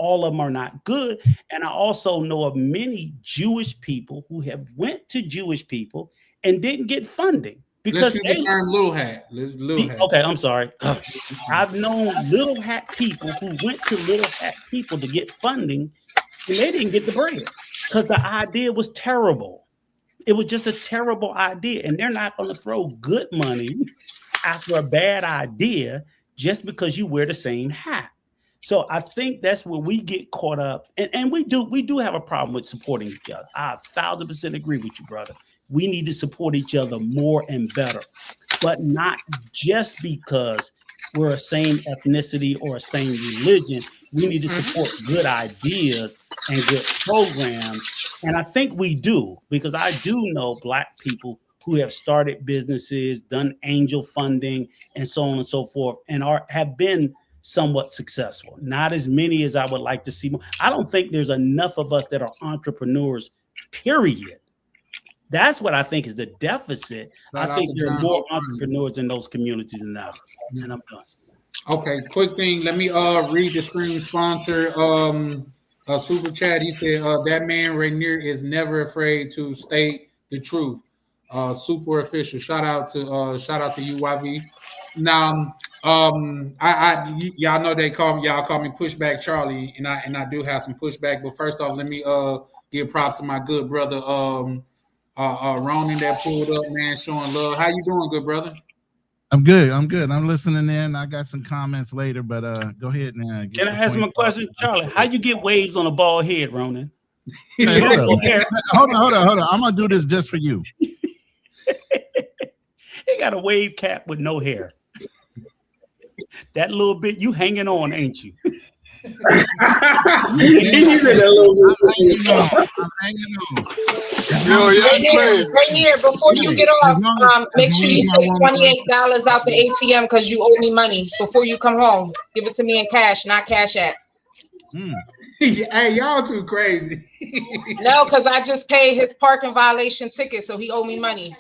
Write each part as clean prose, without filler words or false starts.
all of them are not good. And I also know of many Jewish people who have went to Jewish people and didn't get funding because let's use the term little hat. Little hat. Okay, I'm sorry. I've known little hat people who went to little hat people to get funding and they didn't get the bread because the idea was terrible. It was just a terrible idea. And they're not going to throw good money after a bad idea just because you wear the same hat. So I think that's where we get caught up. And we do have a problem with supporting each other. I 1,000% agree with you, brother. We need to support each other more and better, but not just because we're a same ethnicity or a same religion. We need to support good ideas and good programs. And I think we do, because I do know Black people who have started businesses, done angel funding, and so on and so forth, and have been somewhat successful. Not as many as I would like to see. I don't think there's enough of us that are entrepreneurs, period. That's what I think is the deficit. I think there are more entrepreneurs in those communities than ours. And I'm done. Okay, quick thing. Let me read the screen sponsor super chat. He said that man Rainier is never afraid to state the truth. Super official. Shout out to UYV. Now y'all know y'all call me Pushback Charlie, and I do have some pushback. But first off, let me give props to my good brother Ronan that pulled up, man, showing love. How you doing, good brother? I'm good. I'm listening in. I got some comments later, but go ahead and can I ask him a question, Charlie? How you get waves on a bald head, Ronan? Hey, hold on. I'm gonna do this just for you. He got a wave cap with no hair. That little bit you hanging on, ain't you? He's in a little bit. I'm hanging on. Rainier, before you get off, make sure you take $28 out the ATM because you owe me money before you come home. Give it to me in cash, not Cash App. Hey, y'all too crazy. No, because I just paid his parking violation ticket, so he owed me money.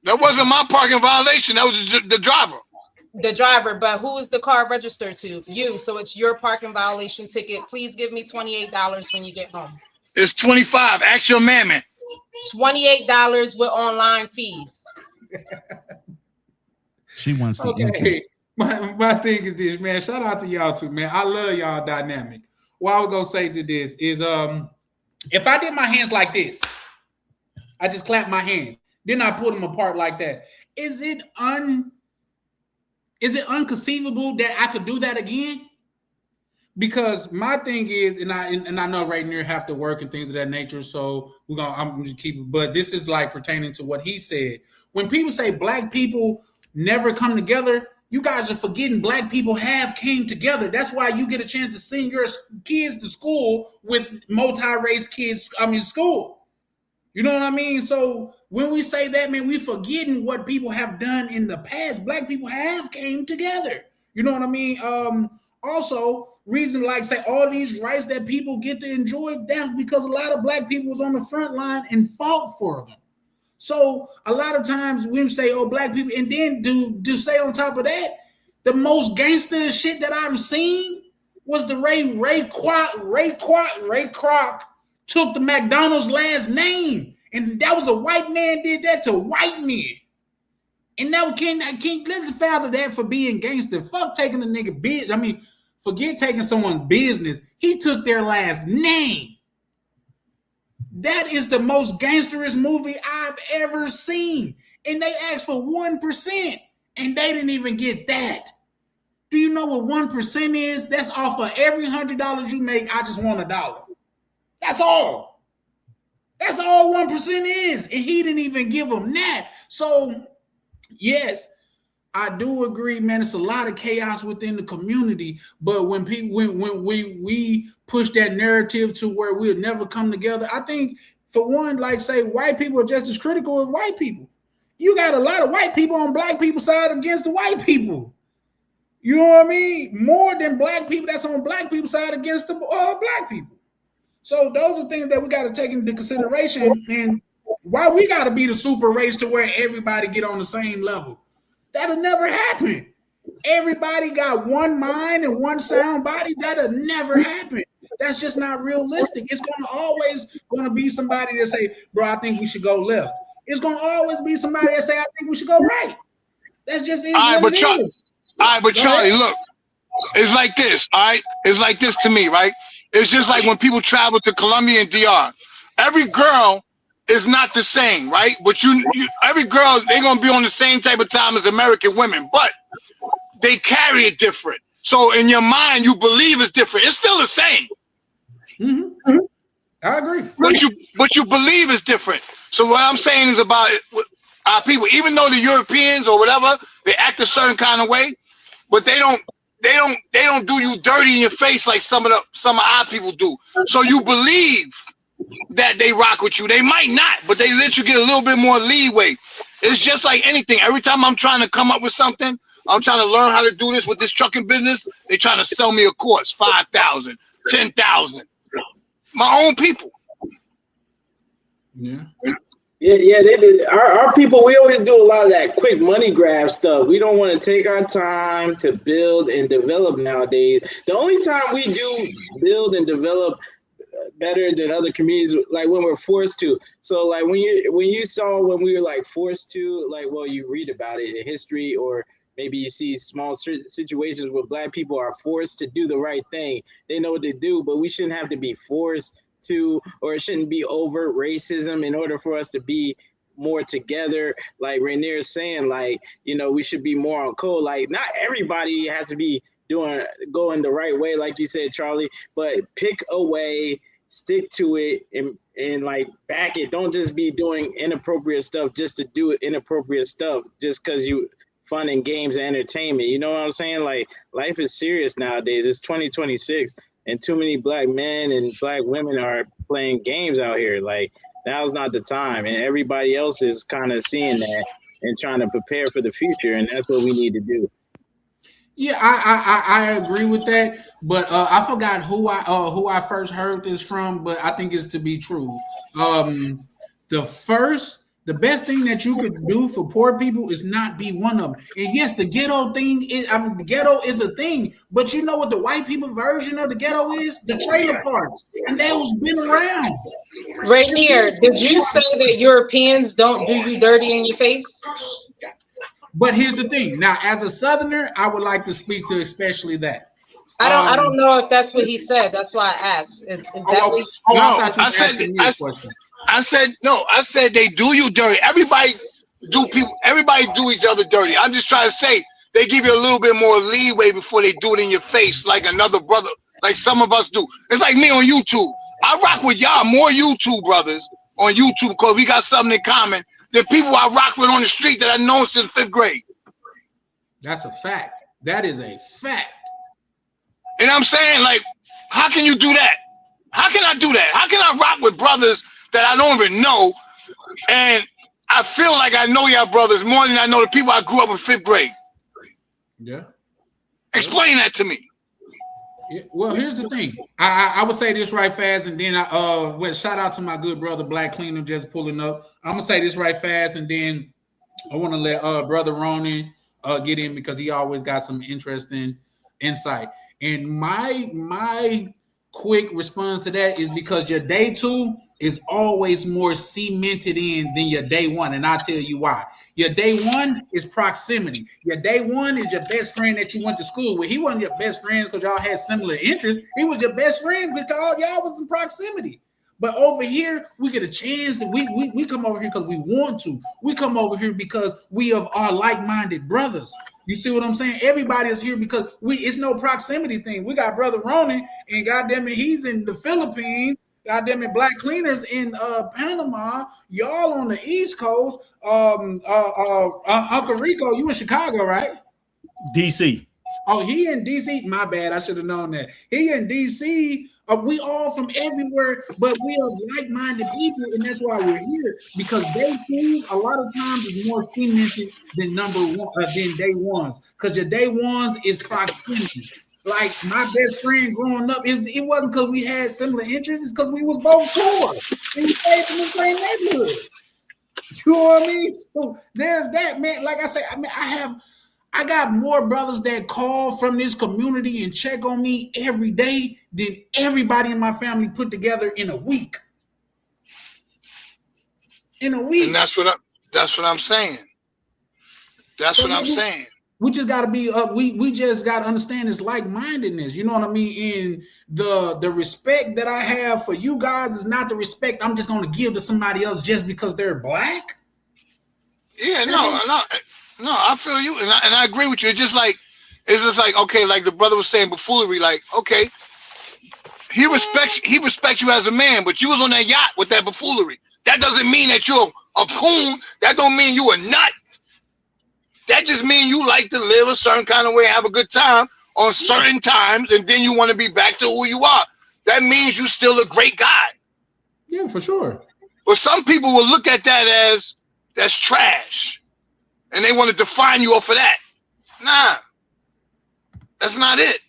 That wasn't my parking violation. That was the driver. The driver, but who is the car registered to? You. So it's your parking violation ticket. Please give me $28 when you get home. It's $25. Ask your mammy. $28 with online fees. She wants to. Okay. My thing is this, man. Shout out to y'all too, man. I love y'all dynamic. What I was gonna say to this is, if I did my hands like this, I just clap my hands, then I pull them apart like that. Is it unconceivable that I could do that again? Because my thing is, and I know right near have to work and things of that nature, so I'm just keep it. But this is like pertaining to what he said. When people say Black people never come together, you guys are forgetting Black people have came together. That's why you get a chance to send your kids to school with multi-race kids. School. You know what I mean? So when we say that, man, we forgetting what people have done in the past. Black people have came together. You know what I mean? Also, reason like say all these rights that people get to enjoy, that's because a lot of Black people was on the front line and fought for them. So a lot of times we say, oh, Black people, and then do say on top of that, the most gangster shit that I've seen was the Ray Kroc took the McDonald's last name. And that was a white man did that to white men. And now let's father that for being gangster. Fuck taking a nigga business. Forget taking someone's business. He took their last name. That is the most gangsterous movie I've ever seen. And they asked for 1%, and they didn't even get that. Do you know what 1% is? That's off of every $100 you make. I just want $1. That's all. That's all 1% is. And he didn't even give them that. So, yes, I do agree, man. It's a lot of chaos within the community. But when we push that narrative to where we'll never come together, I think, for one, like say, white people are just as critical as white people. You got a lot of white people on Black people's side against the white people. You know what I mean? More than Black people that's on Black people's side against the Black people. So those are things that we got to take into consideration. And why we got to be the super race to where everybody get on the same level. That'll never happen. Everybody got one mind and one sound body. That'll never happen. That's just not realistic. It's always gonna be somebody that say, bro, I think we should go left. It's gonna always be somebody that say, I think we should go right. That's just is all right, what but it is. all right, but Charlie, look, it's like this, all right? It's like this to me, right? It's just like when people travel to Colombia and DR. Every girl is not the same, right? But every girl, they're gonna be on the same type of time as American women, but they carry it different. So in your mind, you believe it's different. It's still the same. Mm-hmm. I agree. But you believe it's different. So what I'm saying is about our people, even though the Europeans or whatever, they act a certain kind of way, but they don't do you dirty in your face like some of our people do. So you believe that they rock with you. They might not, but they let you get a little bit more leeway. It's just like anything. Every time I'm trying to come up with something, I'm trying to learn how to do this with this trucking business, they trying to sell me a course, 5,000, 10,000. My own people. Yeah. Yeah, they did. Our people, we always do a lot of that quick money grab stuff. We don't want to take our time to build and develop nowadays. The only time we do build and develop better than other communities, like when we're forced to. So like when you saw when we were like forced to, like, well, you read about it in history, or maybe you see small situations where Black people are forced to do the right thing. They know what to do, but we shouldn't have to be forced to, or it shouldn't be overt racism in order for us to be more together. Like Rainier's saying, like, you know, we should be more on code. Like, not everybody has to be going the right way, like you said, Charlie, but pick a way, stick to it, and like back it. Don't just be doing inappropriate stuff just to do inappropriate stuff just because you fun and games and entertainment. You know what I'm saying? Like, life is serious nowadays. It's 2026. And too many Black men and Black women are playing games out here. Like, now's not the time. And everybody else is kind of seeing that and trying to prepare for the future. And that's what we need to do. Yeah, I agree with that. But I forgot who I first heard this from, but I think it's to be true. The best thing that you could do for poor people is not be one of them. And yes, the ghetto thing is, the ghetto is a thing, but you know what the white people version of the ghetto is? The trailer parks. And those been around. Rainier, did you say that Europeans don't do you dirty in your face? But here's the thing. Now, as a Southerner, I would like to speak to especially that. I don't know if that's what he said. That's why I asked. I said they do you dirty. Everybody do each other dirty. I'm just trying to say they give you a little bit more leeway before they do it in your face, like another brother, like some of us do. It's like me on YouTube. I rock with y'all more YouTube brothers on YouTube because we got something in common than people I rock with on the street that I know since 5th grade. That's a fact. That is a fact. And I'm saying, like, how can you do that? How can I do that? How can I rock with brothers that I don't even know, and I feel like I know y'all brothers more than I know the people I grew up in 5th grade? Yeah. Explain that to me. Yeah, well, here's the thing. I would say this right fast, and then shout out to my good brother Black Cleaner just pulling up. I'm gonna say this right fast, and then I want to let brother Ronan get in because he always got some interesting insight. And my quick response to that is because your day 2 is always more cemented in than your day 1, and I'll tell you why. Your day 1 is proximity. Your day 1 is your best friend that you went to school with. He wasn't your best friend because y'all had similar interests. He was your best friend because y'all was in proximity. But over here, we get a chance that we come over here because we want to. We come over here because we are like-minded brothers. You see what I'm saying? Everybody is here because it's no proximity thing. We got brother Ronan, and goddamn it, he's in the Philippines. Goddamn it, Black Cleaners in Panama. Y'all on the East Coast. Uncle Rico, you in Chicago, right? DC. Oh, he in DC. My bad. I should have known that. He in DC. We all from everywhere, but we are like-minded people, and that's why we're here. Because day 2s a lot of times is more cemented than than day 1s. Because your day 1s is proximity. Like my best friend growing up, it wasn't because we had similar interests, it's because we was both poor and we stayed in the same neighborhood. You know what I mean? So there's that, man. Like I say, I I got more brothers that call from this community and check on me every day than everybody in my family put together in a week. In a week. And that's what I'm saying. That's what I'm saying. We just gotta be we just gotta understand this like-mindedness. You know what I mean? And the respect that I have for you guys is not the respect I'm just gonna give to somebody else just because they're black. Yeah, no, I feel you, and I agree with you. It's just like okay, like the brother was saying, buffoonery. Like, okay, he respects you as a man, but you was on that yacht with that buffoonery. That doesn't mean that you're a coon. That don't mean you a nut. That just means you like to live a certain kind of way, have a good time on certain times, and then you want to be back to who you are. That means you're still a great guy. Yeah, for sure. But some people will look at that as that's trash, and they want to define you off of that. Nah, that's not it.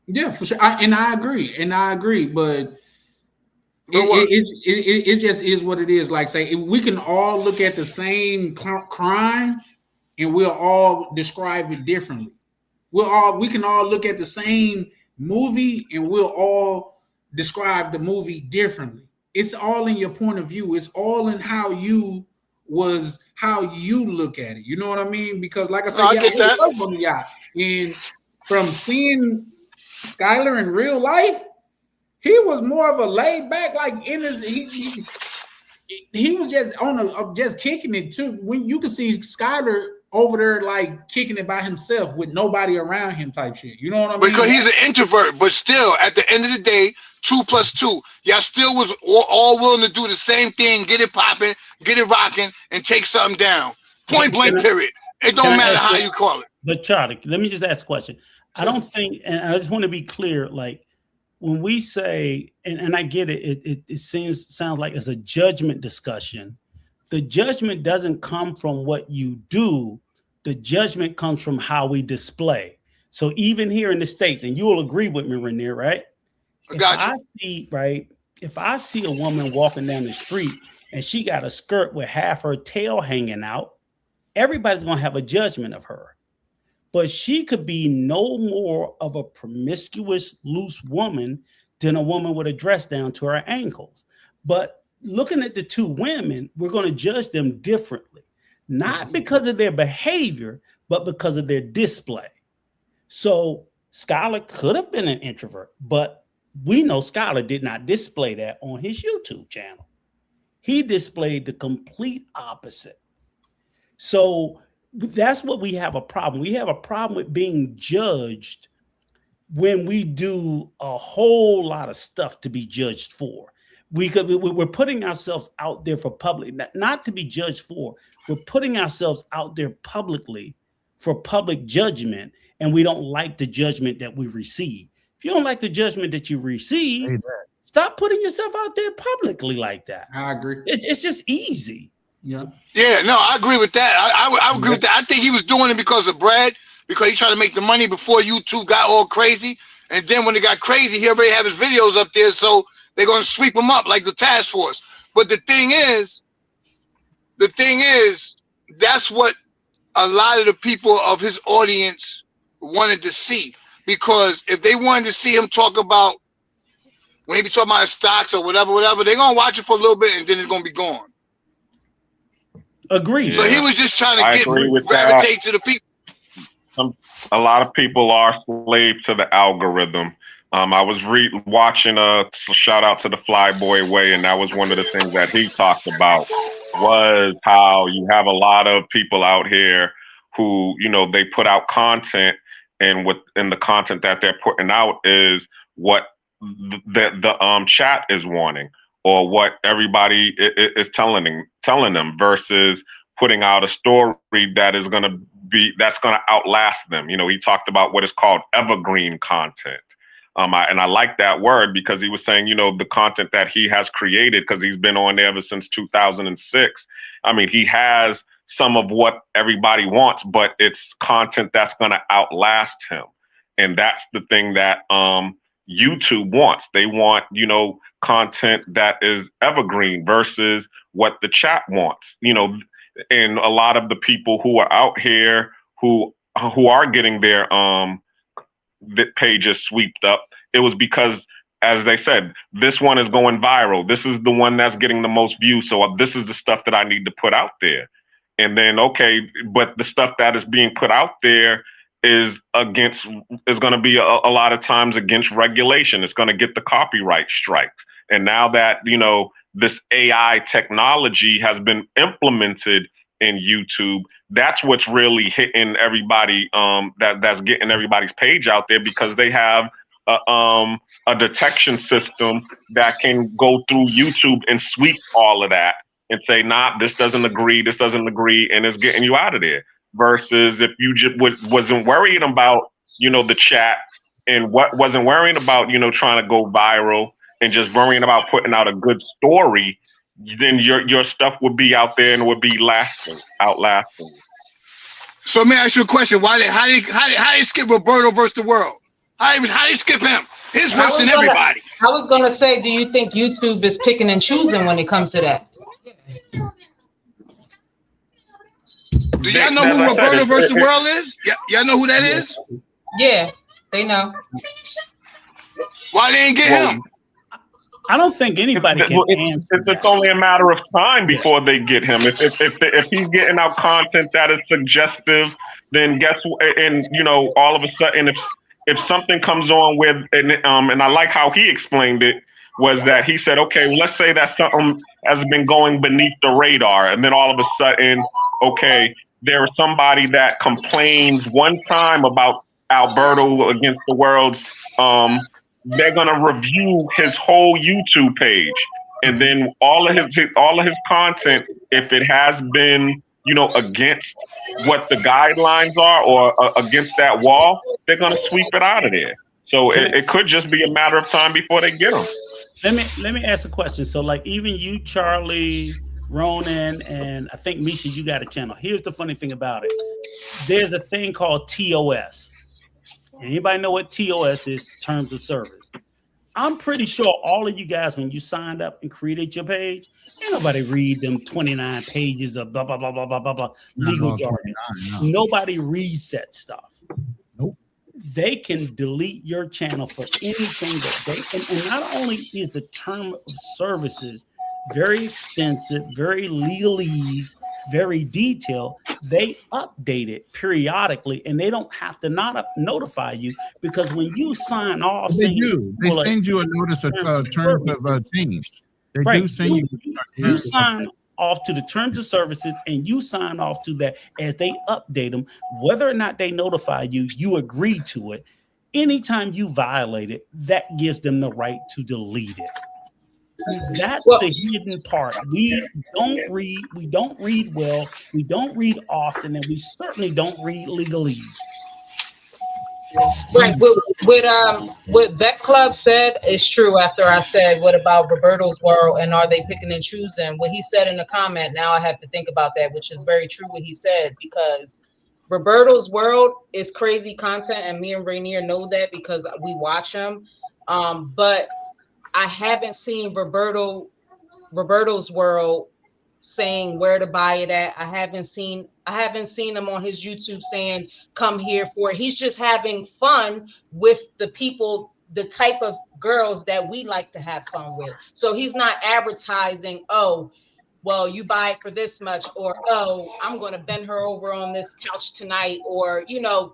Yeah, for sure. I agree, but it just is what it is. Like, say, we can all look at the same crime and we'll all describe it differently. We can all look at the same movie and we'll all describe the movie differently. It's all in your point of view. It's all in how you look at it. You know what I mean? Because, like I said, and from seeing Skylar in real life, he was more of a laid back, like in his he was just just kicking it too. When you can see Skylar over there like kicking it by himself with nobody around him type shit. You know what I mean? Because he's an introvert, but still at the end of the day, 2 + 2, y'all still was all willing to do the same thing, get it popping, get it rocking, and take something down. Point blank, period. It don't matter how you call it. But Charlie, let me just ask a question. I don't think, and I just want to be clear, like when we say, and I get it, it sounds like it's a judgment discussion. The judgment doesn't come from what you do. The judgment comes from how we display. So even here in the States, and you'll agree with me, Rainier, right? If I see a woman walking down the street and she got a skirt with half her tail hanging out, everybody's going to have a judgment of her. But she could be no more of a promiscuous, loose woman than a woman with a dress down to her ankles. But looking at the two women, we're going to judge them differently, not because of their behavior, but because of their display. So Skylar could have been an introvert, but we know Skylar did not display that on his YouTube channel. He displayed the complete opposite. So that's what we have a problem. We have a problem with being judged when we do a whole lot of stuff to be judged for. We're putting ourselves out there for public, not to be judged for. We're putting ourselves out there publicly for public judgment, and we don't like the judgment that we receive. If you don't like the judgment that you receive, stop putting yourself out there publicly like that. I agree. It's just easy. Yeah. Yeah, no, I agree with that. I agree with that. I think he was doing it because of bread, because he tried to make the money before YouTube got all crazy. And then when it got crazy, he already have his videos up there, so they're going to sweep him up like the task force. But the thing is, that's what a lot of the people of his audience wanted to see. Because if they wanted to see him talk about, when he be talking about his stocks or whatever, they're going to watch it for a little bit and then it's going to be gone. Agreed. So he was just trying to gravitate to the people. A lot of people are slave to the algorithm. I was watching a shout out to the Flyboy Way, and that was one of the things that he talked about was how you have a lot of people out here who, you know, they put out content, and within the content that they're putting out is what the chat is wanting, or what everybody is telling them, versus putting out a story that's going to outlast them. You know, he talked about what is called evergreen content. And I like that word because he was saying, you know, the content that he has created, because he's been on there ever since 2006. I mean, he has some of what everybody wants, but it's content that's going to outlast him. And that's the thing that YouTube wants. They want, you know, content that is evergreen versus what the chat wants. You know, and a lot of the people who are out here who are getting their pages swept up, it was because, as they said, this one is going viral. This is the one that's getting the most views. So this is the stuff that I need to put out there. And then, okay, but the stuff that is being put out there is going to be a lot of times against regulation. It's going to get the copyright strikes. And now that, this AI technology has been implemented in YouTube, that's what's really hitting everybody, that's getting everybody's page out there, because they have a detection system that can go through YouTube and sweep all of that and say, nah, this doesn't agree, and it's getting you out of there. Versus if you just wasn't worried about, the chat, and wasn't worrying about, trying to go viral, and just worrying about putting out a good story, then your stuff would be out there and would be outlasting. So let me ask you a question. How they skip Roberto versus the world? How they skip him? His worse than everybody. I was gonna say, do you think YouTube is picking and choosing when it comes to that? Do y'all know who Roberto versus the world is? Y'all know who that is? Yeah, they know. Why they ain't get him? I don't think anybody can answer. It's only a matter of time before they get him. If he's getting out content that is suggestive, then guess what? And all of a sudden, if something comes on with, and I like how he explained it, was that he said, okay, well, let's say that something has been going beneath the radar, and then all of a sudden, okay, there is somebody that complains one time about Alberto against the world's. They're gonna review his whole YouTube page, and then all of his content, if it has been against what the guidelines are or against that wall, they're gonna sweep it out of there. So it could just be a matter of time before they get them. Let me ask a question. So like even you, Charlie, Ronan, and I think Misha, you got a channel. Here's the funny thing about it. There's a thing called TOS. Anybody know what TOS is? Terms of service. I'm pretty sure all of you guys, when you signed up and created your page, ain't nobody read them 29 pages of blah, blah, blah, blah, blah, blah, blah, legal jargon. No. Nobody reads that stuff. Nope. They can delete your channel for anything that they, and not only is the term of services very extensive, very legalese, very detailed, they update it periodically, and they don't have to notify you, because when you sign off, they do. They send you a notice of terms of change. They do send you sign off to the terms of services, and you sign off to that as they update them. Whether or not they notify you, you agree to it. Anytime you violate it, that gives them the right to delete it. That's the hidden part. We don't read well, we don't read often, and we certainly don't read legalese. Right. What Vet Club said is true. After I said, what about Roberto's world, and are they picking and choosing? What he said in the comment, now I have to think about that, which is very true what he said, because Roberto's world is crazy content, and me and Rainier know that because we watch him. But I haven't seen Roberto's world saying where to buy it at. I haven't seen him on his YouTube saying come here for it. He's just having fun with the people, the type of girls that we like to have fun with. So he's not advertising, oh, well, you buy it for this much, or oh, I'm going to bend her over on this couch tonight, or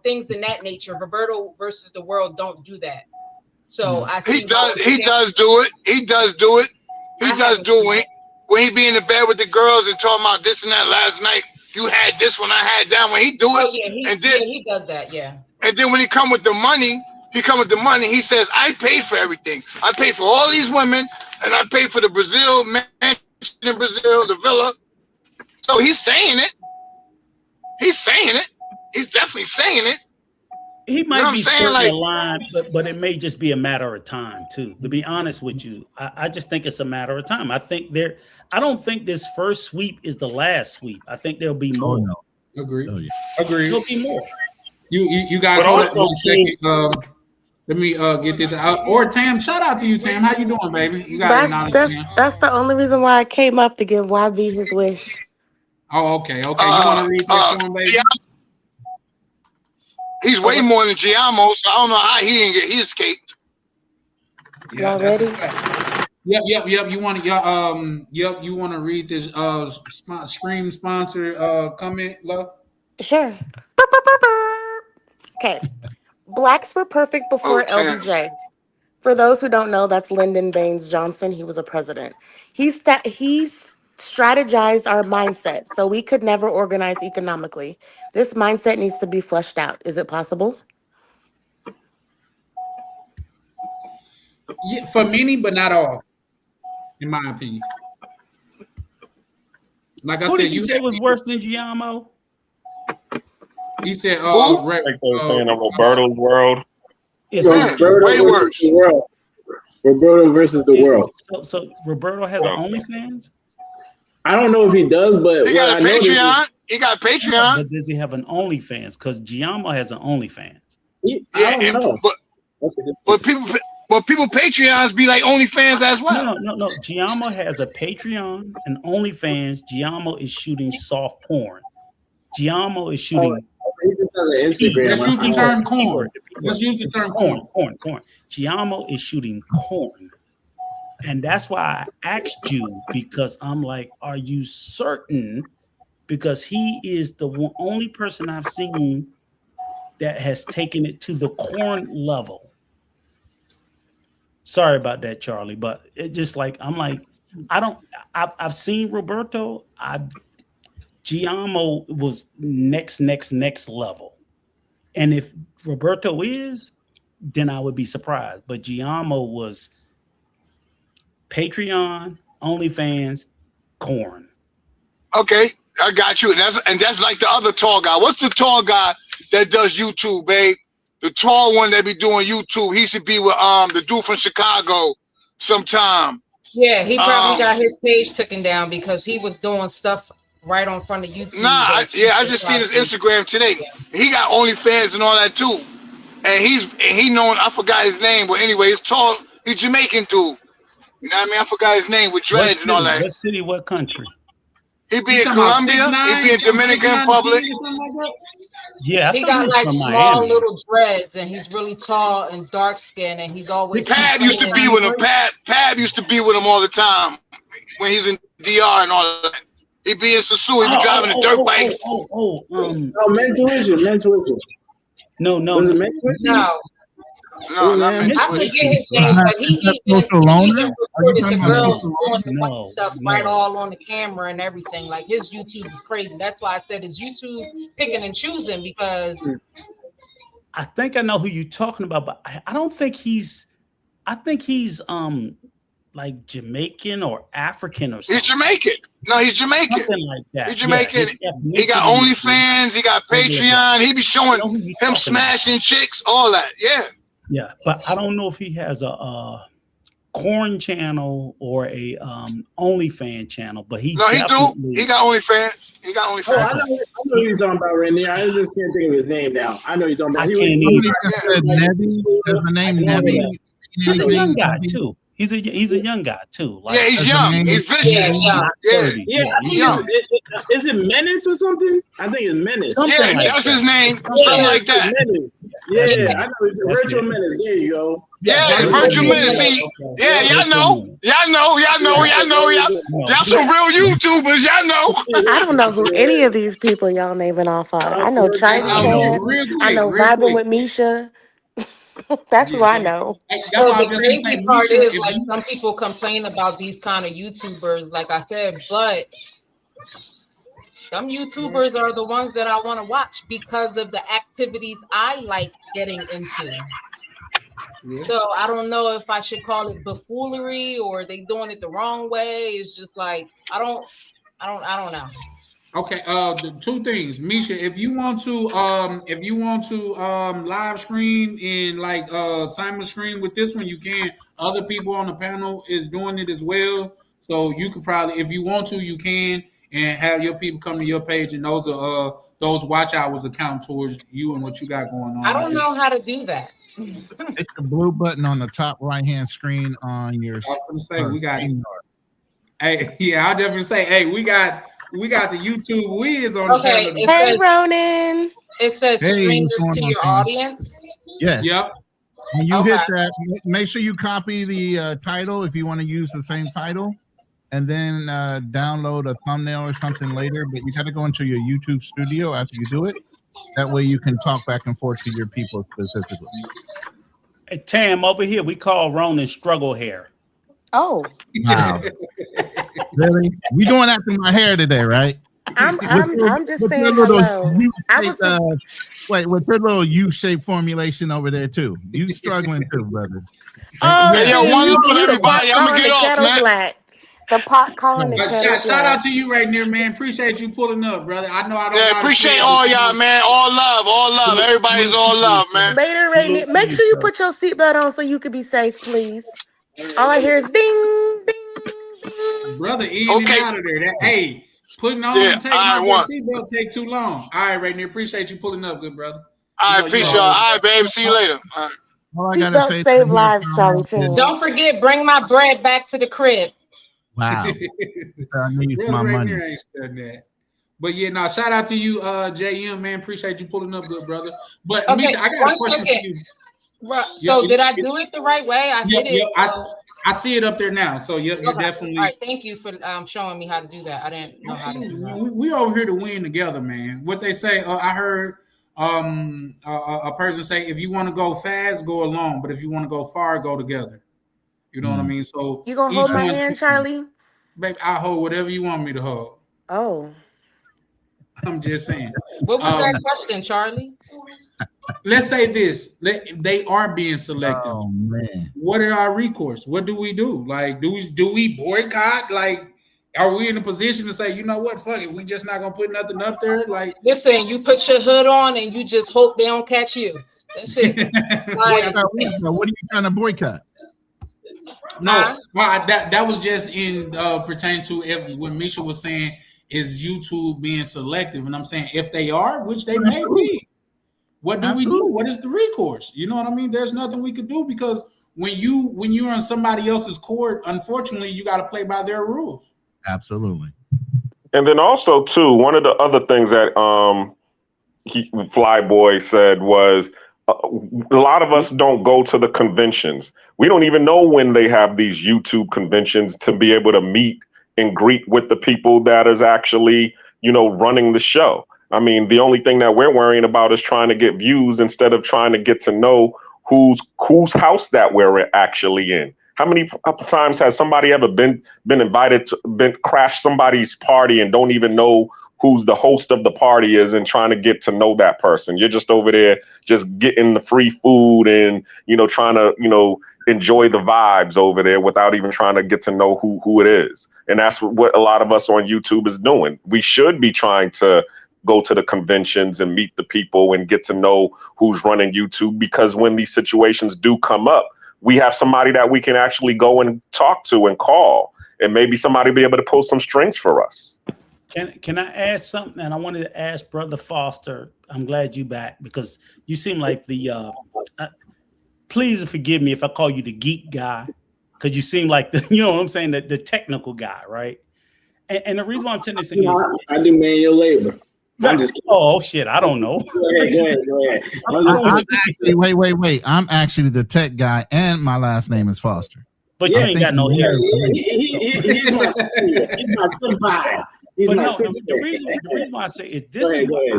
things in that nature. Roberto versus the world don't do that. So he does do it when he be in the bed with the girls and talking about this and that. Last night you had this one, I had that one. He do it. He does that, yeah. And then when he come with the money, he says, I paid for everything. I paid for all these women, and I paid for the Brazil mansion in Brazil, the villa. So he's saying it. He's definitely saying it. He might be skirting the line, but it may just be a matter of time too. To be honest with you, I just think it's a matter of time. I don't think this first sweep is the last sweep. I think there'll be more. Oh, no. Agree. Oh, yeah. Agree. There'll be more. You guys hold on 1 second. Let me get this out. Or Tam, shout out to you, Tam. How you doing, baby? You got that's the only reason why I came up to give YB his wish. Oh, okay. You want to read that for him, baby? Yeah. He's way more than Giamo, so I don't know how he escaped. Y'all ready? Yep. You want to you want to read this stream sponsor comment, love? Sure. Okay. Blacks were perfect before LBJ. For those who don't know, that's Lyndon Baines Johnson. He was a president. He strategized our mindset so we could never organize economically. This mindset needs to be fleshed out. Is it possible? Yeah, for many, but not all, in my opinion. Like I Who said, did you say was worse than Giamo? He said, like they were saying in Roberto's world. It's way worse. Roberto versus the world. So Roberto has an OnlyFans? I don't know if he does, but he got a Patreon. He got Patreon. But does he have an OnlyFans? Because Giamo has an OnlyFans. I don't know. But people Patreons be like OnlyFans as well. No. Giamo has a Patreon and OnlyFans. Giamo is shooting soft porn. Giamo is shooting. He just has an Instagram. Let's use the term corn. Let's use the term corn. Giamo is shooting corn. And that's why I asked you, because I'm like, are you certain? Because he is the only person I've seen that has taken it to the corn level. Sorry about that, Charlie, but it just like, I'm like, I've seen Roberto. Giamo was next level. And if Roberto is, then I would be surprised. But Giamo was Patreon, OnlyFans, corn. Okay, I got you. And that's like the other tall guy. What's the tall guy that does YouTube, babe? The tall one that be doing YouTube. He should be with the dude from Chicago sometime. Yeah, he probably got his page taken down because he was doing stuff right on front of YouTube. I just seen his Instagram today. Yeah. He got OnlyFans and all that too. And he known, I forgot his name, but anyway, he's tall. He's Jamaican dude. You know what I mean? I forgot his name with dreads and all that. What city? What country? He be in Colombia. He be in Dominican Republic. Yeah, he got like small little dreads, and he's really tall and dark skinned, and he's always. Pab used to be with him. Pab used to be with him all the time when he's in DR and all that. He be in Sasu. He be driving the dirt bikes. Mental issue. No. Was it mental issue? No. No, not I forget his name, but he even recorded the girls doing the funny stuff right all on the camera and everything. Like his YouTube is crazy. That's why I said his YouTube picking and choosing, because I think I know who you're talking about, but I don't think he's. I think he's like Jamaican or African or something. He's Jamaican. No, he's Jamaican. Something like that. He's Jamaican. Yeah, he got OnlyFans. He got Patreon. He be showing him smashing chicks, all that. Yeah. Yeah, but I don't know if he has a corn channel or a OnlyFans channel, but he do. He got OnlyFans. Oh, I know who you're talking about right now. I just can't think of his name now. I know you're talking about. The name Nevy. He's a young guy too. He's a young guy too. Like, yeah, he's young. He's vicious. Is it Menace or something? I think it's Menace. Something that's his name. Something like that. Menace. Yeah, I know it's Virtual Menace. There you go. Yeah, Virtual Menace. See, yeah, y'all know. Y'all some real YouTubers. Y'all know. I don't know who any of these people y'all naming off are. I know Charlie Chan. I know Vibing with Misha. That's who I know. So the crazy part is, like, some people complain about these kind of YouTubers, like I said, but some YouTubers are the ones that I want to watch because of the activities I like getting into. Yeah. So I don't know if I should call it buffoonery or they doing it the wrong way. It's just like I don't know. Okay, the two things, Misha. If you want to live stream and like simul stream with this one, you can. Other people on the panel is doing it as well, so you can probably, if you want to, you can, and have your people come to your page, and those are those watch hours account towards you and what you got going on. I don't know how to do that. Hit the blue button on the top right hand screen on your. I was gonna say we got. Hey, yeah, I'll definitely say, hey, we got We got the YouTube whiz on Okay, the panel. Hey, Ronan. It says Hey, strangers what's going to on, your fam? audience. Yes. Yep. When you Okay. hit that, make sure you copy the title if you want to use the same title, and then download a thumbnail or something later. But you got to go into your YouTube studio after you do it. That way you can talk back and forth to your people specifically. Hey, Tam, over here, we call Ronan struggle hair. Oh. Wow. Really? We going after my hair today, right? I'm just saying little hello. I was wait, with your little U-shaped formulation over there too. You struggling too, brother. Oh, Hey, yo, see, one you love, the pot everybody. I'm gonna calling get the off, kettle man. black. The pot calling the kettle Shout black. out to you right there, man. Appreciate you pulling up, brother. I know I don't. Yeah, appreciate all y'all, man. All love. Everybody's all love, man. Later, Rainier. Make sure you put your seatbelt on so you can be safe, please. All I hear is ding, ding, ding. Brother in and out of there. Hey, putting on and taking off that seatbelt take too long. All right, Rainier. Appreciate you pulling up, good brother. I appreciate y'all. All right, babe. See you later. Seatbelts save lives, Charlie Chan. Don't forget, bring my bread back to the crib. Wow. I need my money. Ain't said that. But yeah, no, shout out to you, JM, man. Appreciate you pulling up, good brother. But Okay, Misha, I got a question for you. So did I do it the right way? I did it. I see it up there now. So you're definitely. All right, thank you for showing me how to do that. I didn't know how to do that. We over here to win together, man. What they say, I heard a person say, if you want to go fast, go alone. But if you want to go far, go together. You know what I mean? So you gonna hold my hand, Charlie? Baby, I hold whatever you want me to hold. Oh. I'm just saying. What was that question, Charlie? Let's say this: they are being selective. Oh man! What are our recourse? What do we do? Like, do we boycott? Like, are we in a position to say, you know what, fuck it, we just not gonna put nothing up there? Like, listen, you put your hood on and you just hope they don't catch you. That's it. What are you trying to boycott? No, that was just in pertaining to when Misha was saying, is YouTube being selective? And I'm saying, if they are, which they may be, what do we do? What is the recourse? You know what I mean? There's nothing we could do, because when you're on somebody else's court, unfortunately, you got to play by their rules. Absolutely. And then also too, one of the other things that Flyboy said was, a lot of us don't go to the conventions. We don't even know when they have these YouTube conventions to be able to meet and greet with the people that is actually, running the show. I mean, the only thing that we're worrying about is trying to get views instead of trying to get to know whose house that we're actually in. How many times has somebody ever been invited to crash somebody's party and don't even know who's the host of the party is, and trying to get to know that person? You're just over there just getting the free food and, trying to, enjoy the vibes over there without even trying to get to know who it is. And that's what a lot of us on YouTube is doing. We should be trying to go to the conventions and meet the people and get to know who's running YouTube, because when these situations do come up, we have somebody that we can actually go and talk to and call, and maybe somebody be able to pull some strings for us. Can I add something? And I wanted to ask Brother Foster. I'm glad you back, because you seem like the. Please forgive me if I call you the geek guy, because you seem like the, what I'm saying, the technical guy, right? And the reason why I'm saying this is, I do manual labor. I'm just kidding. Oh shit, I don't know. Go ahead. Wait. I'm actually the tech guy, and my last name is Foster. But you ain't got no hair. He's my senpai. The reason why I say is this is what I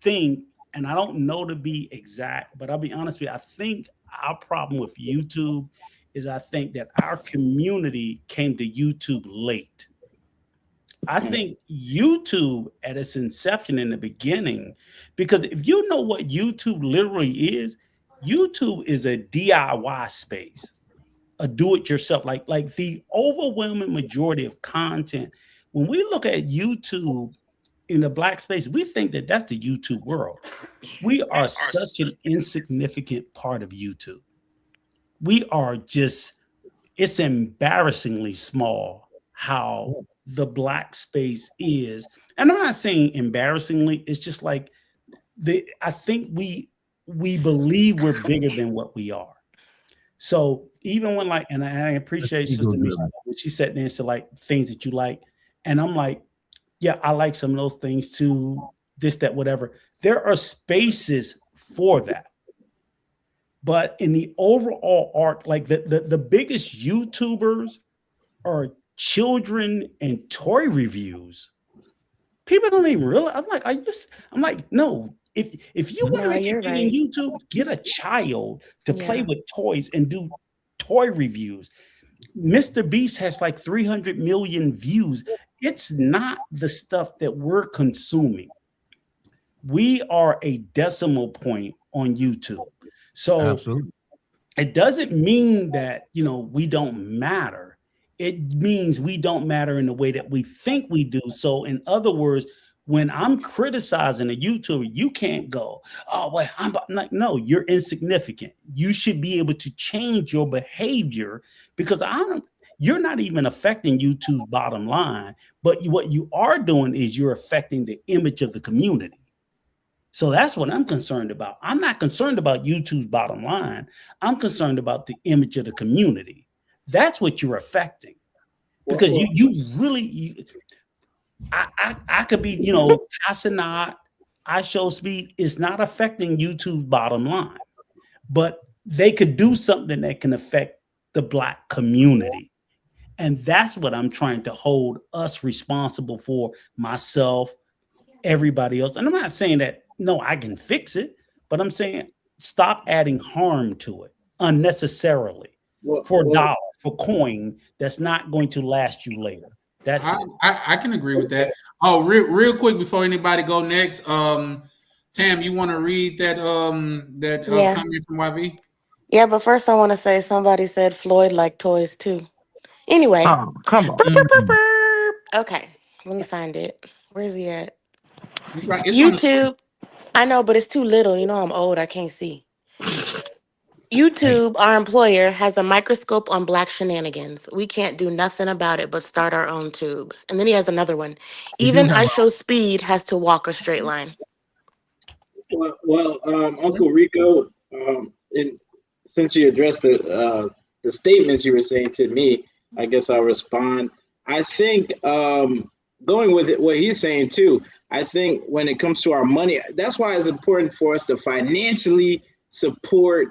think, and I don't know to be exact, but I'll be honest with you. I think our problem with YouTube is I think that our community came to YouTube late. I think YouTube at its inception in the beginning, because if you know what YouTube literally is a DIY space, a do-it-yourself, like the overwhelming majority of content. When we look at YouTube in the Black space, we think that that's the YouTube world. We are such an insignificant part of YouTube. We are just, it's embarrassingly small how the Black space is. And I'm not saying embarrassingly, it's just like, I think we believe we're bigger than what we are. So even when and I appreciate Sister Misha when she sat there and said things that you like. And I'm like, yeah, I like some of those things too, this, that, whatever. There are spaces for that. But in the overall arc, like the biggest YouTubers are children and toy reviews. People don't even realize. I'm like, no. If you want to No, make you're it big in right. YouTube, get a child to play Yeah. with toys and do toy reviews. Mr. Beast has like 300 million views. It's not the stuff that we're consuming. We are a decimal point on YouTube. So Absolutely. it doesn't mean that, we don't matter. It means we don't matter in the way that we think we do. So in other words, when I'm criticizing a YouTuber, you can't go, oh, well, I'm like, no, you're insignificant. You should be able to change your behavior because you're not even affecting YouTube's bottom line, but what you are doing is you're affecting the image of the community. So that's what I'm concerned about. I'm not concerned about YouTube's bottom line. I'm concerned about the image of the community. That's what you're affecting. Because I could be, Casanat, I show speed is not affecting YouTube's bottom line, but they could do something that can affect the Black community. And that's what I'm trying to hold us responsible for, myself, everybody else. And I'm not saying that, no, I can fix it, but I'm saying stop adding harm to it unnecessarily for a dollar, for coin that's not going to last you later. That's I can agree with that. Oh, real quick before anybody go next, Tam, you want to read that comment from YV? Yeah, but first I want to say somebody said Floyd liked toys too. Anyway. Oh, come on. Okay, let me find it. Where's he at? It's right, it's YouTube. I know, but it's too little. I'm old. I can't see. YouTube, our employer, has a microscope on Black shenanigans. We can't do nothing about it but start our own tube. And then he has another one. Even I Show Speed has to walk a straight line. Well, Uncle Rico, since you addressed the statements you were saying to me, I guess I'll respond. I think going with what he's saying too, I think when it comes to our money, that's why it's important for us to financially support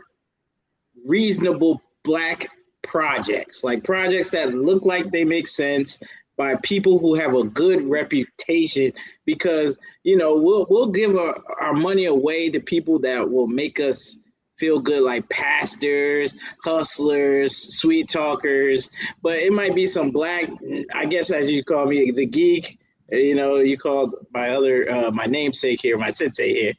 reasonable Black projects, like projects that look like they make sense by people who have a good reputation, because we'll give our money away to people that will make us feel good, like pastors, hustlers, sweet talkers, but it might be some Black, I guess as you call me, the geek, you called my namesake here, my sensei here.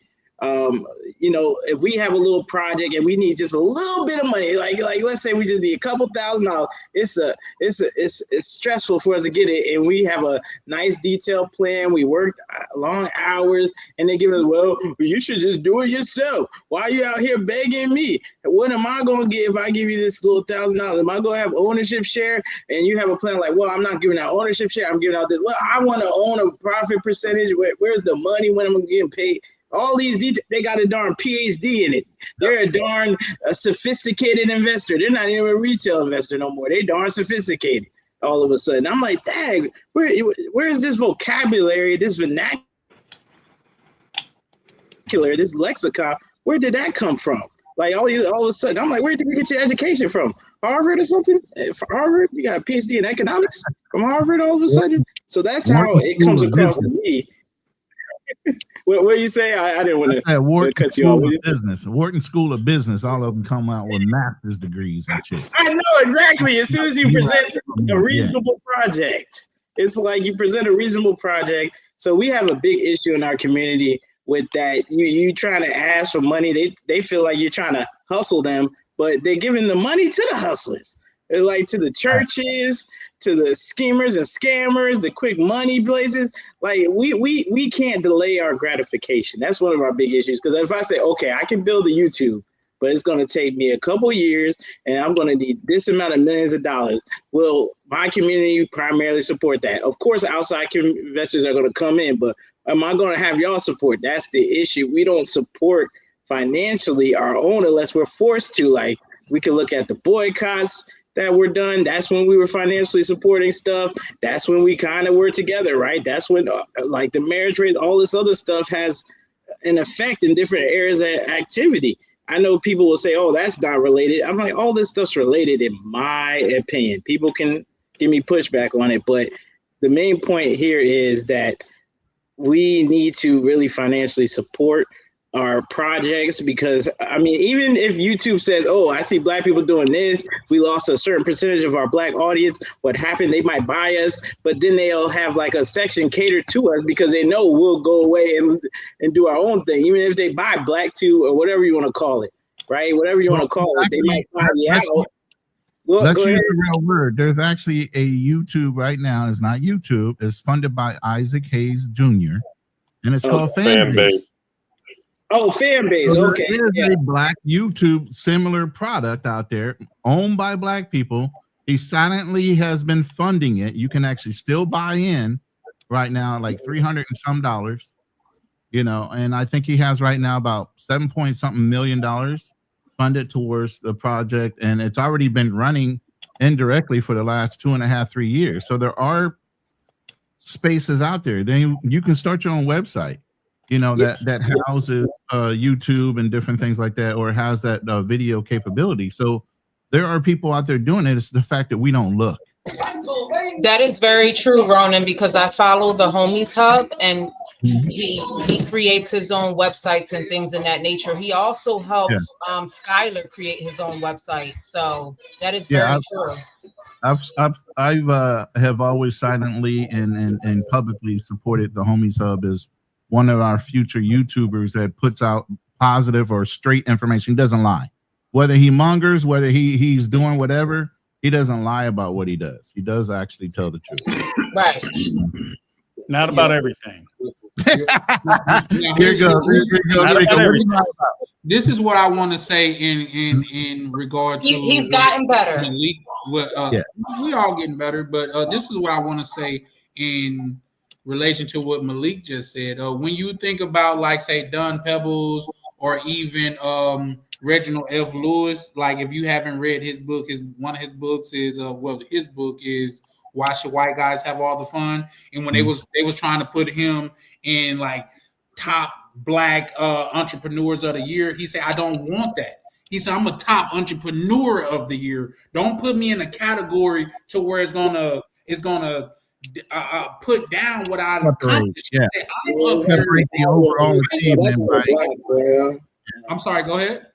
If we have a little project and we need just a little bit of money, like let's say we just need a couple $1,000, it's stressful for us to get it, and we have a nice detailed plan. We worked long hours, and they give us, well, you should just do it yourself. Why are you out here begging me? What am I gonna get if I give you this little $1,000? Am I gonna have ownership share? And you have a plan like, well, I'm not giving out ownership share. I'm giving out this. Well, I want to own a profit percentage. Where's the money when I'm getting paid? All these details, they got a darn PhD in it. They're a darn sophisticated investor. They're not even a retail investor no more. They darn sophisticated all of a sudden. I'm like, dang, where is this vocabulary, this vernacular, this lexicon? Where did that come from? Like all of a sudden, I'm like, where did you get your education from? Harvard or something? Harvard? You got a PhD in economics from Harvard all of a sudden? So that's how it comes across to me. What do you say? I didn't want to cut you off. Business, Wharton School of Business. All of them come out with master's degrees and shit. I know exactly. As soon as you present a reasonable project, it's like you present a reasonable project. So we have a big issue in our community with that. You trying to ask for money. They feel like you're trying to hustle them, but they're giving the money to the hustlers. They're like to the churches, to the schemers and scammers, the quick money places. Like we can't delay our gratification. That's one of our big issues. Because if I say, okay, I can build a YouTube, but it's going to take me a couple years and I'm going to need this amount of millions of dollars. Will my community primarily support that? Of course, outside investors are going to come in, but am I going to have y'all support? That's the issue. We don't support financially our own unless we're forced to. Like we can look at the boycotts that were done. That's when we were financially supporting stuff. That's when we kind of were together, right? That's when like the marriage rate, all this other stuff has an effect in different areas of activity. I know people will say, oh, that's not related. I'm like, all this stuff's related in my opinion. People can give me pushback on it, but the main point here is that we need to really financially support our projects, because I mean, even if YouTube says, oh, I see black people doing this, we lost a certain percentage of our black audience, what happened, they might buy us, but then they'll have like a section catered to us because they know we'll go away and do our own thing, even if they buy Black Tube or whatever you want to call it, right? Whatever you want to call it, they might buy the out. Well, let's use the real word. There's actually a YouTube right now. It's not YouTube. It's funded by Isaac Hayes Jr. and it's called Fanbase. Oh, Fanbase. So okay. There's a black YouTube similar product out there owned by black people. He silently has been funding it. You can actually still buy in right now, like $300 and some dollars, you know, and I think he has right now about $7 million funded towards the project. And it's already been running indirectly for the last 2.5, 3 years. So there are spaces out there. Then you can start your own website, you know, that houses YouTube and different things like that, or has that video capability. So there are people out there doing it. It's the fact that we don't look. That is very true, Ronan, because I follow the Homies Hub, and he creates his own websites and things in that nature. He also helped Skylar create his own website. So that is very true. I've have always silently and publicly supported the Homies Hub as one of our future YouTubers that puts out positive or straight information. He doesn't lie. Whether he mongers, whether he's doing whatever, he doesn't lie about what he does. He does actually tell the truth. Right. Not about everything. Here goes. This is what I want to say in regard to. He's gotten better. We all getting better, but this is what I want to say in relation to what Malik just said. When you think about, like, say, Don Pebbles or even Reginald F. Lewis, like, if you haven't read his book, one of his books is his book is Why Should White Guys Have All the Fun? And when they was trying to put him in like top black entrepreneurs of the year, he said, I don't want that. He said, I'm a top entrepreneur of the year. Don't put me in a category to where it's gonna put down what I accomplished. Yeah. Separate the overall achievement. I'm sorry, go ahead.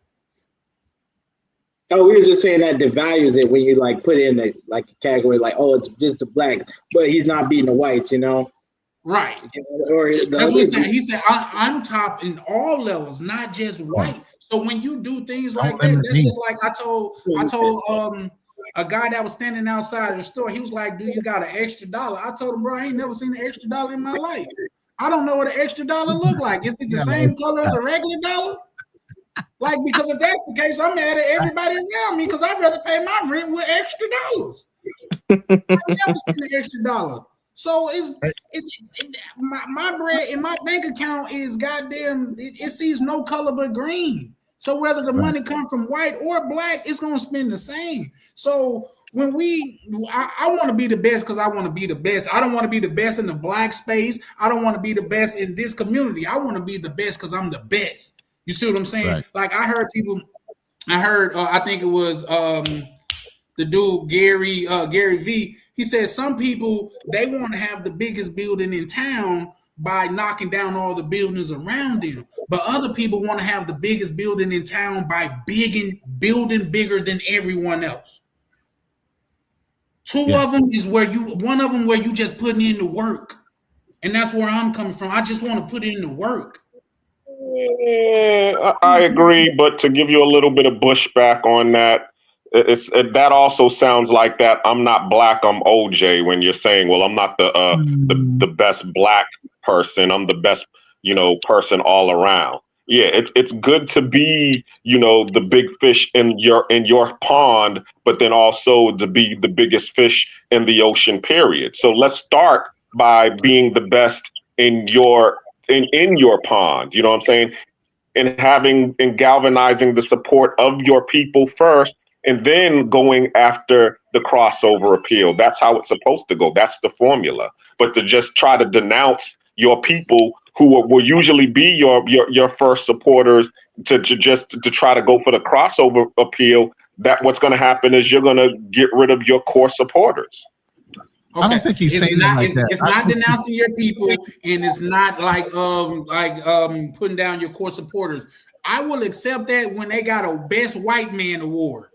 Oh, we were just saying that devalues it when you like put in the like category like, oh, it's just the black, but he's not beating the whites, you know? Right. Or that's what he said. He said, I'm top in all levels, not just white. So when you do things like that, that's just like I told a guy that was standing outside of the store. He was like, do you got an extra dollar? I told him, bro, I ain't never seen an extra dollar in my life. I don't know what an extra dollar look like. Is it the same color as a regular dollar? Like, because if that's the case, I'm mad at everybody around me because I'd rather pay my rent with extra dollars. I've never seen an extra dollar. So my bread in my bank account is goddamn, it sees no color but green. So whether the money come from white or black, it's gonna spend the same. So when I want to be the best because I want to be the best. I don't want to be the best in the black space. I don't want to be the best in this community. I want to be the best because I'm the best. You see what I'm saying? Right. Like I heard, I think it was the dude Gary V. He said some people, they want to have the biggest building in town by knocking down all the buildings around them. But other people want to have the biggest building in town by building bigger than everyone else. One of them where you just putting in the work. And that's where I'm coming from. I just want to put in the work. I agree, but to give you a little bit of pushback on that, that also sounds like that I'm not black, I'm OJ, when you're saying, well, I'm not the best black person, I'm the best, person all around. Yeah, it's good to be, the big fish in your pond, but then also to be the biggest fish in the ocean, period. So let's start by being the best in your pond, you know what I'm saying? And galvanizing the support of your people first, and then going after the crossover appeal. That's how it's supposed to go. That's the formula. But to just try to denounce your people who will usually be your first supporters to try to go for the crossover appeal, that what's going to happen is you're going to get rid of your core supporters. Okay. I don't think he's saying not, like that. It's not denouncing your people, and it's not like putting down your core supporters. I will accept that when they got a Best White Man award.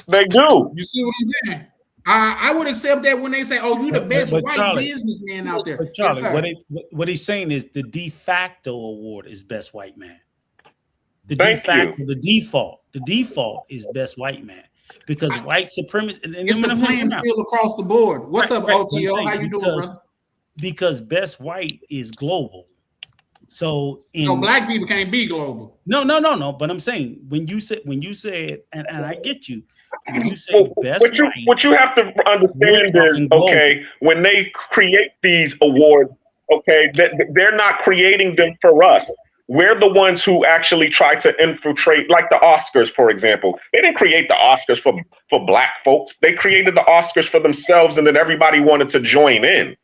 They do. You see what I'm saying? I would accept that when they say, "Oh, you the best white Charlie, businessman out there." But Charlie, what he's saying is the de facto award is Best White Man. The default is Best White Man. Because white supremacy, it's a playing field across the board. What's up, OTO? How you doing, brother? Because Best White is global. So black people can't be global. No. But I'm saying when you said, and I get you. When you say what you have to understand is, okay, when they create these awards, okay, they're not creating them for us. We're the ones who actually try to infiltrate, like the Oscars, for example. They didn't create the Oscars for black folks. They created the Oscars for themselves, and then everybody wanted to join in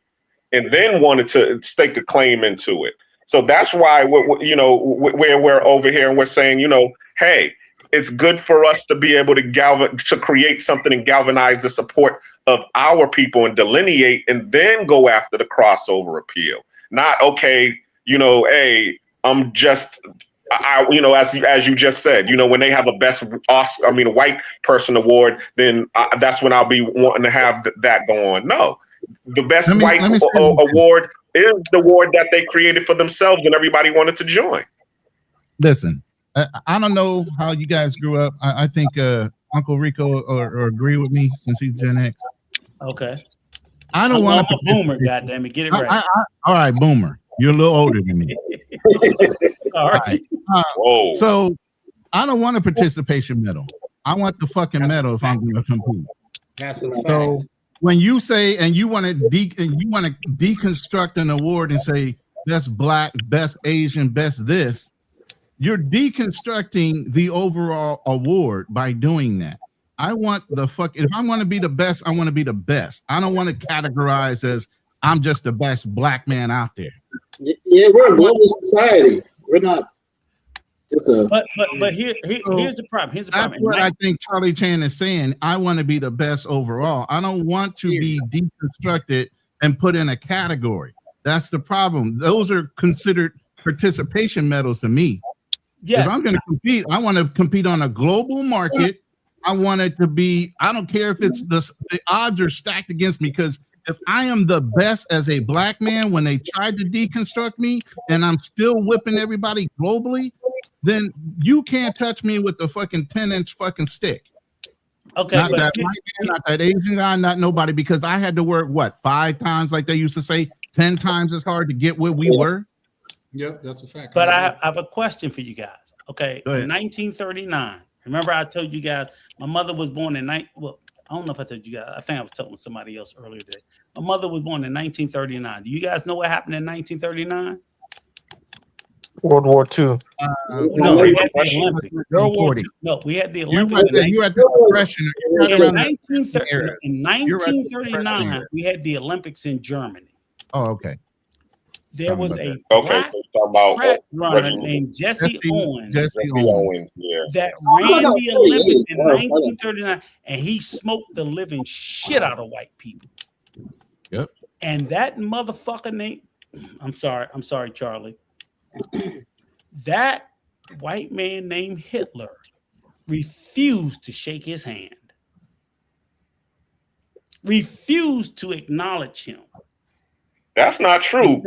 and then wanted to stake a claim into it. So that's why, we're over here and we're saying, hey, it's good for us to be able to create something and galvanize the support of our people and delineate and then go after the crossover appeal. Not, okay, hey, I'm just, as you just said, when they have a best white person award, then that's when I'll be wanting to have that go on. No, the best white award is the award that they created for themselves and everybody wanted to join. Listen, I don't know how you guys grew up. I think Uncle Rico or agree with me since he's Gen X. Okay. I don't want to. I'm a boomer, goddammit. Get it right. All right, boomer. You're a little older than me. All right. So I don't want a participation medal. I want the fucking medal if I'm going to compete. That's a fact. So when you say and you want to deconstruct an award and say best black, best Asian, best this, you're deconstructing the overall award by doing that. I want if I want to be the best, I want to be the best. I don't want to categorize as I'm just the best black man out there. Yeah, we're a global society. We're not just a. But here's the problem. That's what I think Charlie Chan is saying. I want to be the best overall. I don't want to be deconstructed and put in a category. That's the problem. Those are considered participation medals to me. Yes. If I'm going to compete, I want to compete on a global market. I want it to be. I don't care if it's the odds are stacked against me, because if I am the best as a black man when they tried to deconstruct me and I'm still whipping everybody globally, then you can't touch me with the fucking 10-inch fucking stick. Okay. Not that white man, not that Asian guy, not nobody, because I had to work, 5 times, like they used to say, 10 times as hard to get where we were. Yep, that's a fact. But I have a question for you guys. Okay. In 1939, remember I told you guys, my mother was born in I don't know if I told you guys. I think I was telling somebody else earlier today. My mother was born in 1939. Do you guys know what happened in 1939? World War II. No, we had the Olympics. World War II. No, we had the Olympics. You had the Depression. In 1939, we had the Olympics in Germany. Oh, okay. There was a black track runner named Jesse Owens yeah. that ran the Olympics in 1939, and he smoked the living shit out of white people. Yep. And that motherfucker named, I'm sorry, Charlie. That white man named Hitler refused to shake his hand, refused to acknowledge him. That's not true.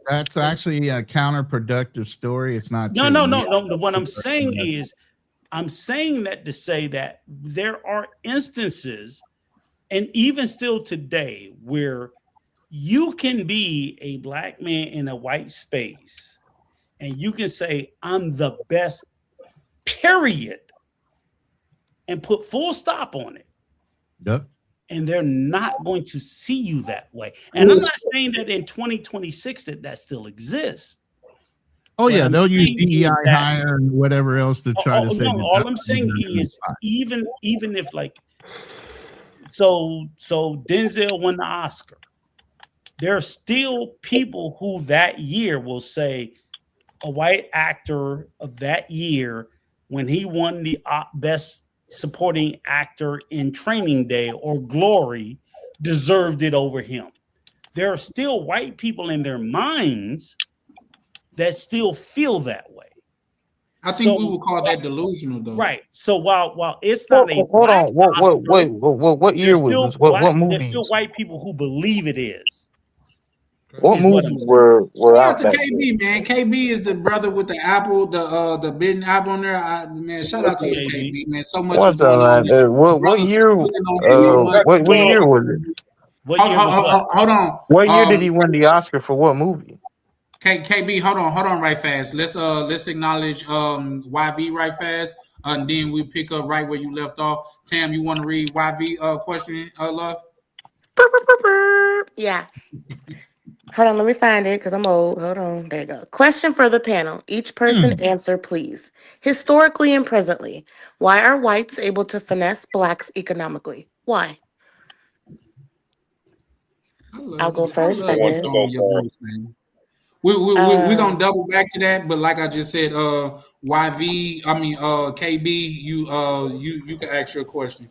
That's actually a counterproductive story. It's not true. No. What I'm saying is, I'm saying that to say that there are instances, and even still today, where you can be a black man in a white space and you can say, I'm the best, period, and put full stop on it. Yep. And they're not going to see you that way. And I'm not saying that in 2026 that still exists. Oh What yeah, I'm they'll use saying DEI is that hire and whatever else to try to say no, that all that's I'm the saying American is spot. even if like so Denzel won the Oscar. There are still people who that year will say a white actor of that year when he won the best supporting actor in Training Day or Glory deserved it over him. There are still white people in their minds that still feel that way. I think So we would call that delusional, though. right. So while it's Well, not a hold black on. What? Oscar, Wait. What year was this? What there's still movies? white people who believe it is. What Is what I'm movies saying. were Shout out out to that year? KB, man. KB is the brother with the apple, the bitten apple on there. Man, shout out to you, KB. KB, man. So much is What's going up, on. man? The What brother's year? putting on here so much. What Well, year was it? what year was what? Hold on. What year did he win the Oscar for what movie? KB, hold on right fast. Let's acknowledge YV right fast. And then we pick up right where you left off. Tam, you want to read YV question, love? Yeah. Hold on, let me find it because I'm old. Hold on. There you go. Question for the panel. Each person answer, please. Historically and presently, why are whites able to finesse blacks economically? Why? I'll go I first, I love the guess. tone of your voice, man. We're gonna double back to that, but like I just said, YV, I mean KB, you can ask your question.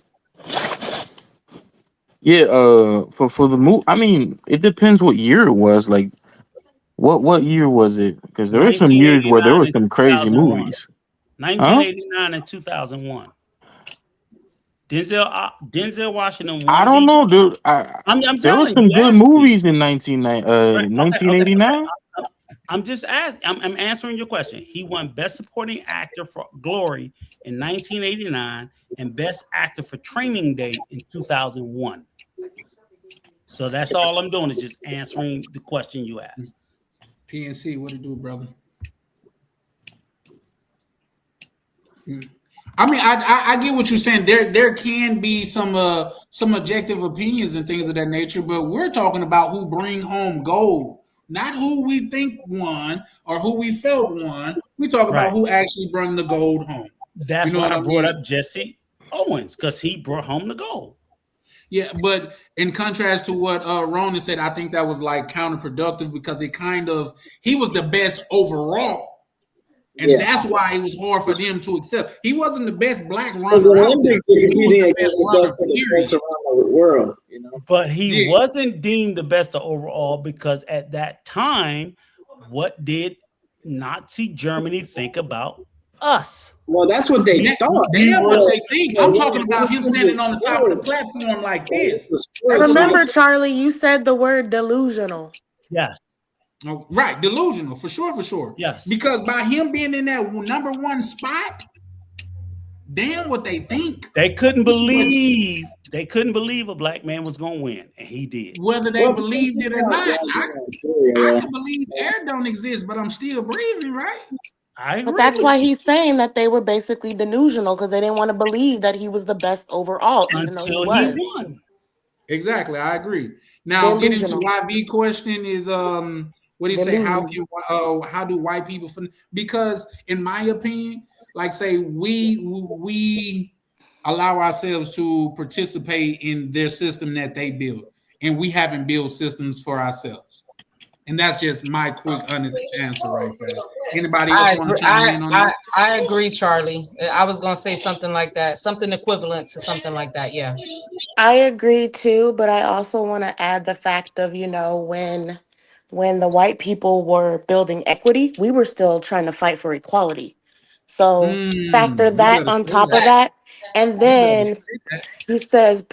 Yeah. For the movie, I mean, it depends what year it was. Like, what year was it? Because there were some years where there 1989 was and some crazy 2001. movies. Huh? 1989 and 2001. Denzel Washington I won don't the. know, dude. I'm There were telling some you, good ask me. movies in Right? Okay. 1989. I'm just asking. I'm answering your question. He won Best Supporting Actor for Glory in 1989 and Best Actor for Training Day in 2001. So that's all I'm doing is just answering the question you asked. PNC, what it do, brother? I mean, I get what you're saying. There can be some objective opinions and things of that nature, but we're talking about who bring home gold, not who we think won or who we felt won. We talk about Right. who actually brought the gold home. That's You know why what I I brought mean? up Jesse Owens because he brought home the gold. Yeah, but in contrast to what Ronan said, I think that was like counterproductive because he was the best overall. And that's why it was hard for them to accept. He wasn't the best black The runner out there. Olympics are He was competing the against best the runner, best of the best period. around the world, you know. But he Yeah. wasn't deemed the best overall because at that time, what did Nazi Germany think about us? Well, that's what they thought. Damn what they think. I'm But talking about him when standing it on the top of the sports, platform like when this. the That's sports, what I'm Remember, saying. Charlie, you said the word delusional. Yes. Oh, right, delusional for sure. Yes. Because by him being in that number one spot, damn what they think. They couldn't believe a black man was going to win, and he did. Whether they believed it or not, I can believe air don't exist, but I'm still breathing, right? I agree. But that's with why you. he's saying that they were basically delusional because they didn't want to believe that he was the best overall, even though he Until he was. won. Exactly, I agree. Now, get into YV question is what do you say? How do white people because in my opinion, like say we allow ourselves to participate in their system that they build, and we haven't built systems for ourselves. And that's just my quick, honest answer right there. Anybody else want to chime in on that? I agree, Charlie. I was going to say something like that, something equivalent to something like that. Yeah. I agree too, but I also want to add the fact of, when the white people were building equity, we were still trying to fight for equality. So factor that on top of that. And then he says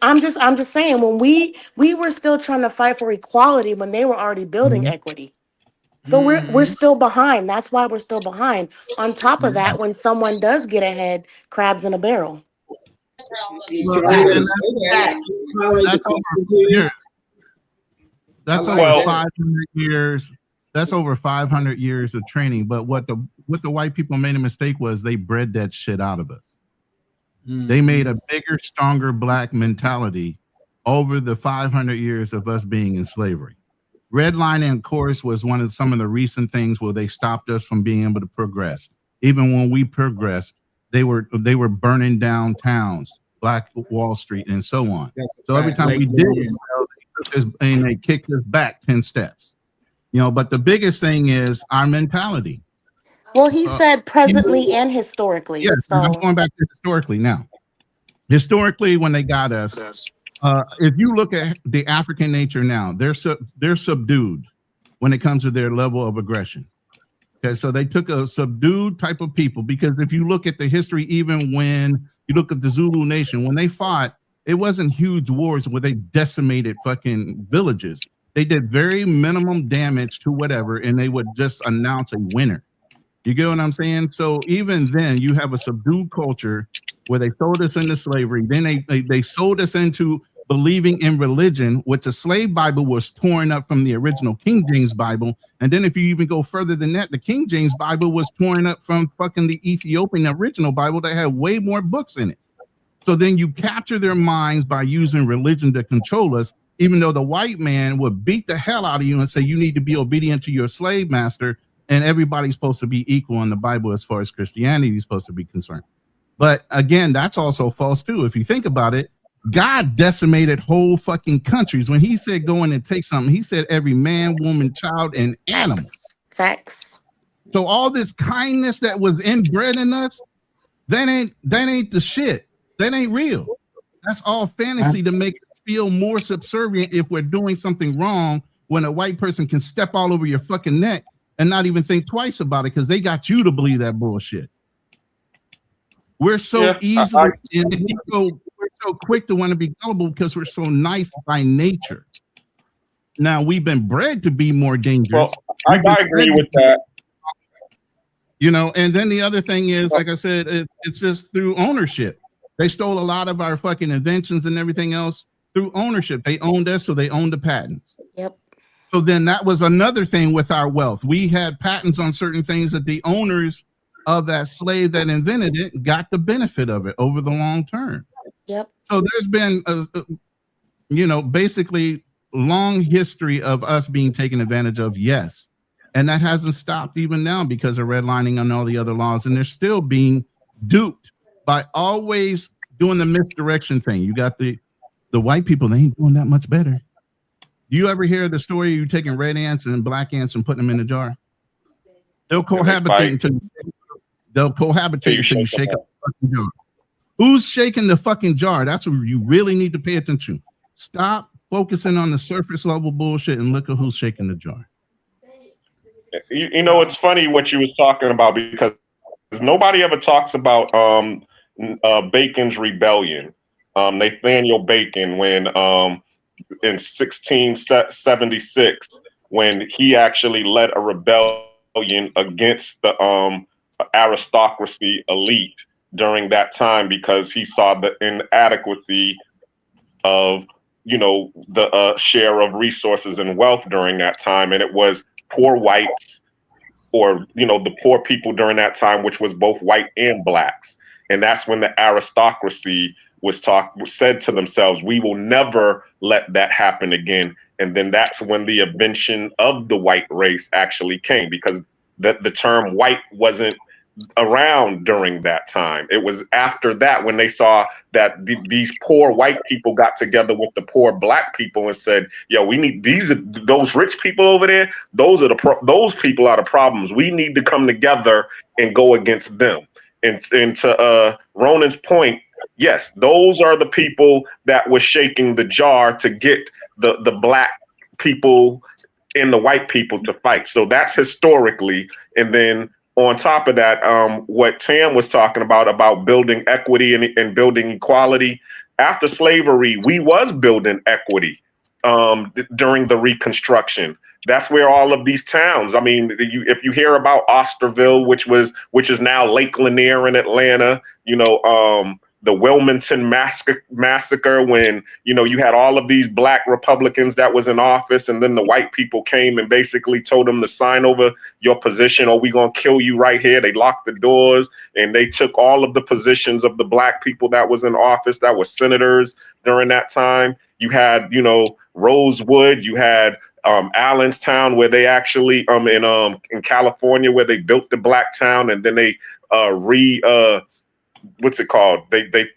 I'm just saying when we were still trying to fight for equality when they were already building equity. So we're still behind. That's why we're still behind. On top of that, when someone does get ahead, crabs in a barrel. That's over 500 years. That's over 500 years of training. But what the white people made a mistake was they bred that shit out of us. They made a bigger, stronger black mentality over the 500 years of us being in slavery. Redlining, of course, was some of the recent things where they stopped us from being able to progress. Even when we progressed, they were burning down towns, Black Wall Street, and so on. So every time we did it, and they kicked us back 10 steps. But the biggest thing is our mentality. Well, he said presently and historically. Yes, so I'm going back to historically now. Historically, when they got us, if you look at the African nature now, they're subdued when it comes to their level of aggression. Okay, so they took a subdued type of people, because if you look at the history, even when you look at the Zulu nation, when they fought, it wasn't huge wars where they decimated fucking villages. They did very minimum damage to whatever, and they would just announce a winner. You get what I'm saying? So even then, you have a subdued culture where they sold us into slavery. Then they sold us into believing in religion, which the slave Bible was torn up from the original King James Bible. And then if you even go further than that, the King James Bible was torn up from fucking the Ethiopian original Bible that had way more books in it. So then you capture their minds by using religion to control us, even though the white man would beat the hell out of you and say you need to be obedient to your slave master, and everybody's supposed to be equal in the Bible as far as Christianity is supposed to be concerned. But again, that's also false too. If you think about it, God decimated whole fucking countries. When he said go in and take something, he said every man, woman, child, and animal. Facts. So all this kindness that was inbred in us, that ain't the shit. That ain't real. That's all fantasy to make us feel more subservient if we're doing something wrong, when a white person can step all over your fucking neck and not even think twice about it because they got you to believe that bullshit. We're so easily we're so quick to want to be gullible because we're so nice by nature. Now we've been bred to be more dangerous. Well, I agree with that. And then the other thing is, like I said, it's just through ownership. They stole a lot of our fucking inventions and everything else through ownership. They owned us, so they owned the patents. Yep. So then that was another thing with our wealth. We had patents on certain things that the owners of that slave that invented it got the benefit of it over the long term. Yep. So there's been basically long history of us being taken advantage of, yes. And that hasn't stopped even now because of redlining and all the other laws. And they're still being duped by always doing the misdirection thing. You got the white people, they ain't doing that much better. Do you ever hear the story of you taking red ants and black ants and putting them in a jar? They'll cohabitate until you shake up the fucking jar. Who's shaking the fucking jar? That's what you really need to pay attention to. Stop focusing on the surface level bullshit and look at who's shaking the jar. It's funny what you was talking about, because nobody ever talks about Bacon's rebellion. Nathaniel Bacon, when in 1676, when he actually led a rebellion against the aristocracy elite during that time, because he saw the inadequacy of the share of resources and wealth during that time, and it was poor whites, or the poor people during that time, which was both white and blacks. And that's when the aristocracy said to themselves, we will never let that happen again. And then that's when the invention of the white race actually came, because the term white wasn't around during that time. It was after that when they saw that these poor white people got together with the poor black people and said, yo, we need those rich people over there. Those people are the problems. We need to come together and go against them. And to Ronan's point, yes, those are the people that were shaking the jar to get the black people and the white people to fight. So that's historically. And then on top of that, what Tam was talking about building equity and building equality. After slavery, we was building equity during the Reconstruction. That's where all of these towns, I mean, if you hear about Osterville, which is now Lake Lanier in Atlanta, the Wilmington massacre, when you had all of these black Republicans that was in office, and then the white people came and basically told them to sign over your position or we gonna kill you right here. They locked the doors and they took all of the positions of the black people that was in office, that were senators during that time. You had Rosewood, you had Allenstown, where they actually in California, where they built the black town, and then they what's it called? They the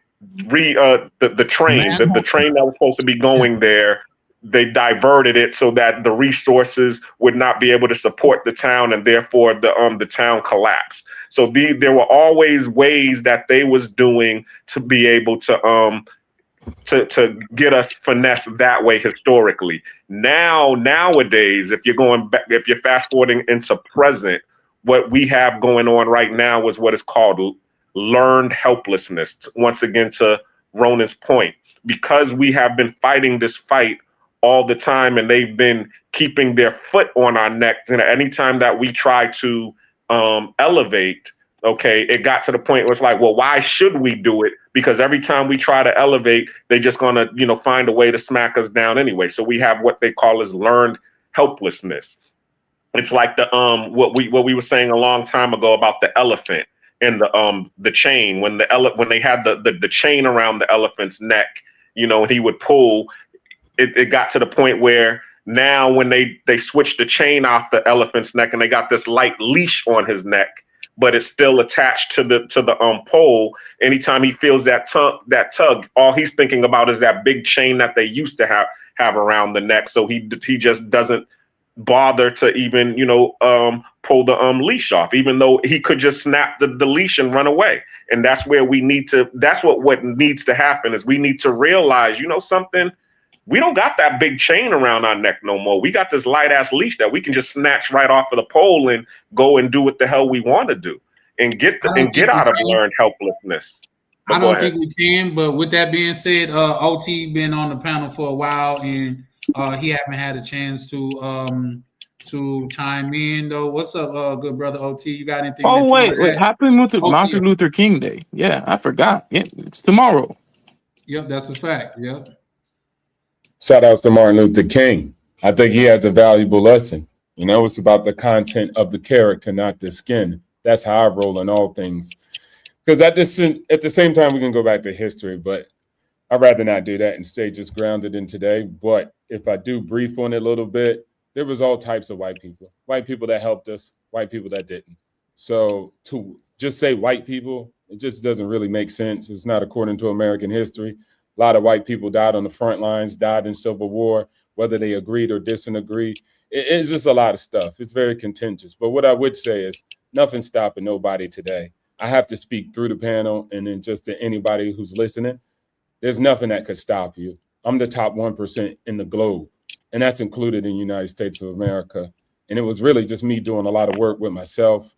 train, the train that was supposed to be going there, they diverted it so that the resources would not be able to support the town, and therefore the town collapsed. So there were always ways that they was doing to be able to get us finesse that way historically. Nowadays, if you're going back, if you're fast forwarding into present, what we have going on right now is what is called learned helplessness. Once again, to Ronan's point, because we have been fighting this fight all the time, and they've been keeping their foot on our neck. And anytime that we try to elevate, okay, it got to the point where it's like, well, why should we do it? Because every time we try to elevate, they're just gonna, find a way to smack us down anyway. So we have what they call as learned helplessness. It's like the what we were saying a long time ago about the elephant and the chain. When they had the chain around the elephant's neck, and he would pull. It got to the point where now when they switched the chain off the elephant's neck and they got this light leash on his neck, but it's still attached to the pole. Anytime he feels that tug, all he's thinking about is that big chain that they used to have around the neck. So he just doesn't bother to even pull the leash off, even though he could just snap the leash and run away. And that's where we need to. That's what needs to happen. Is we need to realize, something. We don't got that big chain around our neck no more. We got this light ass leash that we can just snatch right off of the pole and go and do what the hell we want to do and get out of learned helplessness. I don't think we can. But with that being said, OT been on the panel for a while and he haven't had a chance to chime in though. What's up, good brother OT? You got anything? Oh wait, happy Martin Luther King Day. Yeah, I forgot. Yeah, it's tomorrow. Yep, that's a fact. Yep. Shout outs to Martin Luther King. I think he has a valuable lesson. It's about the content of the character, not the skin. That's how I roll in all things. Because at the same time, we can go back to history, but I'd rather not do that and stay just grounded in today. But if I do brief on it a little bit, there was all types of white people that helped us, white people that didn't. So to just say white people, it just doesn't really make sense. It's not according to American history. A lot of white people died on the front lines, died in Civil War, whether they agreed or disagreed. It's just a lot of stuff. It's very contentious. But what I would say is nothing's stopping nobody today. I have to speak through the panel and then just to anybody who's listening. There's nothing that could stop you. I'm the top 1% in the globe, and that's included in the United States of America. And it was really just me doing a lot of work with myself.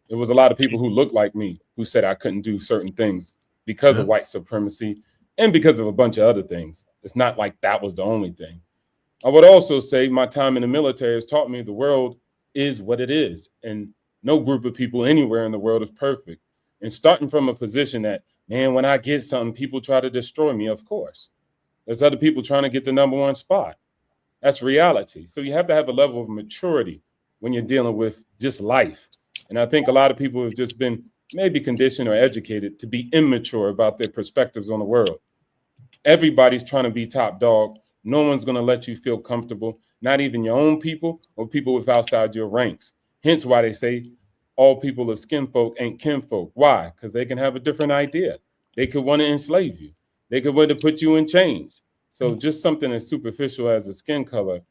It was a lot of people who looked like me who said I couldn't do certain things because of white supremacy. And because of a bunch of other things. It's not like that was the only thing. I would also say my time in the military has taught me the world is what it is. And no group of people anywhere in the world is perfect. And starting from a position that, man, when I get something, people try to destroy me, of course. There's other people trying to get the number one spot. That's reality. So you have to have a level of maturity when you're dealing with just life. And I think a lot of people have just been maybe conditioned or educated to be immature about their perspectives on the world. Everybody's trying to be top dog. No one's going to let you feel comfortable, not even your own people or people with outside your ranks. Hence why they say all people of skin folk ain't kinfolk. Why? Because they can have a different idea. They could want to enslave you. They could want to put you in chains. So just something as superficial as a skin color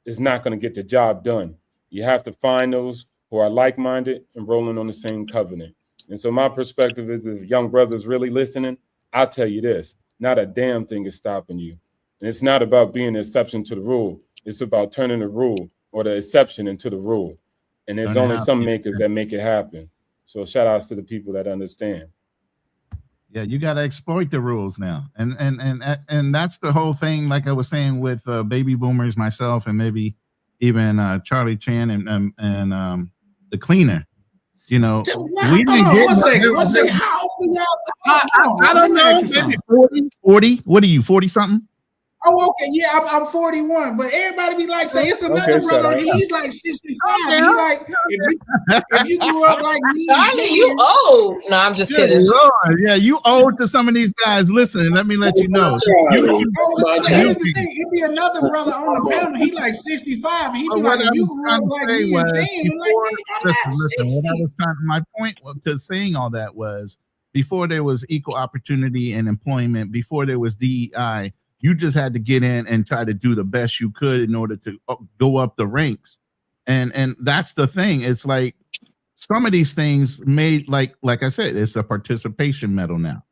is not going to get the job done. You have to find those who are like-minded and rolling on the same covenant. And so my perspective is if young brothers really listening, I'll tell you this. Not a damn thing is stopping you. And it's not about being an exception to the rule. It's about turning the rule or the exception into the rule. And there's only some makers that make it happen. So shout outs to the people that understand. Yeah, you got to exploit the rules now. And that's the whole thing, like I was saying with baby boomers, myself, and maybe even Charlie Chan and the cleaner. We didn't get one second. How old are y'all? I don't know. Maybe 40. What are you, 40 something? Oh, okay, yeah, I'm 41, but everybody be like, say it's another Okay, brother. shout out. He's like 65. And he like, if you grew up like me, and Charlie, you old. No, I'm just Good kidding. Lord. Yeah, you owe to some of these guys. Listen, let me let you know. Here's the thing, it'd be another brother on the panel. He like 65, and he'd be like, if you grew up like me and Shane, you're like, I'm not 60. What I was trying, my point to saying all that was before there was equal opportunity and employment, before there was DEI, you just had to get in and try to do the best you could in order to go up the ranks. And that's the thing. It's like some of these things made, like I said, it's a participation medal now.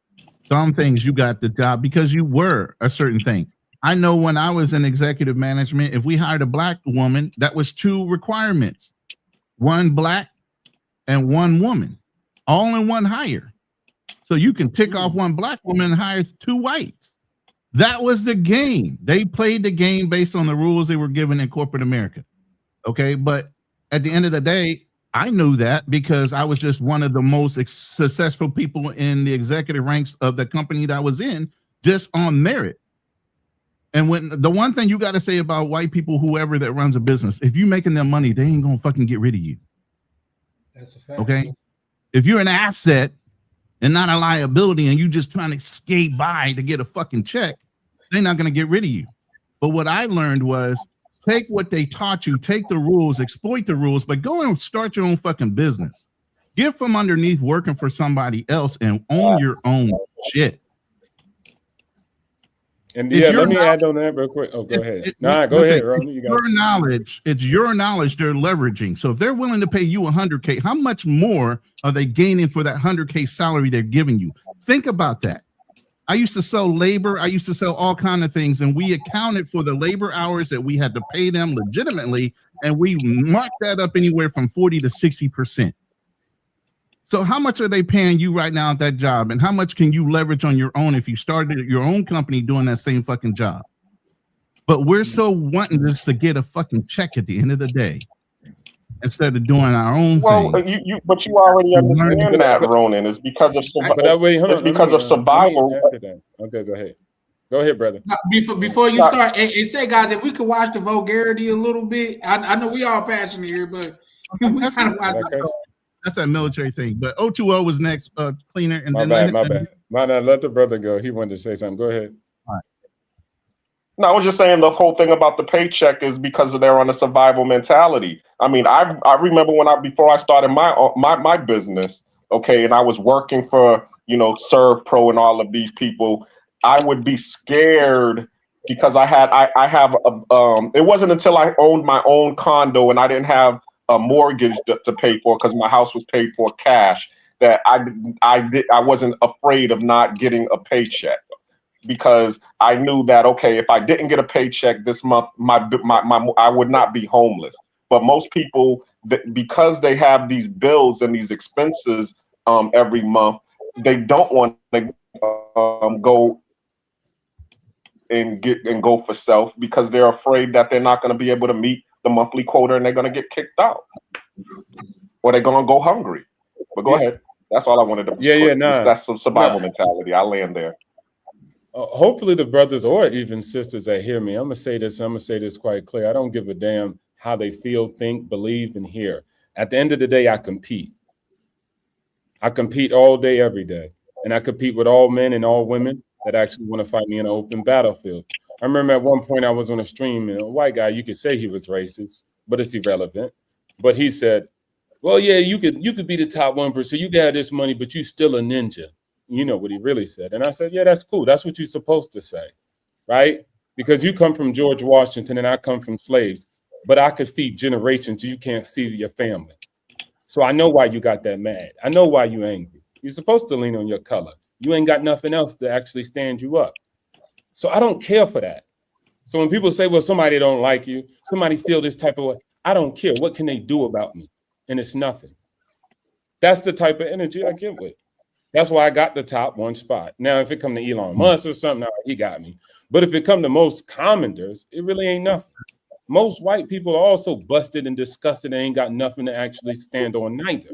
Some things you got the job because you were a certain thing. I know when I was in executive management, if we hired a black woman, that was 2 requirements: 1 black and 1 woman, all in 1 hire. So you can pick off 1 black woman and hire 2 whites. That was the game. They played the game based on the rules they were given in corporate America. Okay, but at the end of the day, I knew that because I was just one of the most successful people in the executive ranks of the company that I was in, just on merit. And when the one thing you got to say about white people, whoever that runs a business, if you're making them money, they ain't gonna fucking get rid of you. That's a fact. Okay, if you're an asset and not a liability, and you just trying to skate by to get a fucking check, they're not gonna get rid of you. But what I learned was take what they taught you, take the rules, exploit the rules, but go and start your own fucking business. Get from underneath working for somebody else and own your own shit. And yeah, let me add on that real quick. Oh, go ahead. Go ahead, Ron. You got your knowledge. It's your knowledge they're leveraging. So if they're willing to pay you $100K, how much more are they gaining for that $100K salary they're giving you? Think about that. I used to sell labor. I used to sell all kinds of things, and we accounted for the labor hours that we had to pay them legitimately, and we marked that up anywhere from 40 to 60%. So how much are they paying you right now at that job, and how much can you leverage on your own if you started your own company doing that same fucking job? But we're so wanting just to get a fucking check at the end of the day instead of doing our own thing. But you already understand that, Ronan. It's because of survival. Okay, go ahead. Go ahead, brother. Before you start, and say, guys, if we could watch the vulgarity a little bit, I know we all passionate here, but that's that military thing. But O2O was next, cleaner. And my bad. Let the brother go. He wanted to say something. Go ahead. All right. No, I was just saying the whole thing about the paycheck is because they're on a survival mentality. I mean, I remember before I started my business, okay, and I was working for, Serve Pro and all of these people, I would be scared because I have it wasn't until I owned my own condo and I didn't have a mortgage to pay for because my house was paid for cash that I wasn't afraid of not getting a paycheck. Because I knew that, okay, if I didn't get a paycheck this month, I would not be homeless. But most people, because they have these bills and these expenses every month, they don't want to go and go for self because they're afraid that they're not going to be able to meet the monthly quota and they're going to get kicked out or they're going to go hungry. But go ahead. That's all I wanted to. That's some survival mentality. I land there. Hopefully the brothers or even sisters that hear me, I'm going to say this quite clear. I don't give a damn how they feel, think, believe, and hear. At the end of the day, I compete. I compete all day, every day. And I compete with all men and all women that actually want to fight me in an open battlefield. I remember at one point I was on a stream and a white guy, you could say he was racist, but it's irrelevant. But he said, well, yeah, you could be the top 1%. You got this money, but you still a ninja. You know what he really said. And I said, yeah, that's cool. That's what you're supposed to say, right? Because you come from George Washington and I come from slaves, but I could feed generations you can't see your family. So I know why you got that mad. I know why you angry. You're supposed to lean on your color. You ain't got nothing else to actually stand you up. So I don't care for that. So when people say, well, somebody don't like you, somebody feel this type of way, I don't care. What can they do about me? And it's nothing. That's the type of energy I get with. That's why I got the top 1 spot. Now, if it come to Elon Musk or something, he got me. But if it come to most commanders, it really ain't nothing. Most white people are also busted and disgusted and ain't got nothing to actually stand on neither.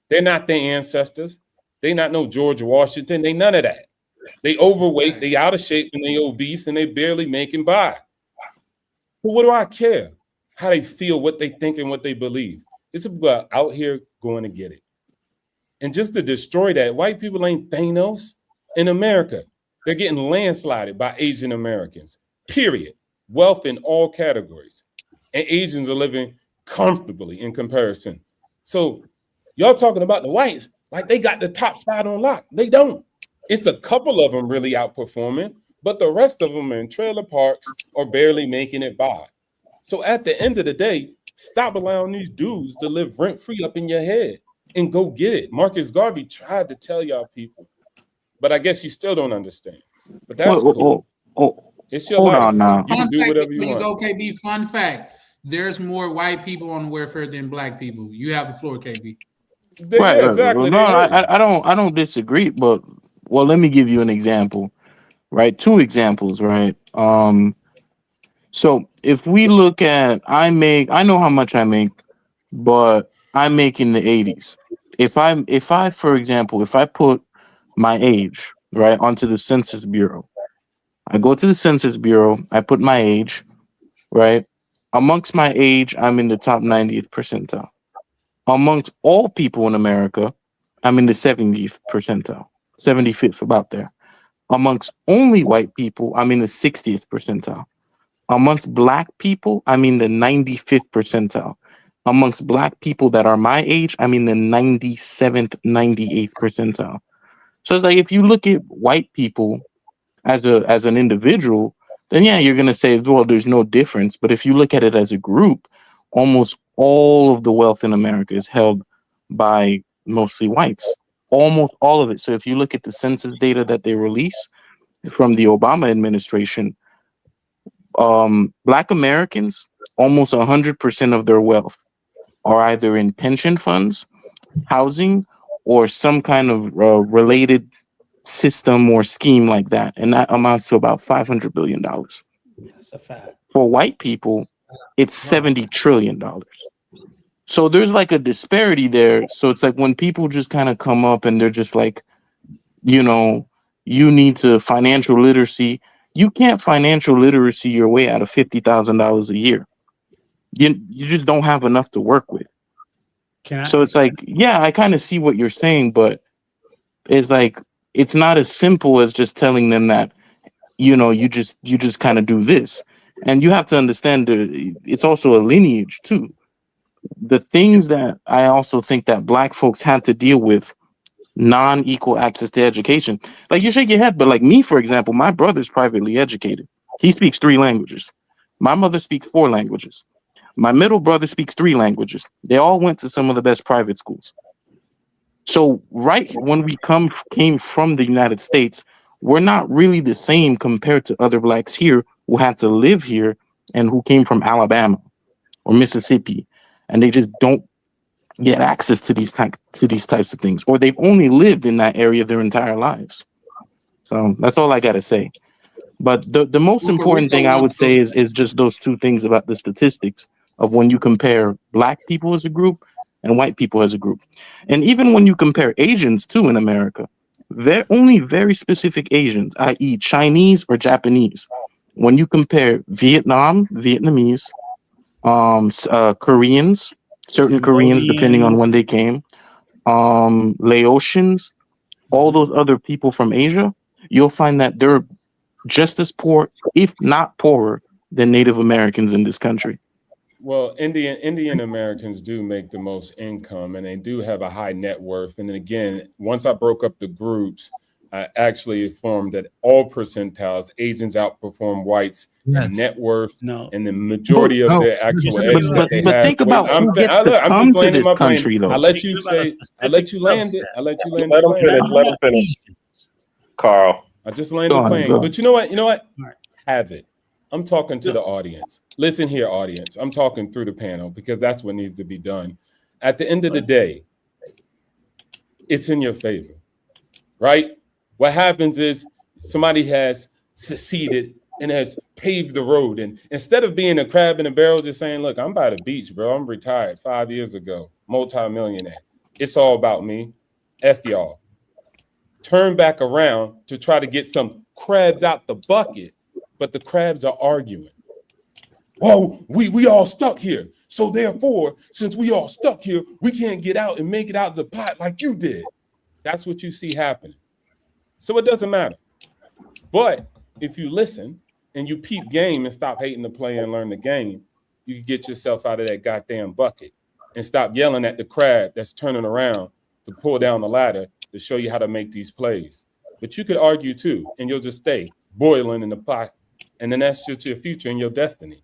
They're not their ancestors. They not no George Washington. They none of that. They overweight, they out of shape, and they obese, and they barely making by. So what do I care? How they feel, what they think, and what they believe. It's about out here going to get it. And just to destroy that, white people ain't Thanos in America. They're getting landslided by Asian Americans, period. Wealth in all categories. And Asians are living comfortably in comparison. So y'all talking about the whites like they got the top spot on lock. They don't. It's a couple of them really outperforming, but the rest of them are in trailer parks or barely making it by. So at the end of the day, stop allowing these dudes to live rent-free up in your head and go get it. Marcus Garvey tried to tell y'all people, but I guess you still don't understand. But that's cool. It's your hold life. on now. You can do whatever you want. Go, KB. Fun fact: there's more white people on welfare than black people. You have the floor, KB. Right, Yeah, exactly. no, I don't disagree, but well, let me give you an example. Right, two examples. Right. So if we look at, I know how much I make, but I make in the 80s. If I, for example, if I put my age right onto the Census Bureau, I go to the Census Bureau, I put my age, right? Amongst my age, I'm in the top 90th percentile. Amongst all people in America, I'm in the 70th percentile, 75th, about there. Amongst only white people, I'm in the 60th percentile. Amongst black people, I'm in the 95th percentile. Amongst black people that are my age, I'm in the 97th, 98th percentile. So it's like if you look at white people as an individual, then yeah, you're gonna say, well, there's no difference. But if you look at it as a group, almost all of the wealth in America is held by mostly whites. Almost all of it. So if you look at the census data that they release from the Obama administration, Black Americans, almost 100% of their wealth are either in pension funds, housing, or some kind of related system or scheme like that. And that amounts to about $500 billion. That's a fact. For white people, it's $70 trillion. So there's like a disparity there. So it's like when people just kind of come up and they're just like, you know, you need to financial literacy. You can't financial literacy your way out of $50,000 a year. You just don't have enough to work with. So it's like, yeah, I kind of see what you're saying, but it's like it's not as simple as just telling them that, you know, you just kind of do this. And you have to understand it's also a lineage too. The things that I also think that black folks had to deal with, non-equal access to education. Like you shake your head, but like me, for example, my brother's privately educated. He speaks 3 languages. My mother speaks 4 languages. My middle brother speaks 3 languages. They all went to some of the best private schools. So right when we came from the United States, we're not really the same compared to other blacks here who had to live here and who came from Alabama or Mississippi, and they just don't get access to these types of things, or they've only lived in that area their entire lives. So that's all I gotta say. But the most important thing I would say is just those 2 things about the statistics of when you compare black people as a group and white people as a group. And even when you compare Asians too in America, they're only very specific Asians, i.e. Chinese or Japanese. When you compare Vietnamese, Koreans, certain Koreans, depending on when they came, Laotians, all those other people from Asia, you'll find that they're just as poor, if not poorer, than Native Americans in this country. Well, Indian Americans do make the most income, and they do have a high net worth. And then again, once I broke up the groups, I actually formed that all percentiles, Asians outperform whites in net worth, and the majority of their actual edge that they have. But think about who gets to come to this country, though. I let you say, I let you land it. I let you land Let the him plane. finish. Let him finish. Carl. I just landed the plane. But you know what? Have it. I'm talking to the audience. Listen here, audience. I'm talking through the panel because that's what needs to be done. At the end of the day, it's in your favor, right? What happens is somebody has seceded and has paved the road. And instead of being a crab in a barrel, just saying, look, I'm by the beach, bro. I'm retired 5 years ago, multi-millionaire. It's all about me. F y'all. turn back around to try to get some crabs out the bucket, but the crabs are arguing. Well, we all stuck here. So therefore, since we all stuck here, we can't get out and make it out of the pot like you did. That's what you see happening. So it doesn't matter. But if you listen and you peep game and stop hating the play and learn the game, you can get yourself out of that goddamn bucket and stop yelling at the crab that's turning around to pull down the ladder to show you how to make these plays. But you could argue too, and you'll just stay boiling in the pot. And then that's just your future and your destiny.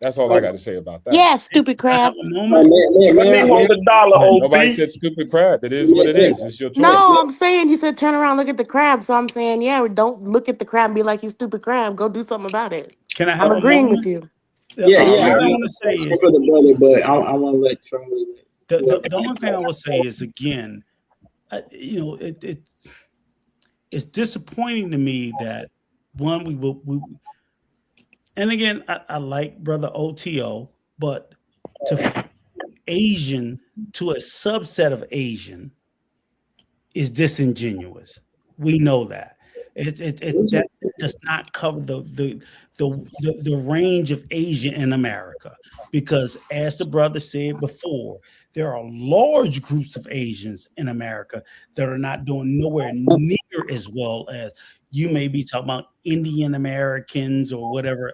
That's all I got to say about that. Yeah, stupid crab. Let me hold the dollar, Nobody OT. said stupid crab. It is what it is. It's your choice. No, I'm saying you said turn around, look at the crab. So I'm saying, yeah, don't look at the crab and be like, you stupid crab. Go do something about it. Can I have I'm a agreeing moment? with you. Yeah, All yeah. I want to say is for the brother, but I want to let Charlie. the only thing I will say is again, it's disappointing to me that one we and again I like brother OTO, but to Asian to a subset of Asian is disingenuous. We know that. That does not cover the range of Asian in America, because as the brother said before, there are large groups of Asians in America that are not doing nowhere near as well as you may be talking about Indian Americans or whatever.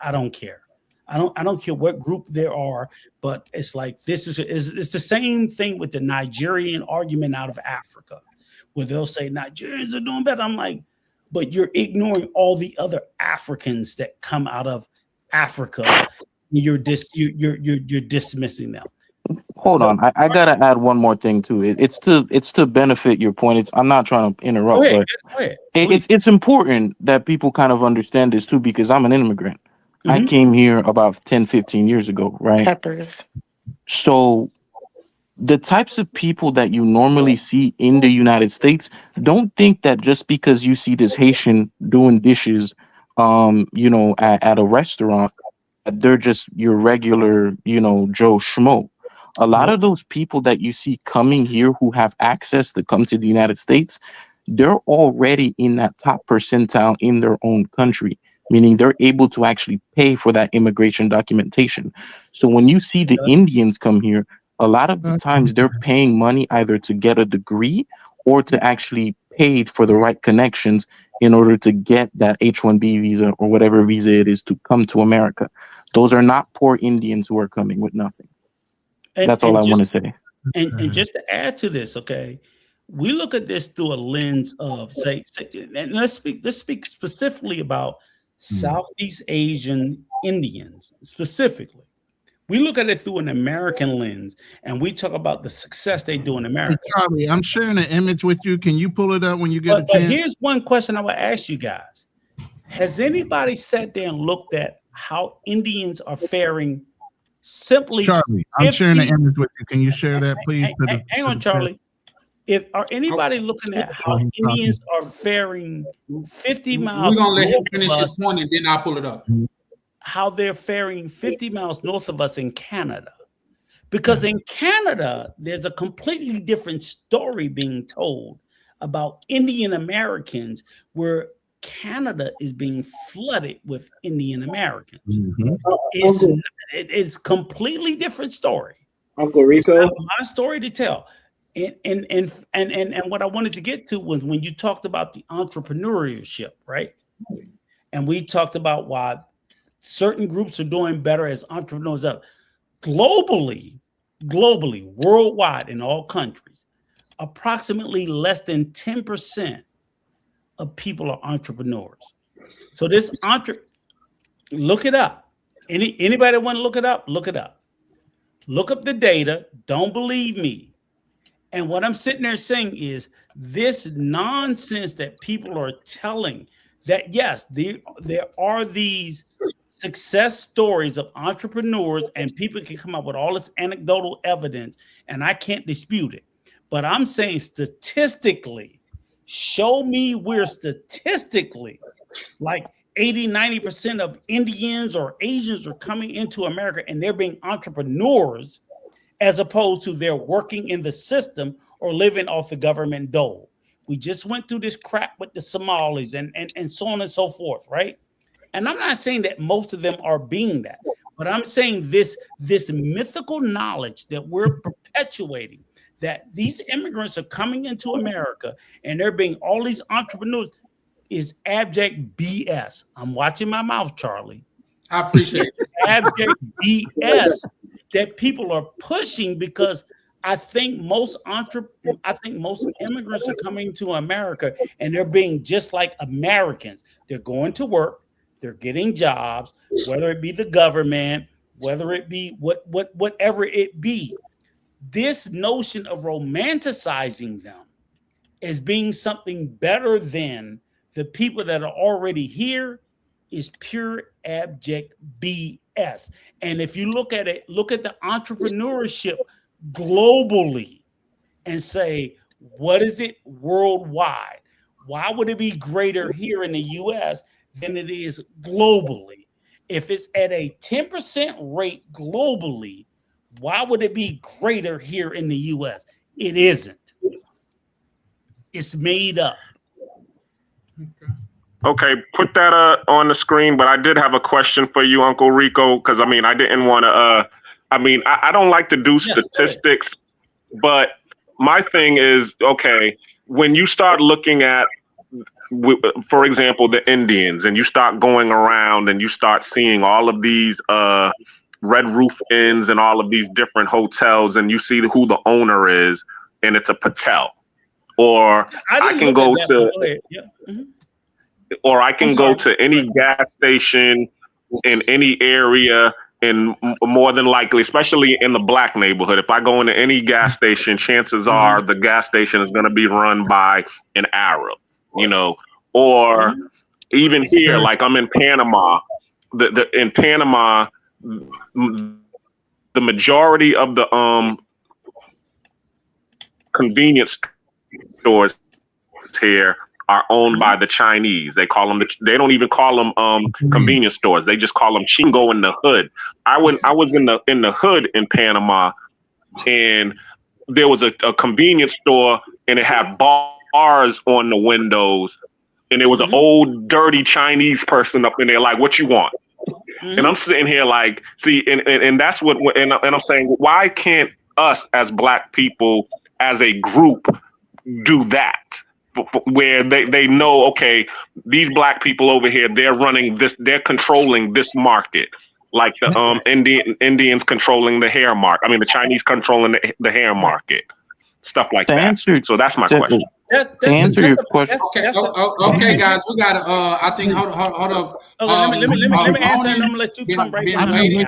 I don't care. I don't care what group there are, but it's like it's the same thing with the Nigerian argument out of Africa, where they'll say Nigerians are doing better. I'm like, but you're ignoring all the other Africans that come out of Africa. You're dismissing them. Hold on, I gotta add one more thing too. It's to benefit your point. I'm not trying to interrupt, Go but ahead. it's important that people kind of understand this too, because I'm an immigrant. I came here about 10, 15 years ago, right? Peppers. So the types of people that you normally see in the United States, don't think that just because you see this Haitian doing dishes, at a restaurant, they're just your regular, Joe Schmo. A lot of those people that you see coming here who have access to come to the United States, they're already in that top percentile in their own country, meaning they're able to actually pay for that immigration documentation. So when you see the Indians come here, a lot of the times they're paying money either to get a degree or to actually pay for the right connections in order to get that H-1B visa or whatever visa it is to come to America. Those are not poor Indians who are coming with nothing. That's all I want to say. And just to add to this, okay, we look at this through a lens of say and let's speak specifically about Southeast Asian Indians specifically. We look at it through an American lens, and we talk about the success they do in America. Hey, Charlie, I'm sharing an image with you. Can you pull it up when you get a chance? But here's one question I would ask you guys. Has anybody sat there and looked at how Indians are faring simply? Charlie, I'm sharing an image with you. Can you share that, please? Hang on, Charlie. Are anybody looking at how Indians are faring 50 miles? We're going to let him finish his point, and then I'll pull it up. How they're faring 50 miles north of us in Canada. Because in Canada, there's a completely different story being told about Indian Americans, where Canada is being flooded with Indian Americans. It's completely different story. Uncle Rico, my story to tell. And what I wanted to get to was when you talked about the entrepreneurship, right? And we talked about why certain groups are doing better as entrepreneurs up globally, worldwide, in all countries. Approximately less than 10% of people are entrepreneurs. So this look it up. Anybody want to look it up? Look it up. Look up the data. Don't believe me. And what I'm sitting there saying is this nonsense that people are telling that, yes, there are these success stories of entrepreneurs, and people can come up with all this anecdotal evidence, and I can't dispute it. But I'm saying statistically, show me where statistically like 80-90% of Indians or Asians are coming into America and they're being entrepreneurs, as opposed to they're working in the system or living off the government dole. We just went through this crap with the Somalis and so on and so forth, right? And I'm not saying that most of them are being that, but I'm saying this mythical knowledge that we're perpetuating, that these immigrants are coming into America and they're being all these entrepreneurs, is abject BS. I'm watching my mouth, Charlie. I appreciate it. Abject BS that people are pushing, because I think most immigrants are coming to America and they're being just like Americans. They're going to work, they're getting jobs, whether it be the government, whether it be whatever it be. This notion of romanticizing them as being something better than the people that are already here is pure abject BS. And if you look at it, look at the entrepreneurship globally and say, what is it worldwide? Why would it be greater here in the US than it is globally? If it's at a 10% rate globally, why would it be greater here in the US? It isn't. It's made up. Okay, put that on the screen. But I did have a question for you, Uncle Rico, because I didn't want to. I don't like to do statistics, but my thing is, okay, when you start looking at, for example, the Indians, and you start going around and you start seeing all of these Red Roof Inns and all of these different hotels, and you see who the owner is, and it's a Patel, or I can go to. Or I can go to any gas station in any area, and more than likely, especially in the black neighborhood, if I go into any gas station, chances are the gas station is going to be run by an Arab, or even here, like I'm in Panama. In Panama, the majority of the convenience stores here are owned by the Chinese. They call them. They don't even call them convenience stores. They just call them chingo in the hood. I was in the hood in Panama, and there was a convenience store, and it had bars on the windows, and there was an old dirty Chinese person up in there, like, what you want? And I'm sitting here like, see, and that's what, and I'm saying, why can't us as black people as a group do that? Where they know, okay, these black people over here, they're running this, they're controlling this market, like the Indians controlling the hair market. I mean, the Chinese controlling the hair market, stuff like that. So that's my question. Answer your question. Okay, guys, we gotta. I think hold up. Let me answer, and I'm gonna let you come right behind.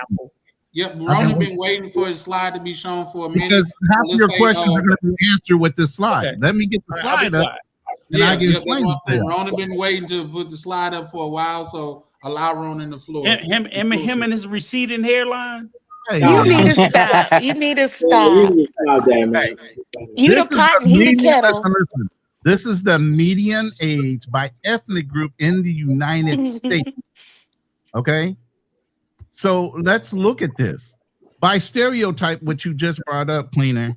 Yep, Ronnie been waiting for his slide to be shown for a minute. Because half of your questions are going to be answered with this slide. Okay. Let me get the slide up. And I can explain it. Ronnie been waiting to put the slide up for a while, so allow Ron the floor. Him and his receding hairline. Hey, you need to stop. You need to stop. You need to stop that, man. You the pot and he the kettle. This is the median age by ethnic group in the United States. Okay? So let's look at this. By stereotype, which you just brought up, Cleaner,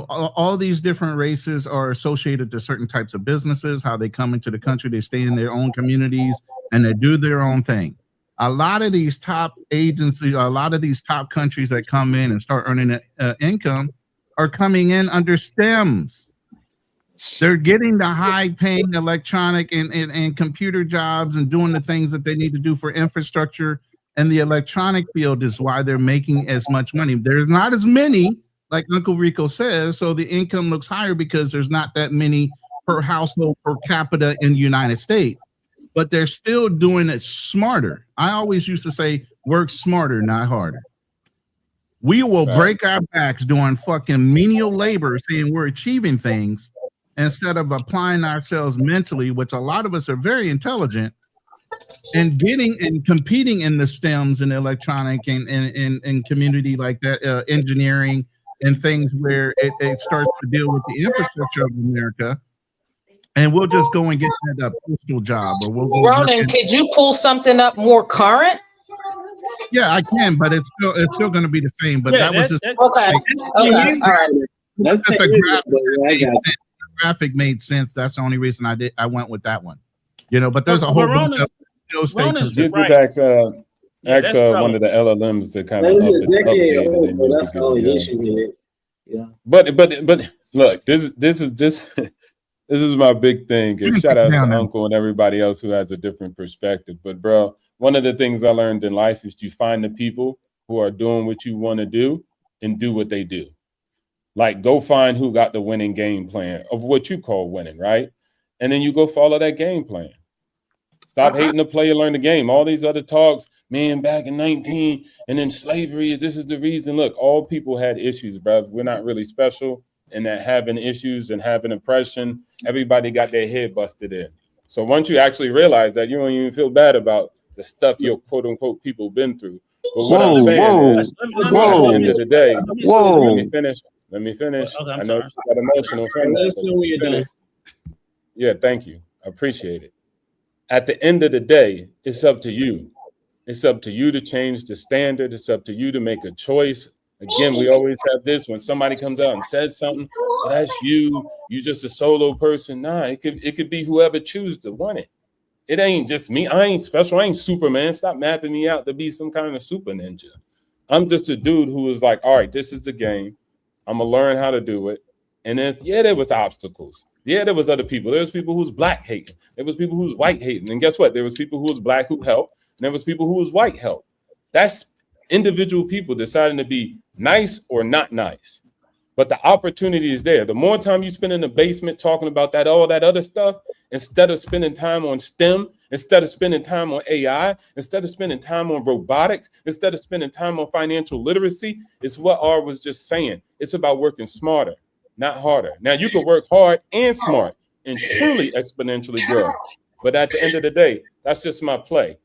all these different races are associated to certain types of businesses, how they come into the country, they stay in their own communities, and they do their own thing. A lot of these top agencies, a lot of these top countries that come in and start earning income are coming in under STEMs. They're getting the high-paying electronic and computer jobs and doing the things that they need to do for infrastructure. And the electronic field is why they're making as much money. There's not as many, like Uncle Rico says, so the income looks higher because there's not that many per household per capita in the United States. But they're still doing it smarter. I always used to say, work smarter, not harder. We will break our backs doing fucking menial labor, saying we're achieving things, instead of applying ourselves mentally, which a lot of us are very intelligent, and getting and competing in the STEMs and electronic and community like that, engineering and things where it starts to deal with the infrastructure of America. And we'll just go and get that postal job, or we'll go. Ronan, could you pull something up more current? Yeah, I can, but it's still going to be the same. But that was just okay. Okay, all right. That's just a graph demographic made sense. That's the only reason I went with that one. You know, but there's a whole bunch of still stay Rona's You consistent. just right. ask one of the LLMs to kind of This is a decade update it, old, and so you'll that's be the good to only go. issue with it. Yeah. But look, this is my big thing. And shout out to Uncle and everybody else who has a different perspective. But bro, one of the things I learned in life is to find the people who are doing what you want to do and do what they do. Like, go find who got the winning game plan of what you call winning, right? And then you go follow that game plan. Stop hating the player, learn the game. All these other talks, man, back in 19, and then slavery, this is the reason. Look, all people had issues, bro. We're not really special in that having issues and having oppression. Everybody got their head busted in. So once you actually realize that, you don't even feel bad about the stuff your quote unquote people been through. But what I'm saying is, at the end of the day, let me finish. Okay, I know you got emotional from Let us know when you're done. Yeah, thank you. I appreciate it. At the end of the day, it's up to you. It's up to you to change the standard. It's up to you to make a choice. Again, we always have this when somebody comes out and says something, well, that's you just a solo person. Nah, it could be whoever chooses to want it. It ain't just me. I ain't special. I ain't Superman. Stop mapping me out to be some kind of super ninja. I'm just a dude who is like, all right, this is the game. I'm gonna learn how to do it. And then, yeah, there was obstacles. Yeah, there was other people. There was people who's black hating. There was people who's white hating. And guess what? There was people who was black who helped. And there was people who was white helped. That's individual people deciding to be nice or not nice. But the opportunity is there. The more time you spend in the basement talking about that, all that other stuff, instead of spending time on STEM, instead of spending time on AI, instead of spending time on robotics, instead of spending time on financial literacy, it's what R was just saying. It's about working smarter, not harder. Now, you can work hard and smart and truly exponentially grow. But at the end of the day, that's just my play.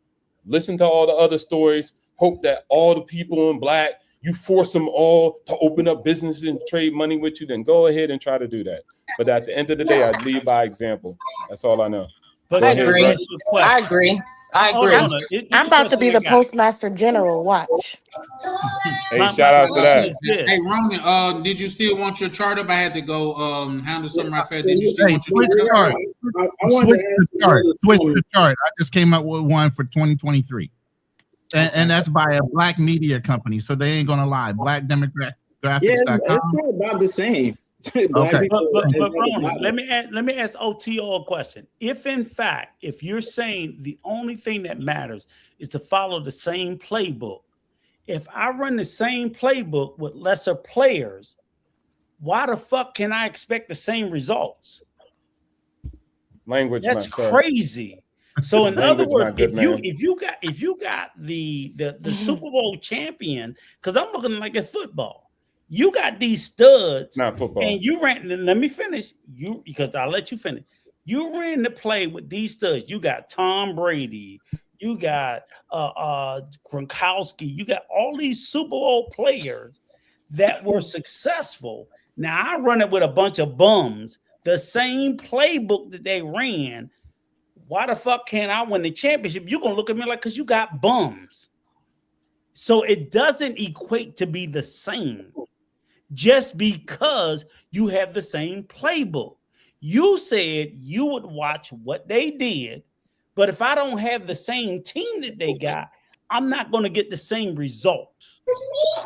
Listen to all the other stories. Hope that all the people in black, you force them all to open up businesses and trade money with you, then go ahead and try to do that. But at the end of the day, I lead by example. That's all I know. I agree. I agree. I'm about to be the Postmaster General. Watch. Hey, shout out to that. Hey, Ronan, did you still want your chart up? I had to go handle something right fast. Did you still want your chart up? Switch the chart. I just came up with one for 2023. And that's by a black media company, so they ain't gonna lie. Blackdemographics.com. Yeah, it's all about the same. Okay. But Ronan, let me ask OTO a question. If you're saying the only thing that matters is to follow the same playbook, if I run the same playbook with lesser players, why the fuck can I expect the same results? Language. That's crazy. So in other words, if you got the Super Bowl champion, because I'm looking like it's football, you got these studs, not football, and you ran. Let me finish. Because I'll let you finish. You ran the play with these studs. You got Tom Brady. You got Gronkowski. You got all these Super Bowl players that were successful. Now I run it with a bunch of bums. The same playbook that they ran. Why the fuck can't I win the championship? You're gonna look at me like because you got bums. So it doesn't equate to be the same just because you have the same playbook. You said you would watch what they did, but if I don't have the same team that they got, I'm not going to get the same results.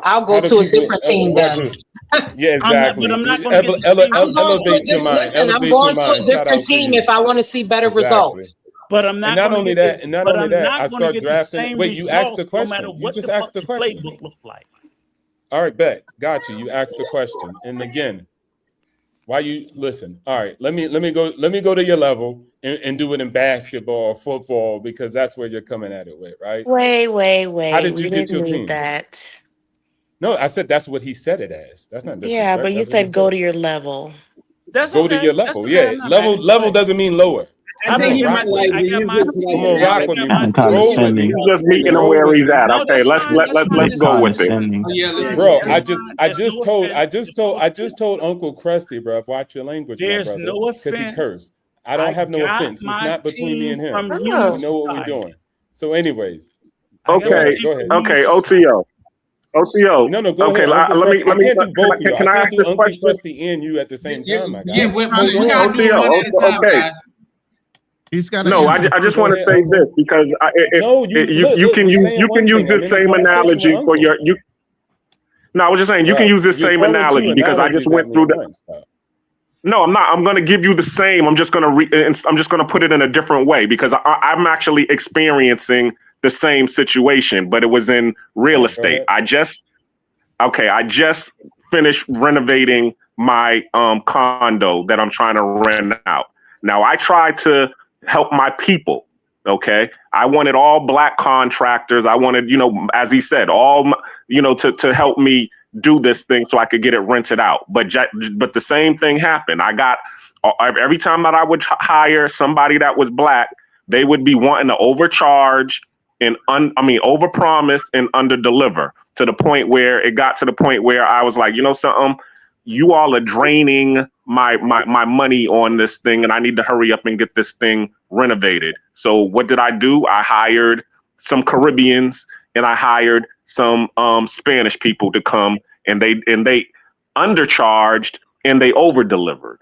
I'll go to a different team then. Yeah, exactly. I'm going to a different team if I want to see better results. But I'm not. And not only that, I start drafting. Wait, you asked the question. No matter what you just asked the question. Playbook look like. All right, bet. Got you. You asked the question, and again, why you listen? All right, let me go to your level and do it in basketball or football because that's where you're coming at it with, right? Wait. How did you get your team? That. No, I said that's what he said it as. That's not disrespect. Yeah, but you said go to your level. That's go to your level. Yeah, level doesn't mean lower. I'm gonna rock with me. He's just meeting him where he's at. Okay, let's go with it. Bro, I just told Uncle Krusty, bro, watch your language, there's brother, no offense. Because he cursed. I don't have no offense. It's not between me and him. We know what we're doing. So, anyways, okay, go ahead. Okay, OTO. OTO. No, go Okay, ahead, Uncle let me Krusty. I can't do both of you. can I I can't ask do this Uncle question? Krusty and you at the same time, my guy. Yeah, we gotta do it one at a time, Okay. guys. He's got to No, answer. I just Go want to ahead, say Uncle. this because No, you look, can we use saying one thing. I'm this in a same conversation with analogy for Uncle. your. No, I was just saying you can Bruh, use this you're same throwing two analogy because I just analogies at went me through at the. once. No, I'm not. I'm going to give you the same. I'm just going to I'm just going to put it in a different way because I'm actually experiencing the same situation, but it was in real All right, go estate. ahead. I just finished renovating my condo that I'm trying to rent out. Now I tried to help my people. Okay, I wanted all black contractors. I wanted, as he said, to help me do this thing so I could get it rented out. But the same thing happened. I got every time that I would hire somebody that was black, they would be wanting to overcharge and overpromise and underdeliver to the point where it got to the point where I was like, something, you all are draining my money on this thing, and I need to hurry up and get this thing renovated. So what did I do? I hired some Caribbeans and I hired some Spanish people to come, and they undercharged and they over delivered.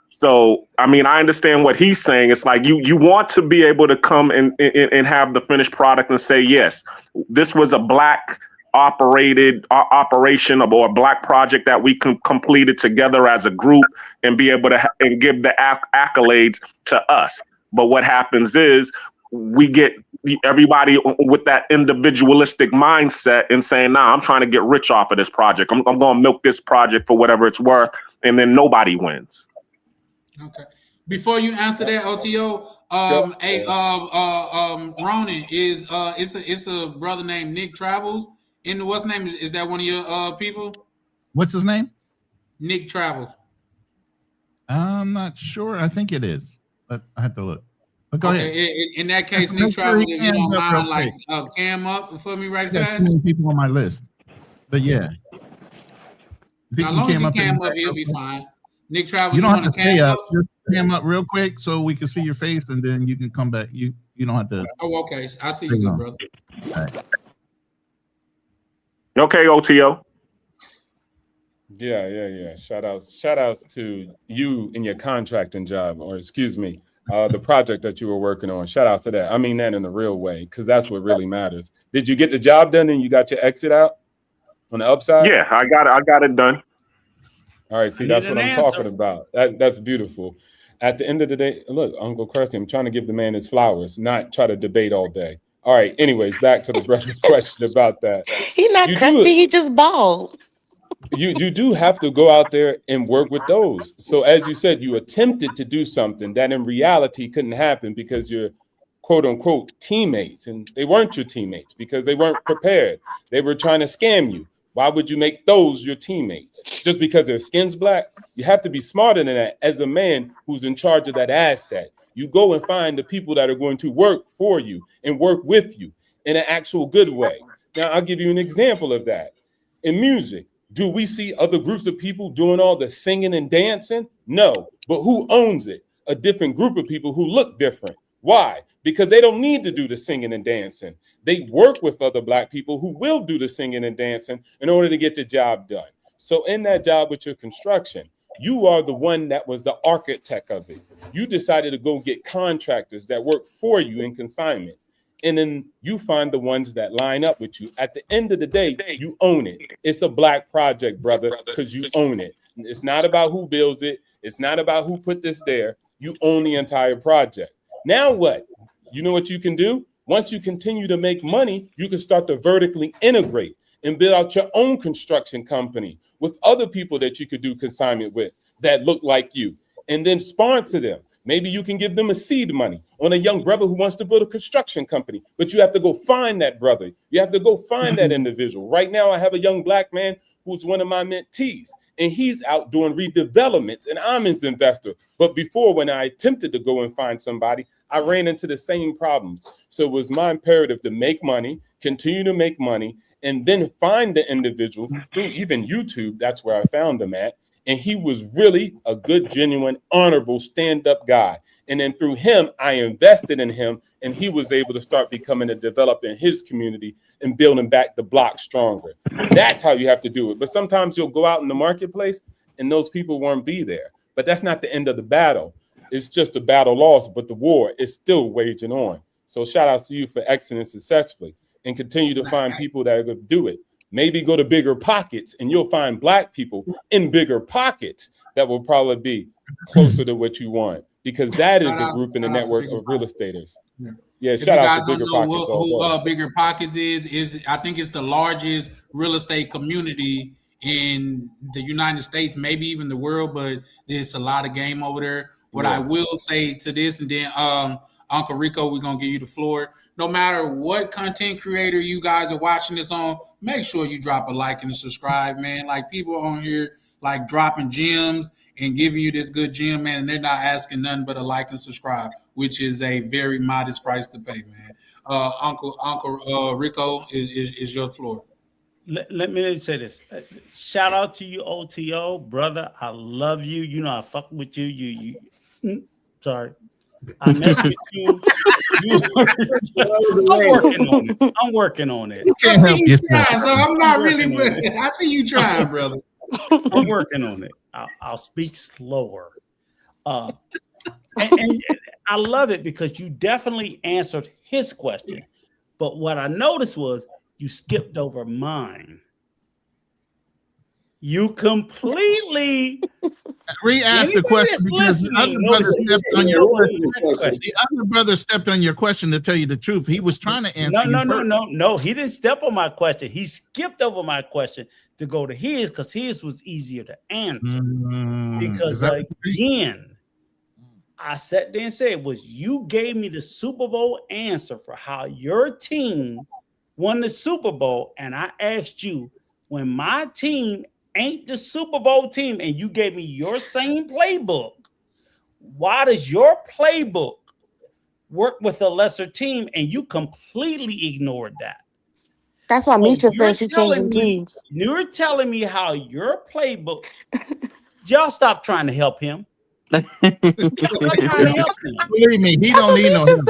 So, I mean, I understand what he's saying. It's like you want to be able to come and have the finished product and say, yes, this was a black operation or a black project that we completed together as a group and be able to and give the accolades to us. But what happens is we get everybody with that individualistic mindset and saying, nah, I'm trying to get rich off of this project. I'm going to milk this project for whatever it's worth. And then nobody wins. Okay. Before you answer that, OTO, Ronan is it's a brother named Nick Travels. And what's name is that one of your people? What's his name? Nick Travels. I'm not sure. I think it is, but I have to look. But go ahead. In that case, Nick Travels, if you don't mind, like cam up for me right fast. Too many people on my list, but yeah. As long as he cam up, he'll be fine. Nick Travels, you don't have to cam up? Just cam up real quick so we can see your face, and then you can come back. You don't have to. Oh, okay. I see you, good brother. All right. Okay, OTO. Yeah. Shout outs to you in your contracting job, or excuse me, the project that you were working on. Shout out to that. I mean that in a real way, because that's what really matters. Did you get the job done and you got your exit out on the upside? Yeah, I got it done. All right, see, that's what I'm talking about. That's beautiful. At the end of the day, look, Uncle Krusty, I'm trying to give the man his flowers, not try to debate all day. All right, anyways, back to the brother's question about that. He's not crusty, he just bald. You do have to go out there and work with those. So as you said, you attempted to do something that in reality couldn't happen because you're quote unquote teammates, and they weren't your teammates because they weren't prepared. They were trying to scam you. Why would you make those your teammates? Just because their skin's black? You have to be smarter than that as a man who's in charge of that asset. You go and find the people that are going to work for you and work with you in an actual good way. Now, I'll give you an example of that. In music, do we see other groups of people doing all the singing and dancing? No. But who owns it? A different group of people who look different. Why? Because they don't need to do the singing and dancing. They work with other black people who will do the singing and dancing in order to get the job done. So in that job with your construction, you are the one that was the architect of it. You decided to go get contractors that work for you in consignment. And then you find the ones that line up with you. At the end of the day, you own it. It's a black project, brother, because you own it. It's not about who builds it. It's not about who put this there. You own the entire project. Now what? You know what you can do? Once you continue to make money, you can start to vertically integrate and build out your own construction company with other people that you could do consignment with that look like you, and then sponsor them. Maybe you can give them a seed money on a young brother who wants to build a construction company, but you have to go find that brother. You have to go find that individual. Right now, I have a young black man who's one of my mentees, and he's out doing redevelopments, and I'm his investor. But before, when I attempted to go and find somebody, I ran into the same problems. So it was my imperative to make money, continue to make money, and then find the individual through even YouTube. That's where I found him at. And he was really a good, genuine, honorable stand-up guy. And then through him, I invested in him, and he was able to start becoming a developer in his community and building back the block stronger. That's how you have to do it. But sometimes you'll go out in the marketplace and those people won't be there. But that's not the end of the battle. It's just a battle lost, but the war is still waging on. So shout out to you for exiting successfully and continue to find people that are going to do it. Maybe go to bigger pockets and you'll find black people in bigger pockets that will probably be closer to what you want, because that is a group in the network of real estaters. Yeah, shout out to Bigger Pockets. Who Bigger Pockets is I think it's the largest real estate community in the United States, maybe even the world, but there's a lot of game over there. What I will say to this, and then Uncle Rico, we're gonna give you the floor. No matter what content creator you guys are watching this on, make sure you drop a like and a subscribe, man. Like, people on here like dropping gems and giving you this good gem, man, and they're not asking nothing but a like and subscribe, which is a very modest price to pay, man. Uncle Rico, is your floor. Let me say this. Shout out to you, OTO, brother. I love you. You know I fuck with you. Sorry. I mess with you. I'm working on it. You can't help yourself. So I'm not really. I see you trying, brother. I'm working on it. I'll speak slower. And I love it because you definitely answered his question. But what I noticed was you skipped over mine. You completely re-asked the question because the other brother stepped on your question to tell you the truth. He was trying to answer. No. He didn't step on my question. He skipped over my question to go to his because his was easier to answer. Because again, I sat there and said, you gave me the Super Bowl answer for how your team won the Super Bowl, and I asked you, when my team ain't the Super Bowl team, and you gave me your same playbook, why does your playbook work with a lesser team? And you completely ignored that. That's why Misha says she's changing teams. You're telling me how your playbook. Y'all stop trying to help him. Believe me, he don't need no help.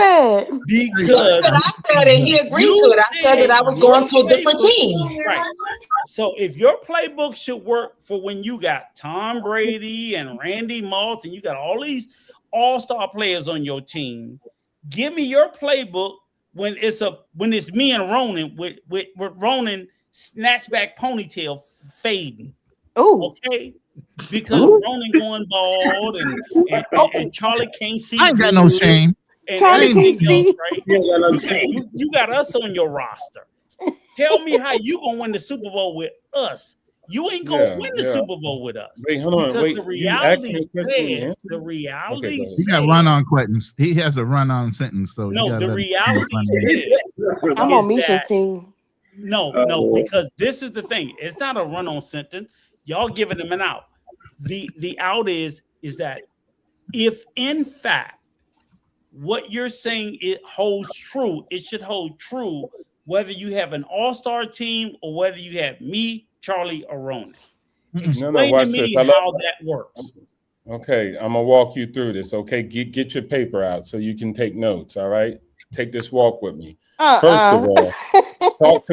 Because I said, and he agreed to it. I said that I was going to a different team. Right. So if your playbook should work for when you got Tom Brady and Randy Moss and you got all these all-star players on your team, give me your playbook when it's me and Ronan with Ronan snatchback ponytail fading. Oh, okay. Because Ronan going bald and Charlie can't see. I ain't got no shame. And Charlie can't see. Else, right? You got us on your roster. Tell me how you gonna win the Super Bowl with us. You ain't gonna win the Super Bowl with us. Wait, hold on. Wait, the reality he got run-on questions. He has a run-on sentence. So no, the reality is I'm on Misha's team. No, because this is the thing. It's not a run-on sentence. Y'all giving them an out. The out is that if in fact what you're saying it holds true, it should hold true whether you have an all-star team or whether you have me, Charlie, or Ronan. Explain to me how that works. Okay, I'm gonna walk you through this. Okay, get your paper out so you can take notes. All right, take this walk with me. First of all, talk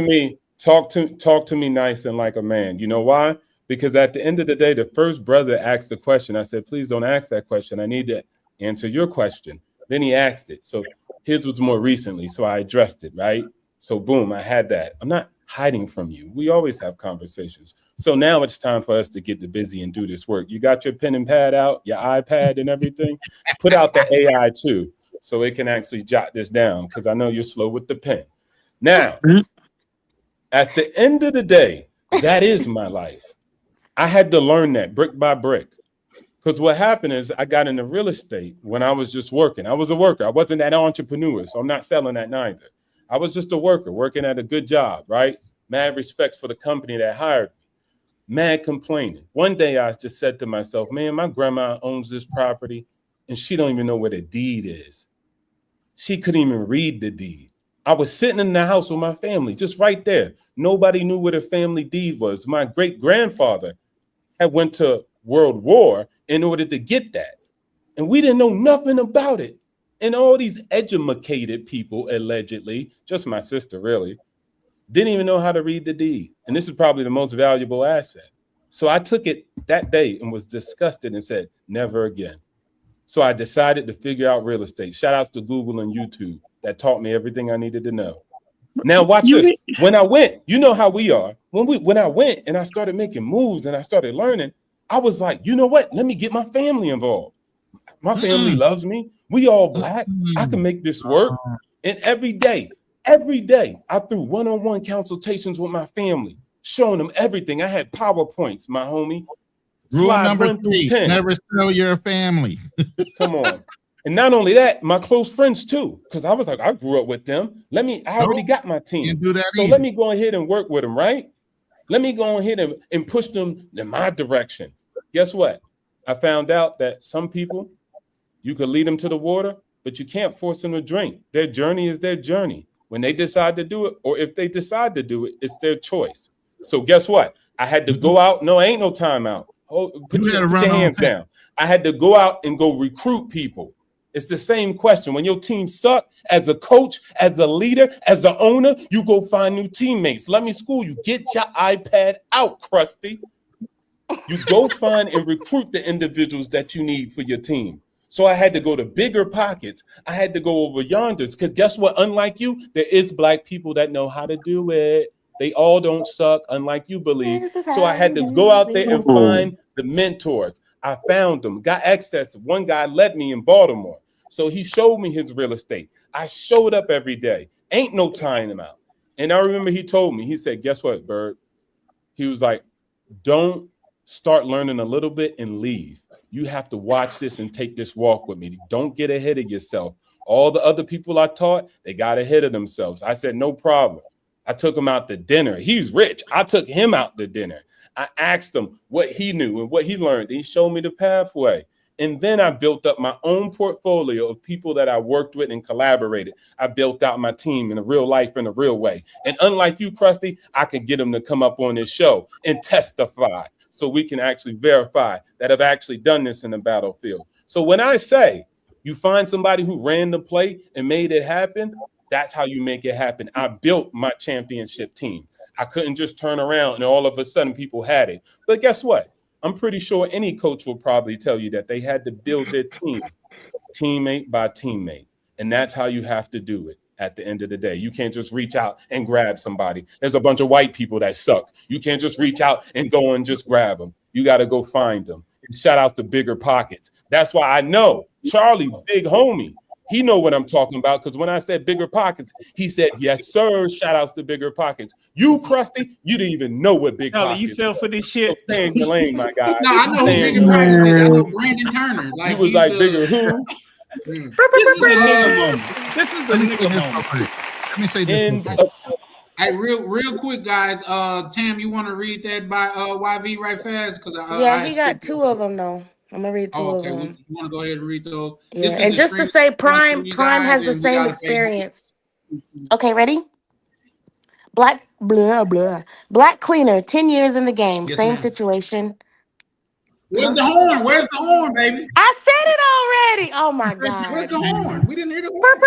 to me nice and like a man. You know why? Because at the end of the day, the first brother asked the question. I said, please don't ask that question. I need to answer your question. Then he asked it. So his was more recently. So I addressed it, right? So boom, I had that. I'm not hiding from you. We always have conversations. So now it's time for us to get busy and do this work. You got your pen and pad out, your iPad and everything. Put out the AI too, so it can actually jot this down, because I know you're slow with the pen. Now, at the end of the day, that is my life. I had to learn that brick by brick, because what happened is I got into real estate when I was just working. I was a worker. I wasn't that entrepreneur, so I'm not selling that neither. I was just a worker working at a good job, right? Mad respects for the company that hired me. Mad complaining. One day I just said to myself, man, my grandma owns this property and she don't even know what a deed is. She couldn't even read the deed. I was sitting in the house with my family, just right there. Nobody knew what a family deed was. My great grandfather had went to World War in order to get that. and we didn't know nothing about it. And all these educated people, allegedly, just my sister really, didn't even know how to read the deed. And this is probably the most valuable asset. So I took it that day and was disgusted and said, never again. So I decided to figure out real estate. Shout outs to Google and YouTube that taught me everything I needed to know. Now watch this. When I went, you know how we are. When I went and I started making moves and I started learning, I was like, you know what? Let me get my family involved. My family loves me. We all Black. I can make this work. And every day, I threw one-on-one consultations with my family, showing them everything. I had PowerPoints, my homie. Rule Slide number 1 through 3, 10. never sell your family. Come on. And not only that, my close friends too, because I was like, I grew up with them. I already got my team. Can't do that so either. let me go ahead and work with them, right? Let me go ahead and push them in my direction. Guess what? I found out that some people, you could lead them to the water, but you can't force them to drink. Their journey is their journey. When they decide to do it, or if they decide to do it, it's their choice. So guess what? I had to go out. No, ain't no timeout. Put your hands down. I had to go out and go recruit people. It's the same question. When your team suck, as a coach, as a leader, as an owner, you go find new teammates. Let me school you. Get your iPad out, Krusty. You go find and recruit the individuals that you need for your team. So I had to go to bigger pockets. I had to go over yonders. Because guess what? Unlike you, there is Black people that know how to do it. They all don't suck, unlike you believe. So I had to go out there and find the mentors. I found them, got access. One guy led me in Baltimore. So he showed me his real estate. I showed up every day. Ain't no tying him out. And I remember he told me, he said, guess what, Bird? He was like, don't start learning a little bit and leave. You have to watch this and take this walk with me. Don't get ahead of yourself. All the other people I taught, they got ahead of themselves. I said, no problem. I took him out to dinner. He's rich. I took him out to dinner. I asked him what he knew and what he learned. He showed me the pathway. And then I built up my own portfolio of people that I worked with and collaborated. I built out my team in a real life, in a real way. And unlike you, Krusty, I can get them to come up on this show and testify so we can actually verify that I've actually done this in the battlefield. So when I say you find somebody who ran the play and made it happen, that's how you make it happen. I built my championship team. I couldn't just turn around and all of a sudden people had it. But guess what? I'm pretty sure any coach will probably tell you that they had to build their team, teammate by teammate. And that's how you have to do it at the end of the day. You can't just reach out and grab somebody. There's a bunch of white people that suck. You can't just reach out and go and just grab them. You got to go find them. And shout out to Bigger Pockets. That's why I know Charlie, big homie, he know what I'm talking about, because when I said Bigger Pockets, he said, yes, sir. Shout outs to Bigger Pockets. You, Krusty, you didn't even know what Big Charlie, Pockets you fell for this shit. So stay in your lane, my guy. No, I know Bigger Pockets. I know Brandon Turner. He was like, Bigger who? This is the nigga moment. This is the nigga moment. Let me say this. Hey, real quick, guys. Tam, you want to read that by YV right fast? Because yeah, he got 2 of them though. I'm gonna read 2 of them. You want to go ahead and read those? Yeah, and just to say, Prime has the same experience. Okay, ready? Black cleaner, 10 years in the game, yes, same ma'am. situation. Where's the horn? Where's the horn, baby? I said it already. Oh my god. Where's the horn? We didn't hear the horn.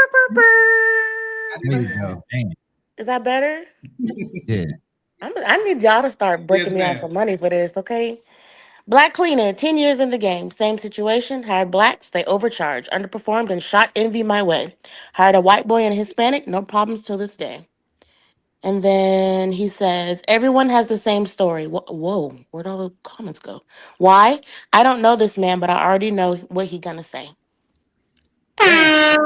There you go. Damn. Is that better? Yeah. I need y'all to start breaking me out some money for this, okay? Black cleaner, 10 years in the game. Same situation. Hired Blacks, they overcharged, underperformed, and shot envy my way. Hired a white boy and a Hispanic, no problems till this day. And then he says, everyone has the same story. Whoa, where'd all the comments go? Why? I don't know this man, but I already know what he gonna say. Damn,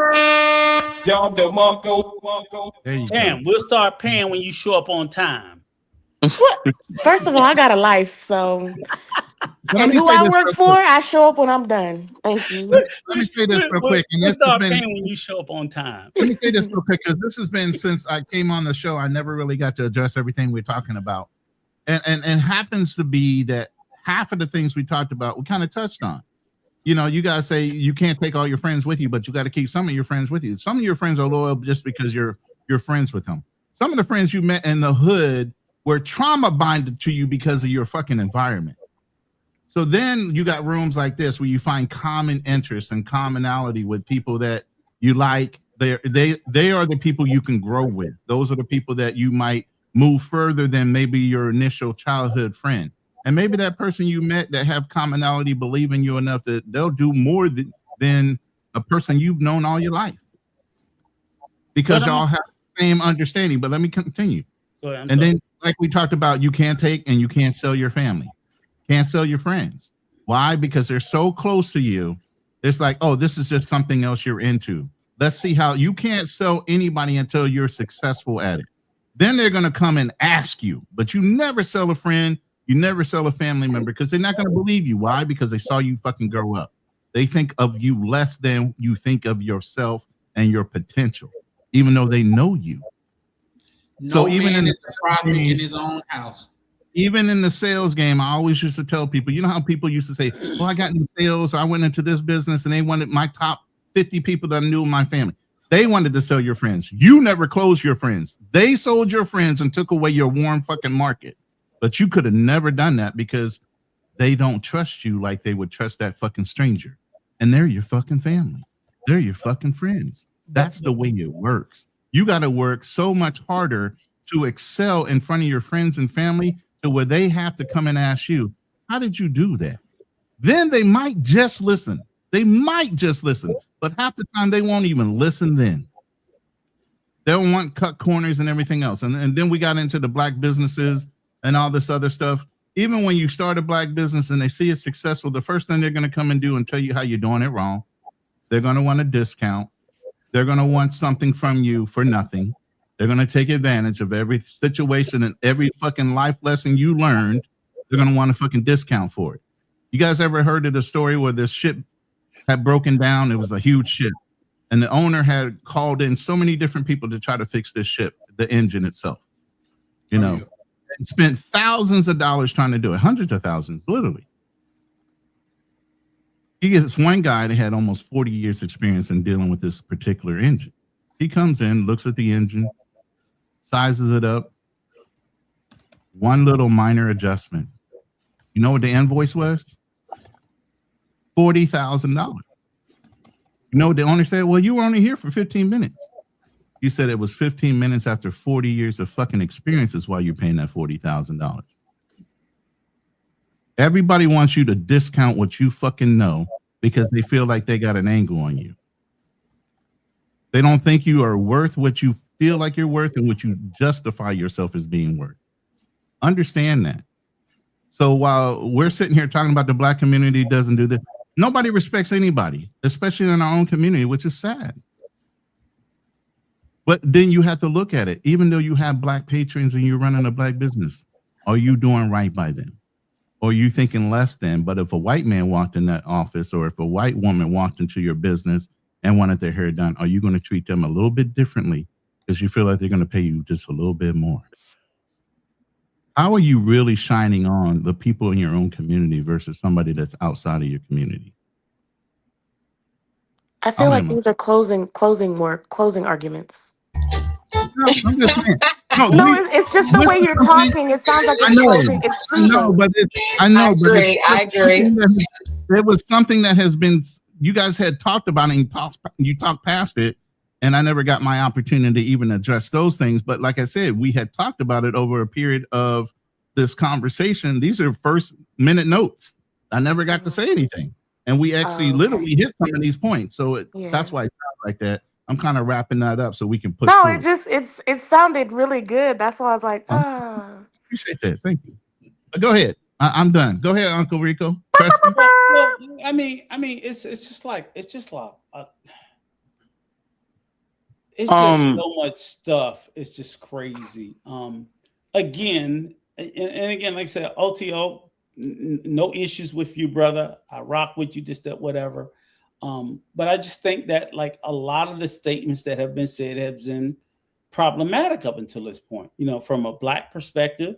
we'll start paying when you show up on time. What? First of all, I got a life, so and who I work for, I show up when I'm done. Thank you. Let me say this real quick. And we'll start paying when you show up on time. Let me say this real quick, because this has been since I came on the show. I never really got to address everything we're talking about, and happens to be that half of the things we talked about we kind of touched on. You know, you guys say you can't take all your friends with you, but you got to keep some of your friends with you. Some of your friends are loyal just because you're friends with them. Some of the friends you met in the hood were trauma bonded to you because of your fucking environment. So then you got rooms like this where you find common interests and commonality with people that you like. They are the people you can grow with. Those are the people that you might move further than maybe your initial childhood friend. And maybe that person you met that have commonality believe in you enough that they'll do more than a person you've known all your life. Because y'all have the same understanding. But let me continue. Go ahead, and then, like we talked about, you can't take and you can't sell your family. Can't sell your friends. Why? Because they're so close to you. It's like, oh, this is just something else you're into. Let's see how you can't sell anybody until you're successful at it. Then they're going to come and ask you, but you never sell a friend. You never sell a family member because they're not going to believe you. Why? Because they saw you fucking grow up. They think of you less than you think of yourself and your potential, even though they know you. So even in the property in his own house. Even in the sales game, I always used to tell people, you know how people used to say, well, I got into sales, or I went into this business, and they wanted my top 50 people that I knew in my family. They wanted to sell your friends. You never closed your friends. They sold your friends and took away your warm fucking market. But you could have never done that because they don't trust you like they would trust that fucking stranger. And they're your fucking family. They're your fucking friends. That's the way it works. You got to work so much harder to excel in front of your friends and family to where they have to come and ask you, how did you do that? Then they might just listen. They might just listen, but half the time they won't even listen then. They'll want cut corners and everything else. And then we got into the black businesses and all this other stuff. Even when you start a black business and they see it successful, the first thing they're going to come and do and tell you how you're doing it wrong. They're going to want a discount. They're going to want something from you for nothing. They're going to take advantage of every situation and every fucking life lesson you learned. They're going to want a fucking discount for it. You guys ever heard of the story where this ship had broken down? It was a huge ship. And the owner had called in so many different people to try to fix this ship, the engine itself. You know, and spent thousands of dollars trying to do it, hundreds of thousands, literally. He gets one guy that had almost 40 years experience in dealing with this particular engine. He comes in, looks at the engine, sizes it up. One little minor adjustment. You know what the invoice was? $40,000. You know what the owner said? Well, you were only here for 15 minutes. He said it was 15 minutes after 40 years of fucking experiences while you're paying that $40,000. Everybody wants you to discount what you fucking know because they feel like they got an angle on you. They don't think you are worth what you feel like you're worth and what you justify yourself as being worth. Understand that. So while we're sitting here talking about the black community doesn't do this, nobody respects anybody, especially in our own community, which is sad. But then you have to look at it. Even though you have black patrons and you're running a black business, are you doing right by them? Or are you thinking less than? But if a white man walked in that office or if a white woman walked into your business and wanted their hair done, are you going to treat them a little bit differently because you feel like they're going to pay you just a little bit more? How are you really shining on the people in your own community versus somebody that's outside of your community? I feel like these are closing arguments. No, I'm just saying. No, it's just the way you're talking. It sounds like it's closing. It's soothing. I agree. There was something that has been, you guys had talked about it and you talked past it, and I never got my opportunity to even address those things. But like I said, we had talked about it over a period of this conversation. These are first minute notes. I never got to say anything. And we actually literally hit some of these points. So that's why it sounds like that. I'm kind of wrapping that up so we can push forward. It sounded really good. That's why I was like, Appreciate that. Thank you. Go ahead. I'm done. Go ahead, Uncle Rico. Well, I mean, it's just like it's just so much stuff. It's just crazy. Again, and again, like I said, OTO, no issues with you, brother. I rock with you, just that whatever. But I just think that like a lot of the statements that have been said have been problematic up until this point, you know, from a black perspective,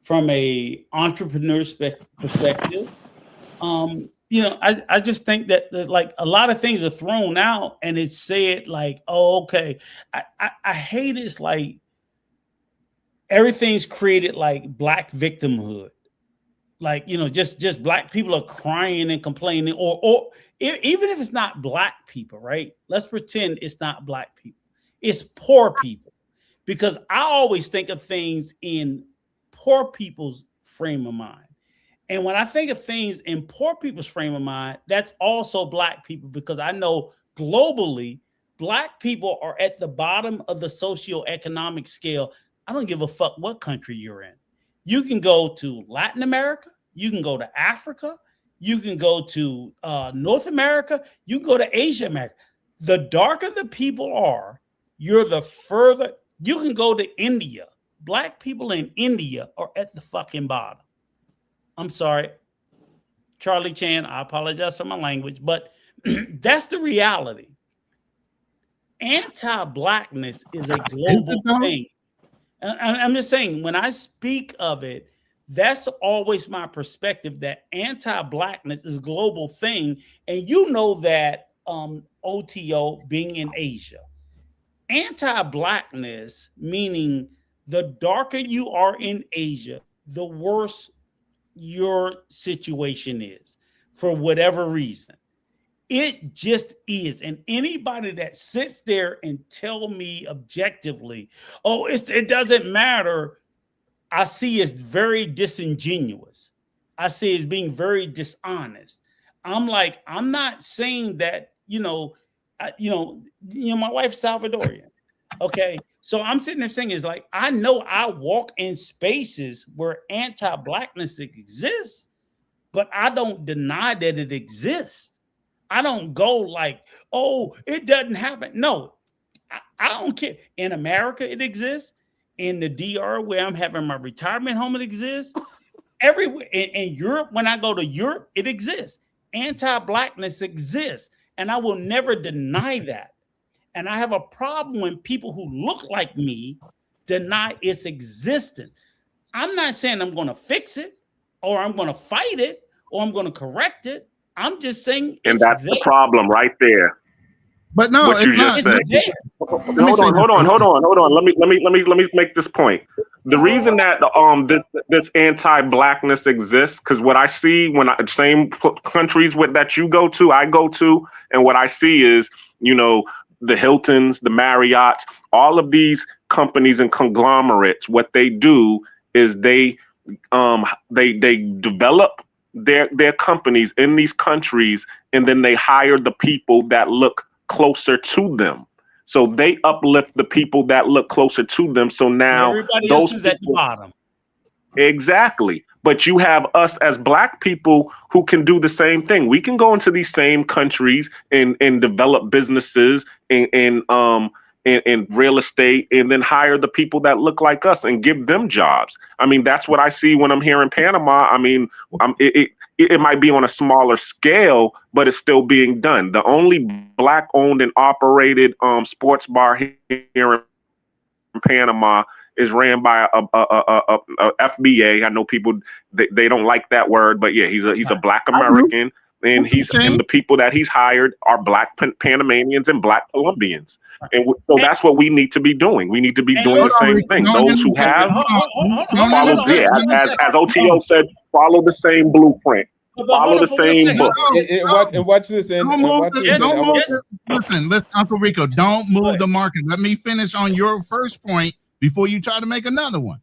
from a entrepreneur perspective. You know, I just think that like a lot of things are thrown out and it's said like, oh, okay. I hate it's like everything's created like black victimhood. like, just black people are crying and complaining, or even if it's not black people, right? Let's pretend it's not black people. It's poor people, because I always think of things in poor people's frame of mind. And when I think of things in poor people's frame of mind, that's also black people, because I know globally, black people are at the bottom of the socioeconomic scale. I don't give a fuck what country you're in. You can go to Latin America, you can go to Africa, you can go to North America, you can go to Asia America. The darker the people are, you're the further. You can go to India. Black people in India are at the fucking bottom. I'm sorry, Charlie Chan, I apologize for my language, but that's the reality. Anti-blackness is a global thing. I'm just saying, when I speak of it, that's always my perspective, that anti-blackness is a global thing. And you know that, OTO, being in Asia, anti-blackness, meaning the darker you are in Asia, the worse your situation is, for whatever reason. It just is. And anybody that sits there and tell me objectively, oh, it doesn't matter, I see as very disingenuous. I see as being very dishonest. I'm like, I'm not saying that, my wife's Salvadorian. Okay. So I'm sitting there saying, is like, I know I walk in spaces where anti-blackness exists, but I don't deny that it exists. I don't go like, oh, it doesn't happen. No, I don't care. In America, it exists. In the DR, where I'm having my retirement home, it exists. Everywhere in Europe, when I go to Europe, it exists. Anti-blackness exists. And I will never deny that. And I have a problem when people who look like me deny its existence. I'm not saying I'm going to fix it, or I'm going to fight it, or I'm going to correct it. I'm just saying, and that's the problem right there. But no, what you just said. Hold on. Let me make this point. The reason that this anti-blackness exists, because what I see when same countries that you go to, I go to, and what I see is, the Hiltons, the Marriotts, all of these companies and conglomerates, what they do is they develop their companies in these countries, and then they hire the people that look closer to them. So they uplift the people that look closer to them. So now everybody else is at the bottom. Exactly. But you have us as black people who can do the same thing. We can go into these same countries and develop businesses in real estate, and then hire the people that look like us and give them jobs. I mean, that's what I see when I'm here in Panama. I mean, it might be on a smaller scale, but it's still being done. The only black owned and operated sports bar here in Panama is ran by a FBA. I know people they don't like that word, but yeah, he's a black American, and and the people that he's hired are black Panamanians and black Colombians, and so that's what we need to be doing. We need to be doing the same thing. Those who have followed, as OTO said, follow the same blueprint. Follow the same book. And watch this. Listen, Uncle Rico, don't move the market. Let me finish on your first point before you try to make another one.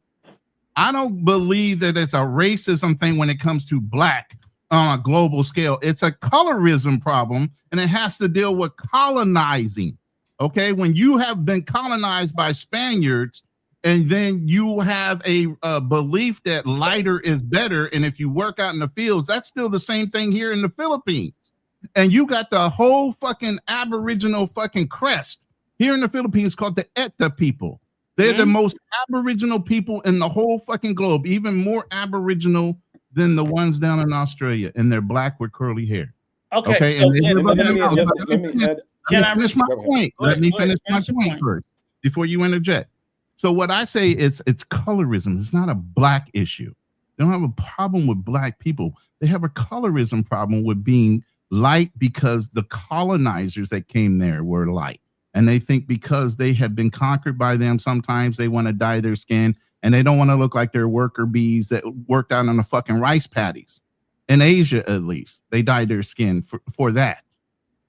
I don't believe that it's a racism thing when it comes to black on a global scale. It's a colorism problem, and it has to deal with colonizing. Okay, when you have been colonized by Spaniards, and then you have a belief that lighter is better, and if you work out in the fields, that's still the same thing here in the Philippines. And you got the whole fucking Aboriginal fucking crest here in the Philippines called the Eta people. They're the most Aboriginal people in the whole fucking globe, even more Aboriginal than the ones down in Australia, and they're black with curly hair. Okay, so let me finish my point first before you interject. So what I say is it's colorism. It's not a black issue. They don't have a problem with black people. They have a colorism problem with being light because the colonizers that came there were light. And they think because they have been conquered by them, sometimes they want to dye their skin. and they don't want to look like they're worker bees that worked out on the fucking rice paddies. In Asia, at least, they dye their skin for that.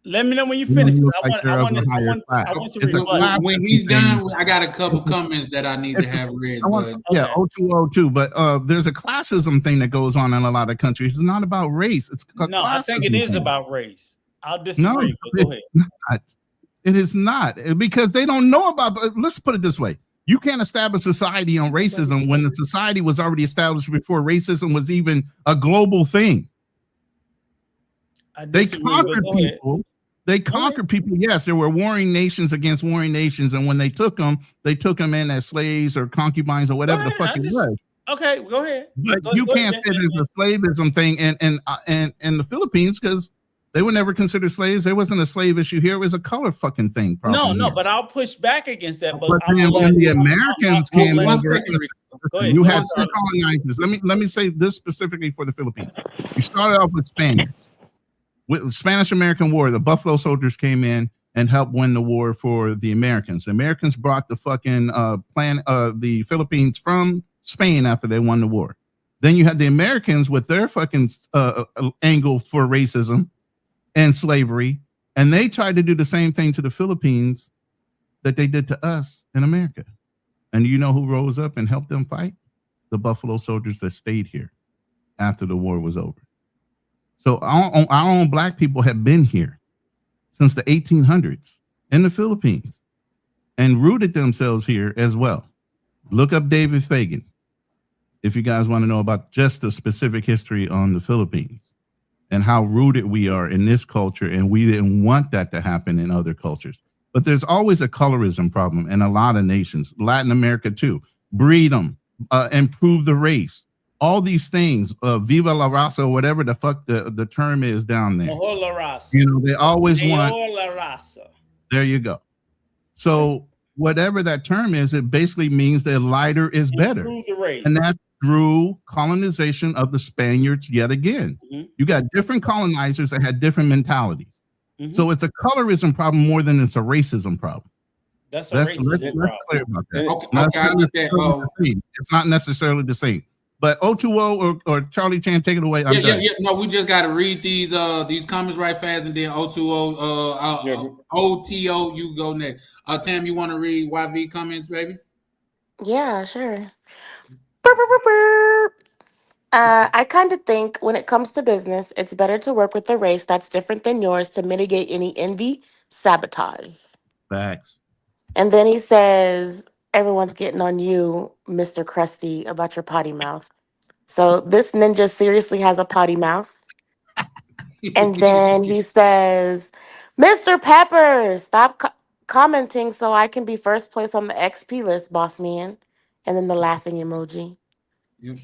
Let me know when you They finish. don't look I like they're of a higher class. I want to It's a rebut. class When he's thing. done, I got a couple comments that I need to have read. Yeah, Okay. 0202. But there's a classism thing that goes on in a lot of countries. It's not about race. It's a No, I think it classism is thing. about race. I'll No, disagree, but go ahead. it's not. It is not, because they don't know about. Let's put it this way: you can't establish society on racism when the society was already established before racism was even a global thing. I They disagree, conquered but go ahead. people. They conquered people. Yes, there were warring nations against warring nations, and when they took them in as slaves or concubines or whatever the fuck it was. Okay, go ahead. But Go you ahead, can't say there's a slavism thing in the Philippines because they were never considered slaves. There wasn't a slave issue here. It was a color fucking thing. No, Here. but I'll push back against that. But then when the Americans came over, you had two colonizers. Let me say this specifically for the Philippines. You started off with Spaniards. With the Spanish-American War, the Buffalo Soldiers came in and helped win the war for the Americans. The Americans brought the fucking the Philippines from Spain after they won the war. Then you had the Americans with their fucking angle for racism and slavery, and they tried to do the same thing to the Philippines that they did to us in America. And you know who rose up and helped them fight? The Buffalo Soldiers that stayed here after the war was over. So our own black people have been here since the 1800s in the Philippines and rooted themselves here as well. Look up David Fagan if you guys want to know about just the specific history on the Philippines and how rooted we are in this culture, and we didn't want that to happen in other cultures. But there's always a colorism problem in a lot of nations, Latin America too. Breed them, improve the race. All these things, Viva la Raza, whatever the fuck the term is down there. La raza. You know, they always want. La raza. There you go. So whatever that term is, it basically means that lighter is better. Improve the race. And that's through colonization of the Spaniards yet again. Mm-hmm. You got different colonizers that had different mentalities. Mm-hmm. So it's a colorism problem more than it's a racism problem. That's racism problem. Clear about that. It's not necessarily the same. But 020 or Charlie Chan, take it away. Yeah. No, we just got to read these comments right fast, and then 020 OTO, you go next. Tam, you want to read YV comments, baby? Yeah, sure. I kind of think when it comes to business, it's better to work with a race that's different than yours to mitigate any envy, sabotage. Facts. And then he says, everyone's getting on you, Mr. Krusty, about your potty mouth. So this ninja seriously has a potty mouth. And then he says, Mr. Pepper, stop commenting so I can be first place on the XP list, boss man. And then the laughing emoji.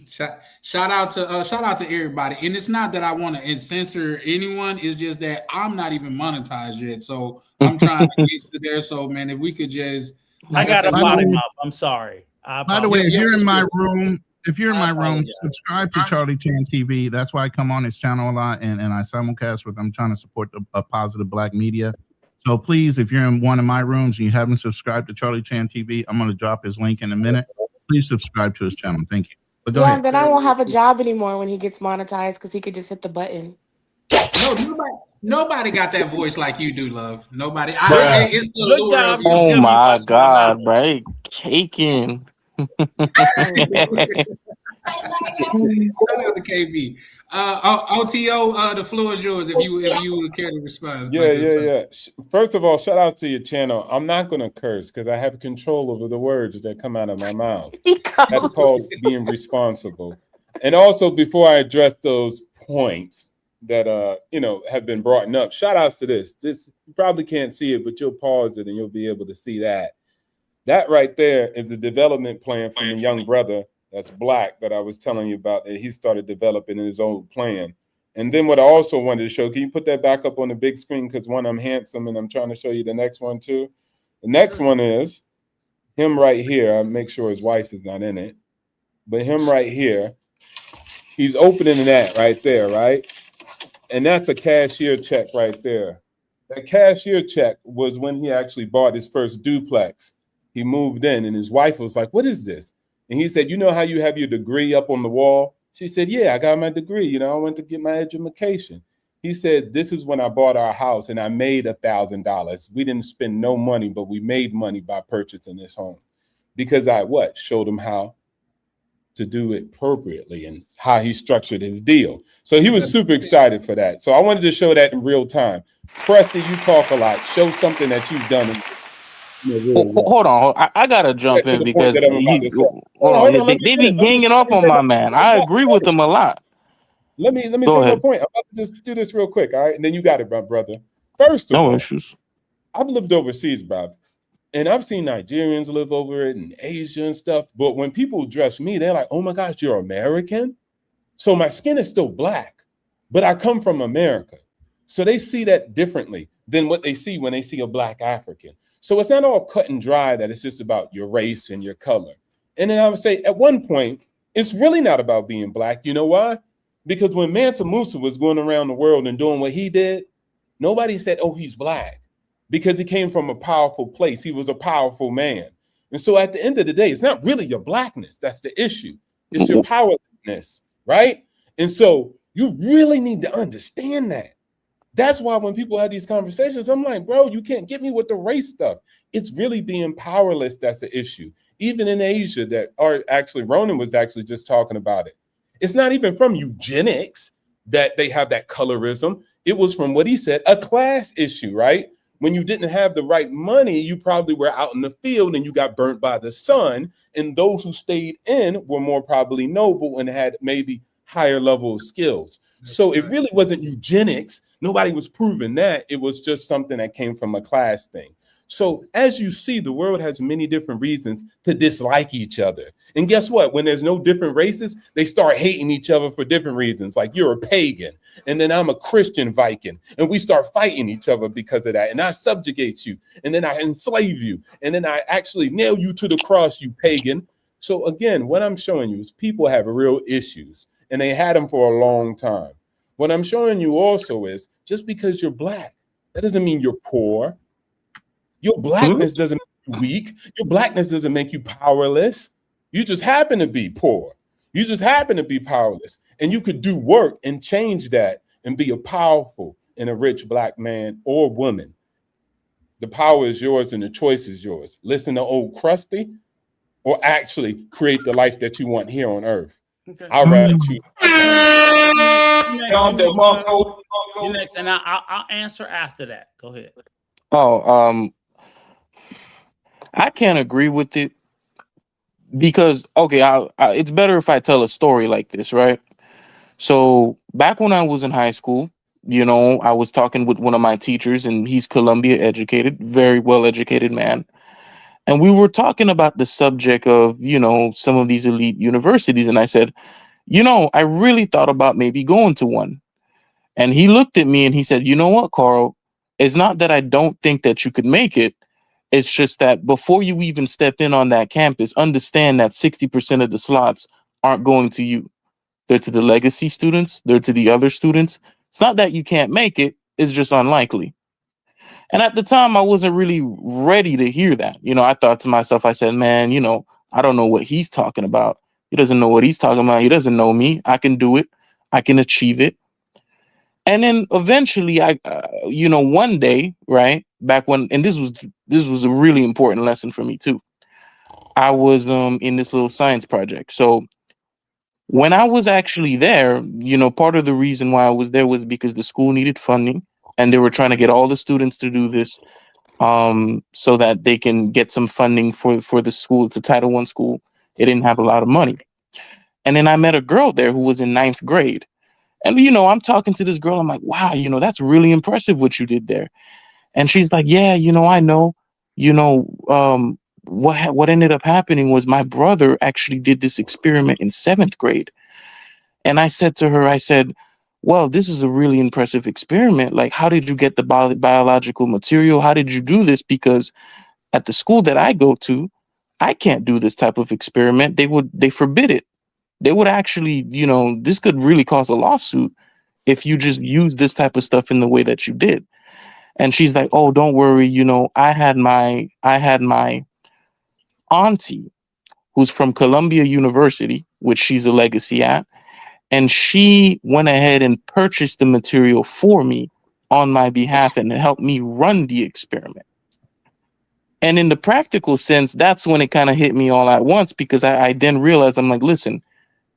Shout out to everybody. And it's not that I want to censor anyone. It's just that I'm not even monetized yet. So I'm trying to get to there. So man, if we could just I got a potty mouth. I'm sorry. By the way, if you're in my room, subscribe to Charlie Chan TV. That's why I come on his channel a lot and I simulcast with him, trying to support a positive black media. So please, if you're in one of my rooms and you haven't subscribed to Charlie Chan TV, I'm going to drop his link in a minute. Please subscribe to his channel. Thank you. But go ahead. Then I won't have a job anymore when he gets monetized because he could just hit the button. No, nobody got that voice like you do, love. Nobody. It's the lure of you. Oh my God, right? Caking. Shout out to KB. OTO, the floor is yours if you would care to respond. Yeah. First of all, shout out to your channel. I'm not going to curse because I have control over the words that come out of my mouth. That's called being responsible. And also, before I address those points that have been brought up, shout outs to this. You probably can't see it, but you'll pause it and you'll be able to see that. That right there is the development plan from the young brother that's black that I was telling you about, that he started developing in his own plan. And then what I also wanted to show, can you put that back up on the big screen? Because one, I'm handsome and I'm trying to show you the next one too. The next one is him right here. I'll make sure his wife is not in it. But him right here, he's opening that right there, right? And that's a cashier check right there. That cashier check was when he actually bought his first duplex. He moved in and his wife was like, what is this? And he said, you know how you have your degree up on the wall? She said, yeah, I got my degree. You know, I went to get my education. He said, this is when I bought our house and I made $1,000. We didn't spend no money, but we made money by purchasing this home. Because I showed him how to do it appropriately and how he structured his deal. So he was super excited for that. So I wanted to show that in real time. Presti, you talk a lot. Show something that you've done. Hold on. I gotta jump in because hold on. They be ganging up on my man. I agree with them a lot. Let me say my point. I'm about to just do this real quick, all right? And then you got it, my brother. First of all, issues. I've lived overseas, bruv. And I've seen Nigerians live over it and Asia and stuff. But when people address me, they're like, oh my gosh, you're American? So my skin is still black, but I come from America. So they see that differently than what they see when they see a black African. So it's not all cut and dry that it's just about your race and your color. And then I would say at one point, it's really not about being black. You know why? Because when Mansa Musa was going around the world and doing what he did, nobody said, oh, he's black. Because he came from a powerful place. He was a powerful man. And so at the end of the day, it's not really your blackness. That's the issue. It's your powerlessness, right? And so you really need to understand that. That's why when people have these conversations, I'm like, bro, you can't get me with the race stuff. It's really being powerless that's the issue. Even in Asia, Ronan was actually just talking about it. It's not even from eugenics that they have that colorism. It was from what he said, a class issue, right? When you didn't have the right money, you probably were out in the field and you got burnt by the sun. And those who stayed in were more probably noble and had maybe higher level of skills. So it really wasn't eugenics. Nobody was proving that. It was just something that came from a class thing. So as you see, the world has many different reasons to dislike each other. And guess what? When there's no different races, they start hating each other for different reasons. Like you're a pagan, and then I'm a Christian Viking, and we start fighting each other because of that. And I subjugate you, and then I enslave you, and then I actually nail you to the cross, you pagan. So again, what I'm showing you is people have real issues, and they had them for a long time. What I'm showing you also is just because you're black, that doesn't mean you're poor. Your blackness doesn't make you weak. Your blackness doesn't make you powerless. You just happen to be poor. You just happen to be powerless. And you could do work and change that and be a powerful and a rich black man or woman. The power is yours and the choice is yours. Listen to old Krusty or actually create the life that you want here on earth. Okay. I'll rather choose. You next, and I'll answer after that. Go ahead. I can't agree with it because, okay, it's better if I tell a story like this, right? So back when I was in high school, you know, I was talking with one of my teachers and he's Columbia educated, very well educated man. And we were talking about the subject of, you know, some of these elite universities. And I said, you know, I really thought about maybe going to one. And he looked at me and he said, you know what, Carl, it's not that I don't think that you could make it. It's just that before you even step in on that campus, understand that 60% of the slots aren't going to you. They're to the legacy students. They're to the other students. It's not that you can't make it. It's just unlikely. And at the time, I wasn't really ready to hear that. You know, I thought to myself, I said, man, you know, I don't know what he's talking about. He doesn't know what he's talking about. He doesn't know me. I can do it. I can achieve it. And then eventually, you know, one day, right back when, and this was a really important lesson for me too. I was in this little science project. So when I was actually there, you know, part of the reason why I was there was because the school needed funding, and they were trying to get all the students to do this, so that they can get some funding for the school. It's a Title I school. It didn't have a lot of money. And then I met a girl there who was in 9th grade. And, you know, I'm talking to this girl. I'm like, wow, you know, that's really impressive what you did there. And she's like, yeah, you know, I know, you know, what ended up happening was my brother actually did this experiment in 7th grade. And I said to her, I said, well, this is a really impressive experiment. Like, how did you get the biological material? How did you do this? Because at the school that I go to, I can't do this type of experiment. They forbid it. They would actually, you know, this could really cause a lawsuit if you just use this type of stuff in the way that you did. And she's like, oh, don't worry. You know, I had my auntie who's from Columbia University, which she's a legacy at. And she went ahead and purchased the material for me on my behalf and helped me run the experiment. And in the practical sense, that's when it kind of hit me all at once, because I then realized, I'm like, listen,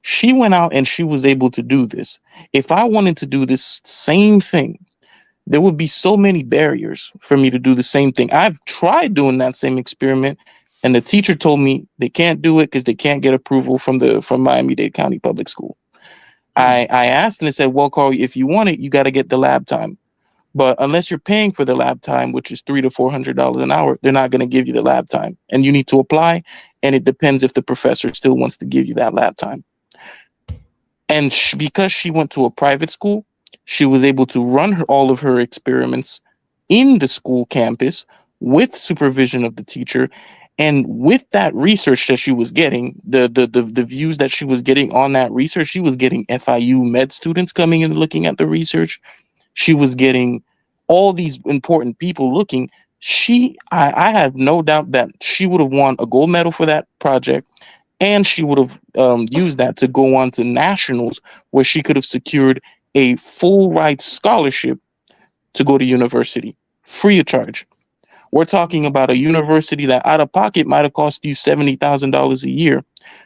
she went out and she was able to do this. If I wanted to do this same thing, there would be so many barriers for me to do the same thing. I've tried doing that same experiment, and the teacher told me they can't do it because they can't get approval from Miami-Dade County Public School. I asked and they said, well, Carl, if you want it, you got to get the lab time. But unless you're paying for the lab time, which is $300 to $400 an hour, they're not going to give you the lab time. And you need to apply. And it depends if the professor still wants to give you that lab time. And because she went to a private school, she was able to run all of her experiments in the school campus with supervision of the teacher. And with that research that she was getting, the views that she was getting on that research, she was getting FIU med students coming and looking at the research. She was getting all these important people looking. I have no doubt that she would have won a gold medal for that project, and she would have used that to go on to nationals, where she could have secured a full ride scholarship to go to university free of charge. We're talking about a university that out of pocket might have cost you $70,000 a year.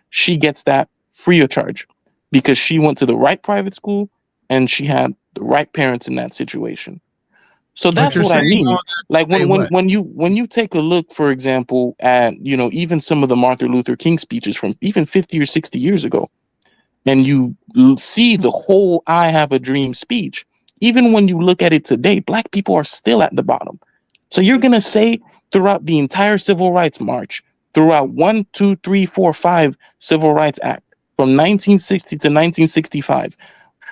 She gets that free of charge because she went to the right private school and she had the right parents in that situation. So that's what I mean. Like when you take a look, for example, at, you know, even some of the Martin Luther King speeches from even 50 or 60 years ago, and you see the whole I Have a Dream speech, even when you look at it today, Black people are still at the bottom. So you're going to say throughout the entire Civil Rights March, throughout 1, 2, 3, 4, 5 Civil Rights Act from 1960 to 1965,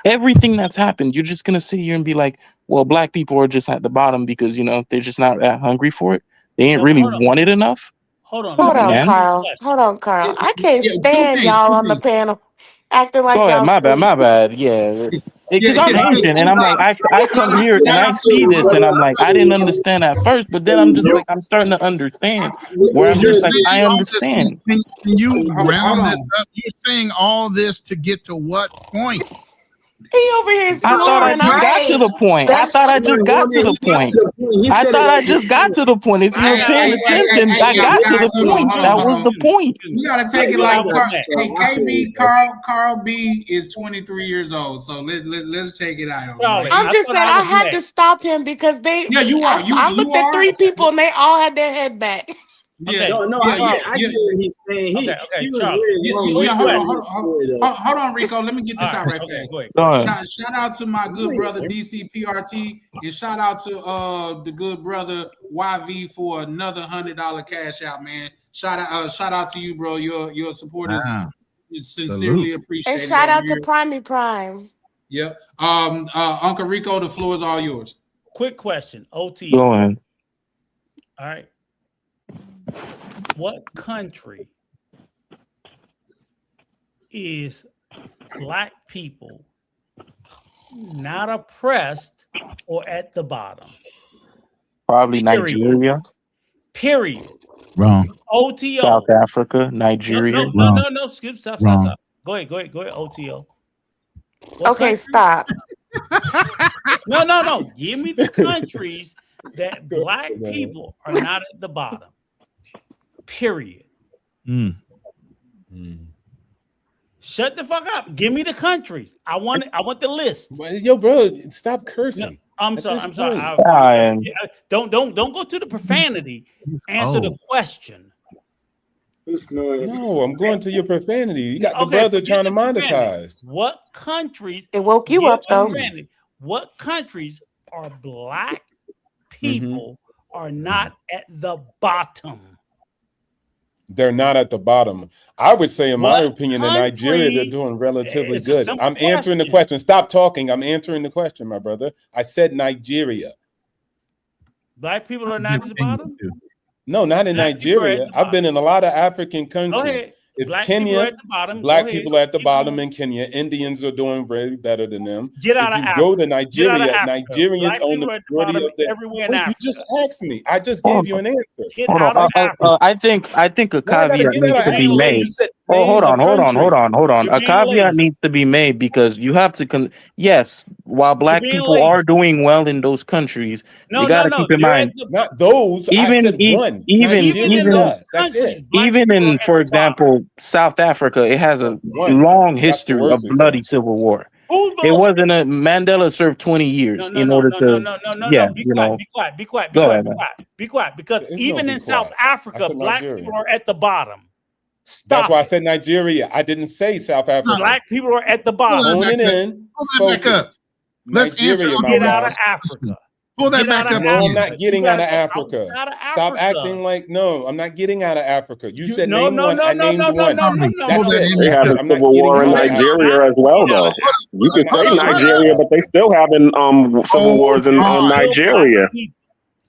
everything that's happened, you're just going to sit here and be like, well, Black people are just at the bottom because, you know, they're just not that hungry for it. They ain't really wanted enough. Hold on, Carl. Hold on, Carl. I can't stand y'all on the panel acting like Go ahead, y'all my bad, sleep. my bad. Yeah. Because I'm Asian and I'm like, I come here and I see this and I'm like, I didn't understand at first, but then I'm just like, I'm starting to understand where I'm just like, I understand. Can you round this up? You're saying all this to get to what point? He over here I thought I just got to the point. I thought I just got to the point. I thought I just got to the point. If you were paying attention, I got to the point. That was the point. We gotta take it like hey, KB Carl B is 23 years old, so let's take it out. I'm just saying I had to stop him because they. Yeah, you are. I looked at 3 people and they all had their head back. Yeah, I get what he's saying. He was really hold on, Rico. Let me get this out right fast. Shout out to my good brother DCPRT, and shout out to the good brother YV for another $100 cash out, man. Shout out to you, bro. Your support is sincerely appreciated. And shout out to Primey Prime. Yep. Uncle Rico, the floor is all yours. Quick question, OT. Go ahead. All right. What country is Black people not oppressed or at the bottom? Probably Nigeria. Period. Wrong. OTO. South Africa, Nigeria. No. Skip. Stop. Go ahead. OTO. Okay, stop. No. Give me the countries that Black people are not at the bottom. Period. Shut the fuck up. Give me the countries. I want the list. Yo, bro, stop cursing. No, I'm sorry. Don't go to the profanity. Answer the question. No, I'm going to your profanity. You got the brother trying to monetize. What countries? It woke you up though. What countries are Black people are not at the bottom? They're not at the bottom. I would say, in my opinion, in Nigeria, they're doing relatively good. I'm answering the question. Stop talking. I'm answering the question, my brother. I said Nigeria. Black people are not at the bottom? No, not in Nigeria. I've been in a lot of African countries. If Black people Kenya, are at the bottom. black Go ahead. people are at the Keep bottom going. in Kenya. Indians are doing very better than them. Get out If of you go Africa. to Nigeria, Africa. Nigerians Black own the people are at the majority bottom of the. everywhere in Wait, you Africa. just asked me. I just Hold gave you on. an answer. Get Hold out on. of Africa. I think a Now I gotta caveat get needs out of to be Africa. made. You said Oh, name a country. hold on. You're A being caveat lazy. needs to be made because you have to yes, while black being people are lazy. doing well in those countries, No, you got to no. keep in They're mind at the, Not those. I even said e- one. even even in those Nigeria. That's countries, it. black even people are in, at for the bottom. example, South Africa, it has a One. long That's the history worst of bloody example. civil war. Who's It most? wasn't a Mandela served 20 years in order to Be quiet. Go ahead, man. Be quiet. Because There is even no in be South quiet. I Africa, said black Nigeria. people are at the bottom. That's Stop why I it. said Nigeria. I didn't say South Africa. Black people are at the Pull bottom. that Own back it up. in. Pull that back up. Focus. Let's answer Nigeria, my Get out brother. of Africa. Pull that Get back out up. of No, I'm Africa. not getting You out of gotta go Africa. outside of Stop Africa. acting like no. I'm not getting out of Africa. You said No, name one. I named one. That's Pull that it. They image have up. a I'm not civil getting war in out of Nigeria Africa. as well, though. You I'm could not say getting out of Nigeria, but they Africa. still having civil wars in on. Nigeria.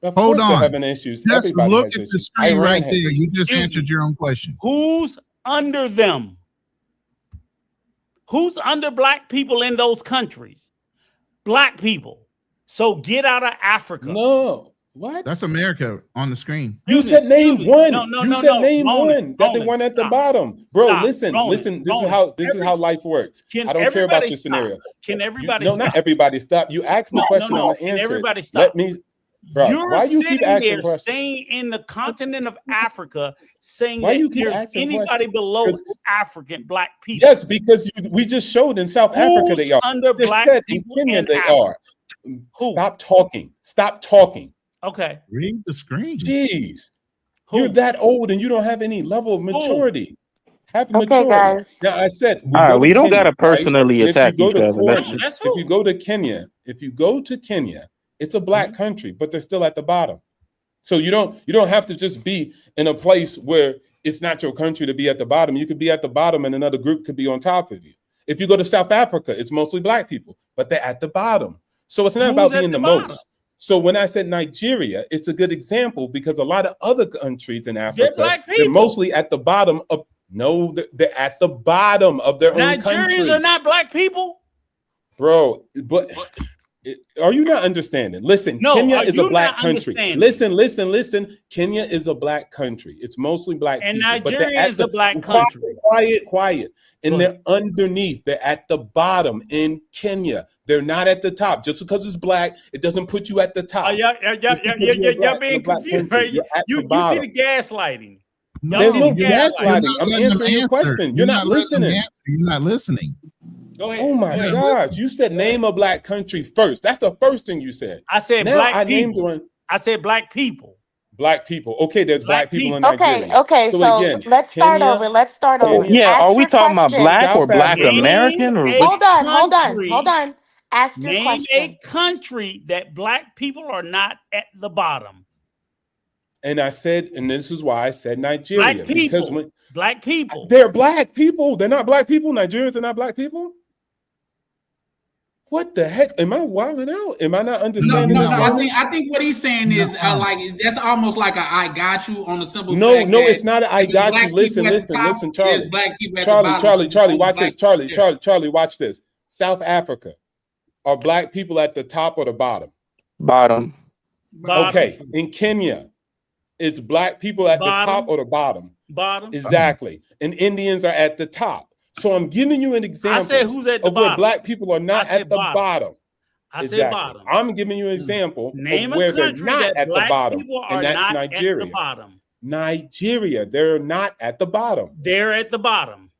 Of Hold course they're on. having issues. Just Everybody look has at the issues. screen Iran right has there. You issues. just answered your own question. Who's under them? Who's under black people in those countries? Black people. So get out of Africa. No. What? That's America on the screen. You said name one. You said name Ronan, one. That the one at the bottom. Bro, Stop. listen. Ronan, Listen. This Ronan. is how life works. Can I don't care about everybody your stop? scenario. Can everybody No, stop? not everybody stop. You asked the question, I'm gonna Can answer everybody it. stop? Let me, bro. You're Why you keep sitting asking there questions? staying in the continent of Africa saying Why that you keep there's asking anybody questions? below 'Cause- African black people. Yes, because we just showed in South Africa Who's they are. under Just black said in people Kenya in they Africa? are. Who? Stop talking. Stop talking. Okay. Read the screen. Jeez. Who? You're that old and you don't have any level of maturity. Have Okay, maturity. guys. Now I said we All right, go to we don't Kenya, gotta right? personally And if you attack go each to other. Let's Kenya, That's if you who. go to Kenya, it's a black country, but they're still at the bottom. So you don't have to just be in a place where it's not your country to be at the bottom. You could be at the bottom and another group could be on top of you. If you go to South Africa, it's mostly black people, but they're at the bottom. So it's not Who's about at being the the bottom? most. So when I said Nigeria, it's a good example because a lot of other countries in Africa, black they're people. mostly at the bottom of they're at the bottom of their own Nigerians country. are not black people. Bro, but are you not understanding? Listen, No, Kenya are is you a black not country. understanding? Listen. Kenya is a black country. It's mostly black And people, but they're Nigeria at is a black quiet, country. quiet. And Go they're underneath. They're at the bottom in Kenya. They're not at the top. Just because it's black, it doesn't put you at the top. Y'all Just because you're black in a being black confused, country, right? you're at the You see bottom. the gaslighting. No, There's no you're gaslighting. not I'm letting them answering your answer. question. You're not letting them listening. answer. You're not listening. Go ahead. Oh my gosh! You said name a black country first. That's the first thing you said. I said now black I named people. one. I said black people. Black people. Okay, there's black people in Nigeria. Okay, so again, let's start Kenya, over. Let's start over. Kenya, Yeah, Ask are we your talking about question. black or South black Africa. American or Name which? Hold on. Ask your Name question. a country that black people are not at the bottom. And I said, and this is why I said Nigeria. Black people. Because when Black people. they're black people, they're not black people. Nigerians are not black people. What the heck? Am I wilding out? Am I not understanding? No. this? I think what he's saying is like that's almost like a I got you on the simple. No, fact no, that it's not. I there's got black you. Listen, people at the top, listen, Charlie. there's black people at the bottom, Charlie, so there's only watch black this. Charlie, people there. Charlie, watch this. South Africa. Are black people at the top or the bottom? Bottom. Okay. In Kenya, it's black people at the top or the bottom? Bottom. Exactly. And Indians are at the top. So I'm giving you an example I said who's at the of where bottom. black people are not at the bottom. I said bottom. I'm giving you an example Name of where a they're country not that at the black bottom. people are And that's not Nigeria. at the bottom. Nigeria, they're not at the bottom. They're at the bottom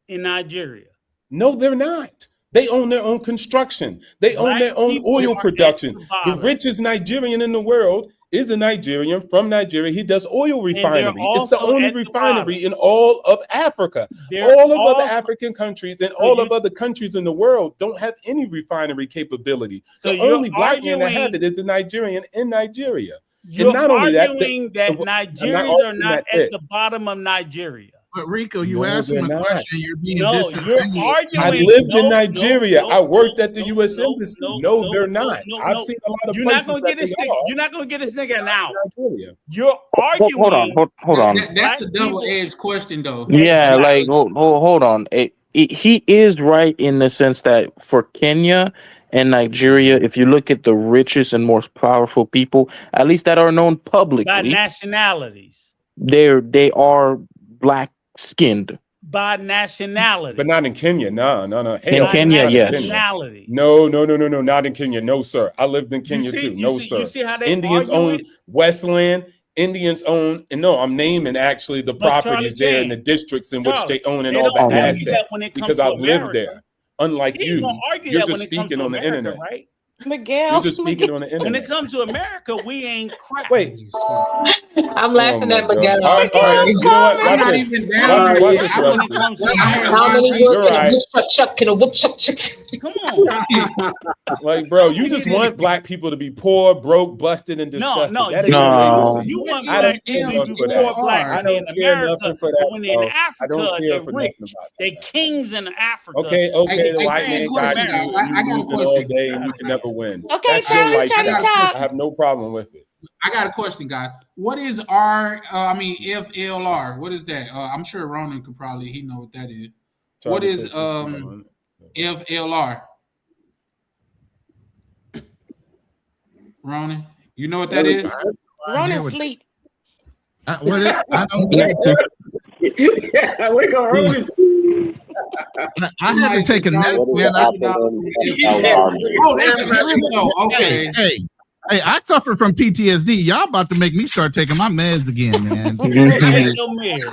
in Nigeria. No, they're not. They own their own construction. They own their own oil production. The richest Nigerian in the world is a Nigerian from Nigeria. He does oil refinery. It's the only refinery in all of Africa. All of other African countries and all of other countries in the world don't have any refinery capability. The only black man that has it is a Nigerian in Nigeria. You're and not only that, arguing that Nigerians are not at the bottom of Nigeria. But Rico, you No, asked him they're a not. question. You're being No, you're disingenuous. I arguing. lived in No, Nigeria. no, I worked no, at the no, U.S. no, Embassy. no, No, no, they're no, not. no, I've no. seen a lot of You're not places gonna that get this they nigga. are. You're not gonna get this nigga now. Nigeria. You're Hold on, arguing. hold on. That's Black a people. double-edged question, though. Yeah, Exactly. like hold on. He is right in the sense that for Kenya and Nigeria, if you look at the richest and most powerful people, at least that are known By publicly, nationalities. they are black skinned. By nationality. But not in Kenya. No. In Hell, Kenya, not in yes. Kenya. Nationality. No, not in Kenya. No, sir. I lived in Kenya too. You No, sir. see how they Indians argue own it? Westland. Indians own, and no, I'm naming actually the But properties Charlie there in the Chan, districts in which they own and they all don't the Okay. argue that assets when it comes because to I've lived America. there. Unlike He ain't gonna you, argue you're that when just it comes speaking to on the America, internet. right? Miguel. You're just speaking on the When it internet. comes to America, we ain't crap. Wait. I'm Oh laughing my at God. Miguel. All right, you know what? I'm Watch not this. even Watch down this, with it. Especially when it Rusty. comes to I had How many one. words You're in a right. whoop chuck can a whoop chuck? Come on. Like, bro, you just want black people to be poor, broke, busted, and disgusted. No, that ain't your No. legacy. you want I black don't people care to be for poor that. black I men in don't care America, nothing for but that, when they're in bro. I Africa, don't care they're for rich. nothing about They that. kings in Africa. Okay, Hey, the white hey, man question, got guys. you, and I you got a losing all question. day, and you can never win. Okay, That's your Charlie's trying to lifestyle. talk. I have no problem with it. I got a question, guys. What is FLR? What is that? I'm sure Ronan could probably he know what that is. What Charlie is put 15 on it. FLR? Ronan, you know what that is? Ronan sleep. What is, I don't. Yeah, wake up early. I had to take a nap, man. Oh, that's a crypto. Okay. Hey, I suffer from PTSD. Y'all about to make me start taking my meds again, man. Take your meds.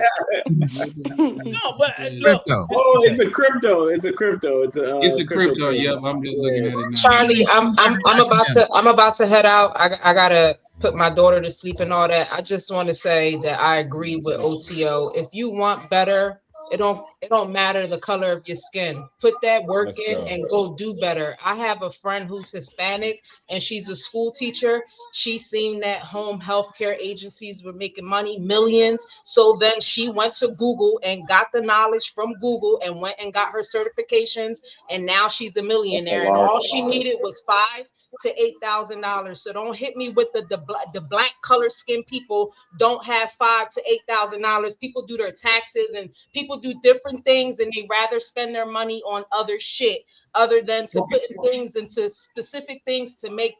No, but look. Crypto. Oh, it's a crypto. It's a crypto. It's a crypto. Yep, I'm just looking at it now. Charlie, I'm about to head out. I gotta put my daughter to sleep and all that. I just want to say that I agree with OTO. If you want better, it don't matter the color of your skin. Put that work Let's in go. and go do better. I have a friend who's Hispanic and she's a school teacher. She's seen that home healthcare agencies were making money, millions. So then she went to Google and got the knowledge from Google and went and got her certifications. And now she's a millionaire. And all she needed was $5,000 to $8,000. So don't hit me with the black color skin people don't have $5,000 to $8,000. People do their taxes and people do different things and they rather spend their money on other shit other than to put things into specific things to make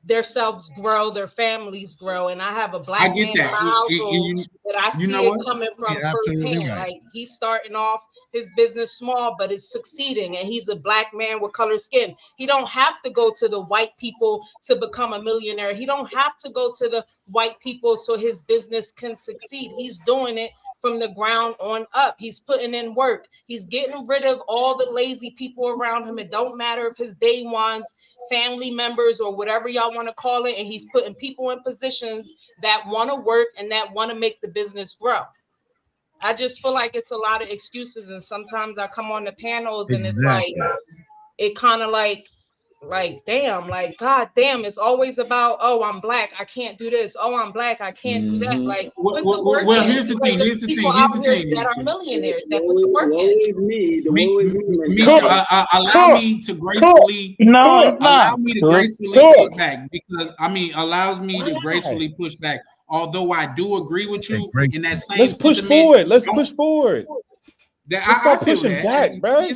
themselves grow, their families grow. And I have a black man in my household that I see it coming from firsthand. Right. Like he's starting off his business small, but is succeeding. And he's a black man with colored skin. He don't have to go to the white people to become a millionaire. He don't have to go to the white people so his business can succeed. He's doing it from the ground on up. He's putting in work. He's getting rid of all the lazy people around him. It don't matter if his day ones, family members, or whatever y'all want to call it. And he's putting people in positions that want to work and that want to make the business grow. I just feel like it's a lot of excuses. And sometimes I come on the panels and it's like, it kind of like, damn, like, God damn, it's always about, oh, I'm black, I can't do this. Oh, I'm black, I can't do that. Like, put the work in. Here's the thing. Here's the thing. People out here that are millionaires that put the work in. Always me. The always me. Allow me to gracefully. Allow me to gracefully push back because allows me to gracefully push back. Although I do agree with you in that same. Let's push forward. Let's push forward. Let's stop pushing back, bro.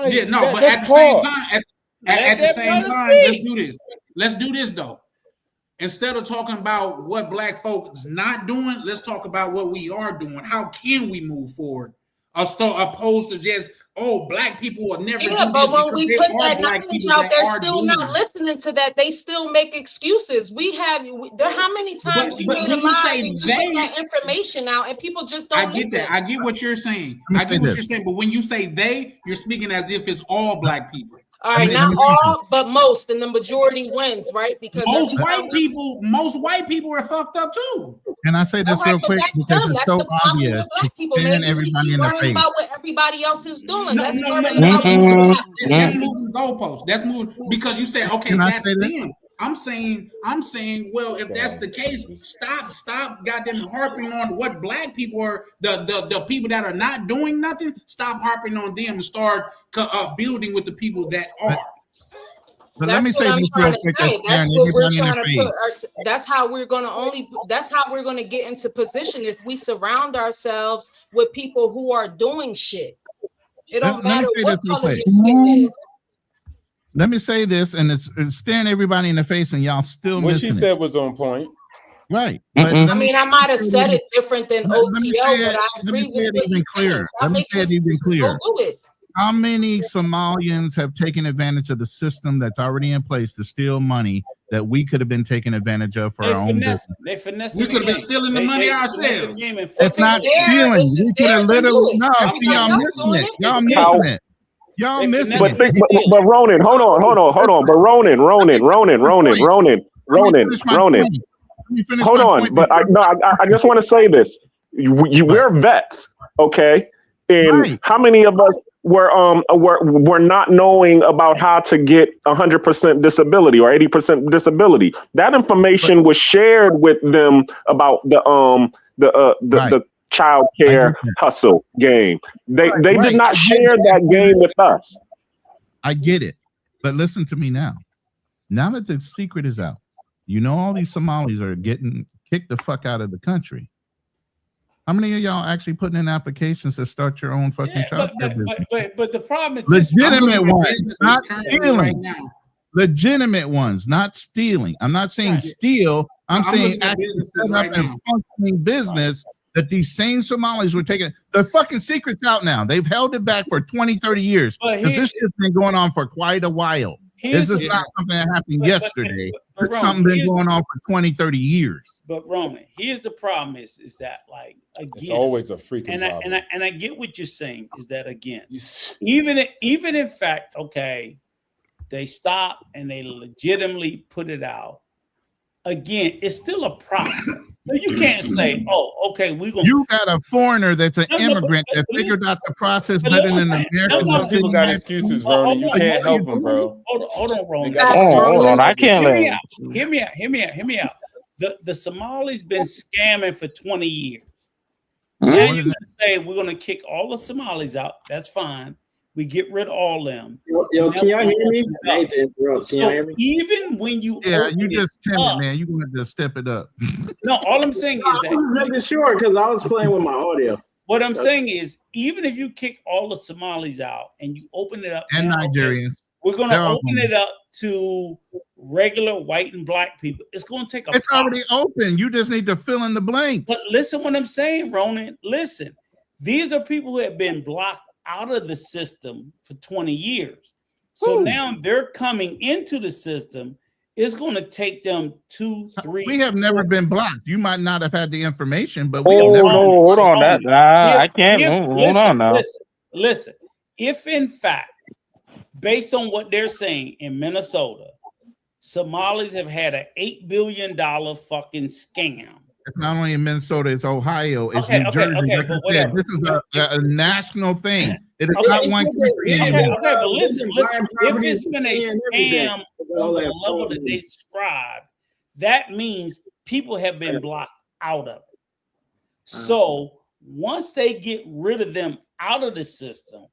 Yeah, no, but at the same time. At the same time, let's do this. Let's do this though. Instead of talking about what black folks not doing, let's talk about what we are doing. How can we move forward? Opposed to just, black people will never do this. But when we put that knowledge out, they're still not listening to that. They still make excuses. How many times you made a lie and you put that information out and people just don't listen. That. I get what you're saying. But when you say they, you're speaking as if it's all black people. All right, not all, but most, and the majority wins, right? Because most white people are fucked up too. Can I say this real quick because it's so obvious? It's staring everybody in the face. About what everybody else is doing. That's moving goalposts. That's moving because you said, okay, that's them. I'm saying, well, if that's the case, stop goddamn harping on what black people are, the people that are not doing nothing. Stop harping on them and start building with the people that are. But let me say this real quick. That's what we're trying to put. That's how we're going to get into position if we surround ourselves with people who are doing shit. It don't matter what color your skin is. Let me say this, and it's staring everybody in the face, and y'all still what missing she said it. was on point. Right. But I mean, I might have said it different than OTO, but I agree with what he's saying. Let me say it even clearer. Go do it. How many Somalians have taken advantage of the system that's already in place to steal money that we could have been taking advantage of for our own business? They finesse. We could have been stealing the money ourselves. It's not stealing. We could have literally y'all missing it. Y'all missing it. Y'all missing it. But Ronan, hold on. But Ronan. Hold on. But I just want to say this. We're vets, okay? And how many of us were not knowing about how to get 100% disability or 80% disability? That information was shared with them about the child care hustle game. They did not share that game with us. I get it, but listen to me now. Now that the secret is out, you know all these Somalis are getting kicked the fuck out of the country. How many of y'all actually putting in applications to start your own fucking child care business? But the problem is legitimate ones, not stealing. Legitimate ones, not stealing. I'm not saying steal. I'm saying actually set up a functioning business that these same Somalis were taking. The fucking secret's out now. They've held it back for 20, 30 years. Because this shit's been going on for quite a while. This is not something that happened yesterday. It's something been going on for 20, 30 years. But Roman, here's the problem is that like again, it's always a freaking problem. And I get what you're saying is that again, even in fact, okay, they stop and they legitimately put it out. Again, it's still a process. So you can't say, "Oh, okay, we're gonna." You got a foreigner that's an immigrant that figured out the process better than an American. Some people got excuses, Vernon. You can't help them, bro. Hold on, Roman. Hold on. I can't. Hear me out. The Somalis been scamming for 20 years. Now you're gonna say we're gonna kick all the Somalis out. That's fine. We get rid of all them. Yo, can y'all hear me? I hate to interrupt. Can y'all hear me? Even when you you just timid, man. You gonna just step it up. No, all I'm saying is that I was making sure because I was playing with my audio. What I'm saying is, even if you kick all the Somalis out and you open it up, and Nigerians, we're gonna open it up to regular white and black people. It's gonna take It's already open. You just need to fill in the blanks. But listen, what I'm saying, Ronan. Listen, these are people who have been blocked out of the system for 20 years. So now they're coming into the system. It's going to take them 2, 3. We have never been blocked. You might not have had the information, but hold on. I can't. Hold on now. Listen. If in fact, based on what they're saying in Minnesota, Somalis have had an $8 billion fucking scam. It's not only in Minnesota, it's Ohio, it's New Jersey. Like I said, this is a national thing. It is not one country anymore. Okay, but listen. If it's been a scam on the level that they describe, that means people have been blocked out of it. So once they get rid of them out of the system,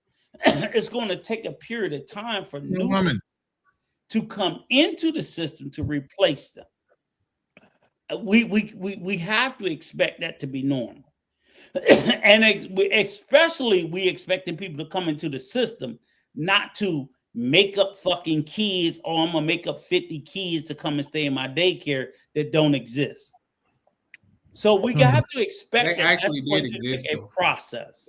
it's going to take a period of time for new women to come into the system to replace them. We have to expect that to be normal. And especially we expecting people to come into the system, not to make up fucking kids, or I'm gonna make up 50 kids to come and stay in my daycare that don't exist. So we have to expect that actually did exist a process.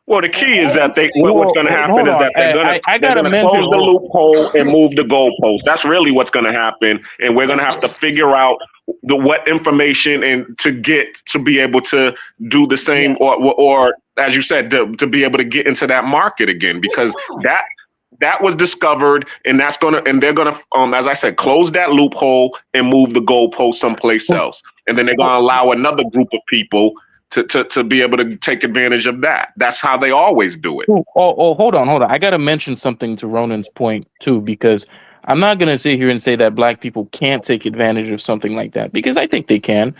Well, the key is that what's going to happen is that they're going to close the loophole and move the goalpost. That's really what's going to happen, and we're going to have to figure out what information and to be able to do the same, or as you said, to be able to get into that market again, because that was discovered, and they're gonna as I said, close that loophole and move the goalpost someplace else, and then they're going to allow another group of people to be able to take advantage of that. That's how they always do it. Hold on. I got to mention something to Ronan's point too, because I'm not going to sit here and say that black people can't take advantage of something like that, because I think they can.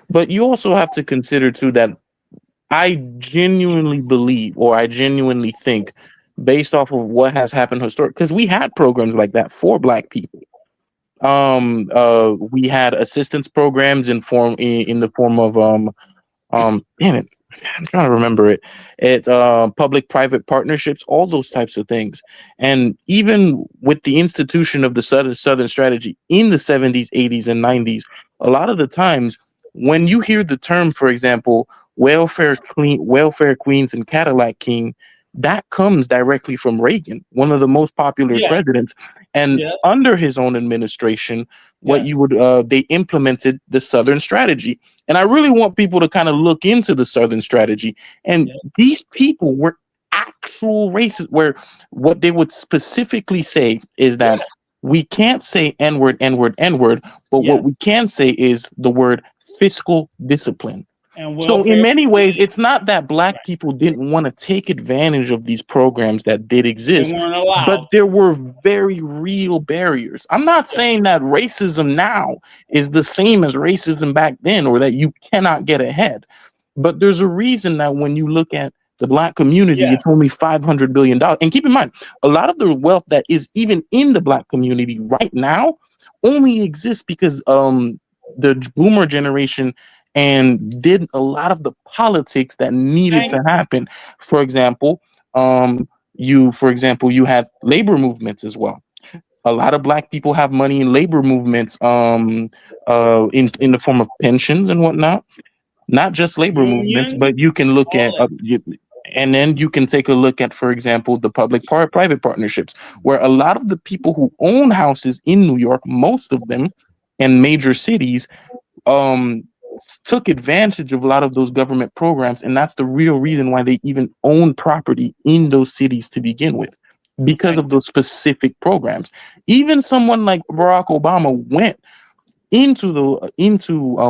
But you also have to consider too that I genuinely believe, or I genuinely think, based off of what has happened historically, because we had programs like that for black people. We had assistance programs in the form of damn it, I'm trying to remember it. It's public-private partnerships, all those types of things. And even with the institution of the Southern Strategy in the 70s, 80s, and 90s, a lot of the times when you hear the term, for example, welfare queens and Cadillac king, that comes directly from Reagan, one of the most popular presidents. And under his own administration, they implemented the Southern Strategy. And I really want people to kind of look into the Southern Strategy. And these people were actual racists, where what they would specifically say is that we can't say N-word, N-word, N-word, but what we can say is the word fiscal discipline. So in many ways, it's not that black people didn't want to take advantage of these programs that did exist, but there were very real barriers. I'm not saying that racism now is the same as racism back then, or that you cannot get ahead. But there's a reason that when you look at the black community, it's only $500 billion. And keep in mind, a lot of the wealth that is even in the black community right now only exists because the boomer generation and did a lot of the politics that needed to happen. For example, you had labor movements as well. A lot of black people have money in labor movements, in the form of pensions and whatnot. Not just labor movements, but you can look at, and then you can take a look at, for example, the public-private partnerships, where a lot of the people who own houses in New York, most of them, in major cities, took advantage of a lot of those government programs, and that's the real reason why they even own property in those cities to begin with, because of those specific programs. Even someone like Barack Obama went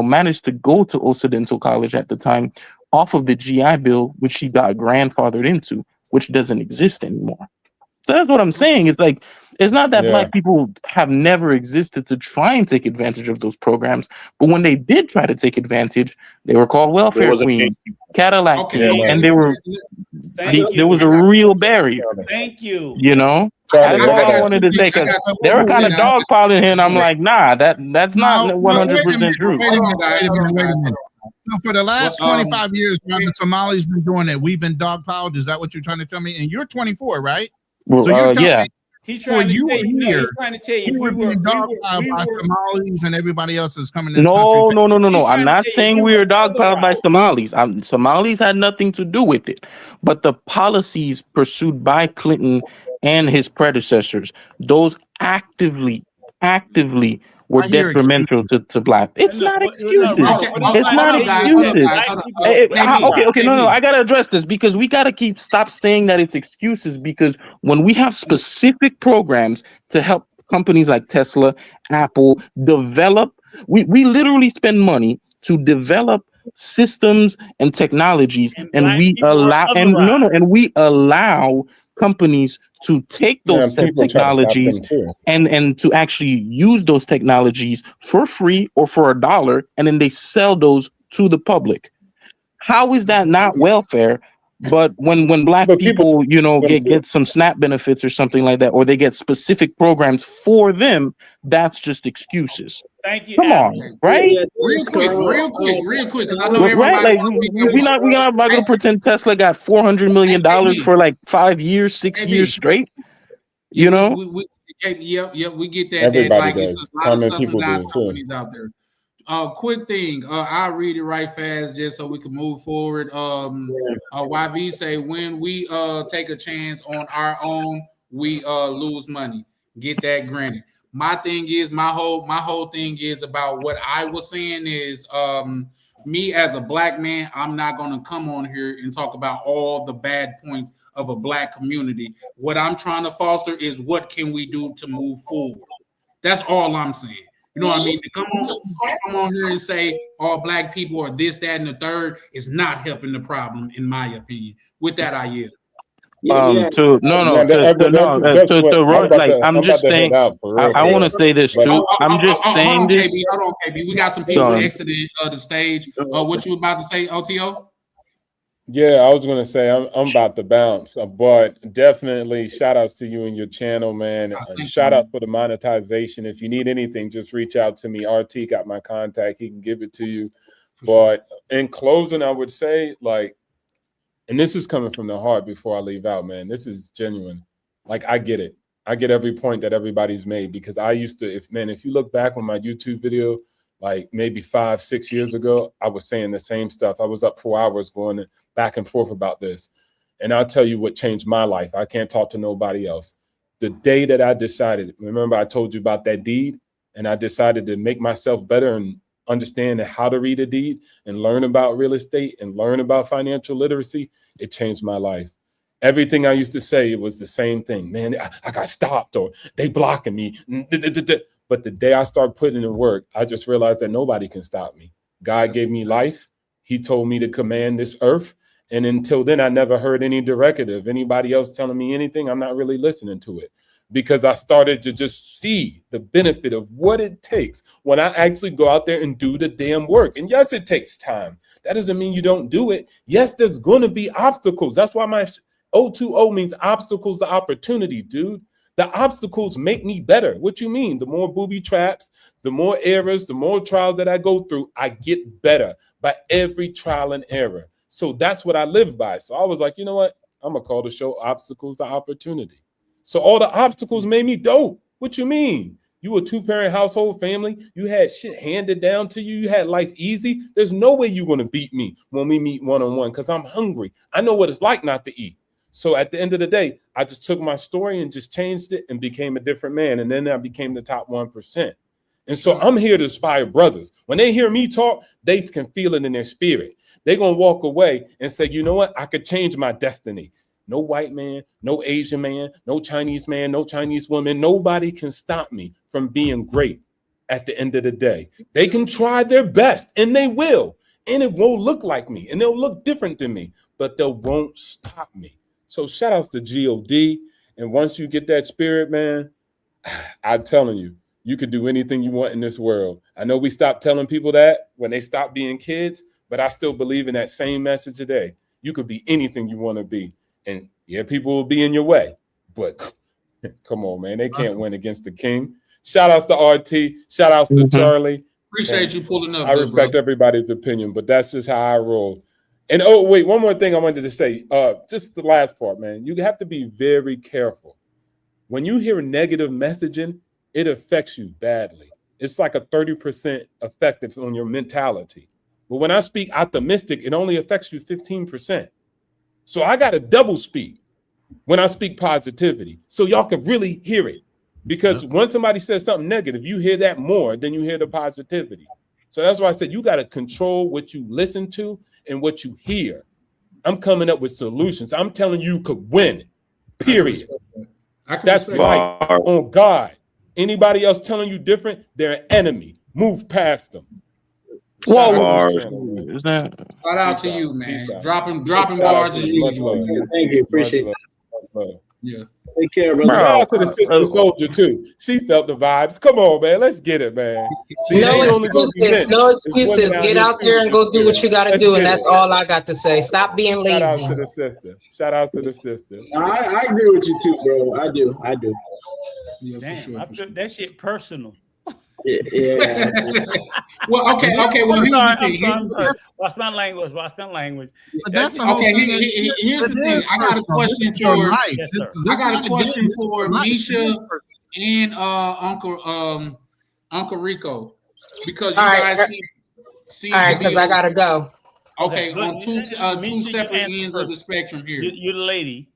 managed to go to Occidental College at the time off of the GI Bill, which he got grandfathered into, which doesn't exist anymore. So that's what I'm saying. It's like, it's not that black people have never existed to try and take advantage of those programs, but when they did try to take advantage, they were called welfare queens, Cadillac kings, and there was a real barrier. Thank you. You know, Charlie, that's all I wanted to say, because they were kind of dogpiling here, and I'm like, nah, that's not 100% true. Wait a minute. So for the last 25 years, while the Somalis been doing it, we've been dogpiled. Is that what you're trying to tell me? And you're 24, right? Well, so you're telling me he's trying to tell you. He's trying to tell you we were dogpiled by Somalis and everybody else is coming. No. I'm not saying we were dogpiled by Somalis. Somalis had nothing to do with it, but the policies pursued by Clinton and his predecessors, those actively were detrimental to black. It's not excuses. It's not excuses. Okay. No. I gotta address this, because we gotta stop saying that it's excuses, because when we have specific programs to help companies like Tesla, Apple develop, we literally spend money to develop systems and technologies, and we allow companies to take those technologies and to actually use those technologies for free or for $1, and then they sell those to the public. How is that not welfare? But when black people, get some SNAP benefits or something like that, or they get specific programs for them, that's just excuses. Thank you. Come on, right? Real quick. I know right? Like, we're not going to pretend Tesla got $400 million for like 5 years, 6 years straight. You know? We get that. Everybody that, does. A lot of people do companies out there. Quick thing. I'll read it right fast just so we can move forward. YV say, when we take a chance on our own, we lose money. Get that granted. My thing is, my whole thing is about what I was saying is, me as a black man, I'm not going to come on here and talk about all the bad points of a black community. What I'm trying to foster is, what can we do to move forward? That's all I'm saying. You know what I mean? To come on here and say all black people are this, that, and the third is not helping the problem, in my opinion. With that, I yield. Yeah. To no, to run, like, I'm just saying, I want to say this too. I'm just saying this. Hold on, KB. We got some people exited the stage. What you about to say, OTO? Yeah, I was gonna say I'm about to bounce, but definitely shout outs to you and your channel, man. And shout out for the monetization. If you need anything, just reach out to me. RT got my contact; he can give it to you. But in closing, I would say, like, and this is coming from the heart before I leave out, man. This is genuine. Like, I get it. I get every point that everybody's made, because I used to, if you look back on my YouTube video, like maybe 5-6 years ago, I was saying the same stuff. I was up 4 hours going back and forth about this. And I'll tell you what changed my life. I can't talk to nobody else. The day that I decided, remember I told you about that deed, and I decided to make myself better and understand how to read a deed and learn about real estate and learn about financial literacy, it changed my life. Everything I used to say, it was the same thing. Man, I got stopped, or they blocking me. But the day I started putting in work, I just realized that nobody can stop me. God gave me life. He told me to command this earth. And until then, I never heard any directive. Anybody else telling me anything, I'm not really listening to it, because I started to just see the benefit of what it takes when I actually go out there and do the damn work. And yes, it takes time. That doesn't mean you don't do it. Yes, there's going to be obstacles. That's why my O2O means obstacles to opportunity, dude. The obstacles make me better. What you mean? The more booby traps, the more errors, the more trials that I go through, I get better by every trial and error. So that's what I live by. So I was like, you know what? I'm going to call the show Obstacles to Opportunity. So all the obstacles made me dope. What you mean? You a 2-parent household family. You had shit handed down to you. You had life easy. There's no way you're going to beat me when we meet one-on-one, because I'm hungry. I know what it's like not to eat. So at the end of the day, I just took my story and just changed it and became a different man. And then I became the top 1%. And so I'm here to inspire brothers. When they hear me talk, they can feel it in their spirit. They're going to walk away and say, you know what? I could change my destiny. No white man, no Asian man, no Chinese man, no Chinese woman. Nobody can stop me from being great at the end of the day. They can try their best, and they will. And it won't look like me, and they'll look different than me, but they won't stop me. So shout outs to God. And once you get that spirit, man, I'm telling you, you could do anything you want in this world. I know we stopped telling people that when they stopped being kids, but I still believe in that same message today. You could be anything you want to be. And yeah, people will be in your way, but come on, man, they can't win against the king. Shout outs to RT. Shout outs to Charlie. Appreciate you pulling up. I respect everybody's opinion, but that's just how I roll. And oh, wait, one more thing I wanted to say. Just the last part, man. You have to be very careful. When you hear negative messaging, it affects you badly. It's like a 30% effective on your mentality. But when I speak optimistic, it only affects you 15%. So I got to double speak when I speak positivity, so y'all can really hear it. Because when somebody says something negative, you hear that more than you hear the positivity. So that's why I said you got to control what you listen to and what you hear. I'm coming up with solutions. I'm telling you could win, period. That's right on God. Anybody else telling you different, they're an enemy. Move past them. Shout out to you, man. Dropping bars as usual. Thank you. Appreciate it. Yeah. Take care, brother. Shout out to the sister soldier too. She felt the vibes. Come on, man. Let's get it, man. See, no excuses. No excuses. Get out there and go do what you got to do, and that's all I got to say. Stop being lazy. Shout out to the sister. Shout out to the sister. I agree with you too, bro. I do. Yeah, damn, I feel that shit personal. Yeah. Well, okay. Well, here's the thing. Watch my language. Here's the thing. I got a question for. Yes, sir. I got a question for Misha and Uncle Rico, because you guys seem all right, because I gotta go. Okay, on two separate ends of the spectrum here. You're the lady.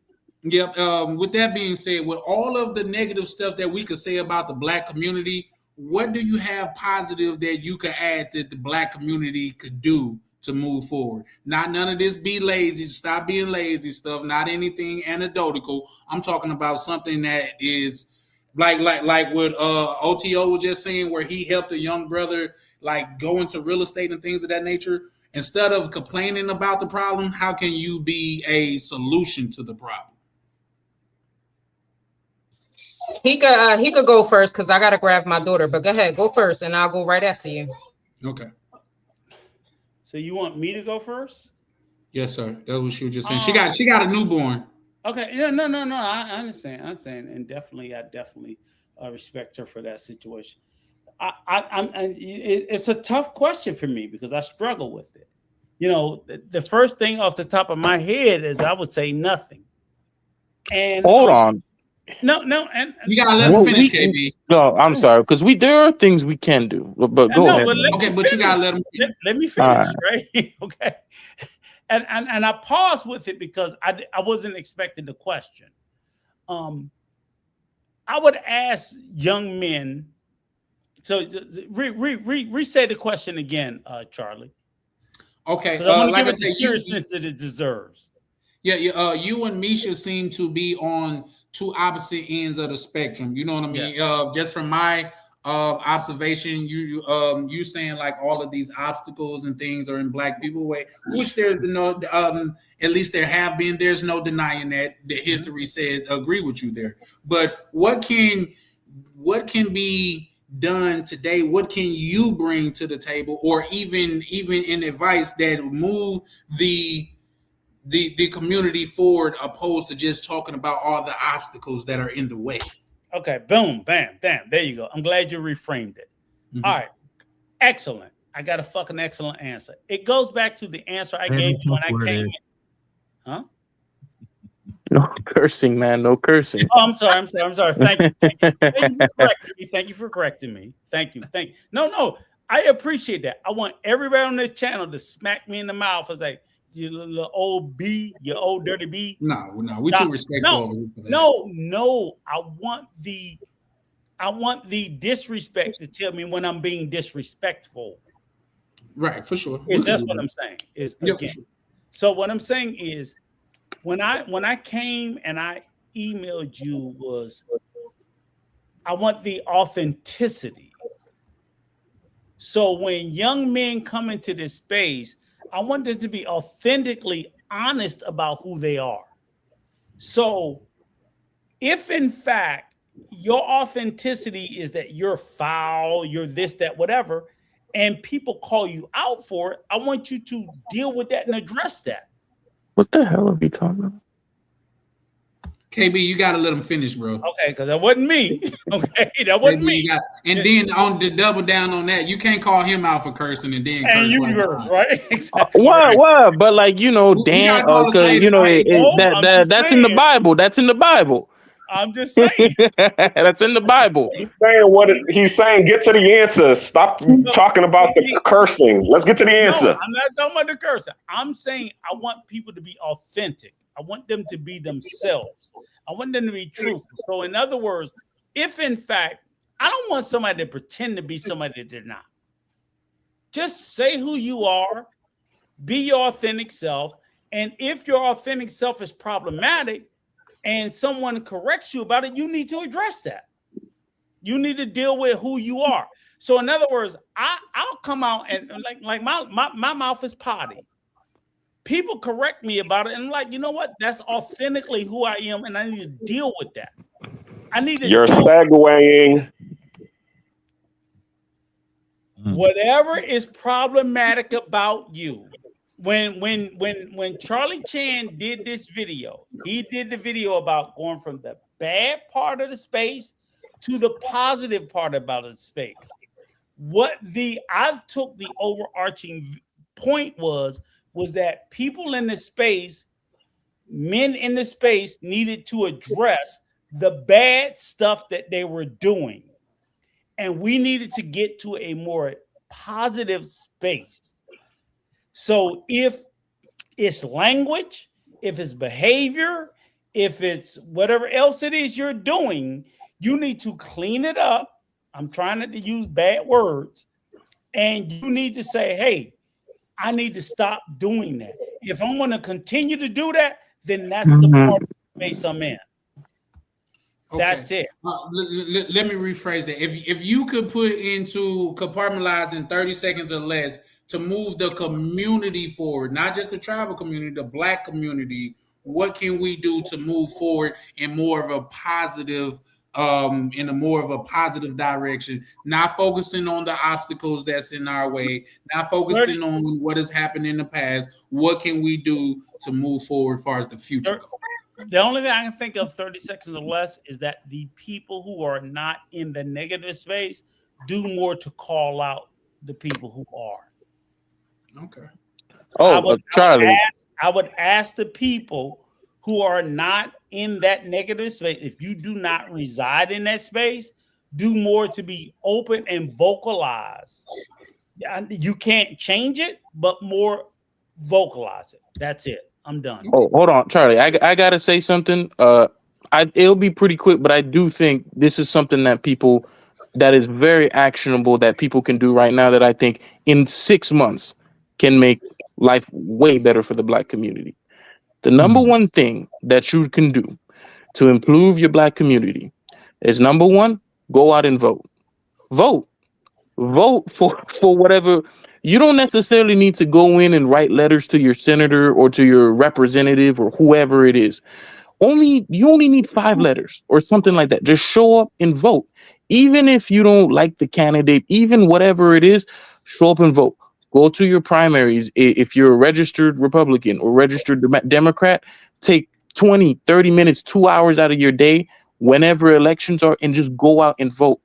Yep. With that being said, with all of the negative stuff that we could say about the Black community, what do you have positive that you could add that the Black community could do to move forward? Not none of this be lazy, stop being lazy stuff, not anything anecdotal. I'm talking about something that is like what OTO was just saying, where he helped a young brother like go into real estate and things of that nature. Instead of complaining about the problem, how can you be a solution to the problem? He could go first because I gotta grab my daughter. But go ahead, go first, and I'll go right after you. Okay. So you want me to go first? Yes, sir. That's what she was just saying. She got a newborn. Okay. Yeah, no. I understand. And I definitely respect her for that situation. It's a tough question for me because I struggle with it. You know, the first thing off the top of my head is I would say nothing. And hold on. No, and you gotta let him finish, KB. No, I'm sorry, because there are things we can do, but go ahead. But you gotta let him. Let me finish, right? Okay. And I paused with it because I wasn't expecting the question. I would ask young men. So re-say the question again, Charlie. Okay. Because I want to give it the seriousness that it deserves. Yeah, you and Misha seem to be on two opposite ends of the spectrum. You know what I mean? Yeah. Just from my observation, you saying like all of these obstacles and things are in Black people's way, which there's at least there have been. There's no denying that. The history says agree with you there. But what can be done today? What can you bring to the table, or even in advice that move the community forward, opposed to just talking about all the obstacles that are in the way? Okay, boom, bam, damn. There you go. I'm glad you reframed it. Mm-hmm. All right, excellent. I got a fucking excellent answer. It goes back to the answer I gave you when I came in. Huh? No cursing, man. No cursing. Oh, I'm sorry. Thank you. Thank you for correcting me. Thank you. No. I appreciate that. I want everybody on this channel to smack me in the mouth and say, you little old B, you old dirty B. No, we too respectful. No. I want the disrespect to tell me when I'm being disrespectful. Right, for sure. That's what I'm saying. For sure. So what I'm saying is, when I came and I emailed you was, I want the authenticity. So when young men come into this space, I want them to be authentically honest about who they are. So if in fact your authenticity is that you're foul, you're this, that, whatever, and people call you out for it, I want you to deal with that and address that. What the hell are we talking about? KB, you got to let him finish, bro. Okay, because that wasn't me. Okay, that wasn't me. Then on the double down on that, you can't call him out for cursing and then curse. You curse, right? Exactly. What? But like, Dan, that's in the Bible. That's in the Bible. I'm just saying. That's in the Bible. He's saying get to the answer. Stop talking about the cursing. Let's get to the answer. I'm not talking about the cursing. I'm saying I want people to be authentic. I want them to be themselves. I want them to be truthful. So in other words, if in fact, I don't want somebody to pretend to be somebody that they're not. Just say who you are, be your authentic self. And if your authentic self is problematic and someone corrects you about it, you need to address that. You need to deal with who you are. So in other words, I'll come out and like my mouth is potty. People correct me about it, and I'm like, you know what? That's authentically who I am, and I need to deal with that. You're segueing. Whatever is problematic about you. When Charlie Chan did this video, he did the video about going from the bad part of the space to the positive part about the space. I took the overarching point was that people in the space, men in the space, needed to address the bad stuff that they were doing. And we needed to get to a more positive space. So if it's language, if it's behavior, if it's whatever else it is you're doing, you need to clean it up. I'm trying not to use bad words. And you need to say, hey, I need to stop doing that. If I'm going to continue to do that, then that's the part of the space I'm in. Okay. That's it. Let me rephrase that. If you could put into compartmentalize in 30 seconds or less to move the community forward, not just the tribal community, the Black community, what can we do to move forward in more of a positive in a more of a positive direction, not focusing on the obstacles that's in our way, not focusing on what has happened in the past. What can we do to move forward as far as the future goes? The only thing I can think of 30 seconds or less is that the people who are not in the negative space do more to call out the people who are. Okay. Charlie. I would ask the people who are not in that negative space, if you do not reside in that space, do more to be open and vocalize. You can't change it, but more vocalize it. That's it. I'm done. Oh, hold on, Charlie. I gotta say something. It'll be pretty quick, but I do think this is something that is very actionable that people can do right now that I think in 6 months can make life way better for the Black community. The number one thing that you can do to improve your Black community is, number one, go out and vote. Vote for whatever. You don't necessarily need to go in and write letters to your senator or to your representative or whoever it is. You only need 5 letters or something like that. Just show up and vote. Even if you don't like the candidate, even whatever it is, show up and vote. Go to your primaries. If you're a registered Republican or registered Democrat, take 20, 30 minutes, 2 hours out of your day whenever elections are, and just go out and vote.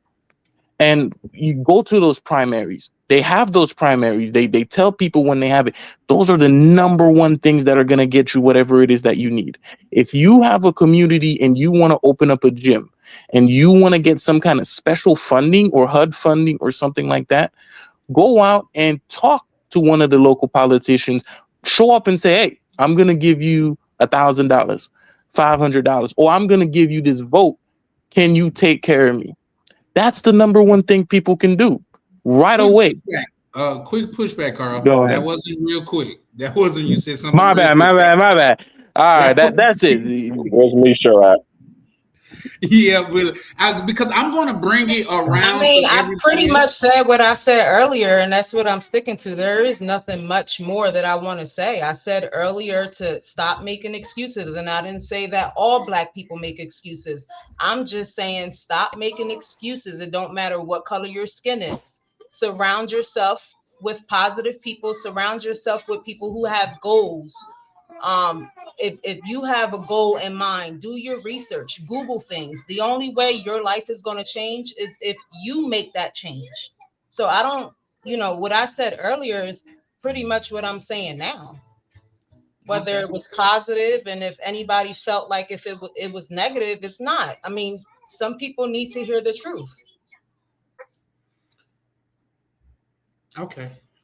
And you go to those primaries. They have those primaries. They tell people when they have it. Those are the number one things that are going to get you whatever it is that you need. If you have a community and you want to open up a gym and you want to get some kind of special funding or HUD funding or something like that, go out and talk to one of the local politicians. Show up and say, hey, I'm going to give you $1,000, $500, or I'm going to give you this vote. Can you take care of me? That's the number one thing people can do right away. Quick pushback, Carl. Go ahead. That wasn't real quick. That wasn't, you said something. My bad. All right, that's it. Where's Misha at? Yeah, because I'm going to bring it around. I mean, I pretty much said what I said earlier, and that's what I'm sticking to. There is nothing much more that I want to say. I said earlier to stop making excuses, and I didn't say that all Black people make excuses. I'm just saying stop making excuses. It don't matter what color your skin is. Surround yourself with positive people. Surround yourself with people who have goals. If you have a goal in mind, do your research, Google things. The only way your life is going to change is if you make that change. So I don't, what I said earlier is pretty much what I'm saying now. Whether it was positive, and if anybody felt like if it was negative, it's not. I mean, some people need to hear the truth.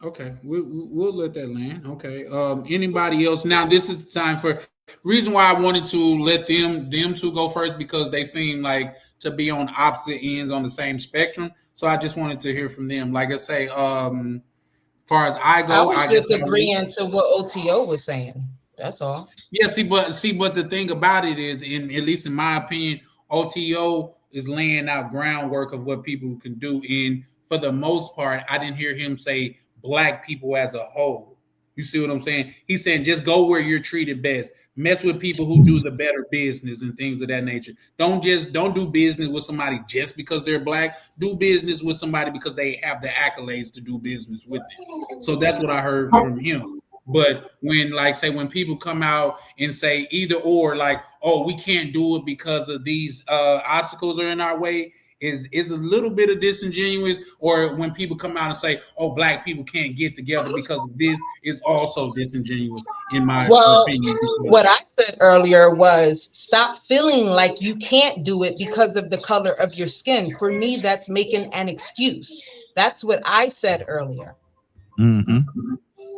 Okay, we'll let that land. Okay. Anybody else? Now this is the time for reason why I wanted to let them two go first, because they seem like to be on opposite ends on the same spectrum. So I just wanted to hear from them. Like I say, far as I go, I was just agreeing to what OTO was saying. That's all. Yeah. But the thing about it is, at least in my opinion, OTO is laying out groundwork of what people can do. And for the most part, I didn't hear him say Black people as a whole. You see what I'm saying? He's saying just go where you're treated best. Mess with people who do the better business and things of that nature. Don't do business with somebody just because they're Black. Do business with somebody because they have the accolades to do business with them. So that's what I heard from him. But when people come out and say either or, like, oh, we can't do it because of these obstacles are in our way, is a little bit of disingenuous. Or when people come out and say, oh, Black people can't get together because of this, is also disingenuous in my opinion. What I said earlier was stop feeling like you can't do it because of the color of your skin. For me, that's making an excuse. That's what I said earlier. Mm-hmm.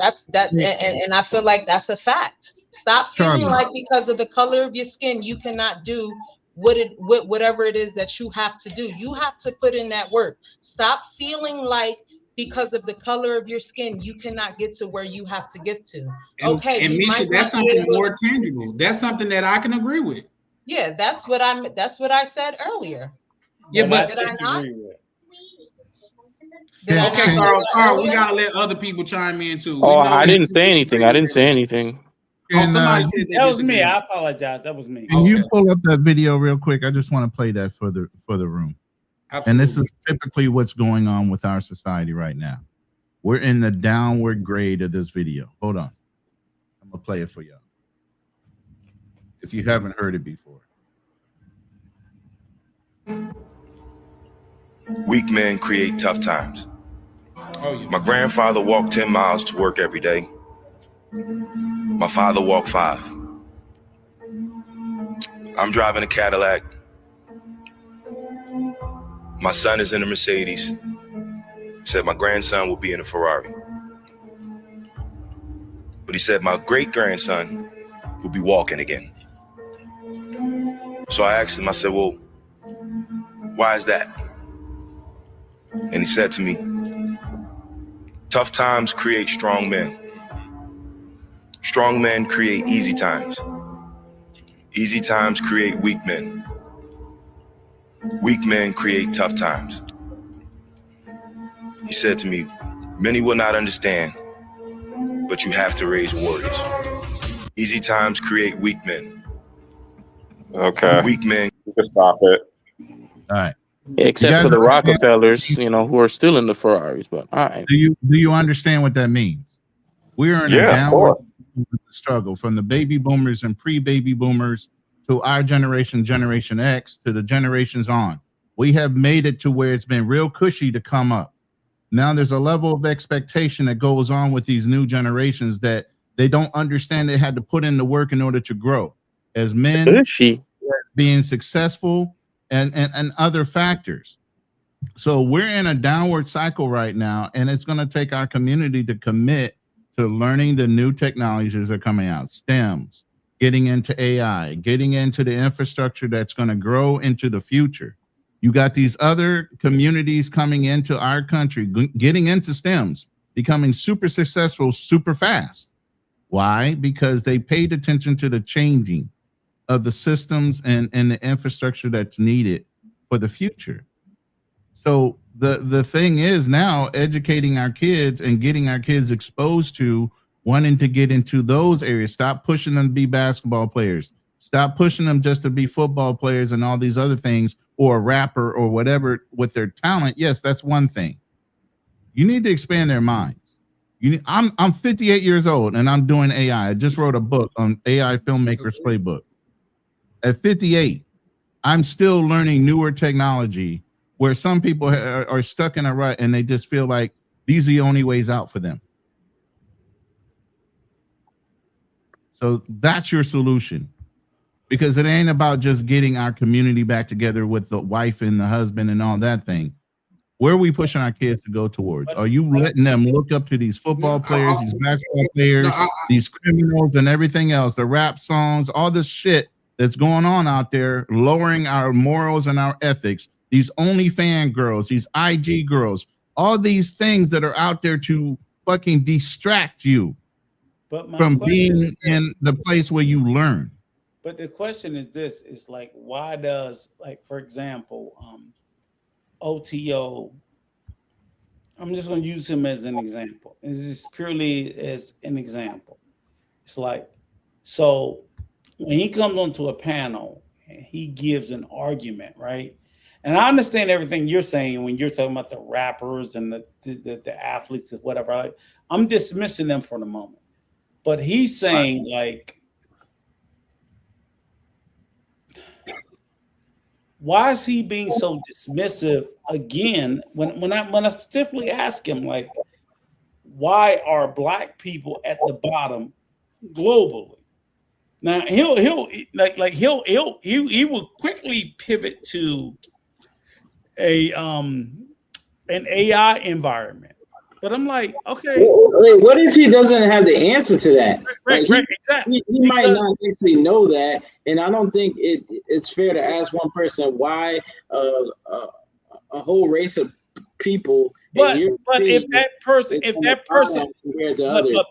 And I feel like that's a fact. Stop feeling like because of the color of your skin you cannot do whatever it is that you have to do. You have to put in that work. Stop feeling like because of the color of your skin you cannot get to where you have to get to. And Misha, that's something more tangible. That's something that I can agree with. Yeah, that's what I said earlier. Yeah, but okay, Carl, we gotta let other people chime in too. I didn't say anything. somebody said they that was disagree. me. I apologize. That was me. Can you pull up that video real quick? I just want to play that for the room. Absolutely. And this is typically what's going on with our society right now. We're in the downward grade of this video. Hold on. I'm gonna play it for y'all. If you haven't heard it before. Weak men create tough times. Oh, yeah. My grandfather walked 10 miles to work every day. My father walked 5. I'm driving a Cadillac. My son is in a Mercedes. Said my grandson will be in a Ferrari. But he said my great-grandson will be walking again. So I asked him, I said, well, why is that? And he said to me, tough times create strong men. Strong men create easy times. Easy times create weak men. Weak men create tough times. He said to me, many will not understand, but you have to raise warriors. Easy times create weak men. Okay. Weak men. You can stop it. All right. Yeah, except for the Rockefellers, who are still in the Ferraris. But all right. Do you understand what that means? We're in a downward struggle from the baby boomers and pre-baby boomers to our generation, Generation X, to the generations on. We have made it to where it's been real cushy to come up. Now there's a level of expectation that goes on with these new generations that they don't understand they had to put in the work in order to grow as men, being successful, and other factors. So we're in a downward cycle right now, and it's going to take our community to commit to learning the new technologies that are coming out, STEMs, getting into AI, getting into the infrastructure that's going to grow into the future. You got these other communities coming into our country, getting into STEMs, becoming super successful, super fast. Why? Because they paid attention to the changing of the systems and the infrastructure that's needed for the future. So the thing is now educating our kids and getting our kids exposed to wanting to get into those areas. Stop pushing them to be basketball players. Stop pushing them just to be football players and all these other things, or a rapper or whatever with their talent. Yes, that's one thing. You need to expand their minds. I'm 58 years old and I'm doing AI. I just wrote a book on AI Filmmakers Playbook. At 58, I'm still learning newer technology where some people are stuck in a rut and they just feel like these are the only ways out for them. So that's your solution, because it ain't about just getting our community back together with the wife and the husband and all that thing. Where are we pushing our kids to go towards? Are you letting them look up to these football players, these basketball players, these criminals and everything else, the rap songs, all this shit that's going on out there, lowering our morals and our ethics, these OnlyFans girls, these IG girls, all these things that are out there to fucking distract you from being in the place where you learn. But the question is this, is like, why does, like, for example, OTO, I'm just going to use him as an example. This is purely as an example. It's like, so when he comes onto a panel and he gives an argument, right? And I understand everything you're saying when you're talking about the rappers and the athletes and whatever. Like, I'm dismissing them for the moment. But he's saying, like, why is he being so dismissive again? When I stiffly ask him, like, why are black people at the bottom globally? Now he will quickly pivot to an AI environment. But I'm like, okay. Wait, what if he doesn't have the answer to that? Right, exactly. He might not actually know that, and I don't think it's fair to ask one person why a whole race of people. But if that person compared to others, I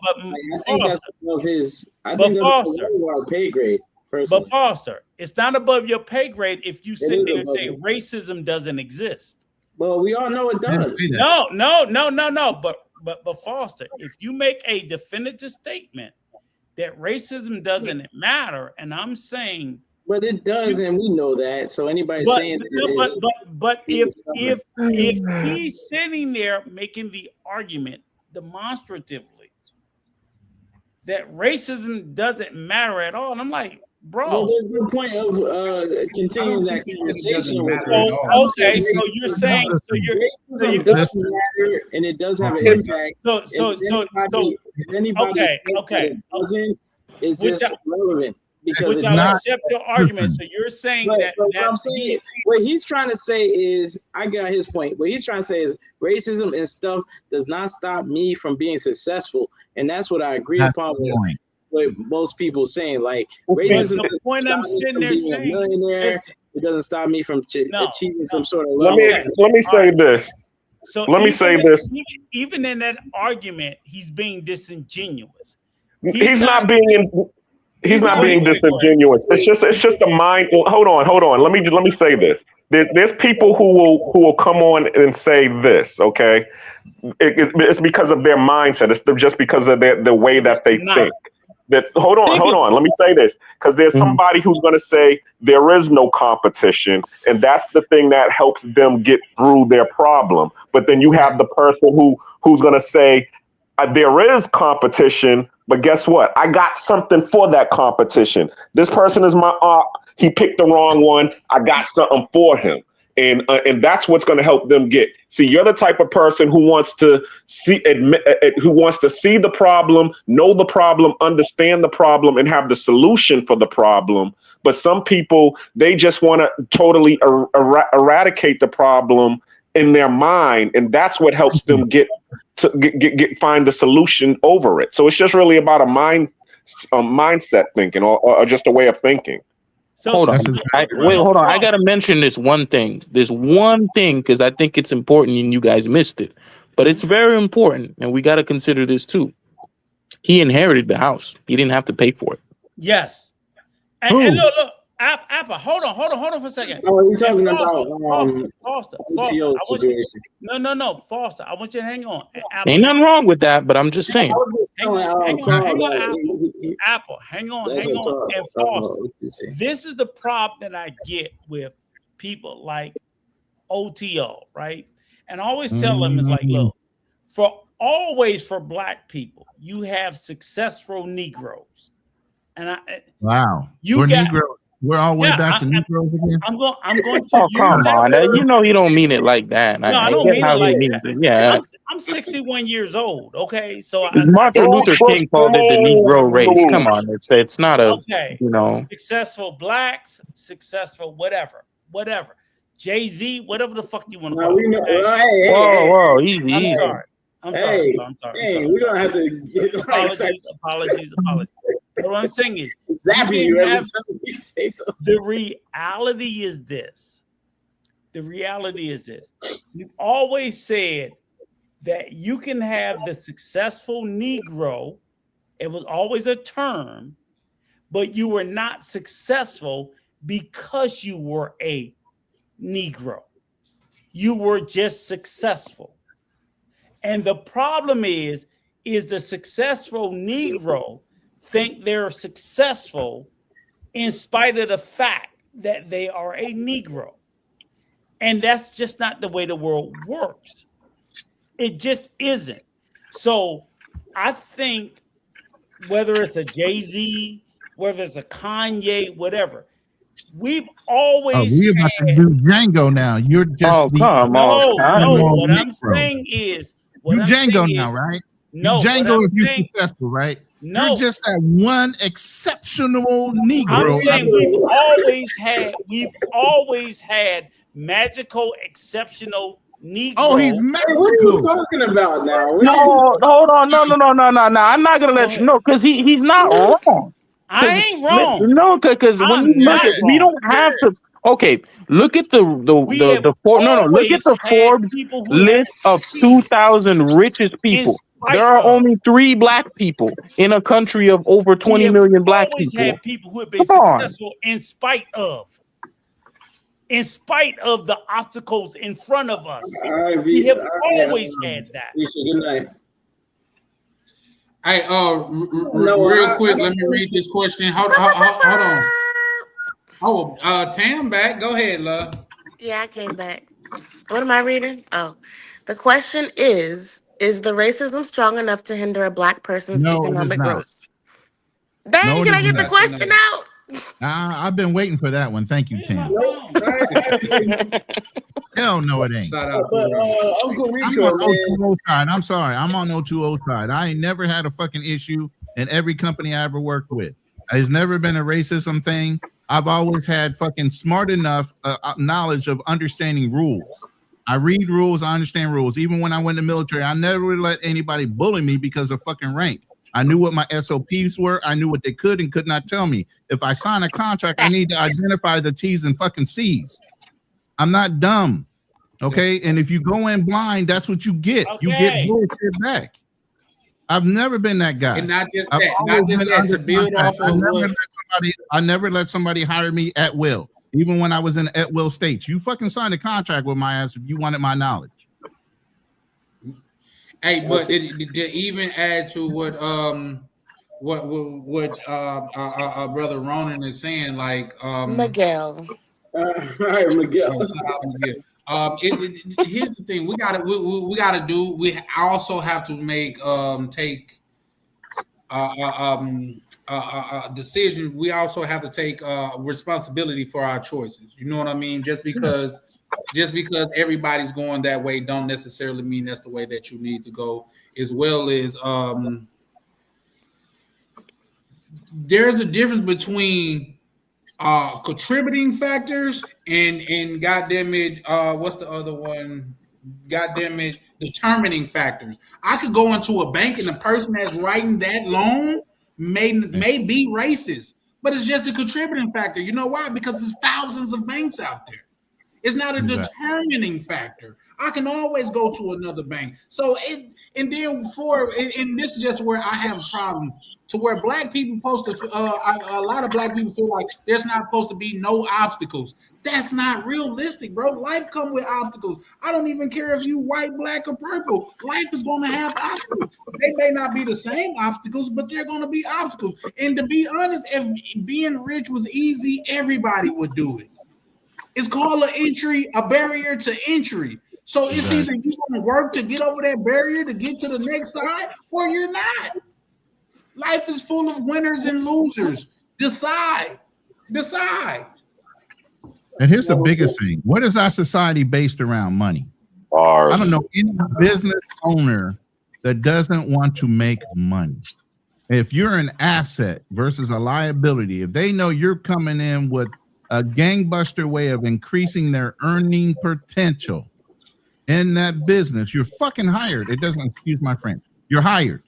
think that's above his. I think that's above our pay grade. Personally. But Foster, it's not above your pay grade if you sit there and say racism doesn't exist. Well, we all know it does. No. But Foster, if you make a definitive statement that racism doesn't matter, and I'm saying, but it does, and we know that. So anybody saying but if he's sitting there making the argument demonstratively that racism doesn't matter at all, and I'm like, bro, well, there's no point of continuing that conversation with okay, so you're saying, racism does matter, and it does have an impact. So anybody says that it doesn't, it's just irrelevant. Because which I'll accept your argument. So you're saying that what I'm saying, what he's trying to say is, I got his point. What he's trying to say is racism and stuff does not stop me from being successful, and that's what I agree upon with what most people saying. Like racism. The point I'm sitting there saying, it doesn't stop me from achieving some sort of level. Let me say this. So let me say this. Even in that argument, he's being disingenuous. He's not being disingenuous. It's just a mind. Hold on. Let me say this. There's people who will come on and say this. Okay, it's because of their mindset. It's just because of the way that they think. Hold on. Let me say this, because there's somebody who's going to say there is no competition, and that's the thing that helps them get through their problem. But then you have the person who's going to say there is competition, but guess what? I got something for that competition. This person is my he picked the wrong one. I got something for him. And that's what's going to help them get. See, you're the type of person who wants to see the problem, know the problem, understand the problem, and have the solution for the problem. But some people, they just want to totally eradicate the problem in their mind, and that's what helps them find the solution over it. So it's just really about a mindset thinking, or just a way of thinking. So hold on. I gotta mention this one thing. Because I think it's important, and you guys missed it. But it's very important, and we got to consider this too. He inherited the house. He didn't have to pay for it. Yes. And look, Apple. Hold on for a second. Oh, he's talking about Foster. Situation. No, Foster. I want you to hang on. Apple. Ain't nothing wrong with that, but I'm just saying. Hang on, Apple. Hang on. And Foster. This is the problem that I get with people like OTO, right? And I always tell them, it's like, look, for Black people, you have successful Negroes. And we're all way back to Negroes again. I'm going to. Oh, come on! You know you don't mean it like that. No, I don't mean it like that. Yeah, I'm 61 years old. Okay, so Martin Luther King called it the Negro race. Come on, it's not a successful Blacks, successful whatever. Jay-Z, whatever the fuck you want to call it. Whoa, easy. I'm sorry. Hey, we don't have to apologies. What I'm saying is, zapping you every time you say so. The reality is this. We've always said that you can have the successful Negro. It was always a term, but you were not successful because you were a Negro. You were just successful. And the problem is the successful Negro think they're successful in spite of the fact that they are a Negro. And that's just not the way the world works. It just isn't. So I think whether it's a Jay-Z, whether it's a Kanye, whatever, we've always we're about to do Django now. You're just No, what I'm saying is you're Django now, right? No, Django is successful, right? No, you're just that one exceptional Negro. I'm saying we've always had magical, exceptional Negro. Oh, he's magical. What are you talking about now? No, hold on, no. I'm not gonna let you know, because he's not wrong. I ain't wrong. No, because when you look at, we don't have to. Okay, look at the Forbes list of 2,000 richest people. There are only 3 Black people in a country of over 20 million Black people. Had people who have been successful in spite of the obstacles in front of us. We have always had that. Good night. Hey, real quick, let me read this question. Hold on. Oh, Tam back. Go ahead, love. Yeah, I came back. What am I reading? Oh, the question is the racism strong enough to hinder a Black person's No, it is economic not. growth? Dang, No, it can I is get the not. question out? I've been waiting for that one. Thank you, Tam. Hell no, it ain't. Shout out But to Uncle I'm Rico, on man. O2O side. I'm sorry. I'm on O2O side. I ain't never had a fucking issue in every company I ever worked with. It's never been a racism thing. I've always had fucking smart enough knowledge of understanding rules. I read rules. I understand rules. Even when I went in the military, I never let anybody bully me because of fucking rank. I knew what my SOPs were. I knew what they could and could not tell me. If I sign a contract, I need to identify the T's and fucking C's. I'm not dumb. Okay. And if you go in blind, that's what you get. Okay. You get bullshit back. I've never been that guy. And not just I've that, always not just been that, under to build contract. off of what I never let somebody hire me at will. Even when I was in at will states, you fucking signed a contract with my ass if you wanted my knowledge. Hey, but to even add to what brother Ronan is saying, like Miguel. All right, Miguel. Shout out Miguel. Here's the thing: we gotta do. We also have to make take decision. We also have to take responsibility for our choices. You know what I mean? Just because everybody's going that way, don't necessarily mean that's the way that you need to go. As well as there's a difference between contributing factors and goddamn it, what's the other one? Goddamn it, determining factors. I could go into a bank and the person that's writing that loan may be racist, but it's just a contributing factor. You know why? Because there's thousands of banks out there. It's not a determining factor. I can always go to another bank. So and this is just where I have a problem. To where black people supposed to, a lot of black people feel like there's not supposed to be no obstacles. That's not realistic, bro. Life comes with obstacles. I don't even care if you white, black, or purple. Life is going to have obstacles. They may not be the same obstacles, but they're going to be obstacles. And to be honest, if being rich was easy, everybody would do it. It's called a barrier to entry. So it's either you're going to work to get over that barrier to get to the next side, or you're not. Life is full of winners and losers. Decide. And here's the biggest thing. What is our society based around? Money. I don't know any business owner that doesn't want to make money. If you're an asset versus a liability, if they know you're coming in with a gangbuster way of increasing their earning potential in that business, you're fucking hired. It doesn't, excuse my French, you're hired.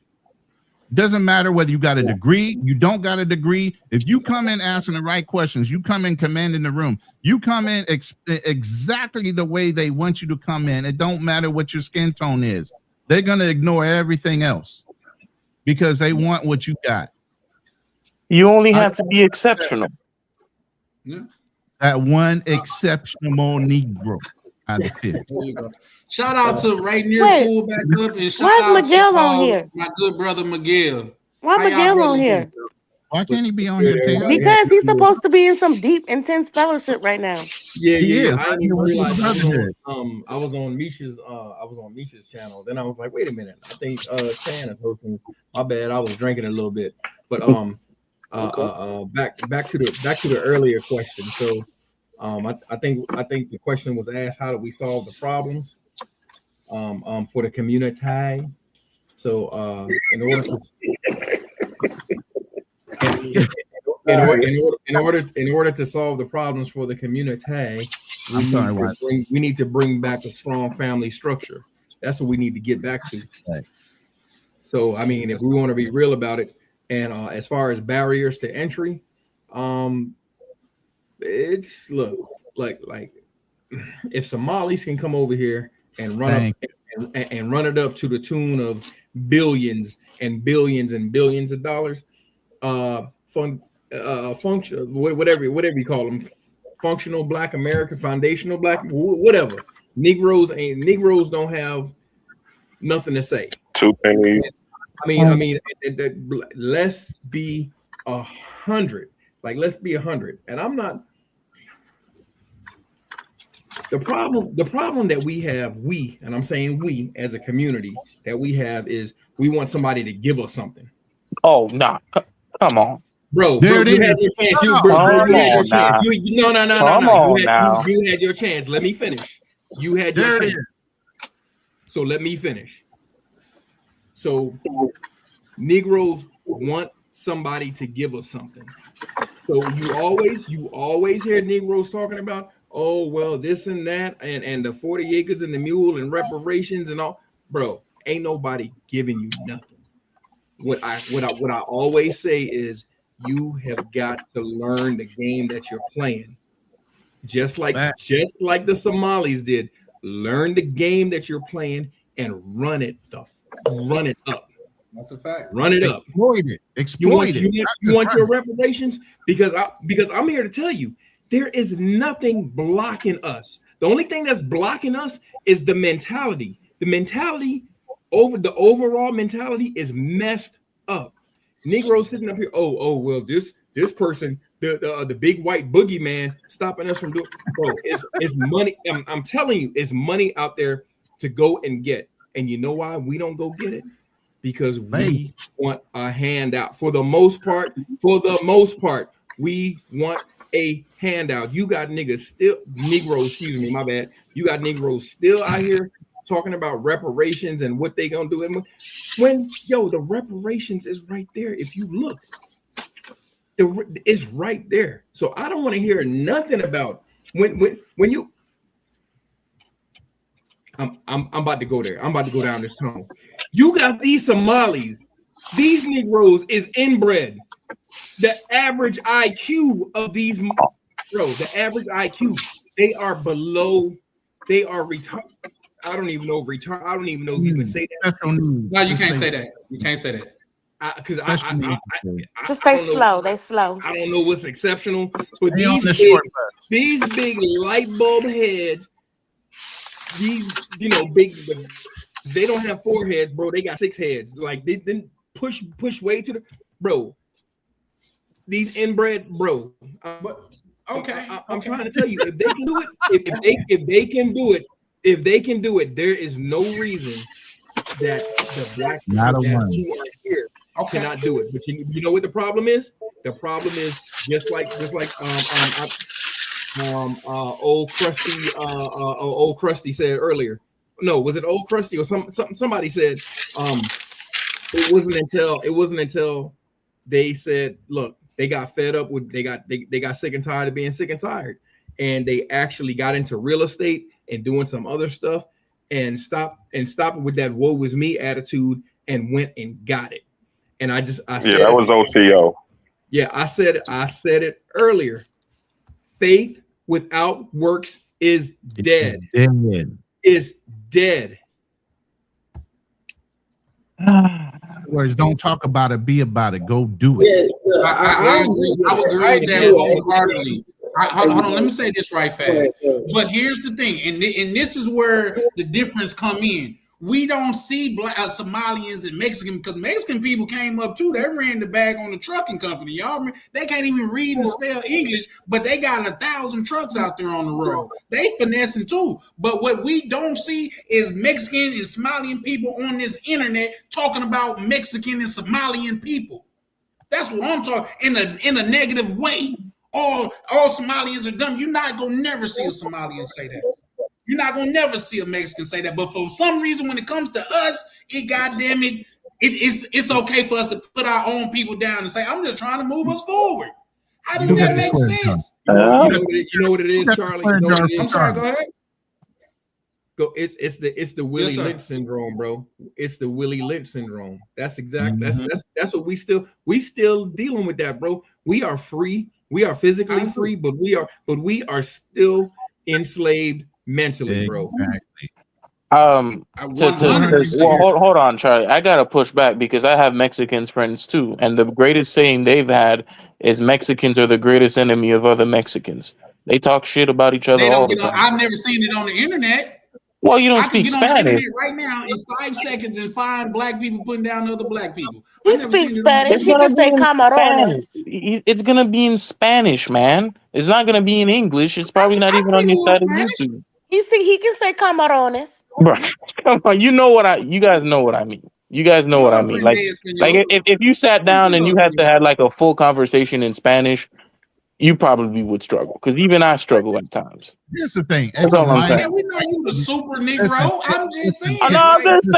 Doesn't matter whether you got a degree, you don't got a degree. If you come in asking the right questions, you come in commanding the room, you come in exactly the way they want you to come in. It don't matter what your skin tone is. They're going to ignore everything else because they want what you got. You only have to be exceptional. That one exceptional Negro out of 50. There you go. Shout out to Right Near Cool back up, and shout why out is Miguel to on here? my good brother Miguel. Why How Miguel y'all on here? doing? Why can't he be on here, Tam? Because he's supposed to be in some deep, intense fellowship right now. Yeah. I didn't even realize I was on Misha's channel. Then I was like, wait a minute. I think Chan is hosting. My bad. I was drinking a little bit. But back to the earlier question. So I think the question was asked, how do we solve the problems for the community? So in order to solve the problems for the community, we need to bring back a strong family structure. That's what we need to get back to. Right. So I mean, if we want to be real about it, and as far as barriers to entry, it's like if Somalis can come over here and run it up to the tune of billions and billions and billions of dollars, function, whatever you call them, functional Black America, foundational Black, whatever. Negroes don't have nothing to say. 2 pennies. let's be 100. Like, let's be 100. And I'm not. The problem that we have, and I'm saying we as a community that we have, is we want somebody to give us something. Oh, nah. Come on. Bro, you had your chance. You had your chance. No. You had your chance. Let me finish. You had your chance. So let me finish. So Negroes want somebody to give us something. So you always hear Negroes talking about, oh, well, this and that, and the 40 acres and the mule and reparations and all. Bro, ain't nobody giving you nothing. What I always say is, you have got to learn the game that you're playing. Just like the Somalis did. Learn the game that you're playing and run it up. That's a fact. Run it up. Exploit it. You want your reparations? Because I'm here to tell you, there is nothing blocking us. The only thing that's blocking us is the mentality. The overall mentality is messed up. Negroes sitting up here, well, this person, the big white boogeyman stopping us from doing, bro, it's money. I'm telling you, it's money out there to go and get. And you know why we don't go get it? Because we want a handout. For the most part, we want a handout. You got Negroes, excuse me, my bad. You got Negroes still out here talking about reparations and what they gonna do. And when the reparations is right there. If you look, it's right there. So I don't want to hear nothing about when you. I'm about to go there. I'm about to go down this tunnel. You got these Somalis. These Negroes is inbred. The average IQ of these, the average IQ, they are below. They are retarded. I don't even know retard. I don't even know if you can say that. No, you can't say that. You can't say that. Because just say slow. They slow. I don't know what's exceptional, but these big light bulb heads, these big. They don't have 4 heads, bro. They got 6 heads. Like, they didn't push way to the bro. These inbred, bro. Okay. I'm trying to tell you, if they can do it, if they can do it, there is no reason that the black people who are here cannot do it. But you know what the problem is? The problem is just like old Krusty said earlier. No, was it old Krusty or somebody said it wasn't until they said, look, they got fed up with they got sick and tired of being sick and tired, and they actually got into real estate and doing some other stuff and stopped with that woe was me attitude and went and got it. And I said that was OTO. Yeah, I said it earlier. Faith without works is dead. Is dead. Words, don't talk about it, be about it. Go do it. Yeah, I agree with that wholeheartedly. Hold on, let me say this right fast. But here's the thing, and this is where the difference come in. We don't see black Somalians and Mexican, because Mexican people came up too. They ran the bag on the trucking company. Y'all, they can't even read and spell English, but they got 1,000 trucks out there on the road. They finessing too. But what we don't see is Mexican and Somalian people on this internet talking about Mexican and Somalian people. That's what I'm talking in a negative way. All Somalians are dumb. You're not gonna never see a Somalian say that. You're not gonna never see a Mexican say that. But for some reason, when it comes to us, it's okay for us to put our own people down and say, "I'm just trying to move us forward." How does that make sense? You know what it is, Charlie. You know what it is? I'm sorry. Go ahead. It's the Willie Lynch syndrome, bro. It's the Willie Lynch syndrome. That's exactly that's what we still dealing with that, bro. We are free. We are physically free, but we are still enslaved mentally, bro. Hold on, Charlie. I gotta push back because I have Mexicans friends too, and the greatest saying they've had is Mexicans are the greatest enemy of other Mexicans. They talk shit about each other all the time. I've never seen it on the internet. Well, you don't I could speak get on the Spanish. internet right now in 5 seconds and find black people putting down other black people. He I never seen speaks it on Spanish. It's He gonna can be say in camarones. Spanish. It's gonna be in Spanish, man. It's not gonna be in English. It's probably not I even on speak a your little side of Spanish. YouTube. He can say camarones. Bro, come on. You guys know what I mean. You guys know Yo what I mean. aprende Like español. if you sat down and Tranquilo, you had to señor. have like a full conversation in Spanish, you probably would struggle. Because even I struggle at times. Here's the thing. That's It's a all I'm minor. Yeah, saying. we know you the super Listen, Negro. I'm just saying. Oh, no, I'm Like, just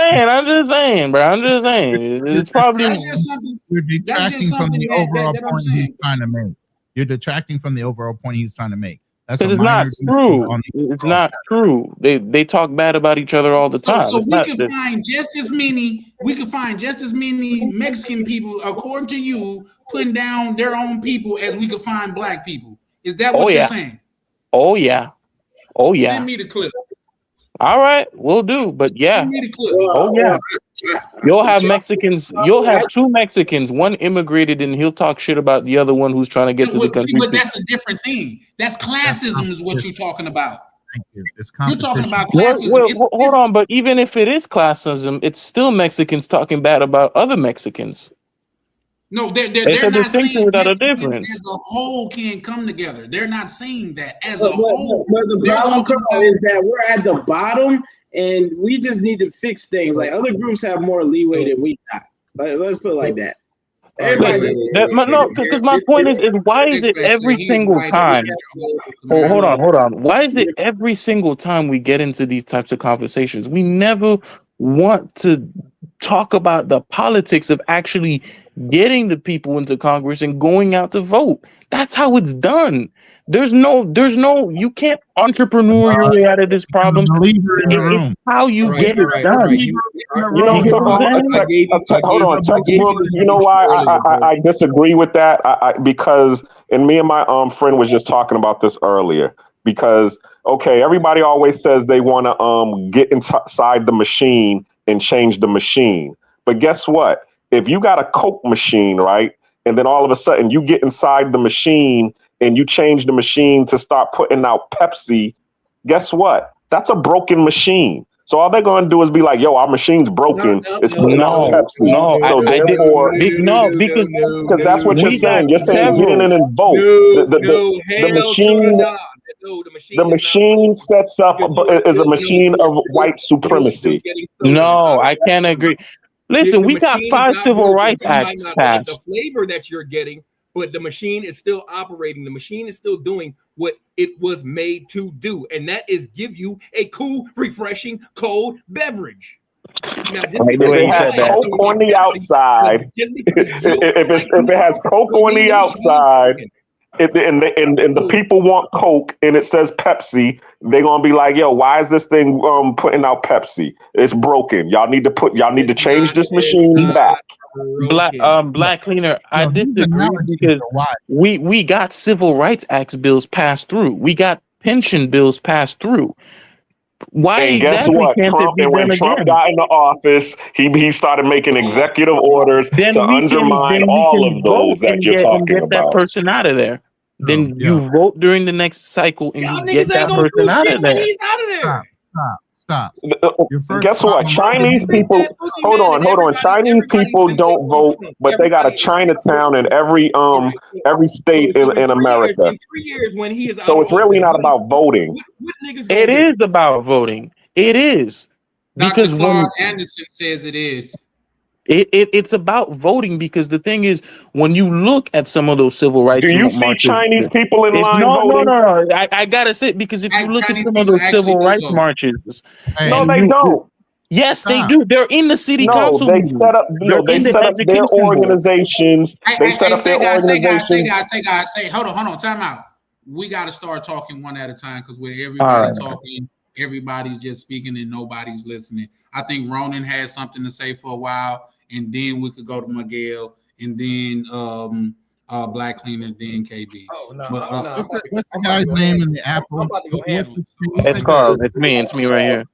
saying, bro. I'm just saying. It's probably that's just something. You're That's detracting just from something the that, overall that I'm point he's saying. trying to make. You're detracting from the overall point he's trying to make. That's a because it's minor not detail true. on the It's overall not true. They talk bad about each other all the time. So It's we not can just, find just as many. We can find just as many Mexican people, according to you, putting down their own people as we could find black people. Is that oh what you're yeah, saying? oh yeah, oh yeah. Send me the clip. All right, we'll do. But yeah, Send me the clip. oh yeah. You'll have Mexicans. You'll have two Mexicans. One immigrated, and he'll talk shit about the other one who's trying to get to the See, country but too. that's a different thing. That's classism, is what you're talking about. Thank you. It's You're talking competition. about Well, classism. It's hold on, but even if it is classism, it's still Mexicans talking bad about other Mexicans. no, It's they're a not distinction saying without a Mexicans difference. as a whole can't come together. They're not saying that as a But whole. the They're problem, talking Carl, about is that we're at the bottom, and we just need to fix things. Like other groups have more leeway than we got. Let's put it like that. Everybody Listen, no, because my point is why is it every single time? Hold on. Why is it every single time we get into these types of conversations, we never want to talk about the politics of actually getting the people into Congress and going out to vote? That's how it's done. There's no, you can't entrepreneur your way out of this problem. It's how you get it done. You know, You get what I'm saying? hold on, textbook. You know why I disagree with that? Because, and me and my friend was just talking about this earlier. Because okay, everybody always says they want to get inside the machine and change the machine. But guess what? If you got a Coke machine, right, and then all of a sudden you get inside the machine and you change the machine to start putting out Pepsi, guess what? That's a broken machine. So all they're going to do is be like, "Yo, our machine's broken. It's putting out Pepsi." So therefore, because that's what you're saying. You're saying get in and vote. The machine sets up is a machine of white supremacy. No, I can't agree. Listen, we got 5 civil rights acts passed. The flavor that you're getting, but the machine is still operating. The machine is still doing what it was made to do, and that is give you a cool, refreshing, cold beverage. Now, If it has Coke on the outside, if it has Coke on the outside, and the people want Coke and it says Pepsi, they're gonna be like, "Yo, why is this thing putting out Pepsi? It's broken. Y'all need to change this machine back." Black Cleaner, I disagree because we got civil rights acts bills passed through. We got pension bills passed through. Why and guess exactly what? can't Trump, it be and when done Trump again? got into office, he started making executive orders to undermine all of those that you're talking get that about. person out of there. Then you vote during the next cycle and you get that person out of there. He's out of there. Stop. Guess what? Chinese people. Hold on. Chinese people don't vote, but they got a Chinatown in every state in America. In 3 years, when he is So it's really not about voting. It is about voting. It is. Because Dr. Clark Anderson says it is. It's about voting, because the thing is, when you look at some of those civil rights Do you see marches, Chinese people in line voting? voting? No. I gotta say, because if you look at some of those civil rights marches, No, they don't. Yes, they do. They're in the city council. They set up. They set up their organizations. They set up their organizations. Hold on. Time out. We got to start talking one at a time, because with everybody talking, everybody's just speaking and nobody's listening. I think Ronan had something to say for a while, and then we could go to Miguel, and then Black Cleaner, then KB. Oh no! What's the guy's name in the Apple? I'm about to go handle it. It's Carl. It's me right here.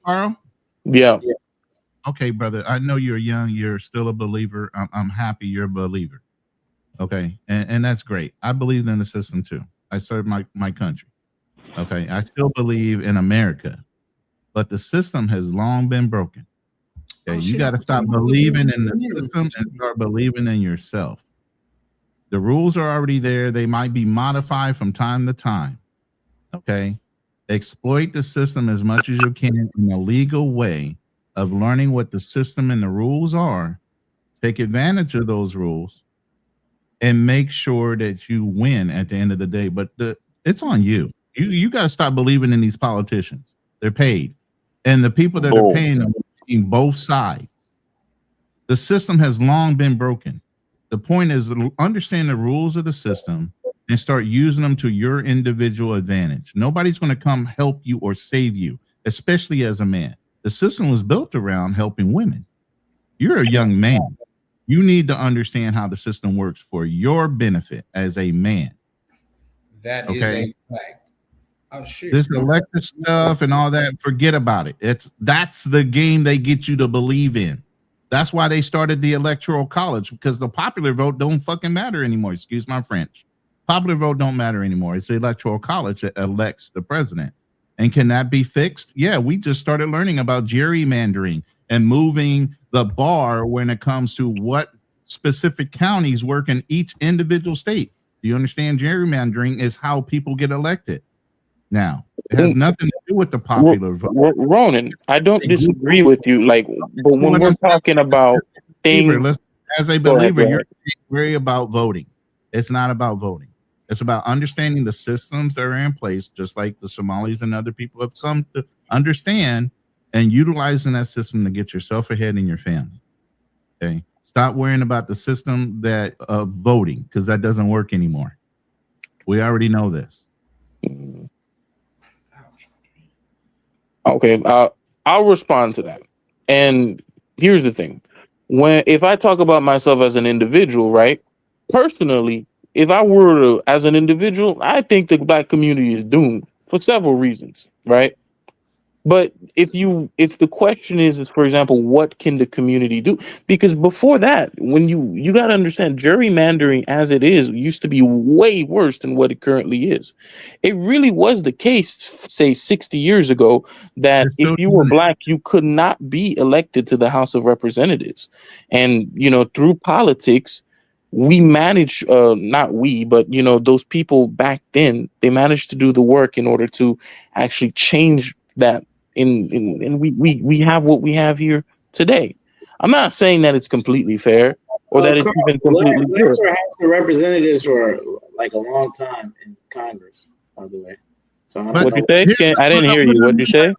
Carl? Yeah. Okay, brother. I know you're young. You're still a believer. I'm happy you're a believer. Okay, and that's great. I believe in the system too. I serve my country. Okay, I still believe in America. but the system has long been broken. Okay, you got to stop believing in the system and start believing in yourself. The rules are already there. They might be modified from time to time. Okay, exploit the system as much as you can in a legal way of learning what the system and the rules are. Take advantage of those rules and make sure that you win at the end of the day. But it's on you. You got to stop believing in these politicians. They're paid. And the people that are paying them are paying both sides. The system has long been broken. The point is understand the rules of the system and start using them to your individual advantage. Nobody's going to come help you or save you, especially as a man. The system was built around helping women. You're a young man. You need to understand how the system works for your benefit as a man. That is a fact. Oh shit. This electric stuff and all that, forget about it. That's the game they get you to believe in. That's why they started the electoral college, because the popular vote don't fucking matter anymore. Excuse my French. Popular vote don't matter anymore. It's the electoral college that elects the president. And can that be fixed? Yeah, we just started learning about gerrymandering and moving the bar when it comes to what specific counties work in each individual state. Do you understand? Gerrymandering is how people get elected. Now, it has nothing to do with the popular vote. Ronan, I don't disagree with you. Like, but when we're talking about things, as a believer, you're worried about voting. It's not about voting. It's about understanding the systems that are in place, just like the Somalis and other people have come to understand, and utilizing that system to get yourself ahead in your family. Okay, stop worrying about the system that of voting, because that doesn't work anymore. We already know this. Okay, I'll respond to that. And here's the thing: if I talk about myself as an individual, right? Personally, if I were to, as an individual, I think the black community is doomed for several reasons, right? But if the question is, for example, what can the community do? Because before that, when you got to understand, gerrymandering as it is used to be way worse than what it currently is. It really was the case, say 60 years ago, that if you were black, you could not be elected to the House of Representatives. And, through politics, we managed, not we, but, those people back then, they managed to do the work in order to actually change that. And we have what we have here today. I'm not saying that it's completely fair or that it's even completely good. Blacks were House of Representatives for like a long time in Congress, by the way. So what you say? I didn't hear you. What did you say?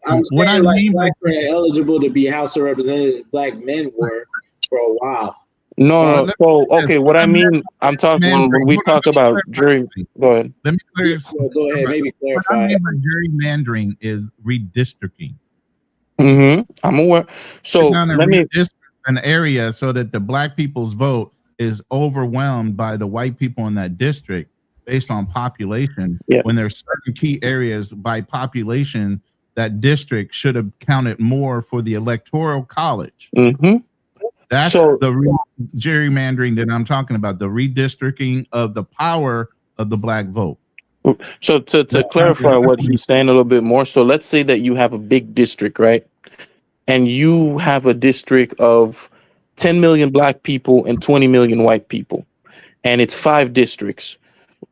I'm saying blacks were eligible to be House of Representatives. Black men were for a while. No. So okay, what I mean, I'm talking when we talk about jury. Go ahead. Let me clarify. Go ahead. Maybe clarify. What I mean by gerrymandering is redistricting. I'm aware. So let me an area so that the black people's vote is overwhelmed by the white people in that district based on population. Yeah. When there's certain key areas by population, that district should have counted more for the electoral college. That's the gerrymandering that I'm talking about, the redistricting of the power of the black vote. So to clarify what he's saying a little bit more, so let's say that you have a big district, right? And you have a district of 10 million black people and 20 million white people, and it's 5 districts.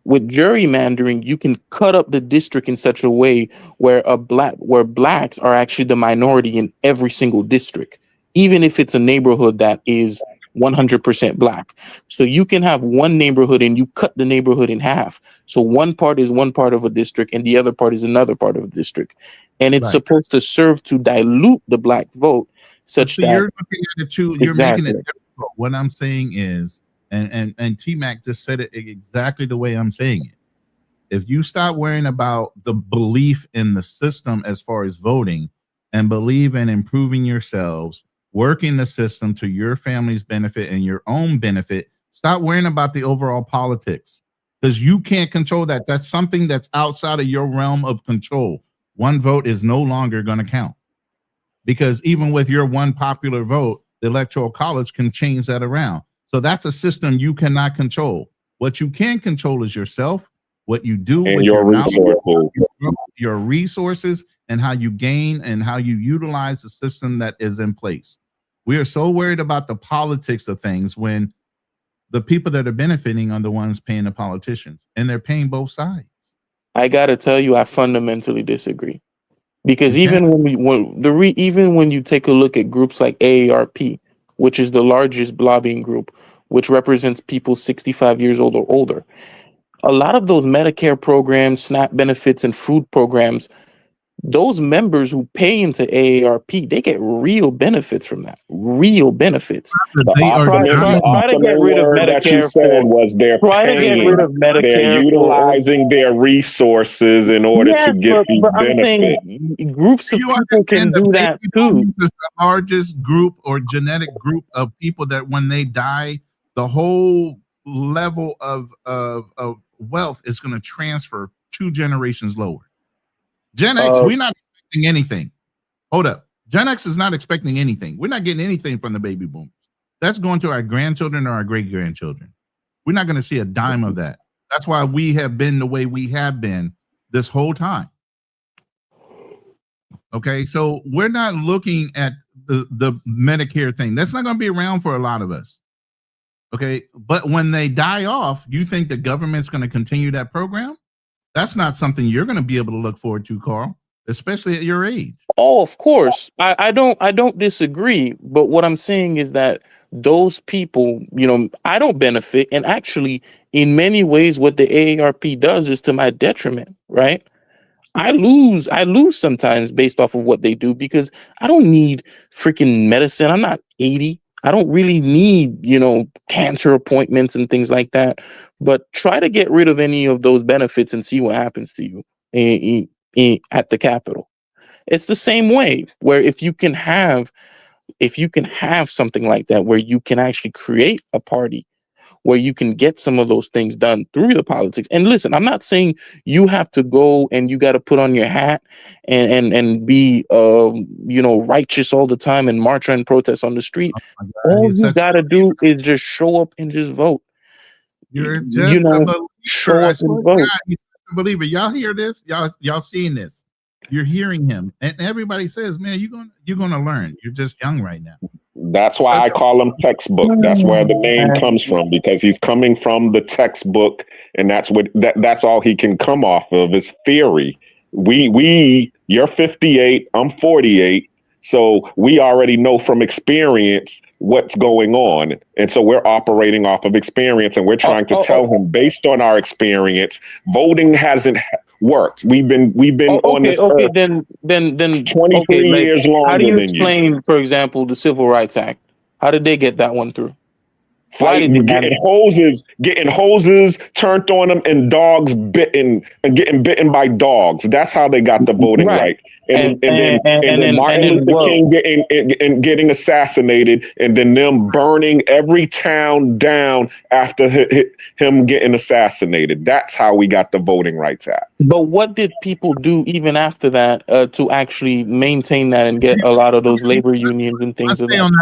With gerrymandering, you can cut up the district in such a way where blacks are actually the minority in every single district, even if it's a neighborhood that is 100% black. So you can have one neighborhood and you cut the neighborhood in half. So one part is one part of a district and the other part is another part of a district. And it's supposed to serve to dilute the black vote such that you're looking at it too, you're making it difficult. What I'm saying is, and T-Mac just said it exactly the way I'm saying it. If you stop worrying about the belief in the system as far as voting and believe in improving yourselves, working the system to your family's benefit and your own benefit, stop worrying about the overall politics, because you can't control that. That's something that's outside of your realm of control. One vote is no longer going to count, because even with your one popular vote, the electoral college can change that around. So that's a system you cannot control. What you can control is yourself, what you do with your resources and how you gain and how you utilize the system that is in place. We are so worried about the politics of things when the people that are benefiting are the ones paying the politicians, and they're paying both sides. I gotta tell you, I fundamentally disagree. Because Okay. even when you take a look at groups like AARP, which is the largest lobbying group, which represents people 65 years old or older, a lot of those Medicare programs, SNAP benefits, and food programs, those members who pay into AARP, they get real benefits from that. Real benefits. They are Try to get rid of word that you Medicare said for. was they're Try to get paying. rid of They're Medicare for. utilizing their resources in order Yes, to get these but I'm benefits. saying groups of You people can understand the do baby that too. boomers is the largest group or genetic group of people that when they die, the whole level of wealth is going to transfer 2 generations lower. Gen X, we're not expecting anything. Hold up. Gen X is not expecting anything. We're not getting anything from the baby boomers. That's going to our grandchildren or our great-grandchildren. We're not going to see a dime of that. That's why we have been the way we have been this whole time. Okay, so we're not looking at the Medicare thing. That's not going to be around for a lot of us. Okay, but when they die off, you think the government's going to continue that program? That's not something you're going to be able to look forward to, Carl, especially at your age. Oh, of course. I don't disagree. But what I'm saying is that those people, I don't benefit. And actually, in many ways, what the AARP does is to my detriment, right? I lose sometimes based off of what they do because I don't need freaking medicine. I'm not 80. I don't really need, cancer appointments and things like that. But try to get rid of any of those benefits and see what happens to you at the Capitol. It's the same way where if you can have something like that, where you can actually create a party where you can get some of those things done through the politics. And listen, I'm not saying you have to go and you got to put on your hat and be, righteous all the time and march and protest on the street. All you got to do is just show up and just vote. You're just a believer. Show up and vote. He's a believer. Y'all hear this? Y'all seeing this? You're hearing him, and everybody says, "Man, you're gonna learn. You're just young right now." That's why I call him textbook. That's where the name comes from, because he's coming from the textbook, and that's all he can come off of is theory. You're 58, I'm 48, so we already know from experience what's going on, and so we're operating off of experience, and we're trying to tell him based on our experience, voting hasn't worked. We've been on this earth then 23 years longer. How do you than explain, for example, the Civil Rights Act? How did they get that one through? Getting hoses turned on them and dogs bitten and getting bitten by dogs. That's how they got the voting right. And then Martin Luther King getting assassinated, and then them burning every town down after him getting assassinated. That's how we got the Voting Rights Act. But what did people do even after that to actually maintain that and get a lot of those labor unions and things of that?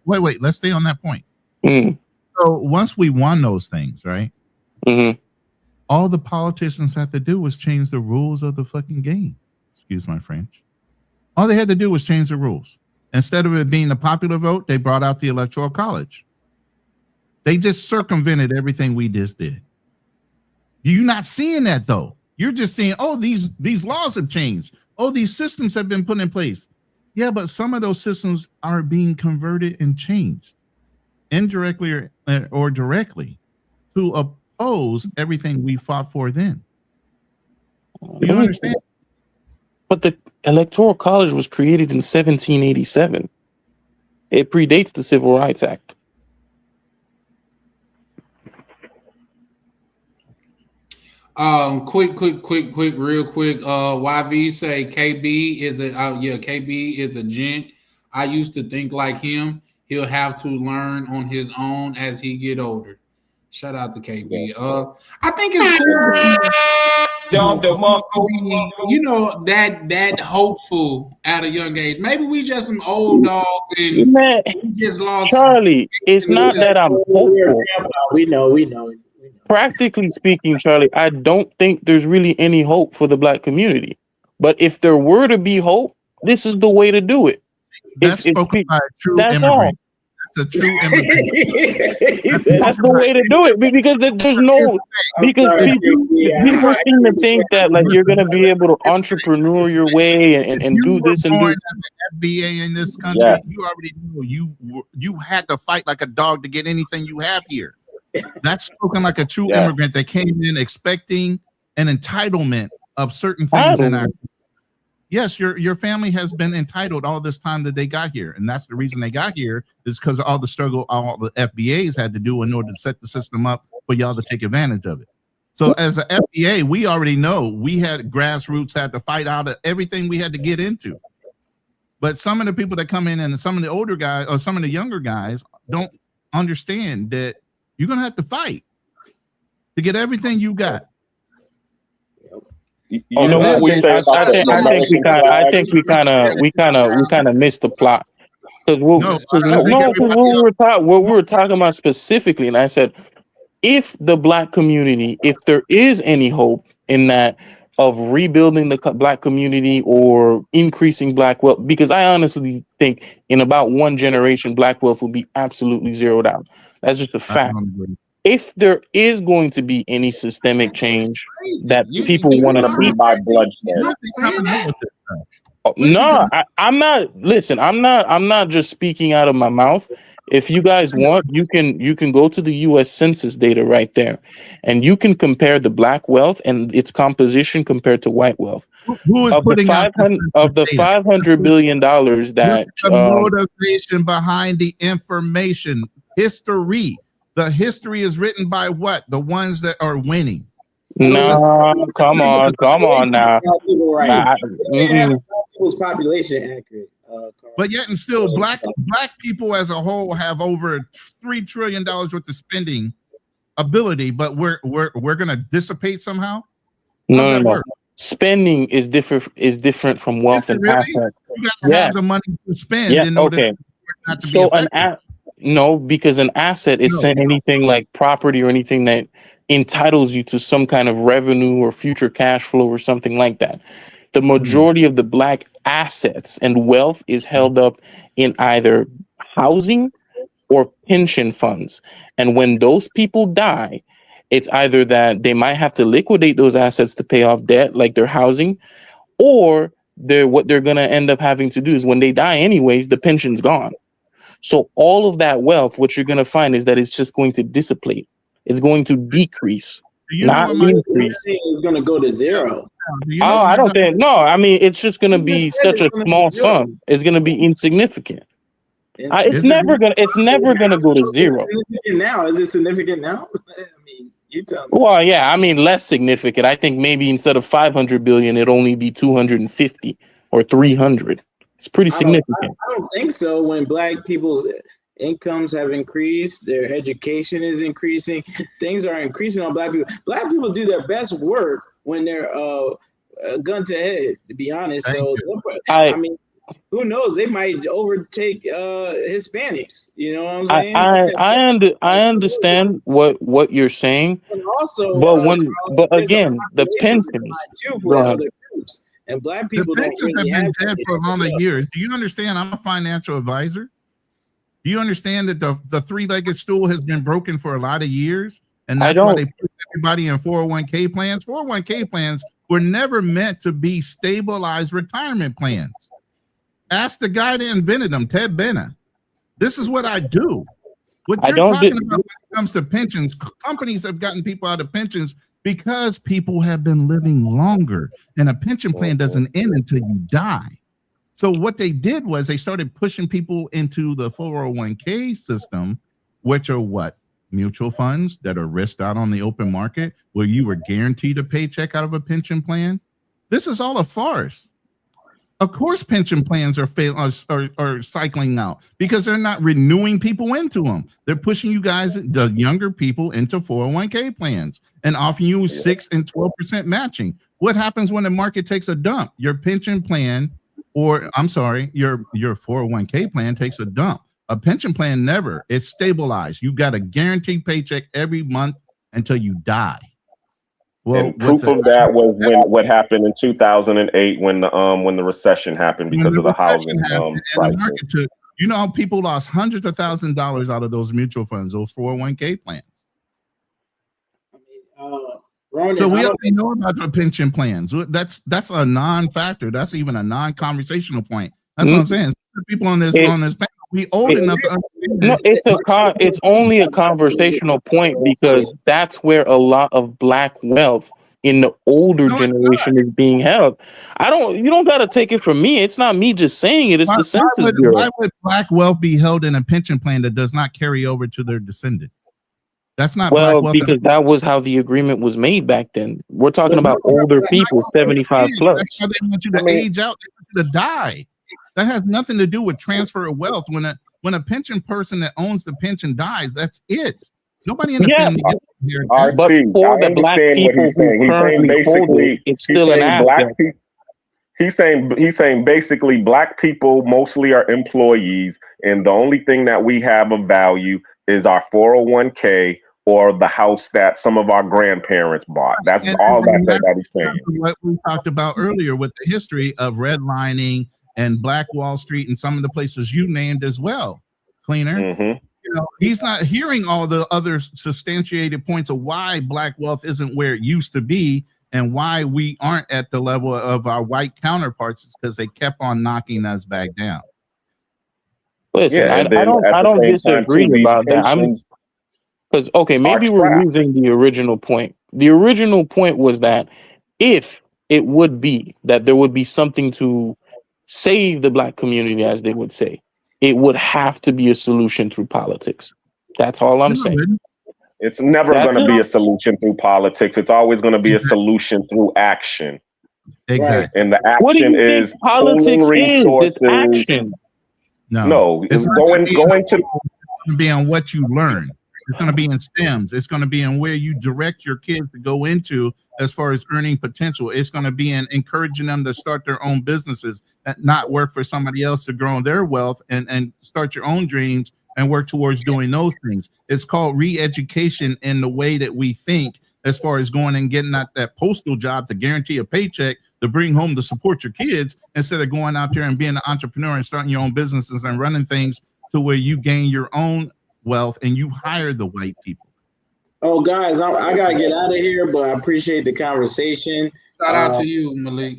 Wait, let's stay on that point. So once we won those things, right? All the politicians had to do was change the rules of the fucking game. Excuse my French. All they had to do was change the rules. Instead of it being a popular vote, they brought out the Electoral College. They just circumvented everything we just did. You're not seeing that though. You're just seeing, oh, these laws have changed. Oh, these systems have been put in place. Yeah, but some of those systems are being converted and changed indirectly or directly to oppose everything we fought for then. Do you understand? But the Electoral College was created in 1787. It predates the Civil Rights Act. Real quick. YV say KB is KB is a gent. I used to think like him. He'll have to learn on his own as he get older. Shout out to KB. I think it's cool. That hopeful at a young age. Maybe we just some old dogs and we just lost. Charlie, it's not that I'm hopeful. We know. practically speaking, Charlie, I don't think there's really any hope for the black community. But if there were to be hope, this is the way to do it. That's spoken by a true that's immigrant. all. That's a true immigrant. That's the way to do it because there's no because people seem to think that like you're gonna be able to entrepreneur your way and do this and do. As an FBA in this country, Yeah. you already know you had to fight like a dog to get anything you have here. That's spoken like a true immigrant that came in expecting an entitlement of certain things in our. Yes, your family has been entitled all this time that they got here, and that's the reason they got here is because of all the struggle all the FBAs had to do in order to set the system up for y'all to take advantage of it. So as an FBA, we already know we had grassroots had to fight out of everything we had to get into. But some of the people that come in and some of the older guys or some of the younger guys don't understand that you're gonna have to fight to get everything you got. You know what we say? I think we kind of missed the plot because what we were talking about specifically, and I said, if the black community, if there is any hope in that of rebuilding the black community or increasing black wealth, because I honestly think in about one generation, black wealth will be absolutely zeroed out. That's just a fact. If there is going to be any systemic change that people want to see by bloodshed, no, I'm not. Listen, I'm not just speaking out of my mouth. If you guys want, you can go to the U.S. Census data right there, and you can compare the black wealth and its composition compared to white wealth. Who is putting out the $500 billion that the motivation behind the information? History. The history is written by what? The ones that are winning. No, come on now. People's population accurate. But yet and still, black people as a whole have over $3 trillion worth of spending ability, but we're gonna dissipate somehow. No. Spending is different from wealth and assets. You gotta have the money to spend in order for it not to be effective. No, because an asset is anything like property or anything that entitles you to some kind of revenue or future cash flow or something like that. The majority of the black assets and wealth is held up in either housing or pension funds. And when those people die, it's either that they might have to liquidate those assets to pay off debt, like their housing, or what they're going to end up having to do is when they die anyways, the pension's gone. So all of that wealth, what you're going to find is that it's just going to dissipate. It's going to decrease, not increase. It's going to go to zero. I don't think. No, I mean, it's just going to be such a small sum. It's going to be insignificant. It's never gonna go to zero. Now, is it significant now? I mean, you tell me. Well, yeah, I mean, less significant. I think maybe instead of 500 billion, it'd only be 250 or 300. It's pretty significant. I don't think so. When black people's incomes have increased, their education is increasing, things are increasing on black people. Black people do their best work when they're gun to head, to be honest. I mean, who knows? They might overtake Hispanics. You know what I'm saying? I understand what you're saying. And also, but again, the pensions too for other groups. And black people have been dead for a lot of years. Do you understand? I'm a financial advisor. Do you understand that the three-legged stool has been broken for a lot of years? And that's why they put everybody in 401k plans. 401k plans were never meant to be stabilized retirement plans. Ask the guy that invented them, Ted Bennett. This is what I do. What you're talking about when it comes to pensions, companies have gotten people out of pensions because people have been living longer, and a pension plan doesn't end until you die. So what they did was they started pushing people into the 401k system, which are what? Mutual funds that are risked out on the open market, where you were guaranteed a paycheck out of a pension plan. This is all a farce. Of course, pension plans are cycling out because they're not renewing people into them. They're pushing you guys, the younger people, into 401k plans and offering you 6 and 12% matching. What happens when the market takes a dump? Your pension plan, or I'm sorry, your 401k plan takes a dump. A pension plan never. It's stabilized. You got a guaranteed paycheck every month, until you die. Well, and proof of that was when what happened in 2008 when the recession happened because of the housing and the market took. You know how people lost hundreds of thousands of dollars out of those mutual funds, those 401k plans. Ronan, So we already know about the pension plans. That's a non-factor. That's even a non-conversational point. That's what I'm saying. People on this panel, we old enough to understand. No, it's only a conversational point because that's where a lot of black wealth in the older generation is being held. You don't gotta take it from me. It's not me just saying it, it's the Census Bureau. Why would black wealth be held in a pension plan that does not carry over to their descendant? That's not black wealth. Because that was how the agreement was made back then. We're talking about older people, 75 plus. That's how they want you to age out, they want you to die. That has nothing to do with transfer of wealth. When a pension person that owns the pension dies, that's it. Nobody in the family gets here. But for the black people who currently hold it, it's still an asset. He's saying basically black people mostly are employees, and the only thing that we have of value is our 401k or the house that some of our grandparents bought. That's all that he's saying. What we talked about earlier with the history of redlining and Black Wall Street and some of the places you named as well, Cleaner. Mm-hmm. You know, he's not hearing all the other substantiated points of why black wealth isn't where it used to be and why we aren't at the level of our white counterparts because they kept on knocking us back down. Listen, I don't disagree about that. Because maybe we're losing the original point. The original point was that if it would be that there would be something to save the black community, as they would say, it would have to be a solution through politics. That's all I'm saying. It's never going to be a solution through politics. It's always going to be a solution through action. Exactly. And the action is politics resources. It's action. No, it's going to be on what you learn. It's going to be in STEMs. It's going to be in where you direct your kids to go into as far as earning potential. It's going to be in encouraging them to start their own businesses and not work for somebody else to grow their wealth and start your own dreams and work towards doing those things. It's called re-education in the way that we think as far as going and getting that postal job to guarantee a paycheck to bring home to support your kids instead of going out there and being an entrepreneur and starting your own businesses and running things to where you gain your own wealth and you hire the white people. Oh, guys, I gotta get out of here, but I appreciate the conversation. Shout out to you, Malik.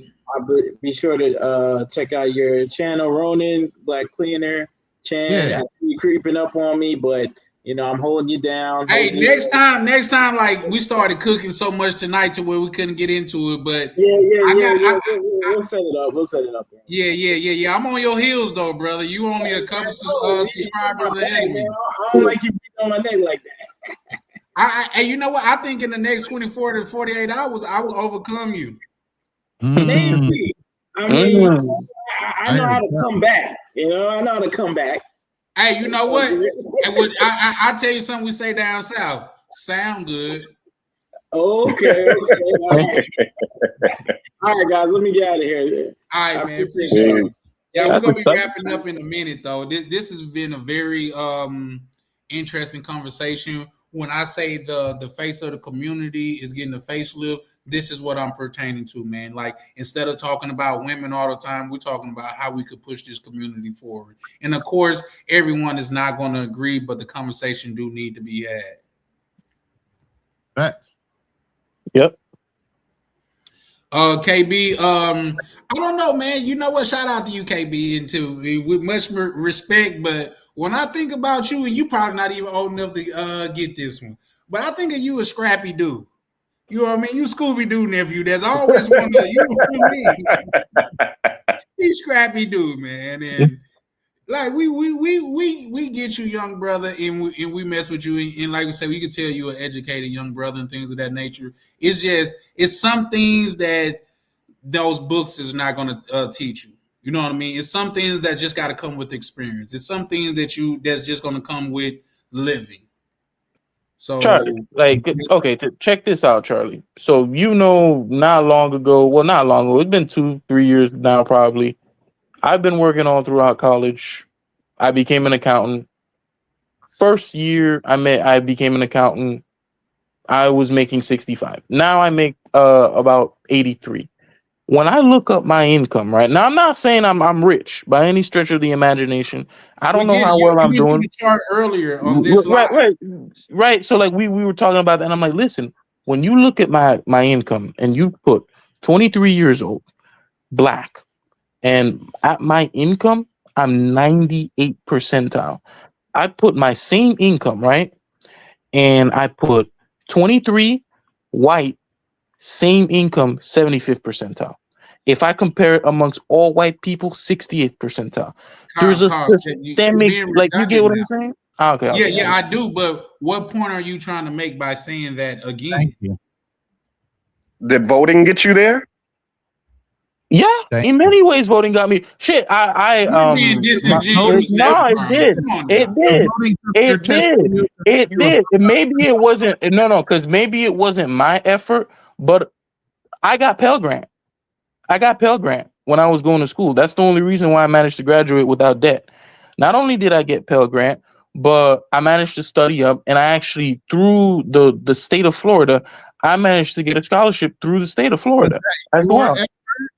Be sure to check out your channel, Ronan Black Cleaner. Chan, I see you creeping up on me, but you know I'm holding you down. Hey, next time, like we started cooking so much tonight to where we couldn't get into it, but we'll set it up. We'll set it up. Yeah. I'm on your heels though, brother. You only a couple subscribers ahead of me. I don't like you being on my neck like that. You know what? I think in the next 24 to 48 hours, I will overcome you. Maybe. I mean, I know how to come back. You know, I know how to come back. Hey, you know what? I tell you something we say down south. Sound good. Okay. All right, guys, let me get out of here. All right, man. Appreciate it. Yeah, we're gonna be wrapping up in a minute, though. This has been a very interesting conversation. When I say the face of the community is getting a facelift, this is what I'm pertaining to, man. Like, instead of talking about women all the time, we're talking about how we could push this community forward. And of course, everyone is not going to agree, but the conversation do need to be had. Facts. Yep. KB, I don't know, man. You know what? Shout out to you, KB, and too, with much respect. But when I think about you, and you probably not even old enough to get this one, but I think of you a scrappy dude. You know what I mean? You Scooby Doo nephew. There's always one of you and me. He's scrappy dude, man, and like we get you, young brother, and we mess with you, and like we say, we can tell you an educated young brother and things of that nature. It's some things that those books is not going to teach you. You know what I mean? It's some things that just got to come with experience. It's some things that's just going to come with living. So, Charlie, check this out, Charlie. So, not long ago, it's been 2-3 years now, probably. I've been working all throughout college. I became an accountant. First year I became an accountant, I was making 65. Now I make about 83. When I look up my income, right now, I'm not saying I'm rich by any stretch of the imagination. I We don't know get it. how You well I'm didn't do doing. the chart earlier on this Right, live. right. So like we were talking about that, and I'm like, listen, when you look at my income and you put 23 years old, black, and at my income, I'm 98 percentile. I put my same income, right? And I put 23 white, same income, 75th percentile. If I compare it amongst all white people, 68th percentile. There's a You're systemic, being like, you get redundant what now. I'm saying? Ah, okay, Yeah, okay. yeah, I do. But what point are you trying to make by saying that again? Thank you. Did voting get you there? Yeah, in many ways, voting got me. Shit, You're being disingenuous no, now, it Carmen. did. Come on It now. did. Your It did. It did. Maybe it wasn't. No, because maybe it wasn't my effort, but I got Pell Grant. I got Pell Grant when I was going to school. That's the only reason why I managed to graduate without debt. Not only did I get Pell Grant, but I managed to study up, and I actually, through the state of Florida, I managed to get a scholarship through the state of Florida as well.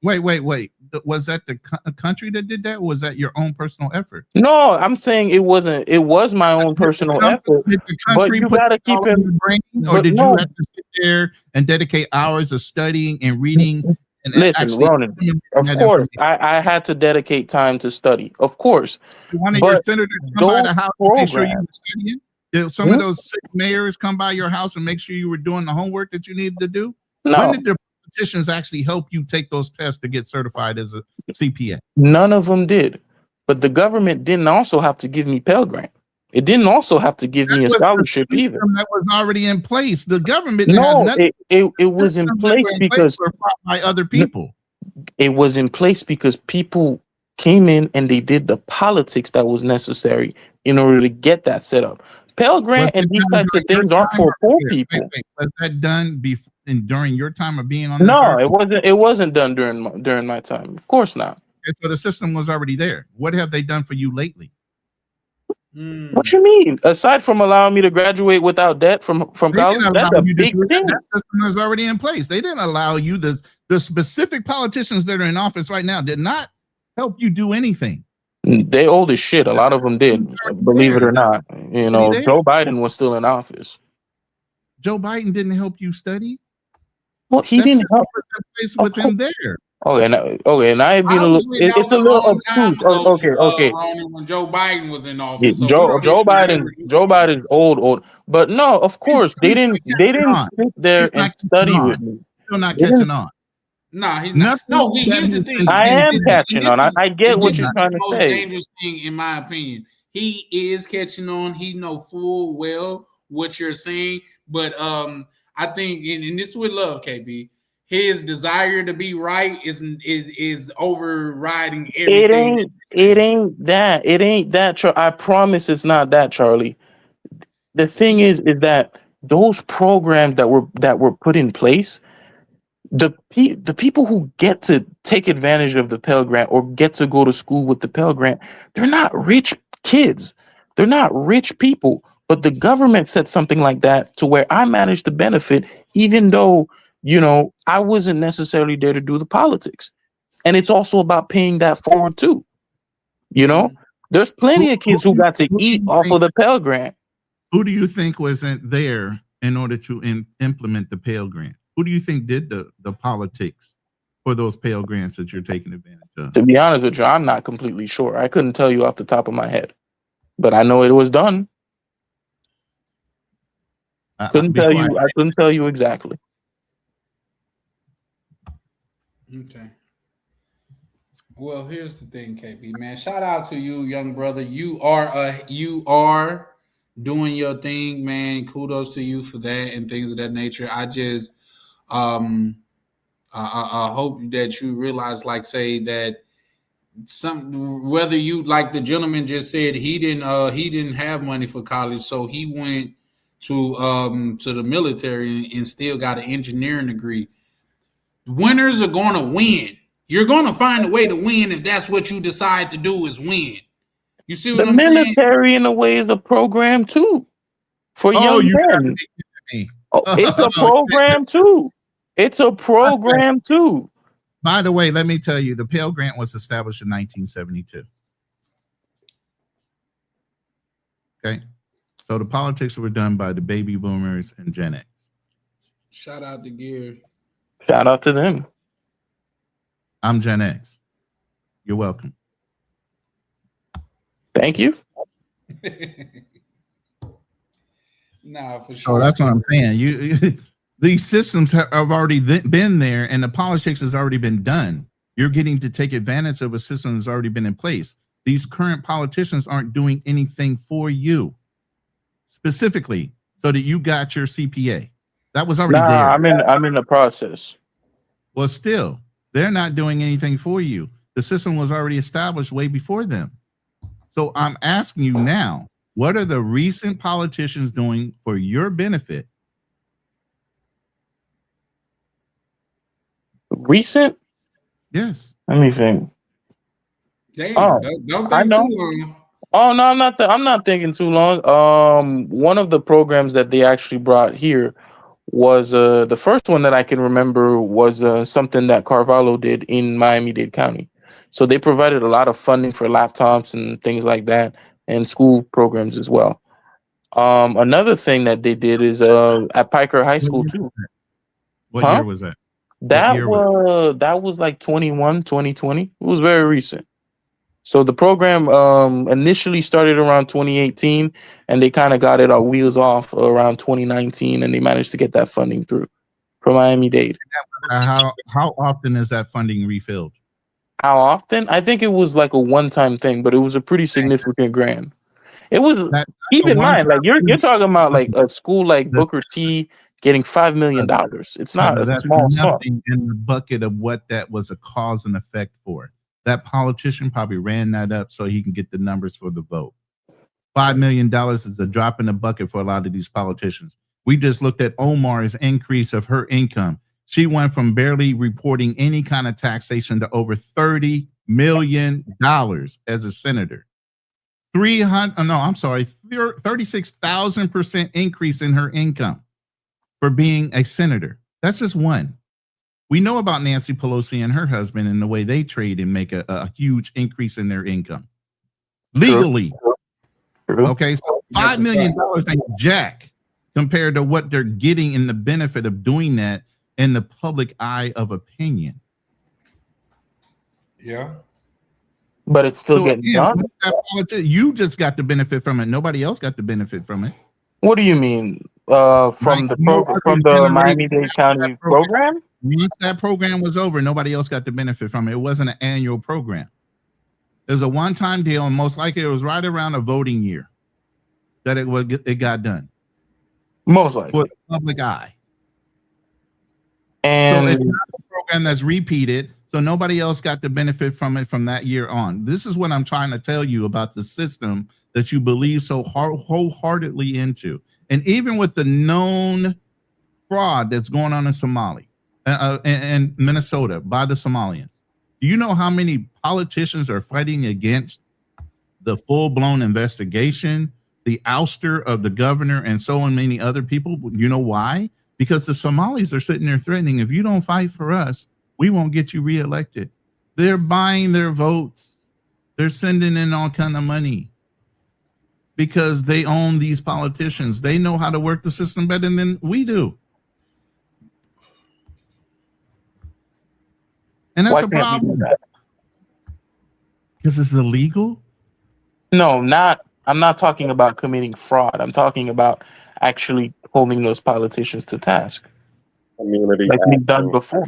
Wait. Was that the country that did that? Or was that your own personal effort? No, I'm saying it wasn't. It was my own personal effort. Did the But country you put gotta it keep all it. in your brain, or But did no, you have to sit there and dedicate hours of studying and reading and listen, actually Ronan. Of that course, information? I had to dedicate time to study. Of course, One of your but senators come by the those house to make sure you programs. were studying? Did some of those sick mayors come by your house and make sure you were doing the homework that you needed to do? No. When did the politicians actually help you take those tests to get certified as a CPA? None of them did. But the government didn't also have to give me Pell Grant. It didn't also have to give me a scholarship either. That was already in place. The government had No, nothing. it was in place because were fought by other people. it was in place because people came in and they did the politics that was necessary in order to get that set up. Pell Grant and these types of things aren't for poor people. Was that done before and during your time of being on this No, earth? it wasn't. It wasn't done during my time. Of course not. And so the system was already there. What have they done for you lately? What you mean? Aside from allowing me to graduate without debt from college, that's a big thing. That system is already in place. They didn't allow you. The specific politicians that are in office right now did not help you do anything. They old as shit. A lot of them did, believe it or not. You know, Joe Biden was still in office. Joe Biden didn't help you study. Well, he didn't help with him there. Okay, and I have been a little. It's a little obtuse. Okay. Ronan, when Joe Biden was in office, Yeah, Joe Biden's old, but no, of course they didn't sit there and study with me. Still not catching on. Nah, he's not. No, here's the thing. I am catching on. I get what you're trying to say. This is the most dangerous thing, in my opinion. He is catching on. He know full well what you're saying, but I think, and this is with love, KB. His desire to be right is overriding everything. It ain't that. I promise it's not that, Charlie. The thing is that those programs that were put in place, the people who get to take advantage of the Pell Grant or get to go to school with the Pell Grant, they're not rich kids. They're not rich people. But the government said something like that to where I managed to benefit, even though, you know, I wasn't necessarily there to do the politics. And it's also about paying that forward too. You know, there's plenty of kids who got to eat off of the Pell Grant. Who do you think wasn't there in order to implement the Pell Grant? Who do you think did the politics for those Pell Grants that you're taking advantage of? To be honest with you, I'm not completely sure. I couldn't tell you off the top of my head, but I know it was done. I couldn't tell you exactly. Okay. Well, here's the thing, KB, man. Shout out to you, young brother. You are doing your thing, man. Kudos to you for that and things of that nature. I just I hope that you realize, like, say that whether you, like the gentleman just said, he didn't have money for college, so he went to the military and still got an engineering degree. Winners are going to win. You're going to find a way to win if that's what you decide to do, is win. You see what I'm saying? The military, in a way, is a program too for young men. Oh, it's a program too. It's a program too. By the way, let me tell you, the Pell Grant was established in 1972. Okay. So the politics were done by the baby boomers and Gen X. Shout out to Gear. Shout out to them. I'm Gen X. You're welcome. Thank you. Nah, for sure. Oh, that's what I'm saying. You these systems have already been there, and the politics has already been done. You're getting to take advantage of a system that's already been in place. These current politicians aren't doing anything for you specifically, so that you got your CPA. That was already there. I'm in the process. Well, still, they're not doing anything for you. The system was already established way before them. So I'm asking you now, what are the recent politicians doing for your benefit? Recent? Yes. Let me think. Damn, Oh, don't I think know. too long. Oh no, I'm not thinking too long. One of the programs that they actually brought here was the first one that I can remember was something that Carvalho did in Miami-Dade County. So they provided a lot of funding for laptops and things like that, and school programs as well. Another thing that they did is at Piker High School too. What year was that? That was like 2020. It was very recent. So the program initially started around 2018, and they kind of got it on wheels off around 2019, and they managed to get that funding through from Miami-Dade. How often is that funding refilled? How often? I think it was like a one-time thing, but it was a pretty significant grant. It was. Keep in mind, like you're talking about like a school like Booker T getting $5 million. It's not a small sum. In the bucket of what that was a cause and effect for. That politician probably ran that up so he can get the numbers for the vote. $5 million is a drop in the bucket for a lot of these politicians. We just looked at Omar's increase of her income. She went from barely reporting any kind of taxation to over $30 million as a senator. 36,000% increase in her income for being a senator. That's just one. We know about Nancy Pelosi and her husband and the way they trade and make a huge increase in their income. Legally. True. Okay, so $5 million ain't jack compared to what they're getting in the benefit of doing that in the public eye of opinion. Yeah. But it's still getting done. You just got the benefit from it. Nobody else got the benefit from it. What do you mean? From the Miami-Dade County program? Once that program was over, nobody else got the benefit from it. It wasn't an annual program. It was a one-time deal, and most likely it was right around a voting year that it got done. Most likely. For the public eye. And so it's not a program that's repeated, so nobody else got the benefit from it from that year on. This is what I'm trying to tell you about the system that you believe so wholeheartedly into. And even with the known fraud that's going on in Somalia and Minnesota by the Somalians, do you know how many politicians are fighting against the full-blown investigation, the ouster of the governor, and so many other people? You know why? Because the Somalis are sitting there threatening, if you don't fight for us, we won't get you reelected. They're buying their votes. They're sending in all kind of money because they own these politicians. They know how to work the system better than we do. And that's a problem. Because it's illegal? No, I'm not talking about committing fraud. I'm talking about actually holding those politicians to task. Community like we've done before.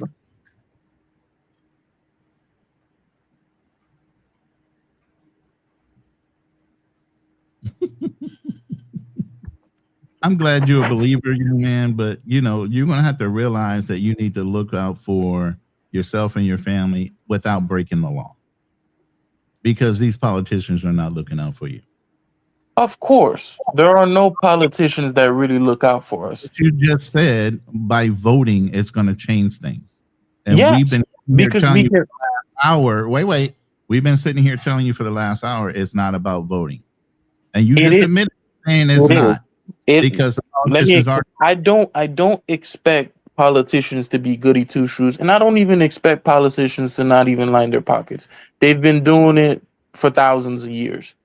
I'm glad you're a believer, young man, but you're going to have to realize that you need to look out for yourself and your family without breaking the law, because these politicians are not looking out for you. Of course, there are no politicians that really look out for us. But you just said by voting, it's going to change things. And yes, we've been because telling you for the last hour. Wait. We've been sitting here telling you for the last hour it's not about voting. And you just admitted saying it's not. Because let me. I don't expect politicians to be goody two shoes, and I don't even expect politicians to not even line their pockets. They've been doing it for thousands of years.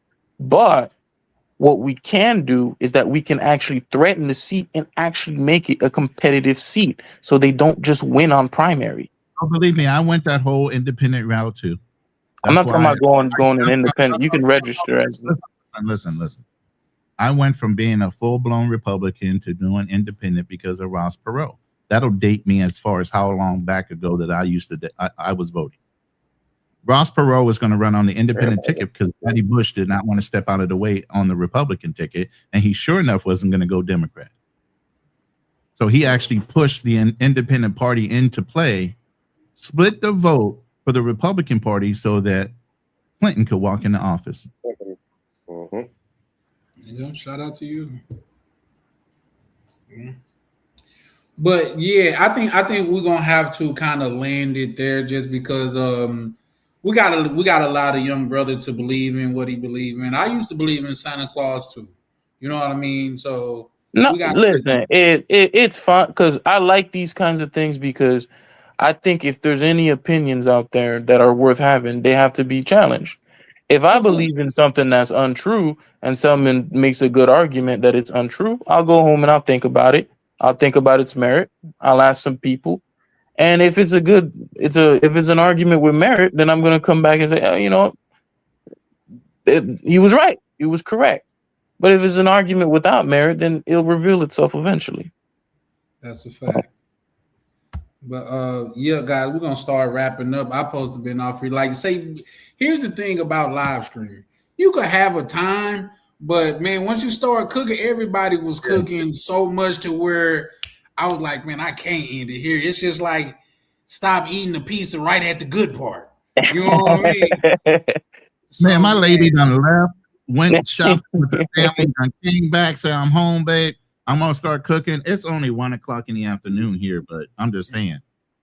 But what we can do is that we can actually threaten the seat and actually make it a competitive seat, so they don't just win on primary. Oh, believe me, I went that whole independent route too. I'm not talking about going an independent. You can register as. Listen. I went from being a full-blown Republican to doing independent because of Ross Perot. That'll date me as far as how long back ago that I was voting. Ross Perot was going to run on the independent ticket because Patty Bush did not want to step out of the way on the Republican ticket, and he sure enough wasn't going to go Democrat. So he actually pushed the independent party into play, split the vote for the Republican Party so that Clinton could walk into office. Mm-hmm. Yeah, shout out to you. Mm-hmm. But yeah, I think we're gonna have to kind of land it there just because we got a lot of young brother to believe in what he believes in. I used to believe in Santa Claus too. You know what I mean? So no, listen, it's fun because I like these kinds of things because I think if there's any opinions out there that are worth having, they have to be challenged. If I believe in something that's untrue and someone makes a good argument that it's untrue, I'll go home and I'll think about it. I'll think about its merit. I'll ask some people. And if it's if it's an argument with merit, then I'm going to come back and say, oh, you know, he was right. He was correct. But if it's an argument without merit, then it'll reveal itself eventually. That's a fact. But yeah, guys, we're gonna start wrapping up. I'm supposed to been off here. Like, say, here's the thing about live streaming. You could have a time, but man, once you start cooking, everybody was cooking so much to where I was like, man, I can't end it here. It's just like stop eating the pizza right at the good part. You know what I mean? Man, my lady done left, went shopping with the family, and came back, said, I'm home, babe. I'm gonna start cooking. It's only 1 o'clock in the afternoon here, but I'm just saying.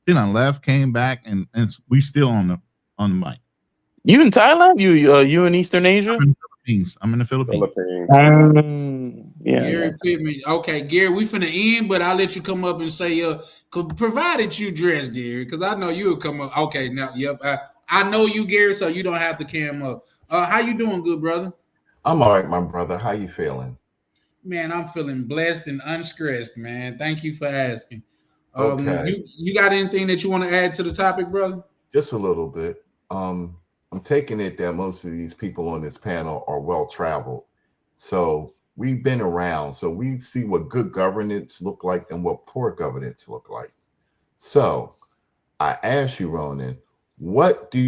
She done left, came back, and we still on the mic. You in Thailand? You in Eastern Asia? I'm in the Philippines. Yeah. Gary Pittman. Okay, Gary, we finna end, but I'll let you come up and say, provided you dress, Gary, because I know you'll come up. Okay, now, yep. I know you, Gary, so you don't have to cam up. How you doing, good brother? I'm all right, my brother. How you feeling? Man, I'm feeling blessed and unstressed, man. Thank you for asking. Okay. You got anything that you want to add to the topic, brother? Just a little bit. I'm taking it that most of these people on this panel are well-traveled. So we've been around. So we see what good governance look like and what poor governance look like. So I ask you, Ronan, what do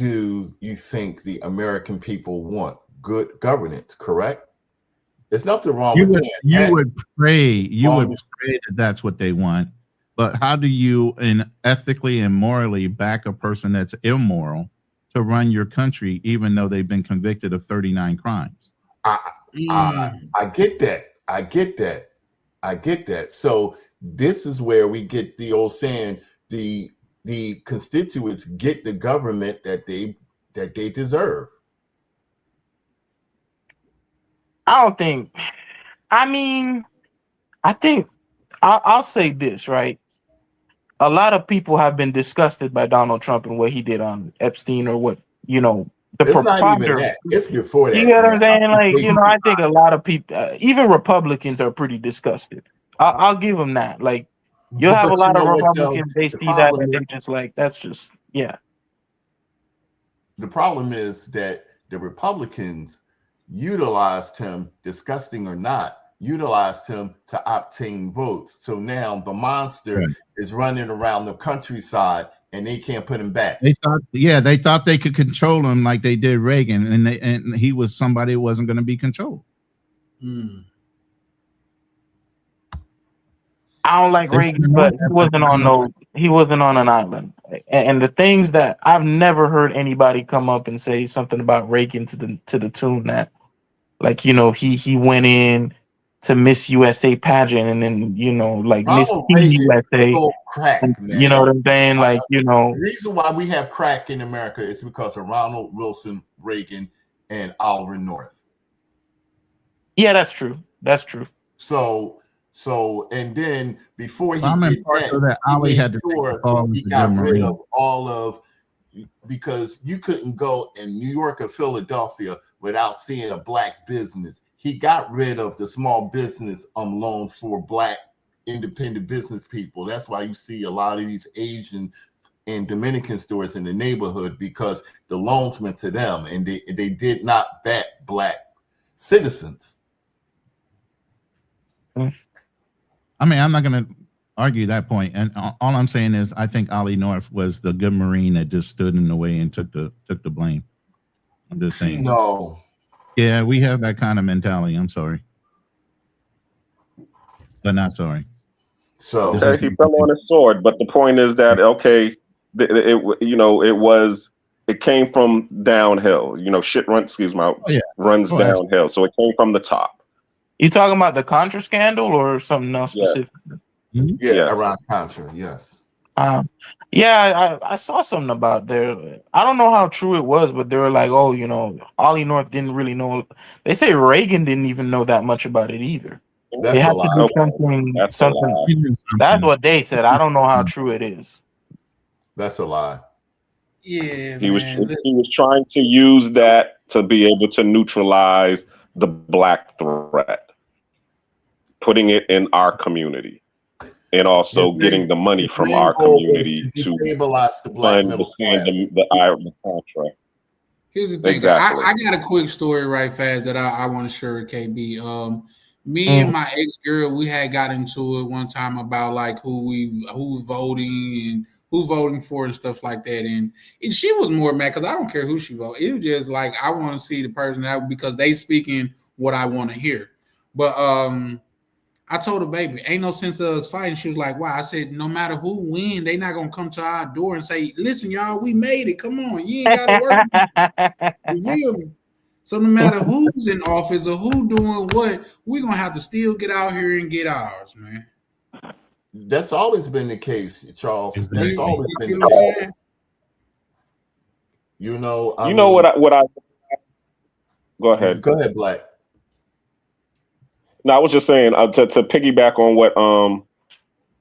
you think the American people want? Good governance, correct? There's nothing wrong with that. You would pray that that's what they want. But how do you ethically and morally back a person that's immoral to run your country, even though they've been convicted of 39 crimes? I get that. I get that. So this is where we get the old saying, the constituents get the government that they deserve. I think I'll say this, right? A lot of people have been disgusted by Donald Trump and what he did on Epstein or what, It's not even that. It's before that. You know what I'm saying? Like, I think a lot of people, even Republicans are pretty disgusted. I'll give them that. Like, you'll have a lot of Republicans, they see that and they're just like, that's just, yeah. The problem is that the Republicans utilized him, disgusting or not, utilized him to obtain votes. So now the monster is running around the countryside and they can't put him back. They thought they could control him like they did Reagan, and he was somebody who wasn't going to be controlled. I don't like Reagan, but he wasn't on an island. And the things that I've never heard anybody come up and say something about Reagan to the tune that, like, he went in to Miss USA pageant and then, like Miss USA. Crack, man. You know what I'm saying? Like, The reason why we have crack in America is because of Ronald Wilson Reagan and Oliver North. Yeah, that's true. That's true. So and then before he I'm did impartial that, that he Ali made had to take sure the fall he with the got good rid Marine. of all of, because you couldn't go in New York or Philadelphia without seeing a black business. He got rid of the small business loans for black independent business people. That's why you see a lot of these Asian and Dominican stores in the neighborhood, because the loans went to them, and they did not back black citizens. I mean, I'm not going to argue that point, and all I'm saying is I think Ollie North was the good Marine that just stood in the way and took the blame. I'm just saying. No. Yeah, we have that kind of mentality. I'm sorry, but not sorry. So okay, he fell on his sword, but the point is that it came from downhill. Shit runs. Runs downhill. So it came from the top. You talking about the Contra scandal or something else specific? Yeah, around Contra, yes. I saw something about there. I don't know how true it was, but they were like, oh, Ollie North didn't really know. They say Reagan didn't even know that much about it either. That's it had a lie. to be something. That's what they said. I don't know how true it is. That's a lie. Yeah, he was trying to use that to be able to neutralize the black threat, putting it in our community, and also getting the money from our community to destabilize the black fund middle class. the contract. Here's the thing. Exactly. I got a quick story right fast that I want to share with KB. Me and my ex-girl, we had got into it one time about like who's voting and who voting for and stuff like that. And she was more mad because I don't care who she vote. It was just like I want to see the person out because they speaking what I want to hear. But I told her, baby, ain't no sense of us fighting. She was like, why? I said, no matter who win, they not gonna come to our door and say, listen, y'all, we made it. Come on, you ain't gotta work. You feel me? So no matter who's in office or who doing what, we're gonna have to still get out here and get ours, man. That's always been the case, Charles. Exactly. That's always been the case. What I Go ahead. Go ahead, Black. No, I was just saying to piggyback on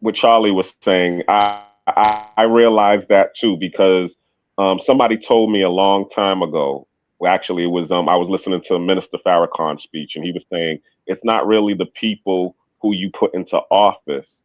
what Charlie was saying. I realized that too because somebody told me a long time ago. Well, actually, it was I was listening to Minister Farrakhan's speech, and he was saying it's not really the people who you put into office,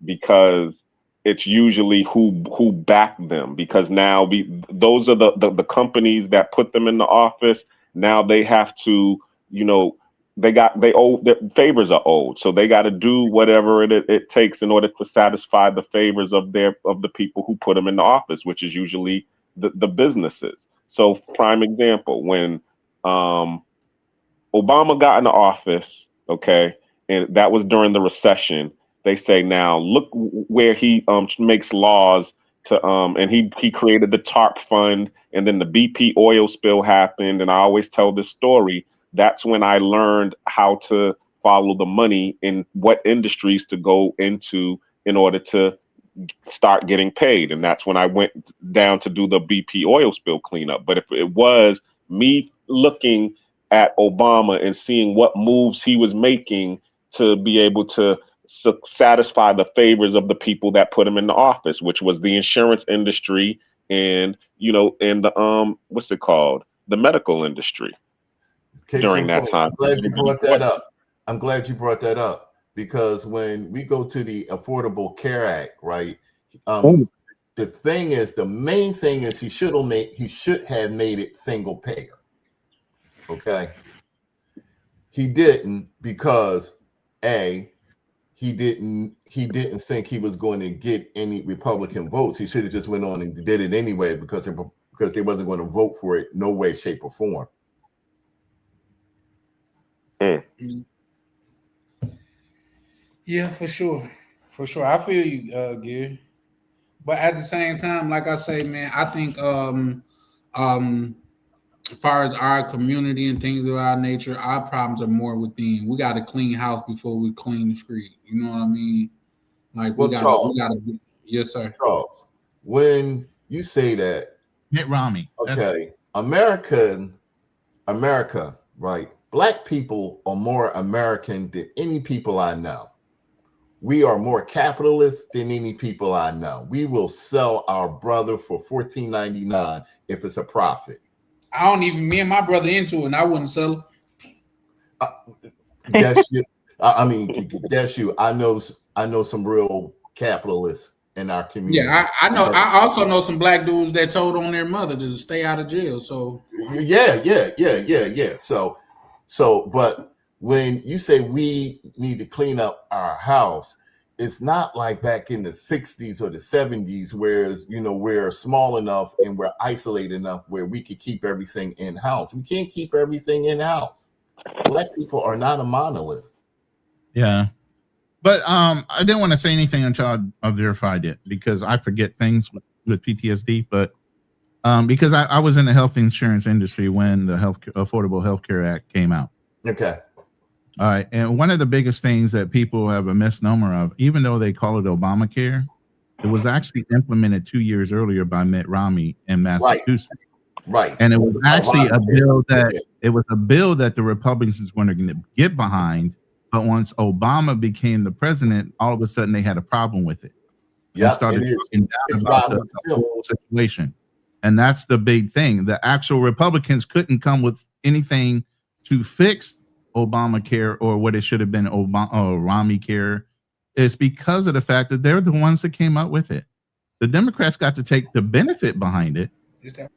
because it's usually who back them. Because now those are the companies that put them in the office. Now they have to, their favors are owed, so they got to do whatever it takes in order to satisfy the favors of the people who put them in the office, which is usually the businesses. So, prime example, when Obama got in the office, okay, and that was during the recession. They say now look where he makes laws to and he created the TARP fund, and then the BP oil spill happened, and I always tell this story. That's when I learned how to follow the money in what industries to go into in order to start getting paid. And that's when I went down to do the BP oil spill cleanup. But if it was me looking at Obama and seeing what moves he was making to be able to satisfy the favors of the people that put him in the office, which was the insurance industry and, and the, what's it called? The medical industry. During that time. I'm glad you brought that up. I'm glad you brought that up because when we go to the Affordable Care Act, right? The thing is, the main thing is he should have made it single payer. Okay. He didn't because he didn't think he was going to get any Republican votes. He should have just went on and did it anyway because they wasn't going to vote for it no way, shape, or form. Yeah, for sure. I feel you, Gary. But at the same time, like I say, man, I think as far as our community and things of our nature, our problems are more within. We got to clean house before we clean the street. You know what I mean? Like we gotta be, yes, sir. Charles, when you say that, Mitt Romney. Okay, America, right? Black people are more American than any people I know. We are more capitalist than any people I know. We will sell our brother for $14.99 if it's a profit. I don't even, me and my brother into it, and I wouldn't sell it. That's you. I mean, that's you. I know some real capitalists in our community. Yeah, I know. I also know some black dudes that told on their mother to stay out of jail. So yeah. So, but when you say we need to clean up our house, it's not like back in the 60s or the 70s, whereas, we're small enough and we're isolated enough where we could keep everything in house. We can't keep everything in house. Black people are not a monolith. Yeah. But I didn't want to say anything until I verified it, because I forget things with PTSD. But because I was in the health insurance industry when the Affordable Health Care Act came out. Okay. All right. And one of the biggest things that people have a misnomer of, even though they call it Obamacare, it was actually implemented 2 years earlier by Mitt Romney in Massachusetts. Right. And it was actually a bill that the Republicans were going to get behind. But once Obama became the president, all of a sudden they had a problem with it. Yeah, started talking down about the whole situation. And that's the big thing. The actual Republicans couldn't come with anything to fix Obamacare or what it should have been Romney care. It's because of the fact that they're the ones that came up with it. The Democrats got to take the benefit behind it. It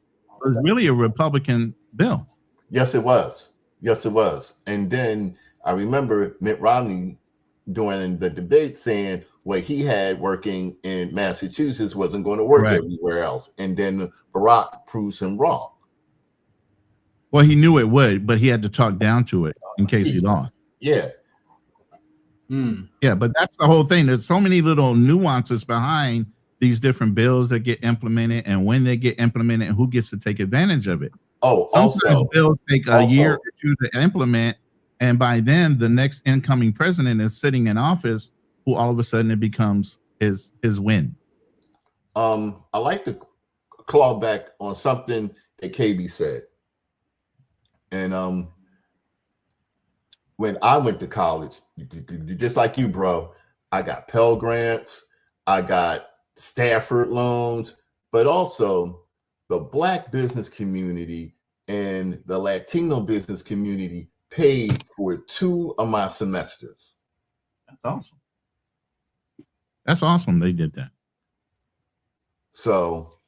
was really a Republican bill. Yes, it was. And then I remember Mitt Romney during the debate saying what he had working in Massachusetts wasn't going to work everywhere else. And then Barack proves him wrong. Well, he knew it would, but he had to talk down to it in case he lost. Yeah. Yeah, but that's the whole thing. There's so many little nuances behind these different bills that get implemented and when they get implemented and who gets to take advantage of it. Sometimes bills take a year or two to implement. And by then, the next incoming president is sitting in office, who all of a sudden it becomes his win. I like to claw back on something that KB said. And when I went to college, just like you, bro, I got Pell Grants, I got Stafford loans, but also the Black business community and the Latino business community paid for 2 of my semesters. That's awesome. They did that. So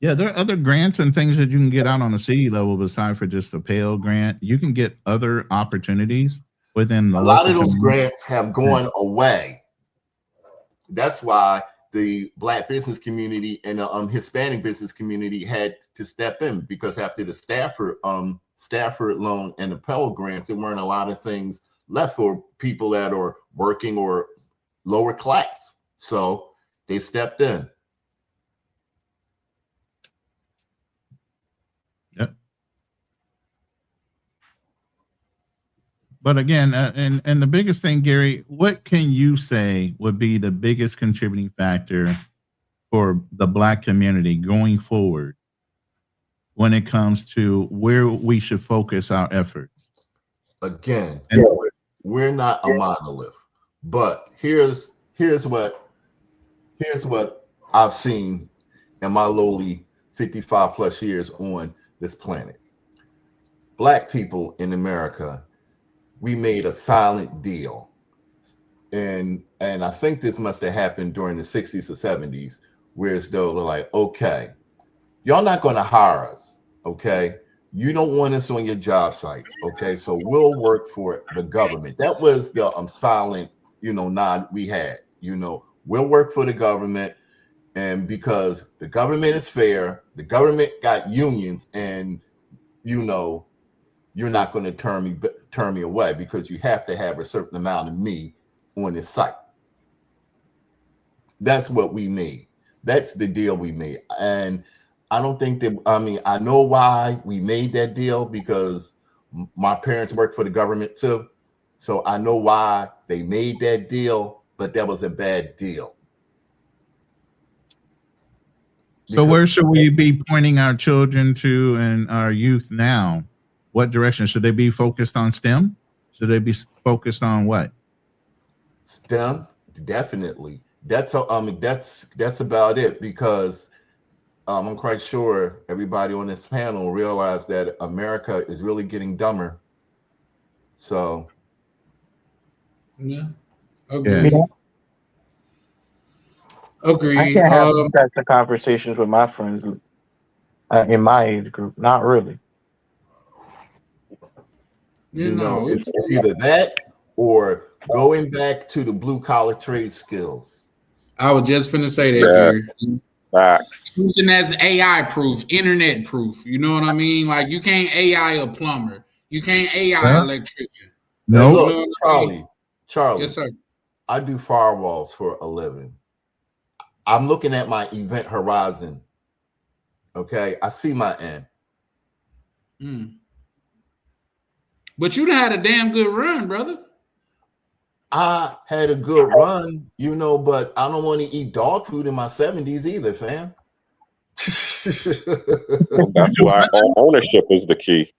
yeah, there are other grants and things that you can get out on the city level besides for just a Pell Grant. You can get other opportunities within a lot of those grants have gone away. That's why the Black business community and the Hispanic business community had to step in, because after the Stafford loan and the Pell Grants, there weren't a lot of things left for people that are working or lower class. So they stepped in. Yep. But again, and the biggest thing, Gary, what can you say would be the biggest contributing factor for the Black community going forward when it comes to where we should focus our efforts? Again, we're not a monolith, but here's what I've seen in my lowly 55 plus years on this planet. Black people in America, we made a silent deal. And I think this must have happened during the 60s or 70s, where it's though they're like, okay, y'all not going to hire us, okay? You don't want us on your job sites, okay? So we'll work for the government. That was the silent, nod we had. We'll work for the government, and because the government is fair, the government got unions, and you're not going to turn me away because you have to have a certain amount of me on this site. That's what we made. That's the deal we made. And I don't think that, I know why we made that deal, because my parents worked for the government too. So I know why they made that deal, but that was a bad deal. So where should we be pointing our children to and our youth now What direction should they be focused on? STEM? Should they be focused on what? STEM, definitely. That's about it, because I'm quite sure everybody on this panel realized that America is really getting dumber. So, yeah, agree. Yeah. Agree. I can't have these types of conversations with my friends in my age group. Not really. you know, it's either that or going back to the blue collar trade skills. I was just finna say that, Gary. Facts. Something that's AI proof, internet proof. You know what I mean? Like you can't AI a plumber. You can't AI electrician. No, You look, know what I mean? Charlie. Yes, sir. I do firewalls for a living. I'm looking at my event horizon. Okay, I see my end. But you done had a damn good run, brother. I had a good run, you know, but I don't want to eat dog food in my 70s either, fam. That's why ownership is the key.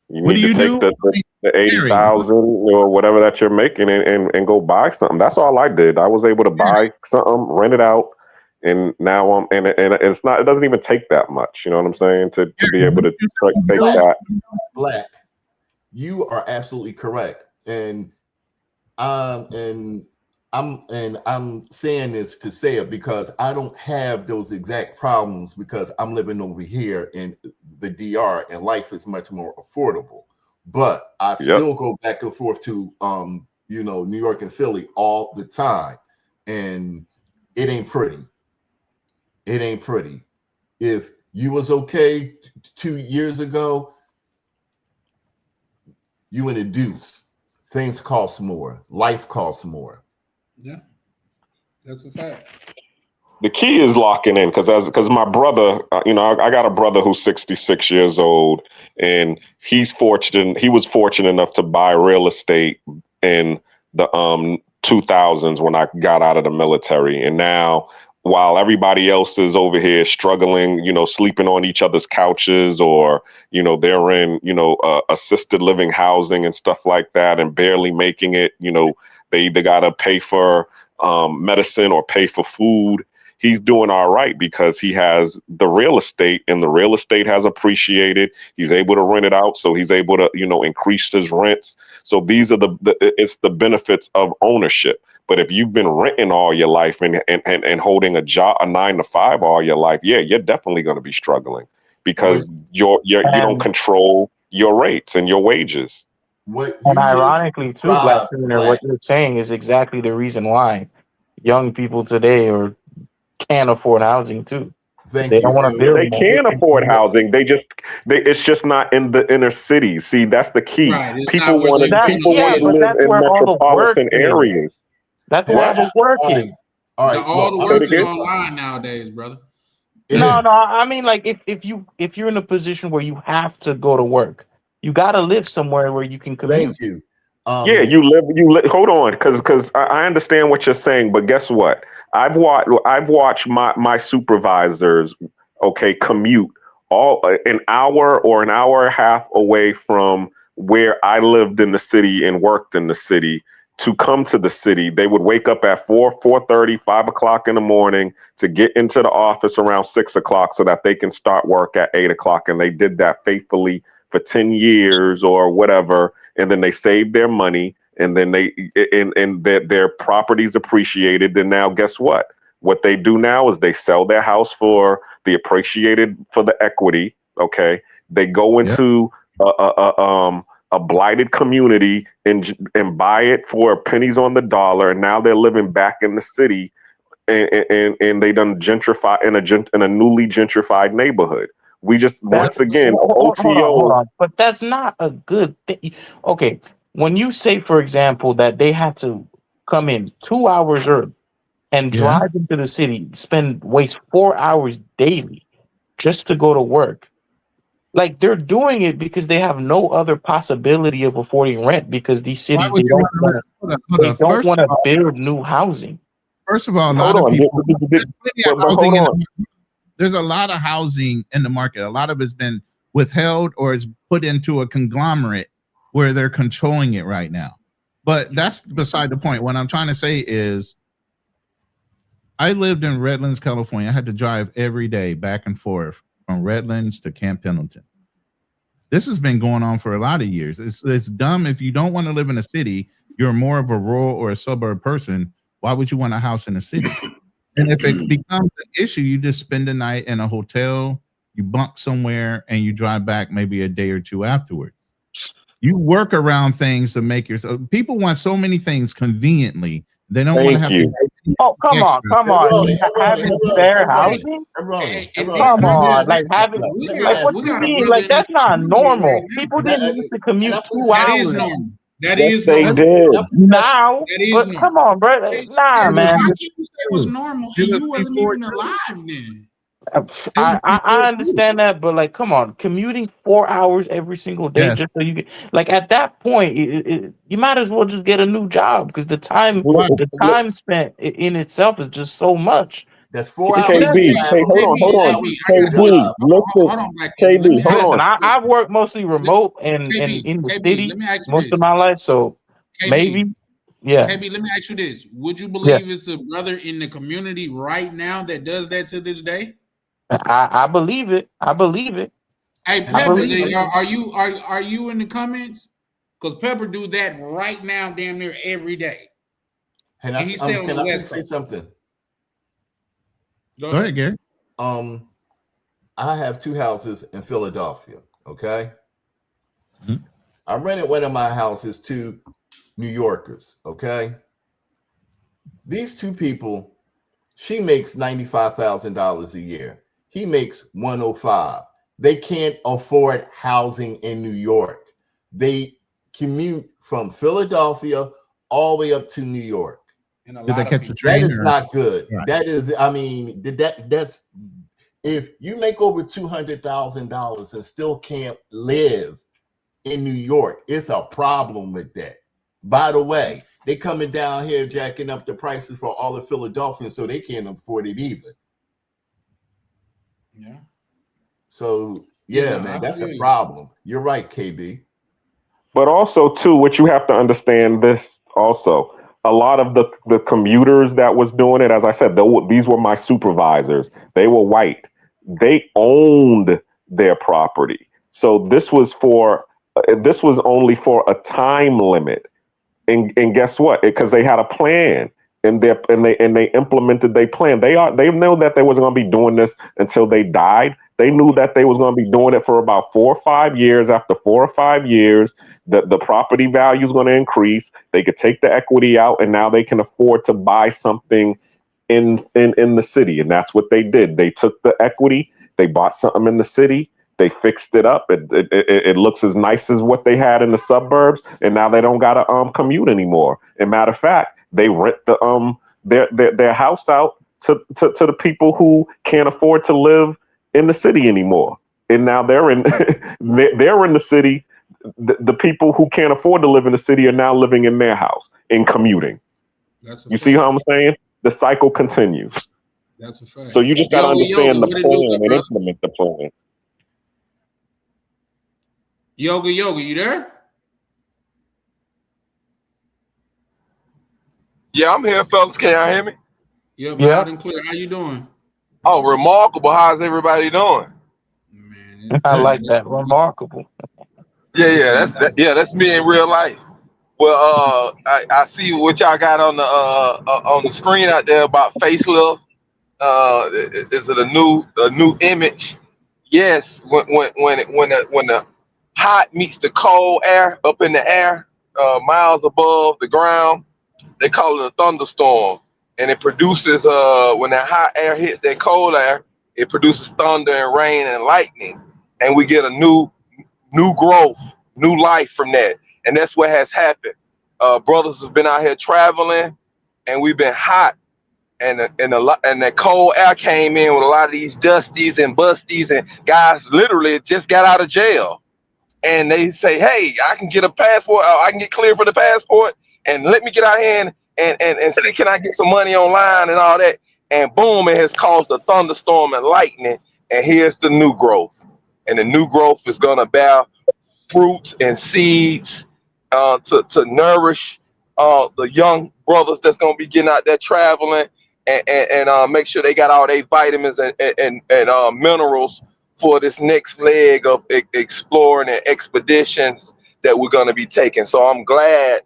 You need to take the 80,000 or whatever that you're making and go buy something. That's all I did. I was able to buy something, rent it out, and now I'm and it's not. It doesn't even take that much. You know what I'm saying? To be able to take that. Black, you are absolutely correct, and I'm saying this to say it because I don't have those exact problems because I'm living over here in the DR and life is much more affordable. But I still go back and forth to you know, New York and Philly all the time, and it ain't pretty. It ain't pretty. If you was okay 2 years ago, you in a deuce. Things cost more. Life costs more. Yeah, that's a fact. The key is locking in because my brother, you know, I got a brother who's 66 years old, and he was fortunate enough to buy real estate in the 2000s when I got out of the military, and now while everybody else is over here struggling, you know, sleeping on each other's couches, or you know, they're in, you know, assisted living housing and stuff like that, and barely making it. You know, they either gotta pay for medicine or pay for food. He's doing all right because he has the real estate, and the real estate has appreciated. He's able to rent it out, so he's able to, you know, increase his rents. So these are it's the benefits of ownership. But if you've been renting all your life and holding a job, a 9 to 5 all your life, yeah, you're definitely going to be struggling because you don't control your rates and your wages. And ironically, too, Black Turner, what you're saying is exactly the reason why young people today can't afford housing too. They don't want to build. They can afford housing. It's just not in the inner cities. See, that's the key. Right, People want to live in metropolitan areas. That's where all the work is. All the work is online nowadays, brother. No, I mean, like if you're in a position where you have to go to work, you got to live somewhere where you can commute. Thank you. Yeah, you live. Hold on, because I understand what you're saying, but guess what? I've watched my supervisors, commute all an hour or an hour and a half away from where I lived in the city and worked in the city to come to the city. They would wake up at 4:30, 5 o'clock in the morning to get into the office around 6 o'clock so that they can start work at 8 o'clock. And they did that faithfully for 10 years or whatever. And then they saved their money, and then their properties appreciated. Then now guess what? What they do now is they sell their house for the equity. Okay. They go into a blighted community and buy it for pennies on the dollar. And now they're living back in the city, and they done gentrify in a newly gentrified neighborhood. We just once again OTO. Hold on. But that's not a good thing. Okay, when you say, for example, that they had to come in 2 hours early and drive into the city, waste 4 hours daily just to go to work. Like, they're doing it because they have no other possibility of affording rent, because these cities they don't want to build new housing. First of all, there's a lot of housing in the market. A lot of it's been withheld or is put into a conglomerate where they're controlling it right now. But that's beside the point. What I'm trying to say is I lived in Redlands, California. I had to drive every day back and forth from Redlands to Camp Pendleton. This has been going on for a lot of years. It's dumb. If you don't want to live in a city, you're more of a rural or a suburb person. Why would you want a house in a city? And if it becomes an issue, you just spend the night in a hotel, you bunk somewhere, and you drive back maybe a day or two afterwards. You work around things to make yourself. People want so many things conveniently. They don't want to have to. Oh, come on. Having fair housing? Come on, like having, like what you mean? Like that's not normal. People didn't used to commute 2 That hours. is normal. That Yes, is they normal. did. Now, That is but normal. come on, bro. Nah, But man. how can you say it was normal and you wasn't even alive then? I understand that, but like, come on, commuting 4 hours every single day just so you get like at that point, you might as well just get a new job because the time spent in itself is just so much. That's 4 hours. KB, hey, hold on. KB, listen. KB, hold Listen, on. I've worked mostly remote and in the city most of my life, so maybe, yeah. KB, let me ask you this: would you believe it's a brother in the community right now that does that to this day? I believe it. I believe it. Hey, Pepper, are you in the comments? Because Pepper do that right now, damn near every day. And I say something? Go ahead, Gary. I have 2 houses in Philadelphia. Okay, I rented one of my houses to New Yorkers. Okay, these 2 people, she makes $95,000 a year. He makes 105. They can't afford housing in New York. They commute from Philadelphia all the way up to New York. Did they catch the train? That is not good. Right. That is, I mean, that's if you make over $200,000 and still can't live in New York, it's a problem with that. By the way, they coming down here jacking up the prices for all the Philadelphians, so they can't afford it either. Yeah. So man, that's a problem. You're right, KB. But also, too, what you have to understand this also, a lot of the commuters that was doing it, as I said, these were my supervisors. They were white. They owned their property. So this was only for a time limit. And guess what? Because they had a plan. And they implemented their plan. They know that they wasn't going to be doing this until they died. They knew that they was going to be doing it for about 4 or 5 years. After 4 or 5 years, the property value is going to increase. They could take the equity out, and now they can afford to buy something in the city. And that's what they did. They took the equity. They bought something in the city. They fixed it up. It looks as nice as what they had in the suburbs, and now they don't got to commute anymore. And matter of fact, they rent their house out to the people who can't afford to live in the city anymore. And now they're in the city. The people who can't afford to live in the city are now living in their house and commuting. You see how I'm saying? The cycle continues. That's a fact. So you just got to understand the plan and implement the plan. Yoga, you there? Yeah, I'm here, fellas. Can y'all hear me? Yep, loud and clear. How you doing? Oh, remarkable. How's everybody doing? Man, I like that. Remarkable. That's me in real life. Well, I see what y'all got on the screen out there about facelift. Is it a new image? Yes. When the hot meets the cold air up in the air, miles above the ground, they call it a thunderstorm, and it produces when that hot air hits that cold air, it produces thunder and rain and lightning, and we get a new growth, new life from that. And that's what has happened. Brothers have been out here traveling, and we've been hot, and that cold air came in with a lot of these dusties and busties, and guys literally just got out of jail, and they say, hey, I can get a passport, I can get cleared for the passport, and let me get out here and see, can I get some money online and all that? And boom, it has caused a thunderstorm and lightning, and here's the new growth. and the new growth is gonna bear fruits and seeds to nourish the young brothers that's gonna be getting out there traveling and make sure they got all their vitamins and minerals for this next leg of exploring and expeditions that we're gonna be taking. So I'm glad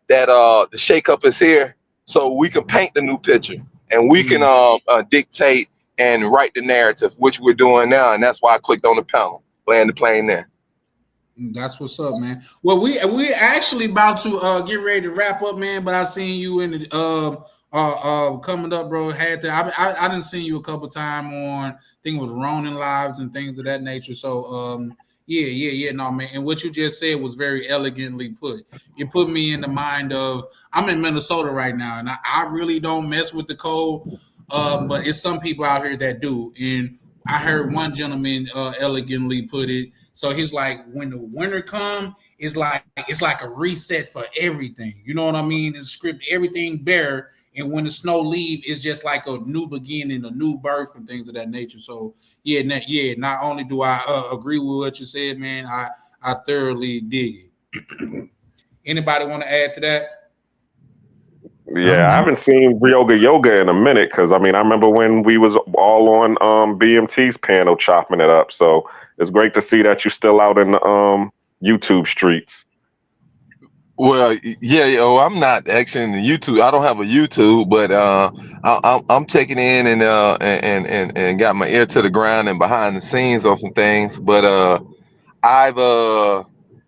that the shakeup is here, so we can paint the new picture and we can dictate and write the narrative, which we're doing now, and that's why I clicked on the panel, land the plane there. That's what's up, man. Well, we actually about to get ready to wrap up, man. But I seen you in the coming up, bro. Had to I didn't see you a couple times on, I think it was Ronin Lives and things of that nature. So yeah, no, man. And what you just said was very elegantly put. It put me in the mind of, I'm in Minnesota right now, and I really don't mess with the cold, but it's some people out here that do. And I heard one gentleman elegantly put it. So he's like, when the winter come, it's like a reset for everything. You know what I mean? It's script everything bare, and when the snow leave, it's just like a new beginning, a new birth, and things of that nature. So yeah. Not only do I agree with what you said, man, I thoroughly dig it. Anybody want to add to that? Yeah, I haven't seen Ryoga Yoga in a minute because I remember when we was all on BMT's panel chopping it up. So it's great to see that you're still out in the YouTube streets. Well, yeah, I'm not actually in the YouTube. I don't have a YouTube, but I'm checking in and got my ear to the ground and behind the scenes on some things. But I've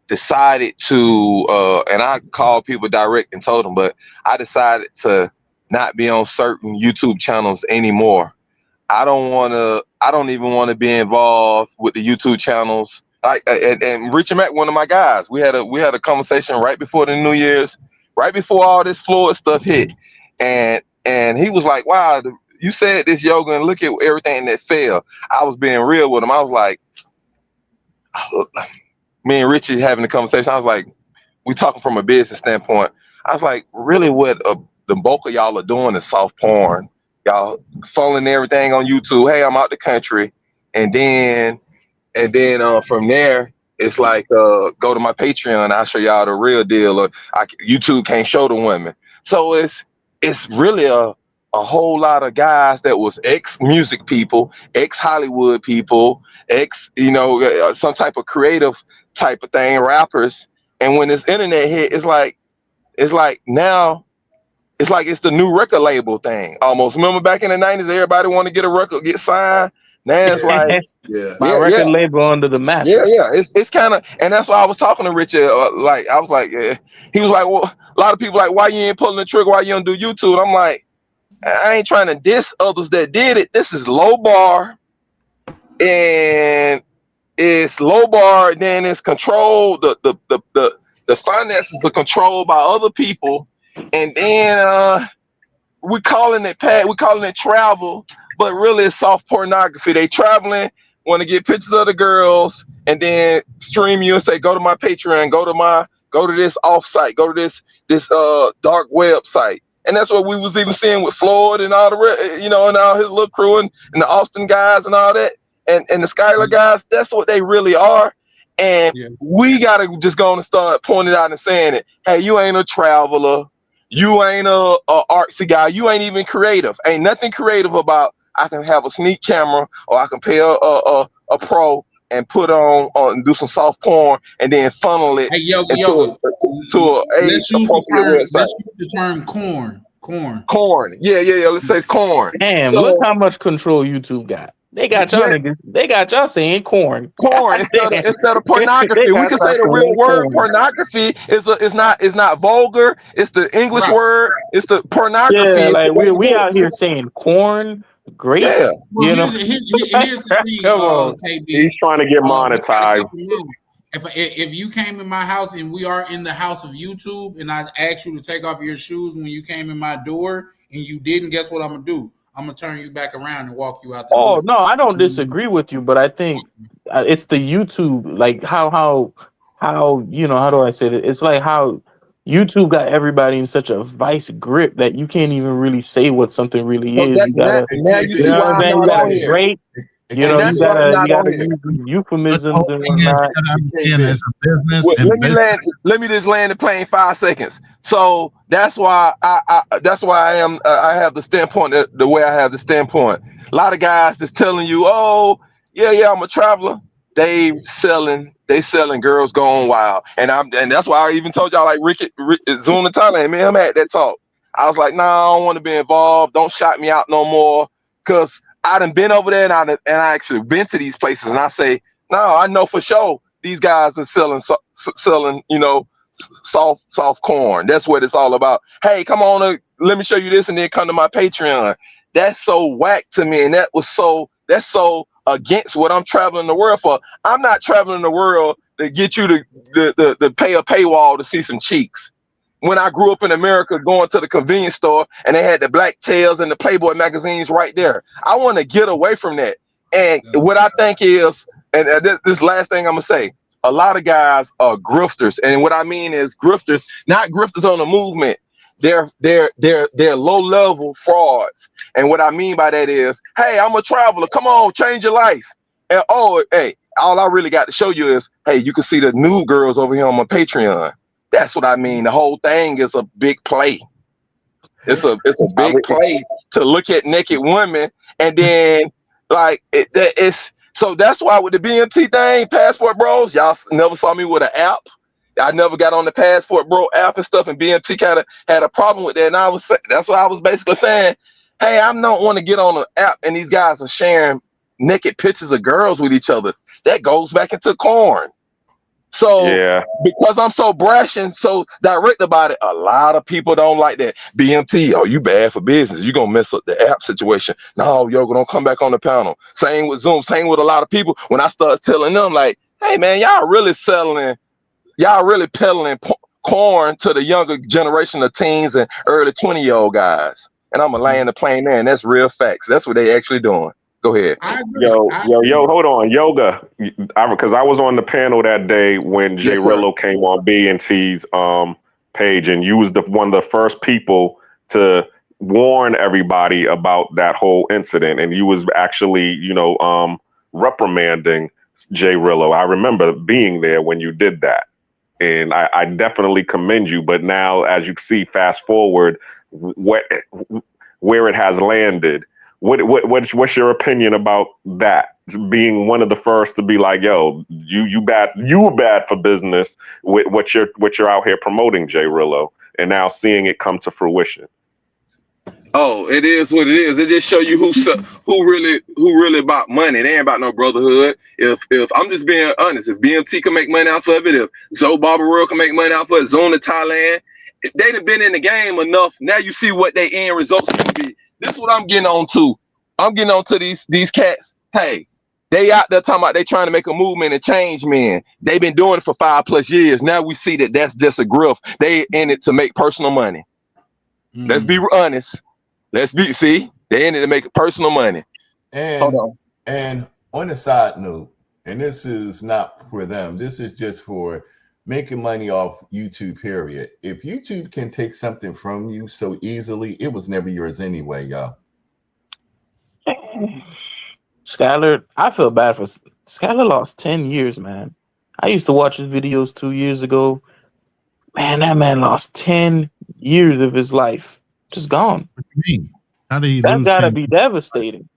decided to, and I called people direct and told them, but I decided to not be on certain YouTube channels anymore. I don't even want to be involved with the YouTube channels. And Richard Mack, one of my guys, we had a conversation right before the New Year's, right before all this Floyd stuff hit, and he was like, "Wow, you said this yoga, and look at everything that failed." I was being real with him. I was like, me and Richie having a conversation. I was like, we talking from a business standpoint. I was like, really, what the bulk of y'all are doing is soft porn. Y'all funneling everything on YouTube. Hey, I'm out the country, and then from there, it's like go to my Patreon. I'll show y'all the real deal. Or YouTube can't show the women. So it's really a whole lot of guys that was ex-music people, ex-Hollywood people, some type of creative type of thing, rappers. And when this internet hit, it's like now it's like it's the new record label thing almost. Remember back in the 90s, everybody wanted to get a record, get signed. Now it's like my record label under the mattress. Yeah. It's kind of, and that's why I was talking to Richard. I was like, yeah. He was like, well, a lot of people like, why you ain't pulling the trigger? Why you don't do YouTube? I'm like, I ain't trying to diss others that did it. This is low bar, and it's low bar. Then it's controlled. The finances are controlled by other people, and then we calling it travel, but really it's soft pornography. They traveling, want to get pictures of the girls, and then stream you and say, go to my Patreon, go to this offsite, go to this dark website. And that's what we was even seeing with Floyd and all the and all his little crew and the Austin guys and all that, and the Skylar guys. That's what they really are. And we gotta just go and start pointing out and saying it. Hey, you ain't a traveler. You ain't a artsy guy. You ain't even creative. Ain't nothing creative about I can have a sneak camera or I can pay a pro and put on and do some soft porn and then funnel it to a age appropriate website. Let's use the term corn. Yeah. Let's say corn. Damn, look how much control YouTube got. They got y'all niggas. They got y'all saying corn instead of pornography. We can say the real word pornography is not vulgar. It's the English word. It's the pornography. Yeah, like we out here saying corn. Great. Yeah. Well, here's the thing, KB. He's trying to get monetized. If you came in my house and we are in the house of YouTube, and I asked you to take off your shoes when you came in my door and you didn't, guess what I'm gonna do? I'm gonna turn you back around and walk you out the door. No, I don't disagree with you, but I think it's the YouTube, like how how do I say it? It's like how YouTube got everybody in such a vice grip that you can't even really say what something really is. Now you see why I'm not on here. You And know, that's what I'm you not on gotta here. use But euphemisms the and whole thing is, whatnot. you gotta understand it's a business Well, and business. let me just land the plane 5 seconds. So that's why I am I have the standpoint the way I have the standpoint. A lot of guys that's telling you, oh yeah, I'm a traveler. They selling girls going wild, and that's why I even told y'all like Rick Zoom in Thailand. Me and him had that talk. I was like, nah, I don't want to be involved. Don't shout me out no more, cause I done been over there and I actually been to these places, and I say, no, I know for sure these guys are selling, soft corn. That's what it's all about. Hey, come on, let me show you this, and then come to my Patreon. That's so whack to me, and that's so against what I'm traveling the world for. I'm not traveling the world to get you to pay a paywall to see some cheeks. When I grew up in America, going to the convenience store and they had the Black Tails and the Playboy magazines right there. I want to get away from that. And what I think is, and this last thing I'm gonna say, a lot of guys are grifters, and what I mean is grifters, not grifters on the movement. They're low level frauds, and what I mean by that is, hey, I'm a traveler. Come on, change your life. And hey, all I really got to show you is, hey, you can see the new girls over here on my Patreon. That's what I mean. The whole thing is a big play. It's a big play to look at naked women, and then like it's so that's why with the BMT thing, Passport Bros, y'all never saw me with an app. I never got on the Passport Bro app and stuff, and BMT kind of had a problem with that. And that's what I was basically saying. Hey, I don't want to get on an app and these guys are sharing naked pictures of girls with each other. That goes back into corn. So Yeah. because I'm so brash and so direct about it, a lot of people don't like that. BMT, oh, you bad for business. You're going to mess up the app situation. No, Yoga, don't come back on the panel. Same with Zoom, same with a lot of people. When I start telling them like, hey man, y'all really peddling corn to the younger generation of teens and early 20-year-old guys. And I'm going to land the plane there, and that's real facts. That's what they actually doing. Go ahead. Yo, hold on, Yoga, because I was on the panel that day when Jay Rillo came on B&T's page, and you was one of the first people to warn everybody about that whole incident, and you was actually, reprimanding Jay Rillo. I remember being there when you did that, and I definitely commend you. But now, as you see, fast forward, where it has landed. What's your opinion about that? Being one of the first to be like, yo, you were bad for business with what you're out here promoting, Jay Rillo, and now seeing it come to fruition. Oh, it is what it is. It just show you who really about money. They ain't about no brotherhood. If I'm just being honest, if BMT can make money off of it, if Joe Barber World can make money off of it, Zone of Thailand, they'd have been in the game enough. Now you see what their end results can be. This is what I'm getting on to. I'm getting on to these cats. Hey, they out there talking about they trying to make a movement and change men. They've been doing it for 5+ years. Now we see that that's just a grift. They in it to make personal money. Let's be honest. They in it to make personal money. And hold on. And on a side note, and this is not for them, this is just for making money off YouTube, period. If YouTube can take something from you so easily, it was never yours anyway, y'all. Skylar, I feel bad for Skylar. Lost 10 years, man. I used to watch his videos 2 years ago. Man, that man lost 10 years of his life. Just gone. What do you mean? How did he That lose? gotta be devastating.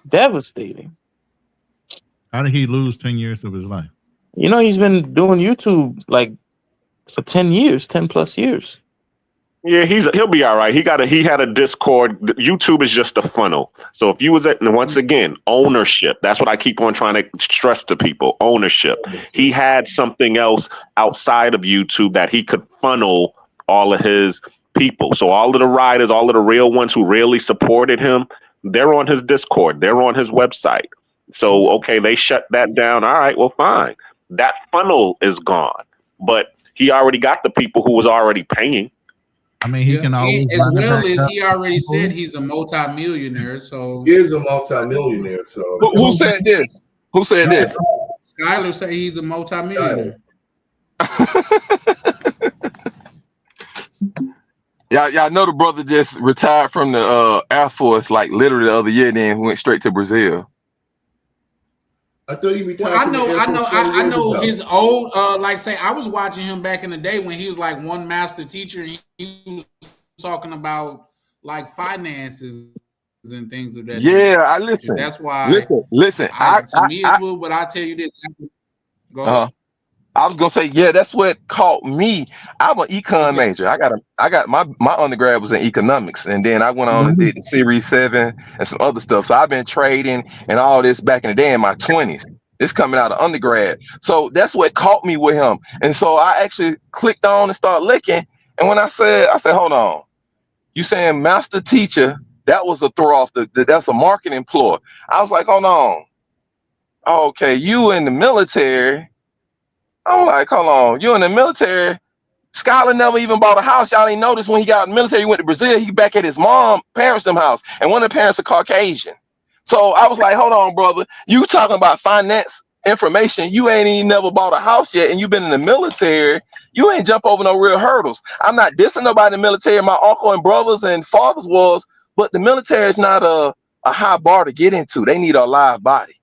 Devastating. How did he lose 10 years of his life? You know, he's been doing YouTube like for 10 years, 10+ years. Yeah, he'll be all right. He had a Discord. YouTube is just a funnel. So if you was once again, ownership. That's what I keep on trying to stress to people. Ownership. He had something else outside of YouTube that he could funnel all of his people. So all of the riders, all of the real ones who really supported him, they're on his Discord. They're on his website. So, okay, they shut that down. All right, well, fine. That funnel is gone. But he already got the people who was already paying. I mean, he can always, as well as he already said he's a multi-millionaire. So he is a multi-millionaire. So who said this? Who said this? Skylar say he's a multi-millionaire. Y'all know the brother just retired from the Air Force like literally the other year, then went straight to Brazil. I thought he Well, retired from the Air Force 20 I years know ago. his old, like say, I was watching him back in the day when he was like one master teacher. And he was talking about like finances and things of that nature. Yeah, I listen. That's why, Listen. to me, it's will. But I tell you this. Go ahead. I was gonna say, yeah, that's what caught me. I'm an econ major. I got my undergrad was in economics, and then I went on and did the Series 7 and some other stuff. So I've been trading and all this back in the day in my 20s. It's coming out of undergrad. So that's what caught me with him. And so I actually clicked on and started looking. And when I said, hold on, you saying master teacher, that was a throw off that's a marketing ploy. I was like, hold on. Okay, you in the military. I'm like, hold on, you in the military? Skylar never even bought a house. Y'all ain't noticed when he got in the military, he went to Brazil, he back at his parents' house, and one of the parents are Caucasian. So I was like, hold on, brother, you talking about finance information, you ain't even never bought a house yet, and you been in the military, you ain't jump over no real hurdles. I'm not dissing nobody in the military, my uncle and brothers and fathers was, but the military is not a high bar to get into. They need a live body.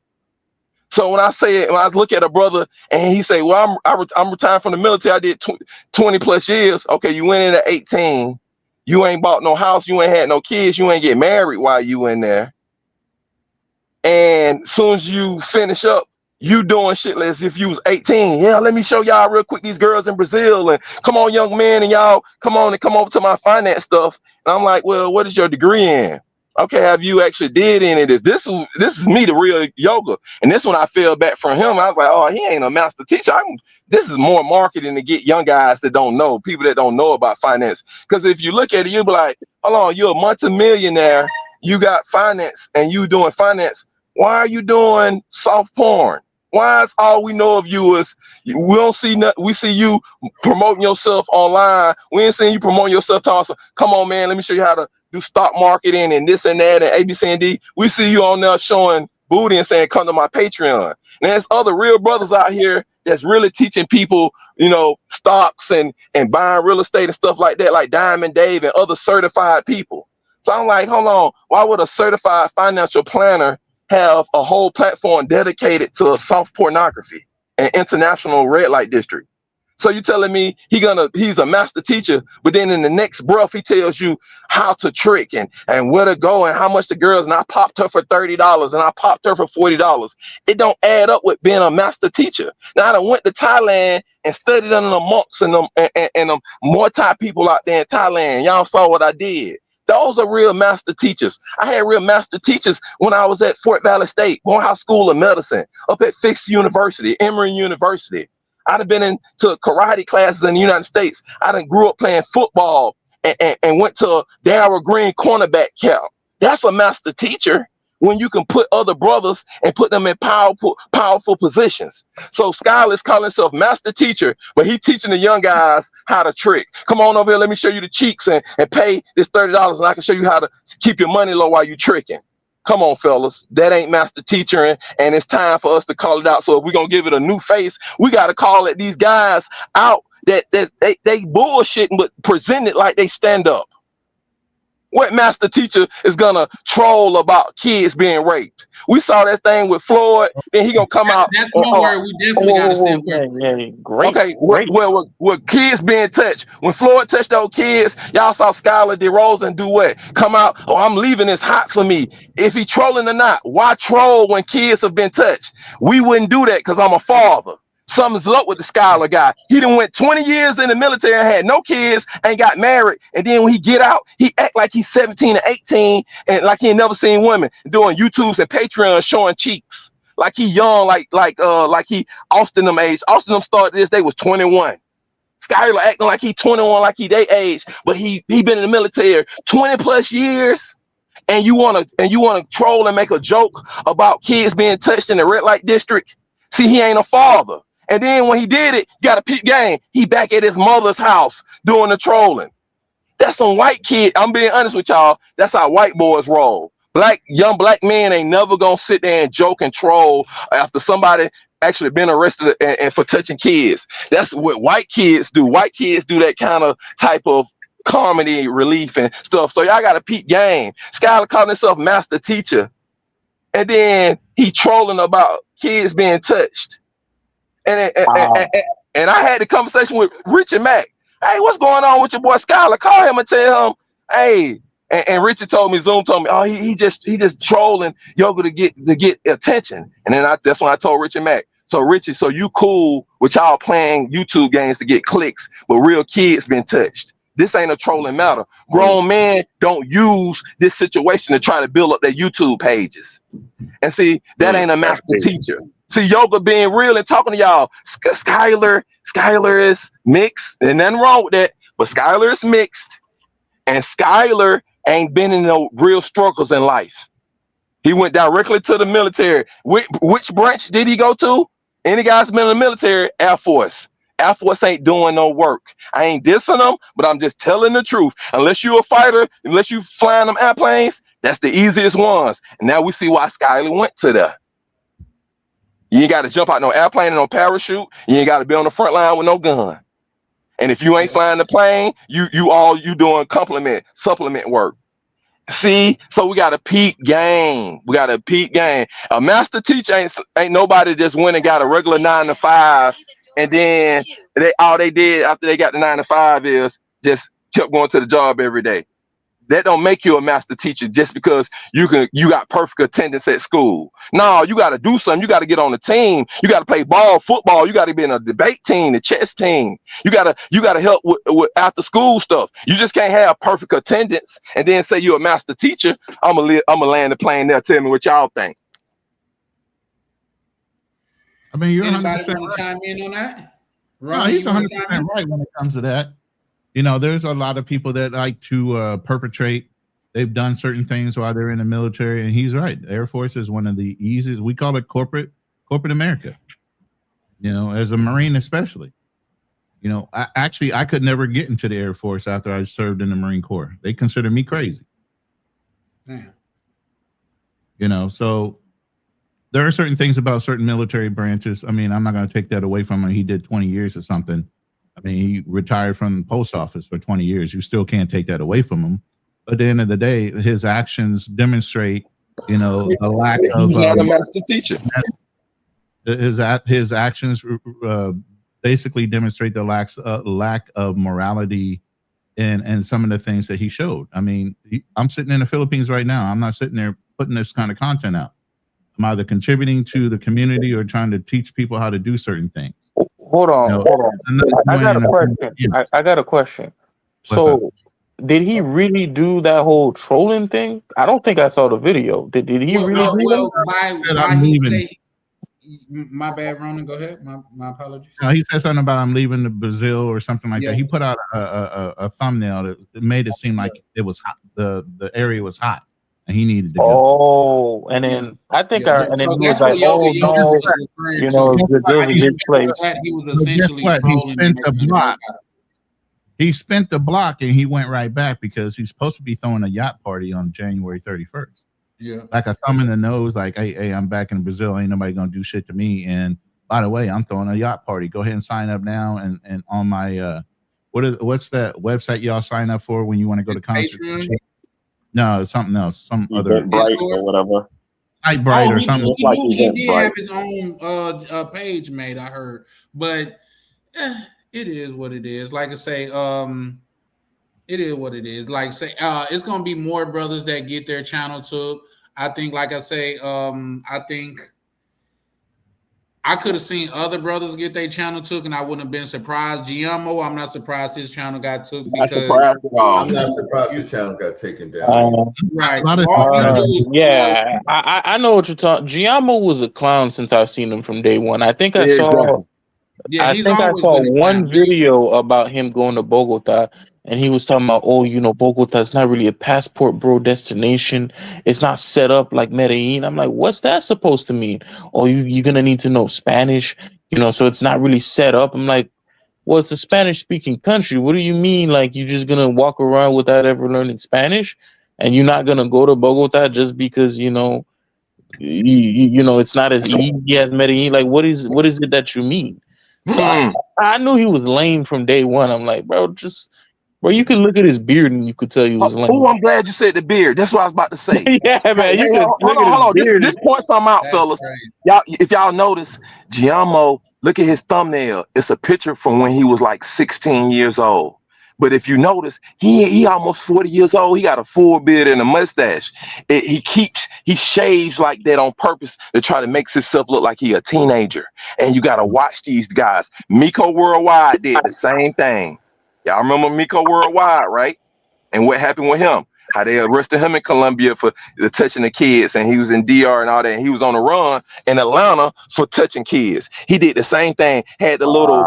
So when I look at a brother and he say, well, I'm retired from the military. I did 20 plus years. Okay, you went in at 18. You ain't bought no house. You ain't had no kids. You ain't get married while you in there. And soon as you finish up, you doing shit as if you was 18. Yeah, let me show y'all real quick these girls in Brazil. And come on, young man, and y'all come over to my finance stuff. And I'm like, well, what is your degree in? Okay, have you actually did any of this? This is me, the real yoga. And this one I fell back from him. I was like, oh, he ain't a master teacher. This is more marketing to get young guys that don't know, people that don't know about finance. Because if you look at it, you'll be like, hold on, you're a multi-millionaire. You got finance and you doing finance. Why are you doing soft porn? Why is all we know of you is we don't see nothing? We see you promoting yourself online. We ain't seeing you promoting yourself to us. Come on, man, let me show you how to do stock marketing and this and that and A, B, C, and D. We see you on there showing booty and saying, come to my Patreon. And there's other real brothers out here that's really teaching people, stocks and buying real estate and stuff like that, like Diamond Dave and other certified people. So I'm like, hold on, why would a certified financial planner have a whole platform dedicated to soft pornography and international red light district? So you telling me he's a master teacher, but then in the next breath he tells you how to trick and where to go and how much the girls, and I popped her for $30 and I popped her for $40. It don't add up with being a master teacher. Now I done went to Thailand and studied under the monks and them Muay people out there in Thailand. Y'all saw what I did. Those are real master teachers. I had real master teachers when I was at Fort Valley State, Morehouse School of Medicine, up at Fisk University, Emory University. I'd have been into karate classes in the United States. I done grew up playing football and went to Darrell Green cornerback camp. That's a master teacher when you can put other brothers and put them in powerful positions. So Skyler's calling himself master teacher, but he teaching the young guys how to trick. Come on over here, let me show you the cheeks and pay this $30 and I can show you how to keep your money low while you tricking. Come on, fellas. That ain't master teacher, and it's time for us to call it out. So if we're going to give it a new face, we got to call it these guys out that they bullshitting, but present it like they stand up. What master teacher is going to troll about kids being raped? We saw that thing with Floyd, then he going to come out. That's one word we definitely got to stand for. Great. Okay, great. with kids being touched. When Floyd touched those kids, y'all saw Skylar DeRozan do what? Come out, oh, I'm leaving, it's hot for me. If he trolling or not, why troll when kids have been touched? We wouldn't do that because I'm a father. Something's up with the Skylar guy. He done went 20 years in the military and had no kids, ain't got married. And then when he get out, he act like he's 17 or 18 and like he ain't never seen women, doing YouTubes and Patreon showing cheeks. Like he young, like he Austin them age. Austin them started this, they was 21. Skylar acting like he 21, like he they age, but he been in the military 20 plus years. And you wanna troll and make a joke about kids being touched in the red light district. See, he ain't a father. And then when he did it, got a peep game. He back at his mother's house doing the trolling. That's some white kid. I'm being honest with y'all. That's how white boys roll. Young black men ain't never gonna sit there and joke and troll after somebody actually been arrested and for touching kids. That's what white kids do. White kids do that kind of type of comedy relief and stuff. So y'all got to peep game. Skylar calling himself master teacher. and then he trolling about kids being touched. And I had the conversation with Richard Mack. Hey, what's going on with your boy Skylar? Call him and tell him, hey. And Richard told me, Zoom told me, oh, he just trolling Yoga to get attention. And then that's when I told Richard Mack. So Richard, so you cool with y'all playing YouTube games to get clicks, but real kids been touched. This ain't a trolling matter. Grown men don't use this situation to try to build up their YouTube pages. And see, that ain't a master teacher. See, Yoga being real and talking to y'all. Skylar is mixed, and nothing wrong with that, but Skylar is mixed, and Skylar ain't been in no real struggles in life. He went directly to the military. Which branch did he go to? Any guys been in the military? Air Force. Air Force ain't doing no work. I ain't dissing them, but I'm just telling the truth. Unless you a fighter, unless you flying them airplanes, that's the easiest ones. And now we see why Skylar went to there. You ain't got to jump out no airplane and no parachute. You ain't got to be on the front line with no gun. And if you ain't flying the plane, you doing supplement work. See, so we got a peak game. A master teacher ain't nobody just went and got a regular 9 to 5, and then all they did after they got the 9 to 5 is just kept going to the job every day. That don't make you a master teacher just because you got perfect attendance at school. No, you got to do something. You got to get on the team. You got to play ball, football. You got to be in a debate team, a chess team. You got to help with after school stuff. You just can't have perfect attendance and then say you're a master teacher. I'm gonna land the plane there. Tell me what y'all think. I mean, you're Anybody 100% want to chime in on that? No, he's 100% right when it comes to that. You know, there's a lot of people that like to perpetrate. They've done certain things while they're in the military, and he's right. The Air Force is one of the easiest. We call it corporate America. You know, as a Marine especially. You know, I could never get into the Air Force after I served in the Marine Corps. They consider me crazy. Yeah. You know, so there are certain things about certain military branches. I mean, I'm not going to take that away from him. He did 20 years or something. I mean, he retired from the post office for 20 years. You still can't take that away from him. But at the end of the day, his actions demonstrate, you know, the lack of. He's not a master teacher. His actions basically demonstrate the lack of morality and some of the things that he showed. I mean, I'm sitting in the Philippines right now. I'm not sitting there putting this kind of content out. I'm either contributing to the community or trying to teach people how to do certain things. Hold on. I got a question. I got a question. So, did he really do that whole trolling thing? I don't think I saw the video. Did he really do that? My bad, Ronan. Go ahead. My apologies. No, he said something about I'm leaving to Brazil or something like that. He put out a thumbnail that made it seem like it was hot. The area was hot, and he needed to go. Oh, and then I think and then he was like, "Oh no, you know, Brazil's a good place." He was essentially He spent the block and he went right back because he's supposed to be throwing a yacht party on January 31st. Yeah. Like a thumb in the nose, like, hey, I'm back in Brazil. Ain't nobody gonna do shit to me. And by the way, I'm throwing a yacht party. Go ahead and sign up now. And on my what's that website y'all sign up for when you want to go to concert? No, it's something else. Some other Bright or whatever. Bright or something. He did have his own page made, I heard. But it is what it is. Like I say, it is what it is. Like say, it's gonna be more brothers that get their channel took. I think, like I say, I think I could have seen other brothers get their channel took, and I wouldn't have been surprised. Giammo, I'm not surprised his channel got took. Because I'm not surprised his channel got taken down. Right. Yeah, I know what you're talking. Giammo was a clown since I've seen him from day one. I think I saw. Yeah, I think I saw one video about him going to Bogota, and he was talking about, oh, you know, Bogota is not really a passport bro destination. It's not set up like Medellin. I'm like, what's that supposed to mean? Oh, you're gonna need to know Spanish, you know, so it's not really set up. I'm like, well, it's a Spanish speaking country. What do you mean? Like, you're just gonna walk around without ever learning Spanish, and you're not gonna go to Bogota just because, you know, you know, it's not as easy as Medellin. Like, what is it that you mean? So I knew he was lame from day one. I'm like, bro, just Bro, you could look at his beard and you could tell he was Oh, lame. I'm glad you said the beard. That's what I was about to say. Yeah, man, you Hey, could hold look on, at his hold on. beard. This point something out, fellas. Y'all, if y'all notice, Giammo, look at his thumbnail. It's a picture from when he was like 16 years old. But if you notice, he almost 40 years old. He got a full beard and a mustache. He shaves like that on purpose to try to make himself look like he a teenager. And you gotta watch these guys. Miko Worldwide did the same thing. Y'all remember Miko Worldwide, right? And what happened with him? How they arrested him in Colombia for touching the kids, and he was in DR and all that. And he was on the run in Atlanta for touching kids. He did the same thing. Had the little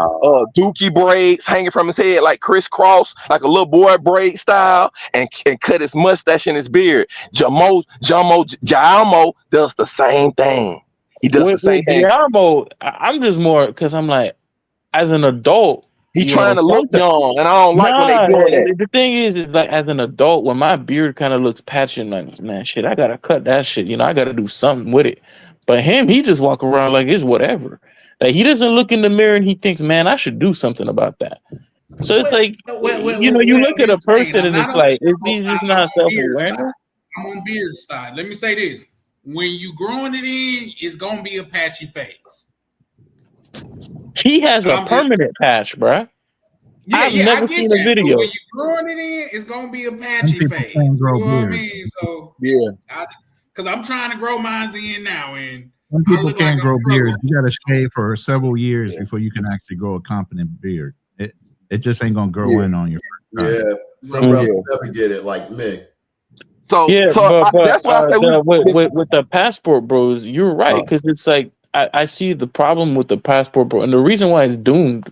dookie braids hanging from his head, like crisscross, like a little boy braid style, and cut his mustache and his beard. Giammo does the same thing. He does the same With thing. Giammo, I'm just more because I'm like, as an adult, He trying to look sometimes- young, and I don't like when they Nah, doing that. the thing is like as an adult, when my beard kind of looks patchy, I'm like, man, shit, I gotta cut that shit. I gotta do something with it. But him, he just walk around like it's whatever. Like he doesn't look in the mirror and he thinks, man, I should do something about that. So it's like, you look at a person and it's like, is he just not self-aware? I'm on beard side. Let me say this: when you growing it in, it's gonna be a patchy face. He has a permanent patch, bruh. I've never seen a video. When you growing it in, it's gonna be a patchy face. Can't grow You know what I beards. mean? So yeah, because I'm trying to grow mine in now, and Some people can't grow beards. You got to shave for several years before you can actually grow a competent beard. It just ain't gonna grow in on your first time. Yeah, some brothers never get it like me. So but that's why I say with the passport bros, you're right, because it's like I see the problem with the passport bro, and the reason why it's doomed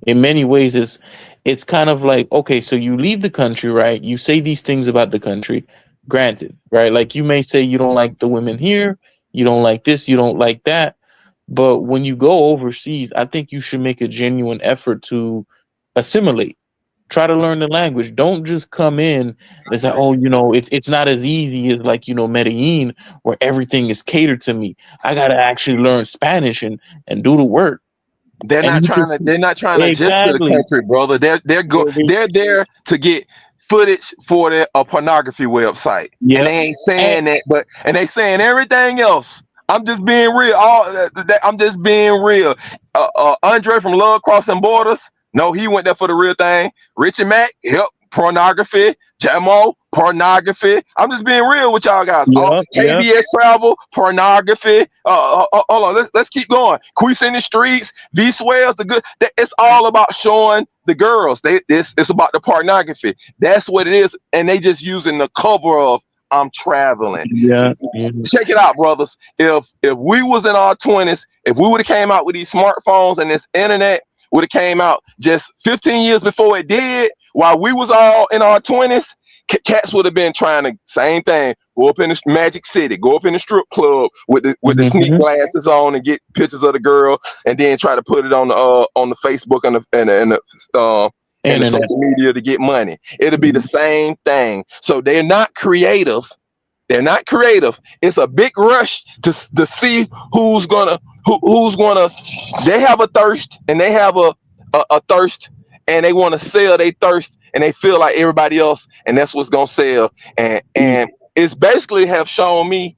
in many ways is it's kind of like, okay, so you leave the country, right? You say these things about the country, granted, right? Like you may say you don't like the women here, you don't like this, you don't like that, but when you go overseas, I think you should make a genuine effort to assimilate. Try to learn the language. Don't just come in and say, oh, it's not as easy as like, Medellin, where everything is catered to me. I gotta actually learn Spanish and do the work. They're not trying to adjust to the country, brother. They're there to get footage for their pornography website. And they ain't saying that, but they saying everything else. I'm just being real. I'm just being real. Andre from Love Crossing Borders. No, he went there for the real thing. Richie Mack, pornography. Jamo, pornography. I'm just being real with y'all guys. KBS Travel, pornography. Hold on, let's keep going. Queese in the Streets, V Swells, the good. It's all about showing the girls. It's about the pornography. That's what it is, and they just using the cover of I'm traveling. Yeah. Check it out, brothers. If we was in our 20s, if we would have came out with these smartphones and this internet would have came out just 15 years before it did, while we was all in our 20s, cats would have been trying the same thing. Go up in the Magic City, go up in the strip club with the sneak glasses on and get pictures of the girl, and then try to put it on the Facebook and the social media to get money. It'll be the same thing. So they're not creative. They're not creative. It's a big rush to see who's gonna. They have a thirst, and they have a thirst, and they want to sell their thirst, and they feel like everybody else, and that's what's gonna sell. And it's basically have shown me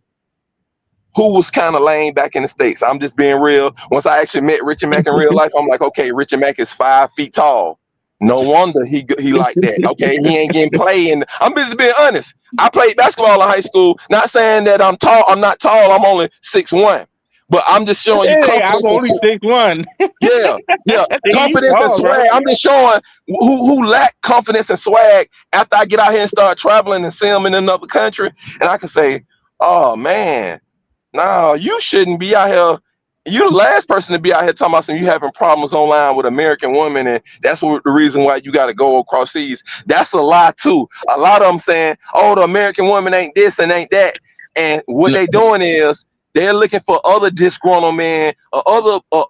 who was kind of lame back in the States. I'm just being real. Once I actually met Richie Mack in real life, I'm like, okay, Richie Mack is 5 feet tall. No wonder he like that. Okay, he ain't getting played. And I'm just being honest. I played basketball in high school. Not saying that I'm tall. I'm not tall. I'm only 6'1". But I'm just showing you confidence. I'm only 6'1". Yeah. Confidence and swag. Right? I'm just showing who lack confidence and swag after I get out here and start traveling and see them in another country. And I can say, oh, man, no, you shouldn't be out here. You're the last person to be out here talking about you having problems online with American women, and that's the reason why you got to go across seas. That's a lie too. A lot of them saying, "Oh, the American woman ain't this and ain't that," and what they doing is they're looking for other disgruntled men or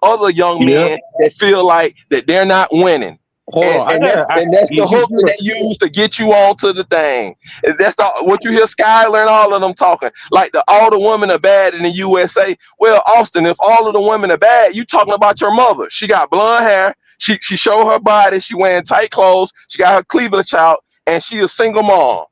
other young men that feel like that they're not winning. And that's the hook that they use to get you onto the thing. And that's what you hear Skyler and all of them talking. Like all the women are bad in the USA. Well, Austin, if all of the women are bad, you talking about your mother. She got blonde hair. She showed her body. She wearing tight clothes. She got her cleavage out, and she a single mom.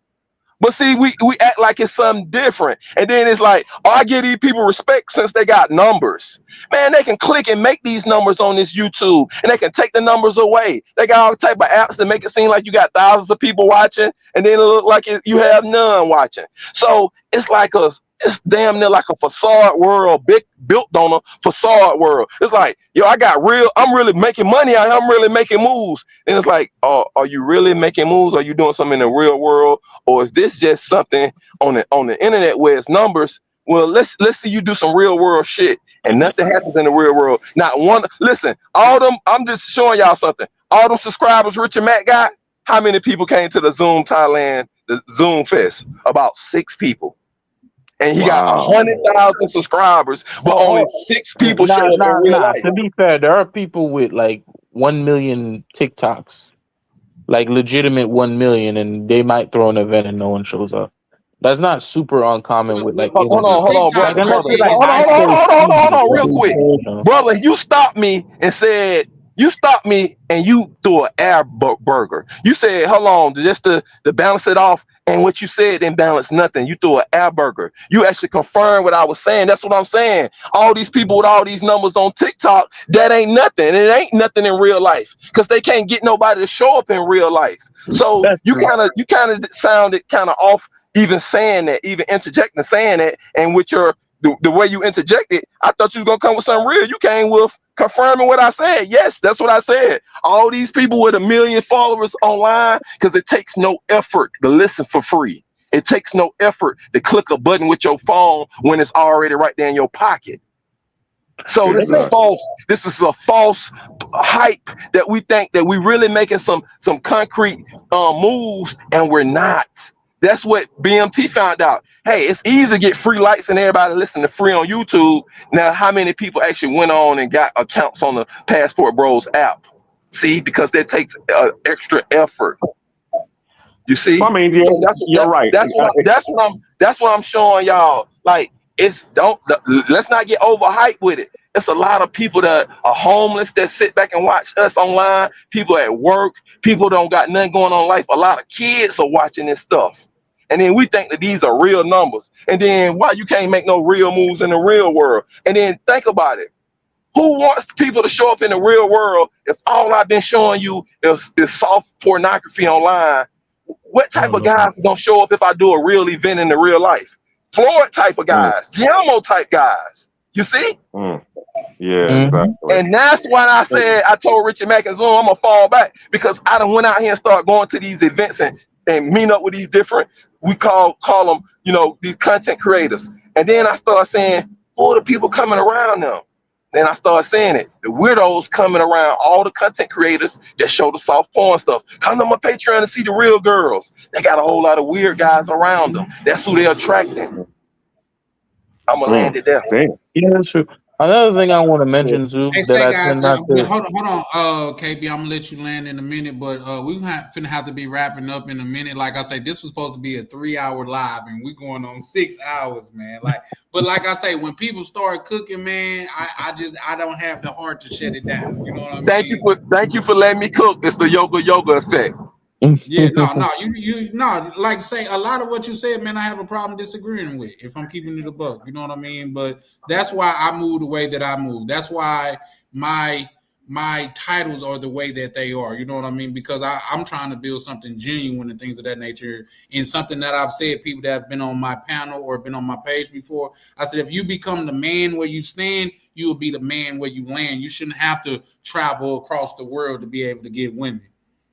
But see, we act like it's something different. And then it's like, oh, I give these people respect since they got numbers. Man, they can click and make these numbers on this YouTube, and they can take the numbers away. They got all type of apps that make it seem like you got thousands of people watching, and then it look like you have none watching. So it's like it's damn near like a facade world, built on a facade world. It's like, yo, I'm really making money out here. I'm really making moves. And it's like, are you really making moves? Are you doing something in the real world? Or is this just something on the internet where it's numbers? Well, let's see you do some real world shit, and nothing happens in the real world. Not one. Listen, all them. I'm just showing y'all something. All them subscribers Richard Mack got. How many people came to the Zoom Thailand, the Zoom Fest? About 6 people. And he got 100,000 subscribers, but only 6 people show up in real life. To be fair, there are people with like 1 million TikToks, like legitimate 1 million, and they might throw an event and no one shows up. That's not super uncommon with like. Hold on, brother. Hold on, real quick, brother. You stopped me and you threw an air burger. You said, hold on, just to balance it off. And what you said didn't balance nothing. You threw an air burger. You actually confirmed what I was saying. That's what I'm saying. All these people with all these numbers on TikTok, that ain't nothing. It ain't nothing in real life because they can't get nobody to show up in real life. So you kind of sounded kind of off, even saying that, even interjecting, saying that, and with the way you interjected, I thought you was gonna come with something real. You came with confirming what I said. Yes, that's what I said. All these people with 1 million followers online, because it takes no effort to listen for free. It takes no effort to click a button with your phone when it's already right there in your pocket. So this is false. This is a false hype that we think that we really making some concrete moves, and we're not. That's what BMT found out. Hey, it's easy to get free likes and everybody listen to free on YouTube. Now, how many people actually went on and got accounts on the Passport Bros app? See, because that takes extra effort. You see? I mean, you're right. That's what I'm showing y'all. Like, let's not get overhyped with it. It's a lot of people that are homeless that sit back and watch us online. People at work. People don't got nothing going on in life. A lot of kids are watching this stuff. And then we think that these are real numbers. And then why you can't make no real moves in the real world? And then think about it. Who wants people to show up in the real world if all I've been showing you is soft pornography online? What type of guys are gonna show up if I do a real event in the real life? Floyd type of guys, Giammo type guys. You see? Yeah, exactly. And that's why I told Richard Mack and Zoom I'm gonna fall back, because I done went out here and started going to these events and meet up with these different, we call them, these content creators. And then I started saying, who are the people coming around them? Then I started saying it. The weirdos coming around all the content creators that show the soft porn stuff. Come to my Patreon to see the real girls. They got a whole lot of weird guys around them. That's who they're attracting. I'm gonna land it there. Yeah, that's true. Another thing I want to mention, Zoo, Hey, that I guys, cannot do. hold on, KB, I'm gonna let you land in a minute, but we finna have to be wrapping up in a minute. Like I say, this was supposed to be a 3-hour live, and we going on 6 hours, man. But like I say, when people start cooking, man, I don't have the heart to shut it down. You know what I mean? Thank you for letting me cook. It's the yoga effect. Yeah, you like say a lot of what you said, man, I have a problem disagreeing with, if I'm keeping it a buck, you know what I mean? But that's why I move the way that I move. That's why my titles are the way that they are, you know what I mean? Because I'm trying to build something genuine and things of that nature, and something that I've said, people that have been on my panel or been on my page before, I said, if you become the man where you stand, you will be the man where you land. You shouldn't have to travel across the world to be able to get women.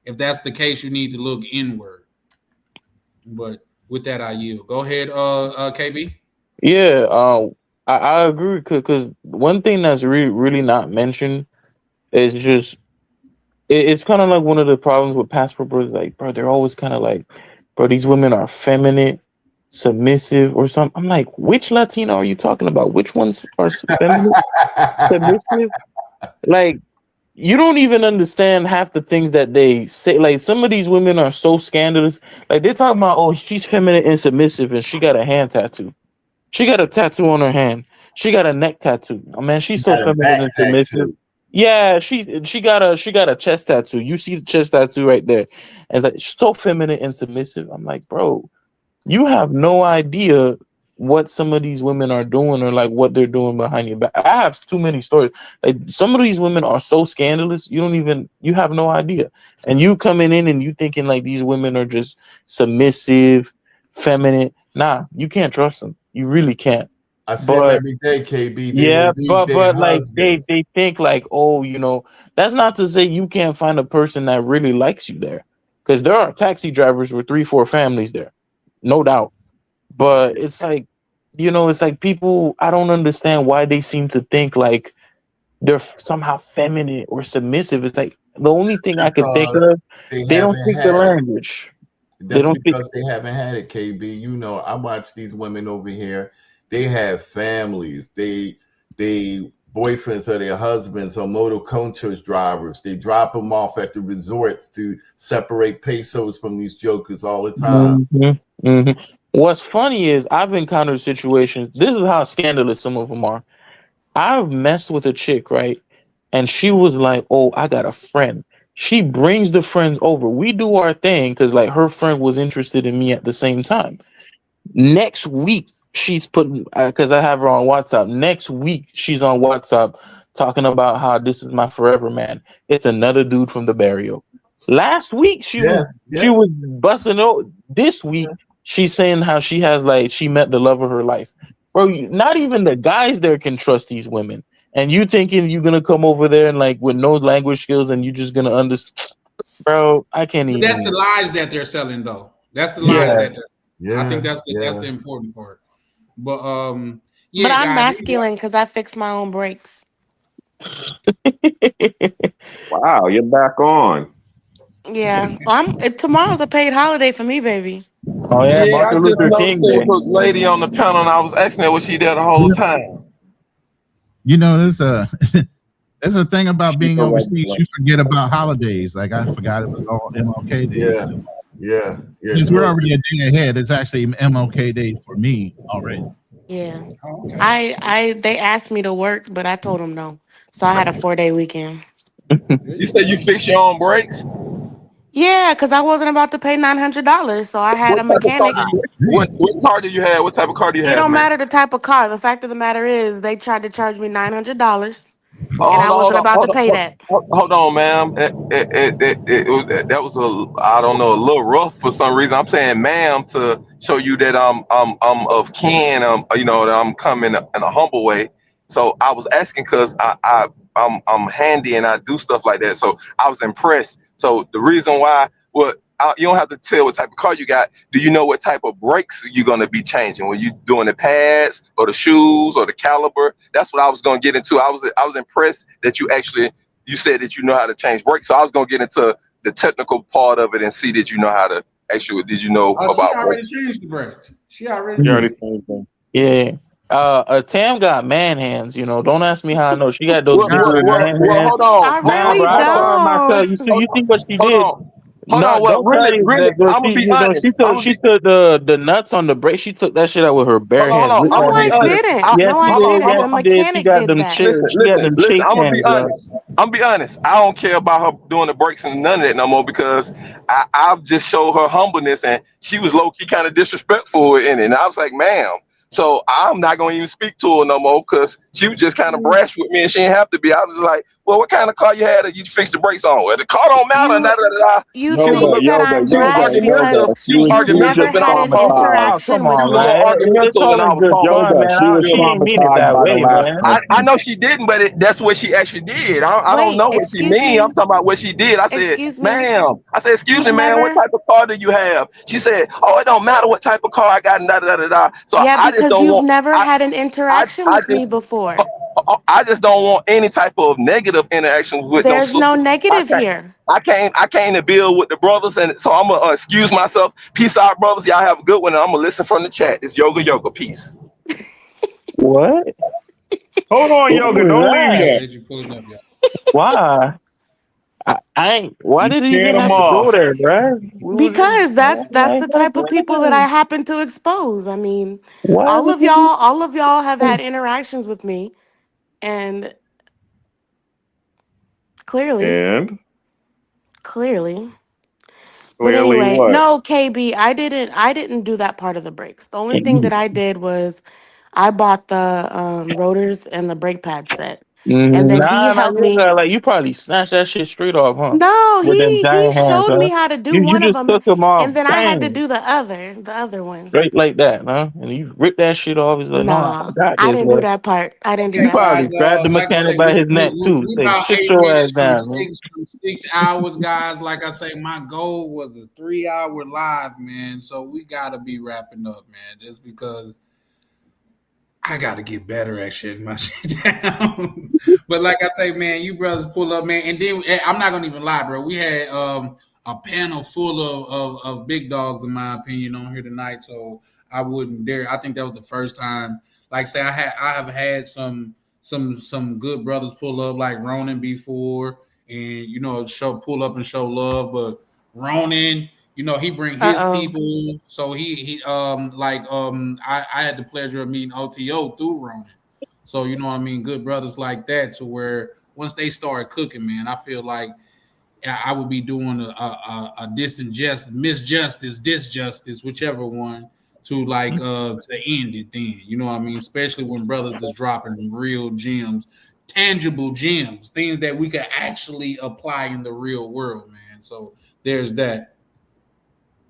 If that's the case, you need to look inward. But with that, I yield. Go ahead, KB. Yeah, I agree, because one thing that's really not mentioned is just it's kind of like one of the problems with Passport Bros. Like, bro, they're always kind of like, bro, these women are feminine, submissive, or something. I'm like, which Latina are you talking about? Which ones are feminine, submissive? Like, you don't even understand half the things that they say. Like, some of these women are so scandalous. Like, they're talking about, oh, she's feminine and submissive, and she got a hand tattoo. She got a tattoo on her hand. She got a neck tattoo. Oh, man, she's so feminine and submissive. Yeah, she got a chest tattoo. You see the chest tattoo right there, and like so feminine and submissive. I'm like, bro, you have no idea what some of these women are doing or like what they're doing behind your back. I have too many stories. Like some of these women are so scandalous, you have no idea. And you coming in and you thinking like these women are just submissive, feminine. Nah, you can't trust them. You really can't. I see them But every day, KB. They will yeah, leave but their like they husbands. they think like, oh, that's not to say you can't find a person that really likes you there. Because there are taxi drivers with 3, 4 families there. No doubt. But it's like people, I don't understand why they seem to think like they're somehow feminine or submissive. It's like the only thing I could think Because of, they they don't haven't speak the had it. language. They That's don't speak. because they haven't had it, KB. You know, I watch these women over here. They have families. They boyfriends or their husbands or motor coaches drivers. They drop them off at the resorts to separate pesos from these jokers all the time. Mhm, mhm. What's funny is I've encountered situations. This is how scandalous some of them are. I've messed with a chick, right? And she was like, "Oh, I got a friend." She brings the friends over. We do our thing because like her friend was interested in me at the same time. Next week, she's putting because I have her on WhatsApp. Next week, she's on WhatsApp talking about how this is my forever man. It's another dude from the barrio. Last week, Yes, she yes. was busting out. This week, she's saying how she has like she met the love of her life. Bro, not even the guys there can trust these women. And you thinking you're gonna come over there and like with no language skills and you just gonna understand, bro? I can't But that's the even. lies that they're selling, though. That's the lies Yeah. that they're. I think Yeah, that's yeah. the important part. But But yeah, I'm guys. masculine because I fix my own brakes. Wow, you're back on. Yeah. Tomorrow's a paid holiday for me, baby. Oh yeah, Yeah, I Martin just Luther noticed King there was Day. a lady on the panel, and I was asking her was she there the whole time. You know, there's a there's a thing about being Super overseas. regular. You forget about holidays. Like I forgot it was all MLK Day. Yeah, yeah, yeah. Since we're So already a day ahead, it's actually MLK Day for me already. Yeah. Oh, okay. They asked me to work, but I told them no. So I had a 4-day weekend. There You you say go. you fix your own brakes? Yeah, because I wasn't about to pay $900. So I had What a type of car? mechanic. What car do you have? What type of car do you It have, don't man? matter the type of car. The fact of the matter is they tried to charge me $900 and I Hold wasn't on, about to hold on, pay hold that. on, hold on, ma'am. That was I don't know, a little rough for some reason. I'm saying, ma'am, to show you that I'm of kin. That I'm coming in a humble way. So I was asking because I'm handy and I do stuff like that. So I was impressed. So the reason why, you don't have to tell what type of car you got. Do you know what type of brakes you're gonna be changing? Were you doing the pads or the shoes or the caliber? That's what I was gonna get into. I was impressed that you said that you know how to change brakes. So I was gonna get into the technical part of it and see that you know how to did you know Oh, she about already brakes? changed the brakes. She already You did already it. changed them. Yeah. Tam got man hands, Don't ask me how I know. She got those Well, big well, old well, man well hands. hold on, I hold Nah, on, really bro, I hold saw on, her myself. don't. You see what she hold did. on, hold No, on. Well, don't tell really, you really, that, bro. I'm gonna She, be honest. I'm gonna she be took the nuts on the brake. She took that shit out with her bare hold hands. on, Which I'm No, I gonna be I did too. honest. didn't. No, I Hold on, didn't. hold The Yes, on. she did. She mechanic got did them that. chairs. Listen, She got them listen. shake I'm gonna be hands, bro. honest. I'm be honest. I don't care about her doing the breaks and none of that no more because I've just showed her humbleness and she was low key kind of disrespectful in it. And I was like, ma'am. So I'm not gonna even speak to her no more because she was just kind of brash with me and she didn't have to be. I was just like, well, what kind of car you had that you fixed the brakes on? Well, the car don't matter. You Da, da, da, da. you She was Yoga, think that I'm yoga, she was yoga, brash because argumentative. yoga. She was you've She was never just argumentative and I had was an calm. Oh, interaction come with on, She was me. man. It's argumentative and I always was good calm. fun, yoga. man. She was She ain't mean it traumatized that by the way, last man. I person. know she didn't, but that's what she actually did. I don't Wait, know what she excuse mean. I'm me. talking about what she did. I said, Excuse me. ma'am. I said, excuse You've me, man. What never. type of car do you have? She said, oh, it don't matter what type of car I got. And da da da da. Da. So Yeah, I just because don't you've want. never had an I interaction I with me just. before. I just don't want any type of negative interaction with no There's no sisters. I negative can't. here. I came to build with the brothers, and so I'm gonna excuse myself. Peace out, brothers. Y'all have a good one. And I'm gonna listen from the chat. It's yoga. Peace. What? Hold on, What yoga. was Don't leave that? yet. Appreciate you pulling up, y'all. Why? I ain't. Why You did it scared even them have to off. go there, bruh? We was just. Because that's the type of people that I happen to expose. I mean, Why all would of you? y'all, all of y'all have had interactions with me, and Clearly. And Clearly. But clearly anyway, what? no, KB, I didn't do that part of the brakes. The only thing that I did was I bought the rotors and the brake pad set. And then he Nah, helped you me. got like you probably snatched that shit straight off, huh? No, With them he giant hands, showed huh? me how to do You one of just them, took them off, and then I had to bang, do the other one. straight like that, huh? And you rip that shit off. He's like, no, I Nah, got I this, didn't do bro. that part. I didn't do You Okay, that guys. part. probably grabbed the Like I mechanic say, by his neck too. we Say, about sit 8 your ass minutes from down, man. 6 hours, guys. Like I say, my goal was a 3-hour live, man. So we gotta be wrapping up, man. Just because I got to get better at shutting my shit down. But like I say, man, you brothers pull up, man. And then I'm not gonna even lie, bro. We had a panel full of big dogs, in my opinion, on here tonight. So I wouldn't dare. I think that was the first time. Like I say, I have had some good brothers pull up, like Ronan before, and show pull up and show love. But Ronan, he bring his Uh-oh. people. So I had the pleasure of meeting OTO through Ronan. So you know what I mean, good brothers like that, to where once they start cooking, man, I feel like I would be doing a misjustice, disjustice, whichever one, to to end it. Then you know what I mean, especially when brothers is dropping real gems, tangible gems, things that we could actually apply in the real world, man. So there's that.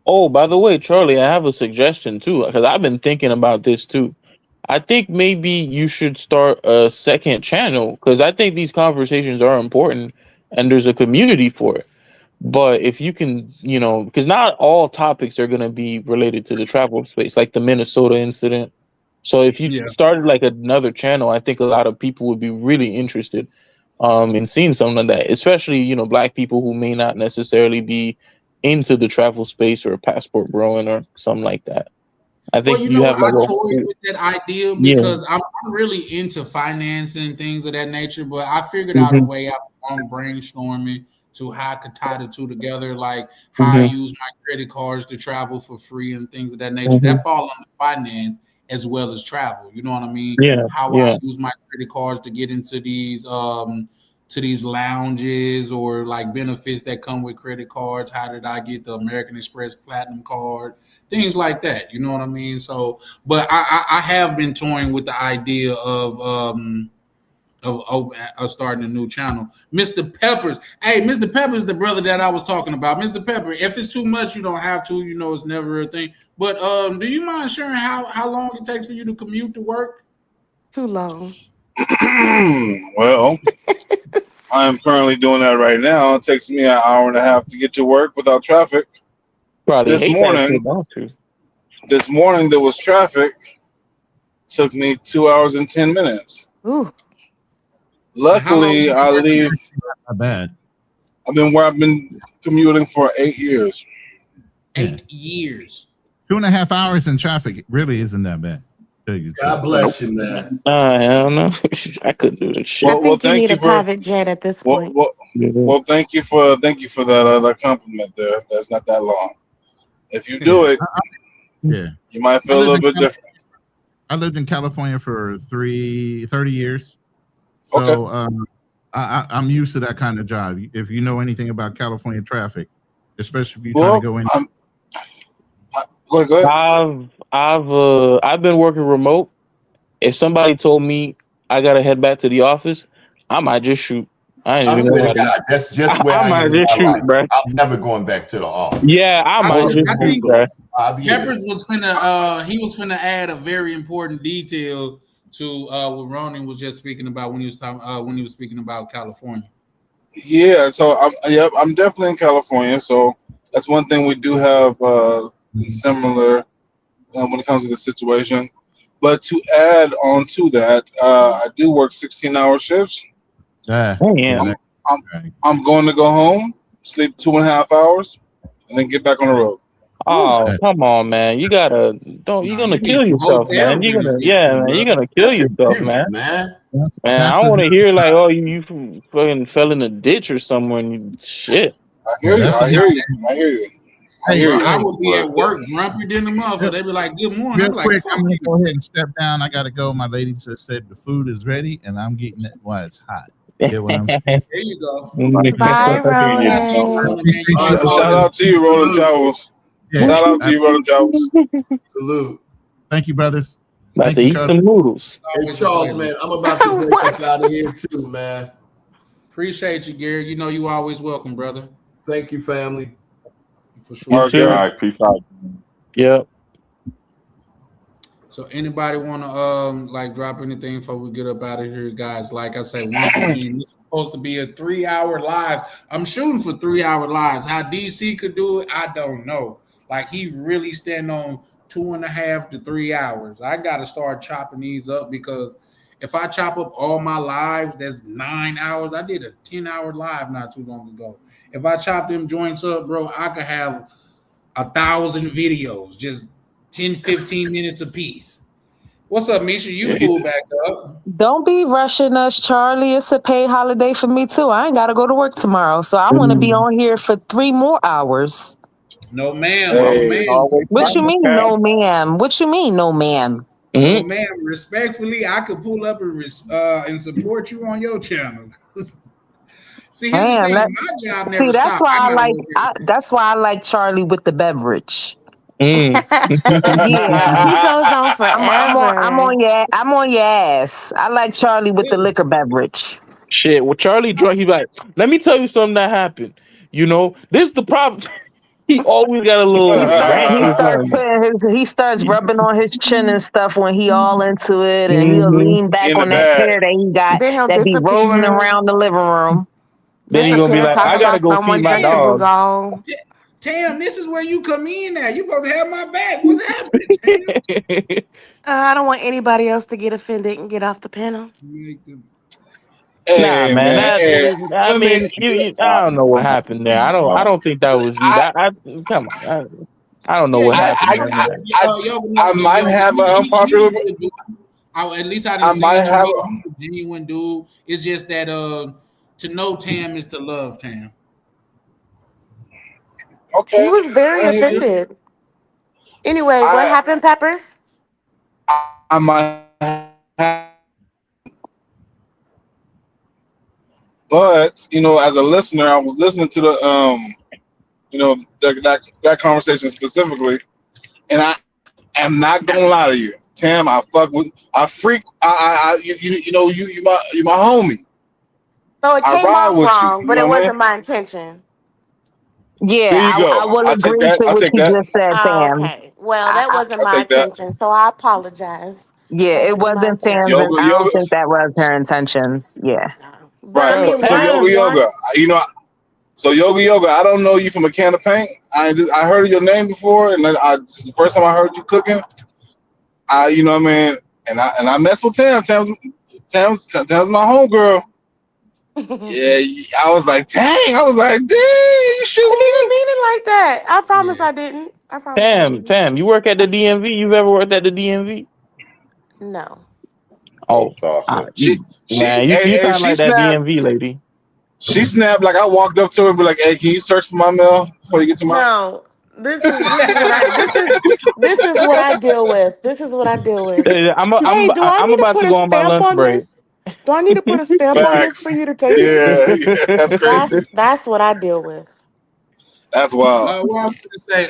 Oh, by the way, Charlie, I have a suggestion too, because I've been thinking about this too. I think maybe you should start a second channel because I think these conversations are important and there's a community for it. But if you can, because not all topics are going to be related to the travel space, like the Minnesota incident. So if you Yeah. started like another channel, I think a lot of people would be really interested in seeing something like that, especially, Black people who may not necessarily be into the travel space or passport growing or something like that. I Well, think you have I like toyed with that idea yeah. because I'm really into financing things of that nature, but I figured out a Hmm. way out on brainstorming to how I could tie the two together, like how I Hmm. use my credit cards to travel for free and things of that nature. Hmm. That fall under finance as well as travel. You know what I mean? Yeah. How I Yeah. use my credit cards to get into these lounges or like benefits that come with credit cards. How did I get the American Express Platinum card? Things like that. You know what I mean? So, but I have been toying with the idea of starting a new channel. Mr. Peppers. Hey, Mr. Peppers, the brother that I was talking about. Mr. Pepper, if it's too much, you don't have to. It's never a thing. But do you mind sharing how long it takes for you to commute to work? Too long. Well, I am currently doing that right now. It takes me an hour and a half to get to work without traffic. Probably This hate that shit, morning, don't you? there was traffic. Took me 2 hours and 10 minutes. Ooh. How long Luckily, you I been working leave. Not bad. I've been commuting for 8 years. Yeah. 8 years. 2.5 hours in traffic really isn't that bad. Tell you the God truth. bless you, man. Hell no. I couldn't do that shit. I Well, think you thank need you a for private jet at this well, point. well, Yeah. well, thank you for that compliment there. That's not that long. If you do Yeah. it, Yeah. you might I feel a lived little in bit different. I lived in California for 30 years. Okay. So I'm used to that kind of job. If you know anything about California traffic, especially if you're trying to Well, go in. go ahead. I've been working remote. If somebody told me I gotta head back to the office, I might just shoot. I ain't I even swear gonna to lie to you. God, that's just where I I am might in just my shoot, life. bro. I'm never going back to the office. Yeah, I I might Worked think just I remote shoot, think for bro. 5 Peppers years. was finna add a very important detail to what Ronan was just speaking about when he was talking when he was speaking about California. Yeah. So I'm definitely in California. So that's one thing we do have similar when it comes to the situation. But to add on to that, I do work 16-hour shifts. Yeah, Damn. that, I'm right. I'm going to go home, sleep 2.5 hours, and then get back on the road. Oh, That- come on, man. You're Nah, gonna you need kill some yourself, man. hotel benefits, Yeah, man, you're brother. gonna kill That's yourself, intense, man. man. Man, I that's don't the want to hear like, oh, you fucking fell in a ditch or somewhere and shit. I yeah, hear you. that's I the hear you. I hear you. I hey, hear Bro, you. I hey, would be at work grumpy than the motherfucker. They be like, "Good morning." I'd real be like, quick, "Fuck I'm gonna you." go ahead and step down. I gotta go. My lady just said the food is ready and I'm getting it while it's hot. Get what I'm saying? There you go. Bye, Ronan. Shout out to you, Roland Travels. Yeah. Shout out to you, Roland Travels. Salute. Thank you, brothers. About Thank to you, eat Charles. some noodles. Hey, Charles, man, I'm about to break up out of here too, man. Appreciate you, Gary. You know you always welcome, brother. Thank you, family. For sure. You too. All right, peace out. Yep. So anybody want to like drop anything before we get up out of here, guys? Like I said, once again, this is supposed to be a 3-hour live. I'm shooting for 3-hour lives. How DC could do it, I don't know. Like he really stand on 2.5 to 3 hours. I got to start chopping these up because if I chop up all my lives, that's 9 hours. I did a 10-hour live not too long ago. If I chop them joints up, bro, I could have 1,000 videos, just 10, 15 minutes a piece. What's up, Misha? You pull back up. Don't be rushing us, Charlie. It's a paid holiday for me too. I ain't got to go to work tomorrow, so I want to be on here for 3 more hours. No, ma'am. Hey. No, ma'am. What you mean, no, ma'am? What you mean, no, ma'am? No, ma'am. Respectfully, I could pull up and support you on your channel. See, here's the thing. My job never that's stopped. why that's why I like Charlie with the beverage. Yeah. He goes on forever. I'm on your ass. I like Charlie with the liquor beverage. Shit. Well, Charlie drunk. He like, let me tell you something that happened. You know, this is the problem. He always got a little. He starts rubbing on his chin and stuff when he all into it, and he'll lean back on that chair that he got that be rolling around the living room. Then you're gonna be like, I gotta go feed my dog. Tam, this is where you come in at. You supposed to have my back. What's happening, I don't want anybody else to get offended and get off the panel. Nah, man. I mean, I don't know what happened there. I don't think that was you. Come on. I don't know what happened. I might have an unpopular. At least I didn't say a genuine dude. It's just that to know Tam is to love Tam. Okay. He was very offended. Anyway, what happened, Peppers? I might have, but you know, as a listener, I was listening to the you know, that conversation specifically, and I am not gonna lie to you, Tam. I you know, you my homie. So it came off wrong, but it wasn't my intention. Yeah, there you go. I will agree to what you just said, Tam. Okay. Well, that wasn't my intention, so I apologize. Yeah, it wasn't Tam's. I don't think that was her intentions. Yeah. But right. So yoga. You know, so yoga. I don't know you from a can of paint. I heard of your name before, and then this is the first time I heard you cooking. You know what I mean? And I mess with Tam. Tam's my homegirl. Yeah, I was like, dang. I was like, dang, you shoot me. I didn't mean it like that. I promise I didn't. I promise. Tam, you work at the DMV? You've ever worked at the DMV? No. Oh, you sound like that DMV lady. She snapped like I walked up to her and be like, "Hey, can you search for my mail before you get to my?" No, this is what I deal with. This is what I deal with. Do I need about to go on my lunch break. Do I need to put a stamp on this for you to take it? Yeah, that's crazy. That's what I deal with. That's wild. What I'm gonna say,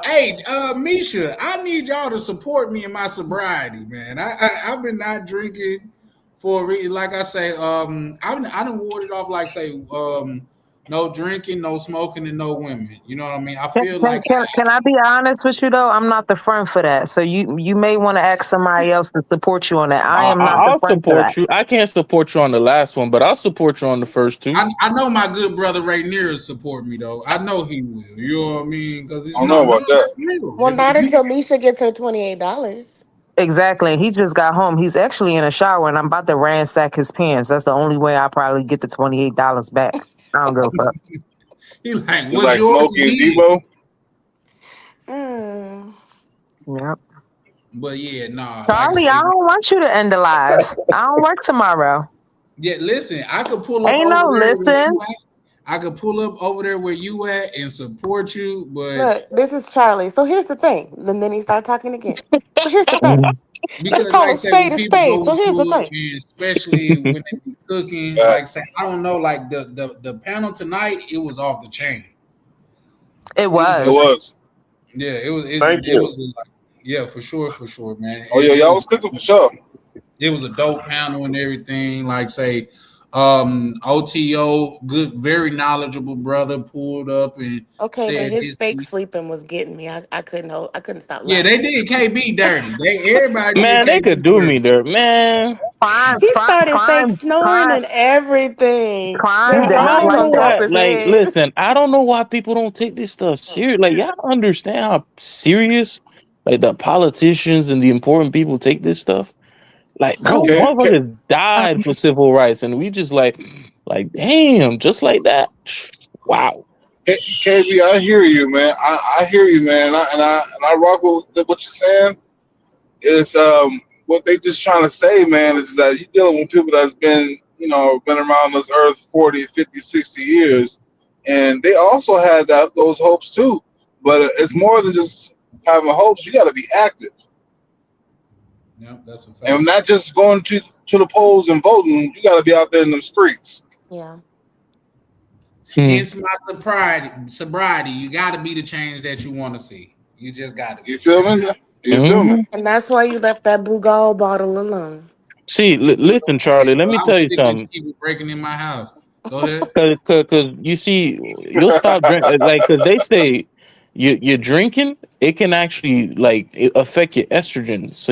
hey, Misha, I need y'all to support me in my sobriety, man. I've been not drinking for a reason. Like I say, I done warded off, like say, no drinking, no smoking, and no women. You know what I mean? I feel like. Can I be honest with you though? I'm not the friend for that. So you may want to ask somebody else to support you on that. I am not the friend for that. I'll support you. I can't support you on the last one, but I'll support you on the first two. I know my good brother Rainier will support me though. I know he will. You know what I mean? Because I don't know about that. Well, not until Misha gets her $28. Exactly. He just got home. He's actually in a shower, and I'm about to ransack his pants. That's the only way I probably get the $28 back. I don't give a fuck. He like, just like Smokey and Debo. Yep. But yeah, nah. Charlie, I don't want you to end the live. I don't work tomorrow. Yeah, listen, I could pull up. Ain't no listen. I could pull up over there where you at and support you, but look, this is Charlie. So here's the thing. And then he started talking again. So here's the thing. Because call like a say when spade a people spade. go So here's the cook, thing. and especially when they be cooking, like say I don't know, like the panel tonight, it was off the chain. It It was, It was. was. yeah, it was Thank it you. was like, yeah, for sure, man. Oh yeah, y'all was cooking for sure. It was a dope panel and everything. Like say, OTO, good, very knowledgeable brother, pulled up and Okay, but said his his fake piece. sleeping was getting me. I couldn't hold. I couldn't stop Yeah, they laughing. did KB dirty. Everybody did Man, they could KB do me dirty. there, man. He started fake snoring and everything. Prime Your did I not mom don't like know jumped that. off why. his Like, head. listen, I don't know why people don't take this stuff serious. Like, y'all understand how serious, like, the politicians and the important people take this stuff. Like, bro, Can, can, motherfuckers died for civil rights, and we just like, damn, just like that. Wow. KB, I hear you, man. I hear you, man. And I rock with what you're saying. Is what they just trying to say, man, is that you're dealing with people that's been, been around this earth 40, 50, 60 years, and they also had those hopes too. But it's more than just having hopes. You got to be active, Yeah, that's a fact. and not just going to the polls and voting. You got to be out there in the streets. Yeah. Hence my sobriety. You got to be the change that you want to see. You just got to. You feel me? You feel me? And that's why you left that Brugal bottle alone. See, listen, Charlie, let me I was tell you sick of something. people breaking in my house. Go ahead. Cause you see, you'll stop drinking. Like, cause they say you're drinking, it can actually like affect your estrogen. So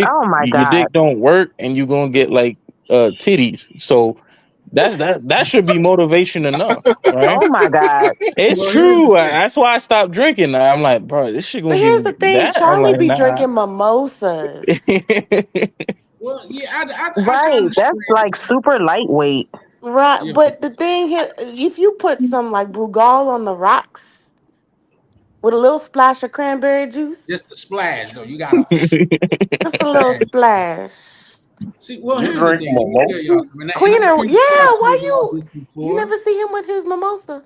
Oh my your God. dick don't work, and you're gonna get like titties. So that should be motivation enough, right? Oh my God. It's Well, here's the true. thing. That's why I stopped drinking. I'm like, bro, this shit But gonna give here's the me thing, that. I'm Charlie like, be nah. drinking mimosas. Well, yeah, I kind Right. of That's like super lightweight. Right. yeah, But the thing here, if you put some like Brugal on the rocks with a little splash of cranberry just the juice, splash though. You got to just a little splash. splash. See, well, You here's the drink thing. Let me tell y'all mimosas? something. And I'm Cleaner, pretty sure I yeah. told Why y'all this you before. never see him with his mimosa?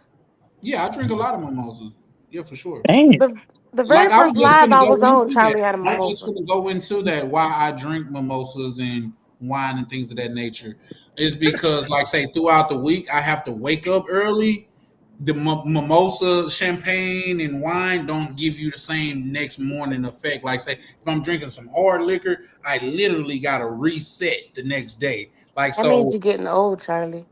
Yeah, I drink a lot of mimosas. Yeah, for sure. Damn. The very Like I was first just live gonna I go was on, into that. Charlie had a I was just mimosa. gonna go into that. Why I drink mimosas and wine and things of that nature is because, like, say, throughout the week, I have to wake up early. The mimosa, champagne, and wine don't give you the same next morning effect. Like, say, if I'm drinking some hard liquor, I literally got to reset the next day. Like, That means so, you're getting old, Charlie.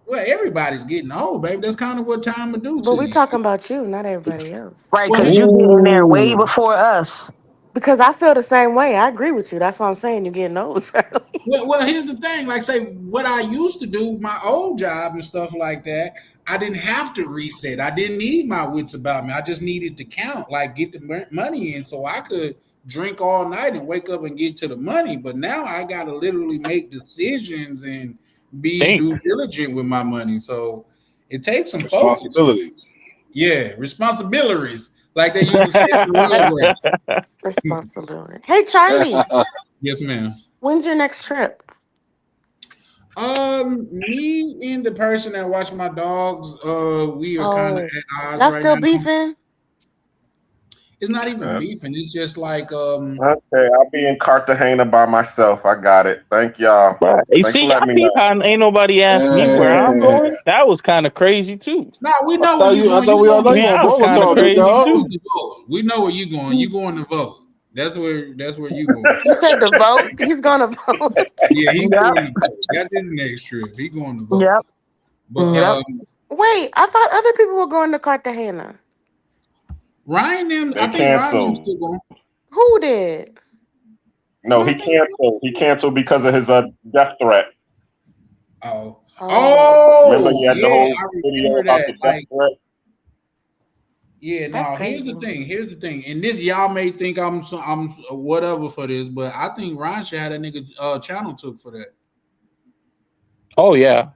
well, everybody's getting old, baby. That's kind of what time will do But to we you. talking about you, not everybody else. Right. Well, Because you getting there way before us. Because I feel the same way. I agree with you. That's what I'm saying. You're getting old, Charlie. well, here's the thing. Like, say, what I used to do, my old job and stuff like that, I didn't have to reset. I didn't need my wits about me. I just needed to count, like, get the money in so I could drink all night and wake up and get to the money. But now I got to literally make decisions and be Think. due diligent with my money. So it takes some focus. Responsibilities. Yeah, responsibilities, like they used to say in the Rugrats. Responsibility. Hey, Charlie, Yes, ma'am. when's your next trip? Me and the person that watch my dogs, we are kind of Oh, at odds y'all right still now. beefing? It's not even beefing. It's just like Okay, I'll be in Cartagena by myself. I got it. Thank y'all. Right. You Thanks for see, I letting me peep know. how ain't nobody asked me where I'm I going. That was kind of crazy too. no, we know where you going. thought You we all going know to you Yeah, want that was Boba kind of Talk, big crazy dog. too. to vote. We know where you going. You going to vote. That's where you going. You said the vote. He's gonna vote. Yeah, he Yep. going to vote. That's his next trip. He going to vote. Yep. But Yep. Wait, I thought other people were going to Cartagena. Ryan, them, They I think Ryan them canceled. still going. Who did? No, No, I he think. canceled. He canceled because of his death threat. Oh, Remember, he had the yeah, whole I video remember about that. the death Like, threat. yeah, That's no. crazy. Here's the thing. And this, y'all may think I'm whatever for this, but I think Ryan should have that nigga channel took for that. Oh yeah.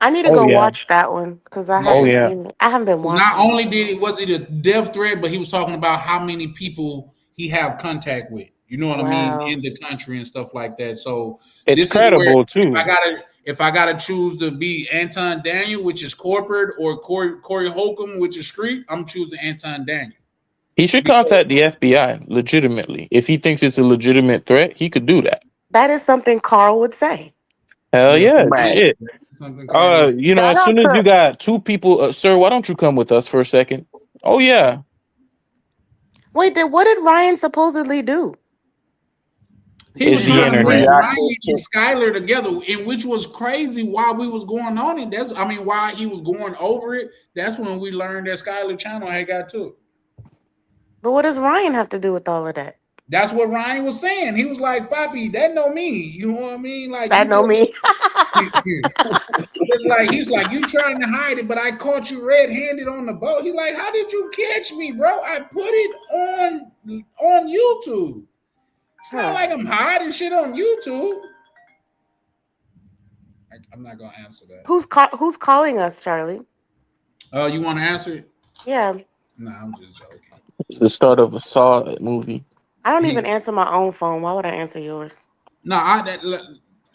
I need to Oh go yeah. watch that one because I Oh Yeah. haven't yeah. seen it. I haven't been Because not watching only it. did it was it a death threat, but he was talking about how many people he have contact with. You know what I mean, Wow. in the country and stuff like that. So It's this is where credible too. if I gotta choose to be Anton Daniel, which is corporate, or Corey Holcomb, which is street, I'm choosing Anton Daniel. He should contact the FBI legitimately. If he thinks it's a legitimate threat, he could do that. That is something Carl would say. Hell yeah, Right. shit. Something Carl was You know, Shout as out soon as to you got two people, sir, why don't you come with us for a second? Oh yeah, Wait, what did Ryan supposedly do? He it's was the trying to bring internet. Ryan and Skylar together, and which was crazy while we was going on it. Why he was going over it. That's when we learned that Skylar channel had got to it. But what does Ryan have to do with all of that? That's what Ryan was saying. He was like, "Papi, that know me. You know what I mean? Like That you know me. It's like he's like, you trying to hide it, but I caught you red-handed on the boat. He's like, how did you catch me, bro? I put it on YouTube. It's not like I'm hiding shit on YouTube. I'm not gonna answer that. Who's calling us, Charlie? You want to answer it? Yeah. Nah, I'm just joking. It's the start of a Saw movie. I don't even answer my own phone. Why would I answer yours? No, I ain't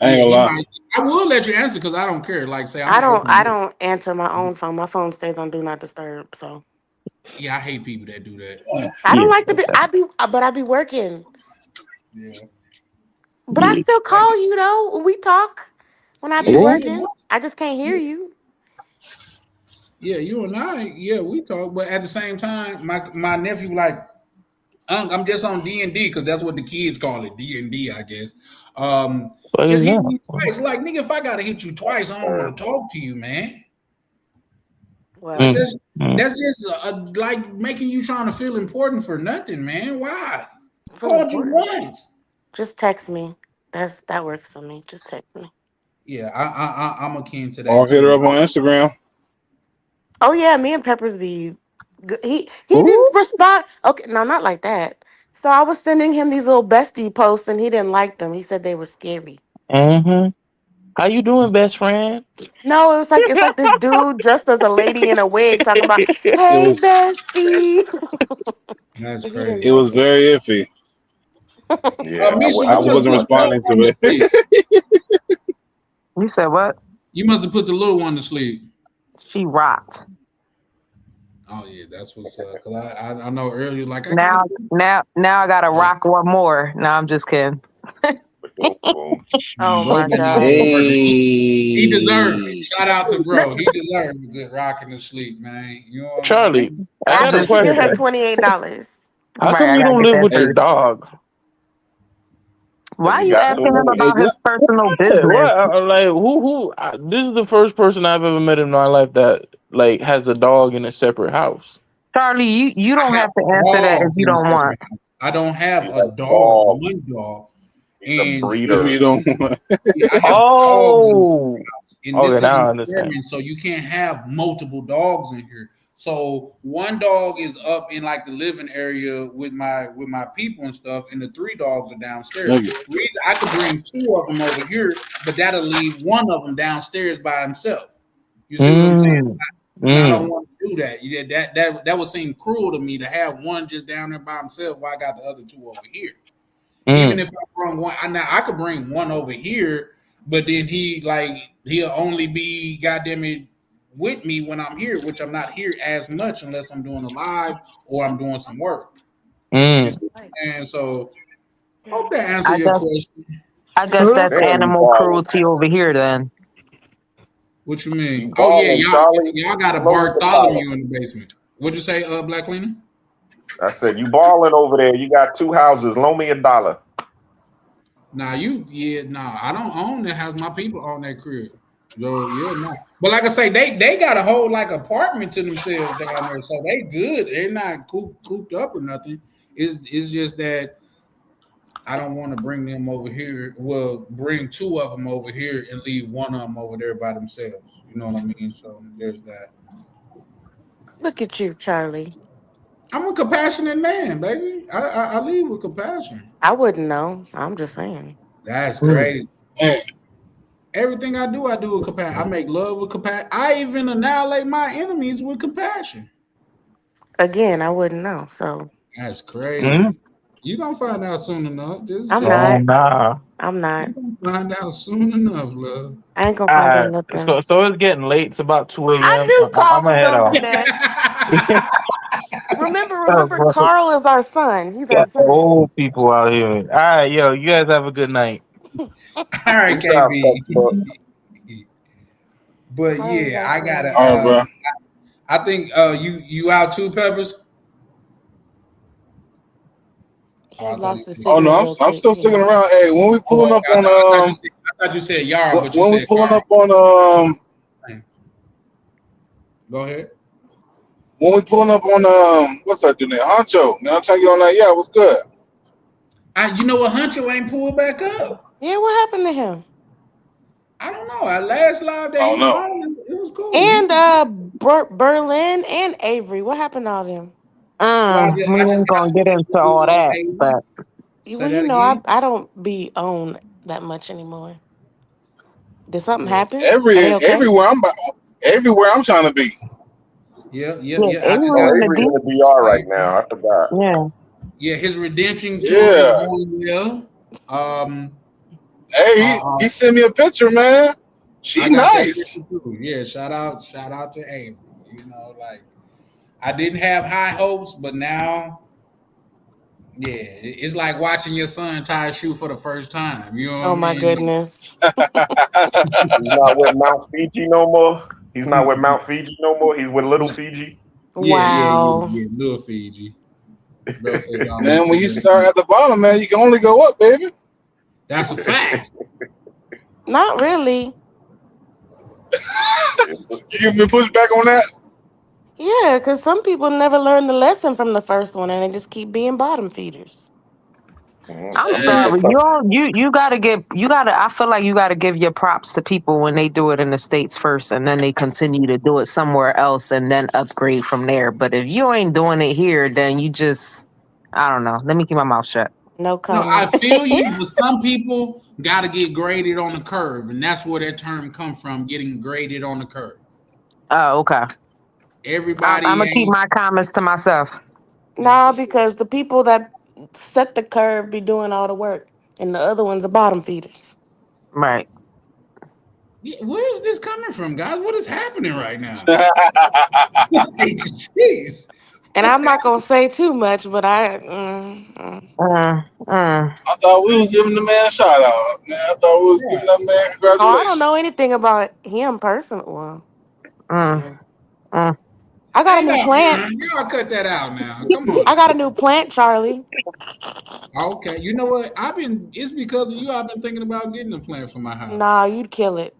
gonna lie. I will let you answer because I don't care. Like say I don't answer my own phone. My phone stays on do not disturb. So yeah, I hate people that do that. I don't like to be. I be working. Yeah. But I still call you though. When we talk when I be working. I just can't hear you. Yeah, you and I, we talk, but at the same time, my nephew like, I'm just on D&D because that's what the kids call it, D&D, I guess. Just hit me twice. Like, nigga, if I gotta hit you twice, I don't want to talk to you, man. Well, that's just like making you trying to feel important for nothing, man. Why? Called you once. Just text me. That works for me. Just text me. Yeah, I'm akin to that. Or hit her up on Instagram. Oh yeah, me and Peppers be good. He didn't respond. Okay, no, not like that. So I was sending him these little bestie posts, and he didn't like them. He said they were scary. Mm-hmm. How you doing, best friend? No, it's like this dude dressed as a lady in a wig talking about, "Hey, bestie." That's crazy. It was very iffy. Yeah, I wasn't responding to it. You said what? You must have put the little one to sleep. She rocked. Oh yeah, that's what's up. Cause I know earlier, like Now I gotta rock one more. No, I'm just kidding. Oh my god. He deserved it. Shout out to bro. He deserved a good rocking to sleep, man. You know what Charlie, I got a After she get her question. $28. How come you don't live with your dog? Why are you asking him about his personal business? Like who? This is the first person I've ever met in my life that like has a dog in a separate house. Charlie, you don't have to answer that if you don't want. I don't have a dog. One dog. And breeder. You don't want. I have Oh. in this now I understand. environment, so you can't have multiple dogs in here. So one dog is up in like the living area with my people and stuff, and the 3 dogs are downstairs. Okay. Reason I could bring 2 of them over here, but that'll leave one of them downstairs by himself. You see what I'm saying? I don't want to do that. That would seem cruel to me to have one just down there by himself while I got the other 2 over here. Even if I bring one, I could bring one over here, but then he'll only be goddamn it with me when I'm here, which I'm not here as much unless I'm doing a live or I'm doing some work. And so, hope that answers your question. I guess that's animal cruelty over here then. What you mean? Oh yeah, y'all got a Bartholomew in the basement. What'd you say, Black Lena? I said, you balling over there. You got 2 houses. Loan me $1. Nah, I don't own that house. My people own that crib. So no. But like I say, they got a whole like apartment to themselves down there. So they good. They're not cooped up or nothing. It's just that I don't want to bring them over here. Well, bring 2 of them over here and leave one of them over there by themselves. You know what I mean? So there's that. Look at you, Charlie. I'm a compassionate man, baby. I leave with compassion. I wouldn't know. I'm just saying. That's crazy. Everything I do with compassion. I make love with compassion. I even annihilate my enemies with compassion. Again, I wouldn't know. So that's crazy. You're gonna find out soon enough. I'm not. Nah. I'm not. You're gonna find out soon enough, love. I ain't gonna find out nothing. So it's getting late. It's about 2 a.m. I knew Paul I'm was gonna head gonna off. do that. Remember, Carl is our son. He's our Got the son. old people out here. All right, yo, you guys have a good night. All right, Peace out, Facebook. KB. But Carl is yeah, our I gotta. son. All right, bro. I think you out too, Peppers. Oh, He I thought he lost the said. Oh signal no, real I'm quick. still He sticking left. around. Hey, when we Oh, pulling up I on thought you said Yara, but you when we said pulling Carl. up on Go ahead. when we pulling up on what's that dude name? Honcho. Man, I'm trying to get on that. Yeah, what's good? You know what? Huncho ain't pulled back up. Yeah, what happened to him? I don't know. Our last live that I he don't was know. on, it was cool. And Berlin and Avery. What happened to all them? Well, We I just ain't got gonna get into some all on that, Avery. but Say Well, that I, again. I don't be on that much anymore. Did something Yeah, happen? Are they okay? Everywhere I'm trying to be. yeah. yeah, I just Oh, got Avery in the Avery in deep. the DR right now. I forgot. Yeah. yeah. His redemption tour is Yeah. going well. Hey, he sent me a picture, man. She I got that nice. picture too. Yeah, shout out to Avery. You know, like I didn't have high hopes, but now, yeah, it's like watching your son tie a shoe for the first time. You know what Oh I my mean? goodness. He's not with Mount Fiji no more. He's not with Mount Fiji no more. He's with Little Fiji. Wow. Little Fiji. Bro says I'm Man, when you Little start Fiji. at the bottom, man, you can only go up, baby. That's a fact. Not really. You been pushed back on that? Yeah, because some people never learn the lesson from the first one and they just keep being bottom feeders. I'm Some people, sorry. You gotta I feel like you gotta give your props to people when they do it in the States first and then they continue to do it somewhere else and then upgrade from there. But if you ain't doing it here, then you just I don't know. Let me keep my mouth shut. No No, I comment. feel you, but some people got to get graded on the curve, and that's where that term come from, getting graded on the curve. Oh, okay. I'm Everybody gonna keep ain't my comments to myself. Nah, because the people that set the curve be doing all the work and the other ones are bottom feeders. Right. Yeah, where is this coming from, guys? What is happening right now? Jeez. And I'm not going to say too much, but I thought we was giving the man a shout out. Man, I thought we was giving that man Oh, I don't know congratulations. anything about him personally. Well, Mm. Mm. I got a Hey, new no, plant. y'all cut that out now. Come on. I got a new plant, Charlie. Okay, you know what? It's because of you. I've been thinking about getting a plant for my house. Nah, you'd kill it.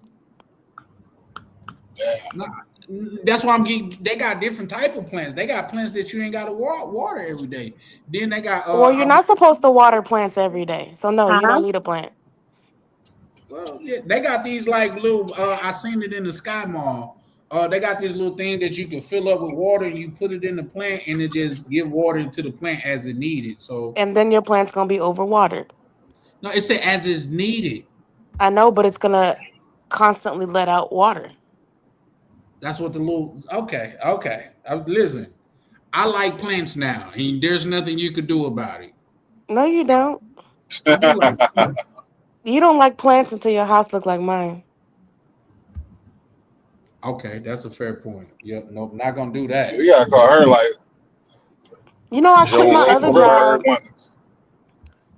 Nah, that's why I'm getting. They got different type of plants. They got plants that you ain't got to water every day. Then they got. Well, you're not supposed to water plants every day. So, no, you Huh? don't need a plant. Well, yeah, they got these like little. I seen it in the Sky Mall. They got this little thing that you can fill up with water, and you put it in the plant, and it just give water to the plant as it needed. So And then your plant's going to be overwatered. no, it said as is needed. I know, but it's going to constantly let out water. That's what the little. Okay. Listen, I like plants now, and there's nothing you could do about it. No, you don't. I do like plants. You don't like plants until your house look like mine. Okay, that's a fair point. Yep, nope, not gonna do that. We gotta call her like You know, I quit Joe my Joe other Rogan. Rogan job. Wonders.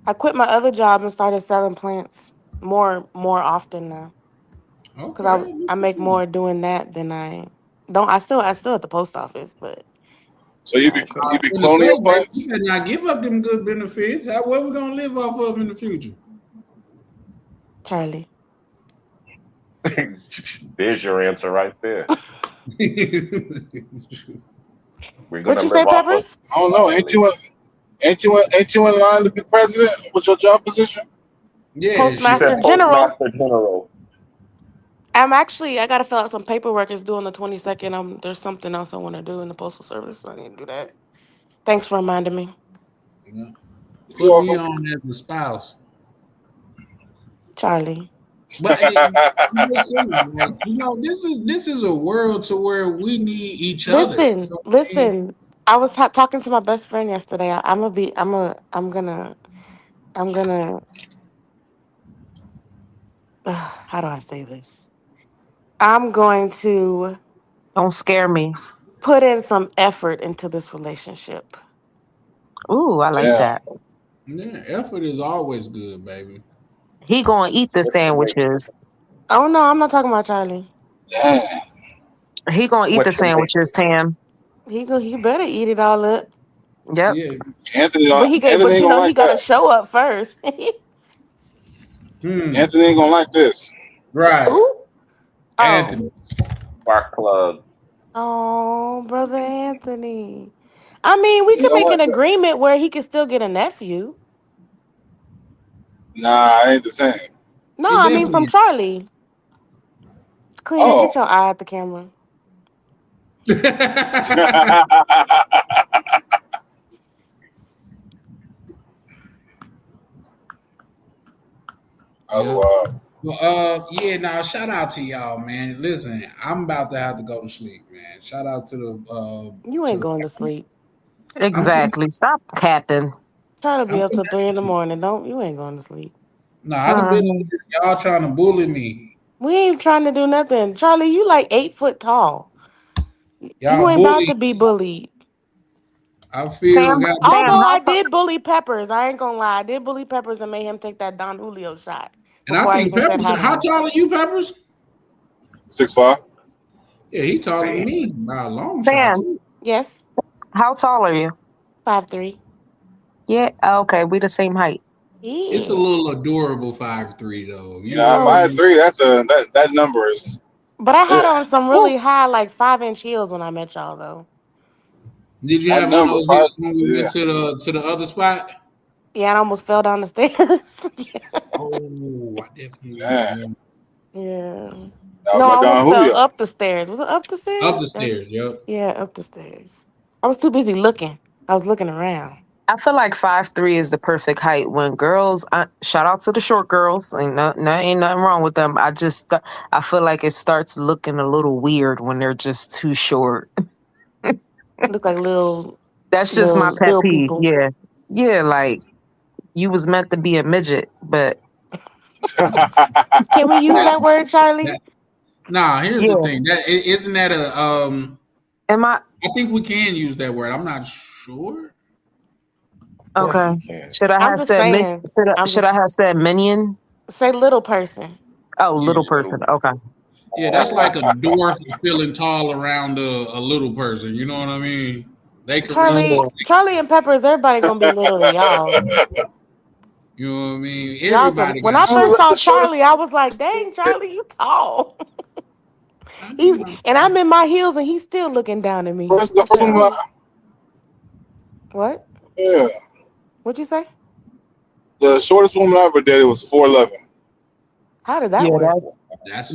I quit my other job and started selling plants more often now. Because Okay, I make more doing that than I don't. I still at the post office, but So you be I quit. in the cloning your say, baby, plants? you better not give up them good benefits. What we gonna live off of in the future? Charlie. There's your answer right there. We're What gonna you say, live off of. Peppers? I don't know. Ain't you in line to be president with your job position? Yeah, She said Postmaster sure. General. Postmaster General. I gotta fill out some paperwork. It's due on the 22nd. There's something else I want to do in the postal service, so I need to do that. Thanks for reminding me, Yeah. You're Put me welcome. on as the spouse. Charlie. But I'm just saying, like, this is a world to where we need each other. You know what I mean? Listen. I was talking to my best friend yesterday. I'm gonna. How do I say this? I'm going to Don't scare me. put in some effort into this relationship. Ooh, I like that. Yeah, effort is always good, baby. He gonna eat the sandwiches. Oh no, I'm not talking about Charlie. Damn. He gonna eat the sandwiches, Tam. He better eat it all up. Yep. Yeah. Anthony, But Anthony but ain't you gonna know he like got to that. show up first. Anthony ain't gonna like this. Right. Ooh. Anthony. Spark plug. Oh, brother Anthony. I mean, we He could don't make an like that. agreement where he could still get a nephew. Nah, it ain't the same. No, It I mean from definitely Charlie. Cleaner, Oh. get your eye at the camera. Oh, wow. Well, yeah, now shout out to y'all, man. Listen, I'm about to have to go to sleep, man. Shout out to You ain't going to sleep. Exactly. Stop capping. Try to be up till 3 a.m. Don't you ain't going to sleep. No, I done been y'all trying to bully me. We ain't trying to do nothing. Charlie, you like 8 foot tall. You Y'all ain't about bully. to be bullied. I feel Although I how did bully Peppers, I ain't gonna lie. I did bully Peppers and made him take that Don Julio shot and I before I think even said Peppers. hi to How him. tall are you, Peppers? 6'5". Yeah, he taller than me by a long shot Sam, too. Yes, how tall are you? 5'3". Yeah. Okay, we the same height. It's a Yeah. little adorable 5'3" though. You You know, know what I mean? 5'3". That number is. But I had on some Woo. really high, like 5-inch heels when I met y'all, though. Did you That have on number those five. heels when we went Yeah. to the other spot? Yeah, I almost fell down the stairs. Oh, I definitely Damn. remember. Yeah. That was No, I my Don almost fell Julio. up the stairs. Was it up the Up the stairs? stairs, yep. Yeah, up the stairs. I was too busy looking. I was looking around. I feel like 5'3" is the perfect height. When girls, shout out to the short girls, ain't nothing wrong with them. I feel like it starts looking a little weird when they're just too short. Look like little That's just my pet peeve. people. Yeah, yeah, like you was meant to be a midget, but Can we use that word, Charlie? Nah, here's the yeah. thing. Isn't that a Am I I think we can use that word. I'm not sure. okay? Should I I'm have just said saying. should I have said minion? Say little person. Oh, little person. Okay. Yeah, that's like a dwarf feeling tall around a little person. You know what I mean? They can reach. Charlie and Peppers, everybody gonna be little to y'all. You know what I mean? Y'all some, Everybody when got. I first saw Charlie, I was like, dang, Charlie, you tall. And I'm in my heels and he's still looking down at me. The first one. What? Yeah. What'd you say? The shortest woman I ever dated was 4'11". How did that work? That's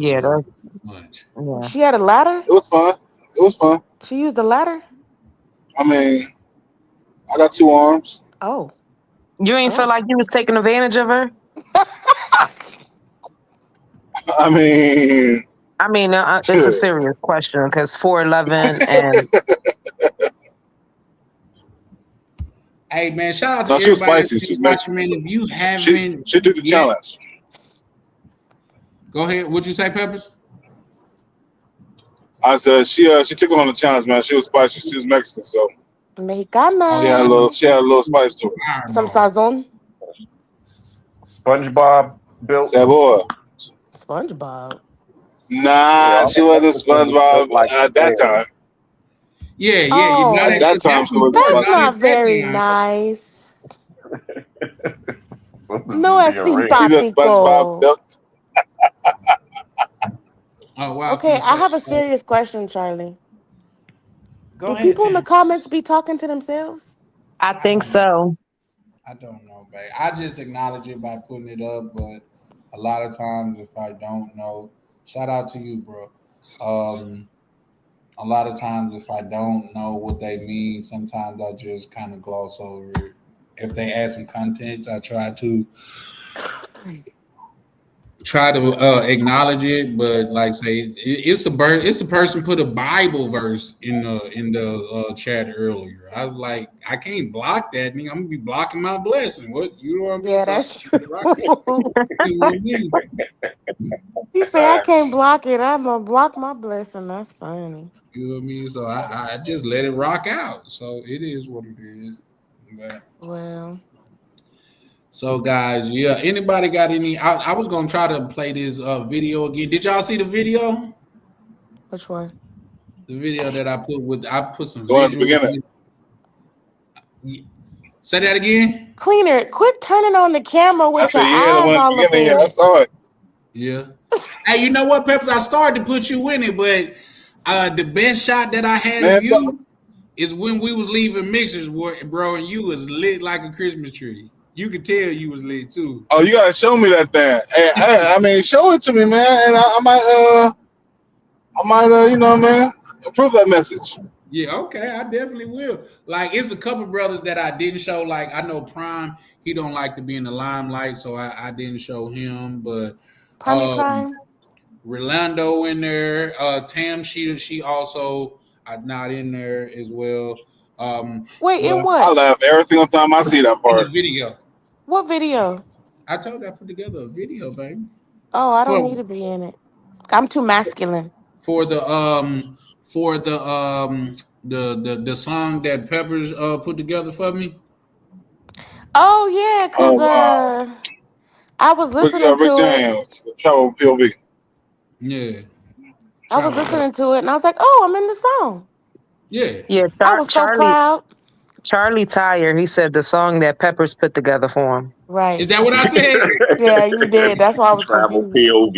much. Yeah. She had a ladder? It was fun. It was fun. She used a ladder? I mean, I got 2 arms. Oh. You ain't feel like you was taking advantage of her? I mean, it's a serious question because 4'11" and Hey man, shout out to no, she was everybody spicy. that's She was watching, Mexican. man. If you She haven't, took the challenge. Go ahead. What'd you say, Peppers? I said she took on the challenge, man. She was spicy. She was Mexican, so Mexicana. she had a little spice to her. Some sazon. SpongeBob built. That boy. SpongeBob. Nah, she wasn't SpongeBob at that time. Yeah. Oh, At that time, she was that's SpongeBob. not very nice. No es He's a simpático. SpongeBob built. Oh wow. Okay, I have a serious question, Charlie. Go Do ahead, people in the Tam. comments be talking to themselves? I think so. I don't know, babe. I just acknowledge it by putting it up, but a lot of times if I don't know, shout out to you, bro. A lot of times if I don't know what they mean, sometimes I just kind of gloss over it. If they add some context, I try to acknowledge it, but like say it's a person put a Bible verse in the chat earlier. I was like, I can't block that. I'm gonna be blocking my blessing. What you know what I mean? Yeah, So, that's true. you know what I mean? He said I can't block it. I'm gonna block my blessing. That's funny. You know what I mean? So I just let it rock out. So it is what it is. But Well, so guys, yeah. Anybody got any? I was gonna try to play this video again. Did y'all see the video? which one? The video that I put some Going at the visuals. beginning. Say that again. Cleaner, quit turning on the camera I with said, your yeah, the eyes one at the all up beginning. in Yeah, I it. saw it. Yeah. Hey, you know what, Peppers? I started to put you in it, but the best shot that I had Man, of you is when we was leaving mixers, bro, and you was lit like a Christmas tree. You could tell you was lit too. oh, you gotta show me that thing. Hey, I mean, show it to me, man, and I might, you know, man, approve that message. Yeah, okay, I definitely will. Like, it's a couple brothers that I didn't show. Like, I know Prime, he don't like to be in the limelight, so I didn't show him. But Prime. Rolando in there, Tam, she also not in there as well. Wait, in But I what? laugh every single time I see that in the part. video, What video? I told you I put together a video, baby, Oh, I don't for need to be in it. I'm too masculine. for the for the song that Peppers put together for me. Oh yeah, Oh cause wow, I was listening Rick to it. James, the Travel POV. Yeah, I was travel. listening to it, and I was like, "Oh, I'm in the song." Yeah, Yeah, I was so proud. Charlie Tyer, he said the song that Peppers put together for him. Is Right? that what I said? Yeah, you did. That's why I was Travel confused. POV.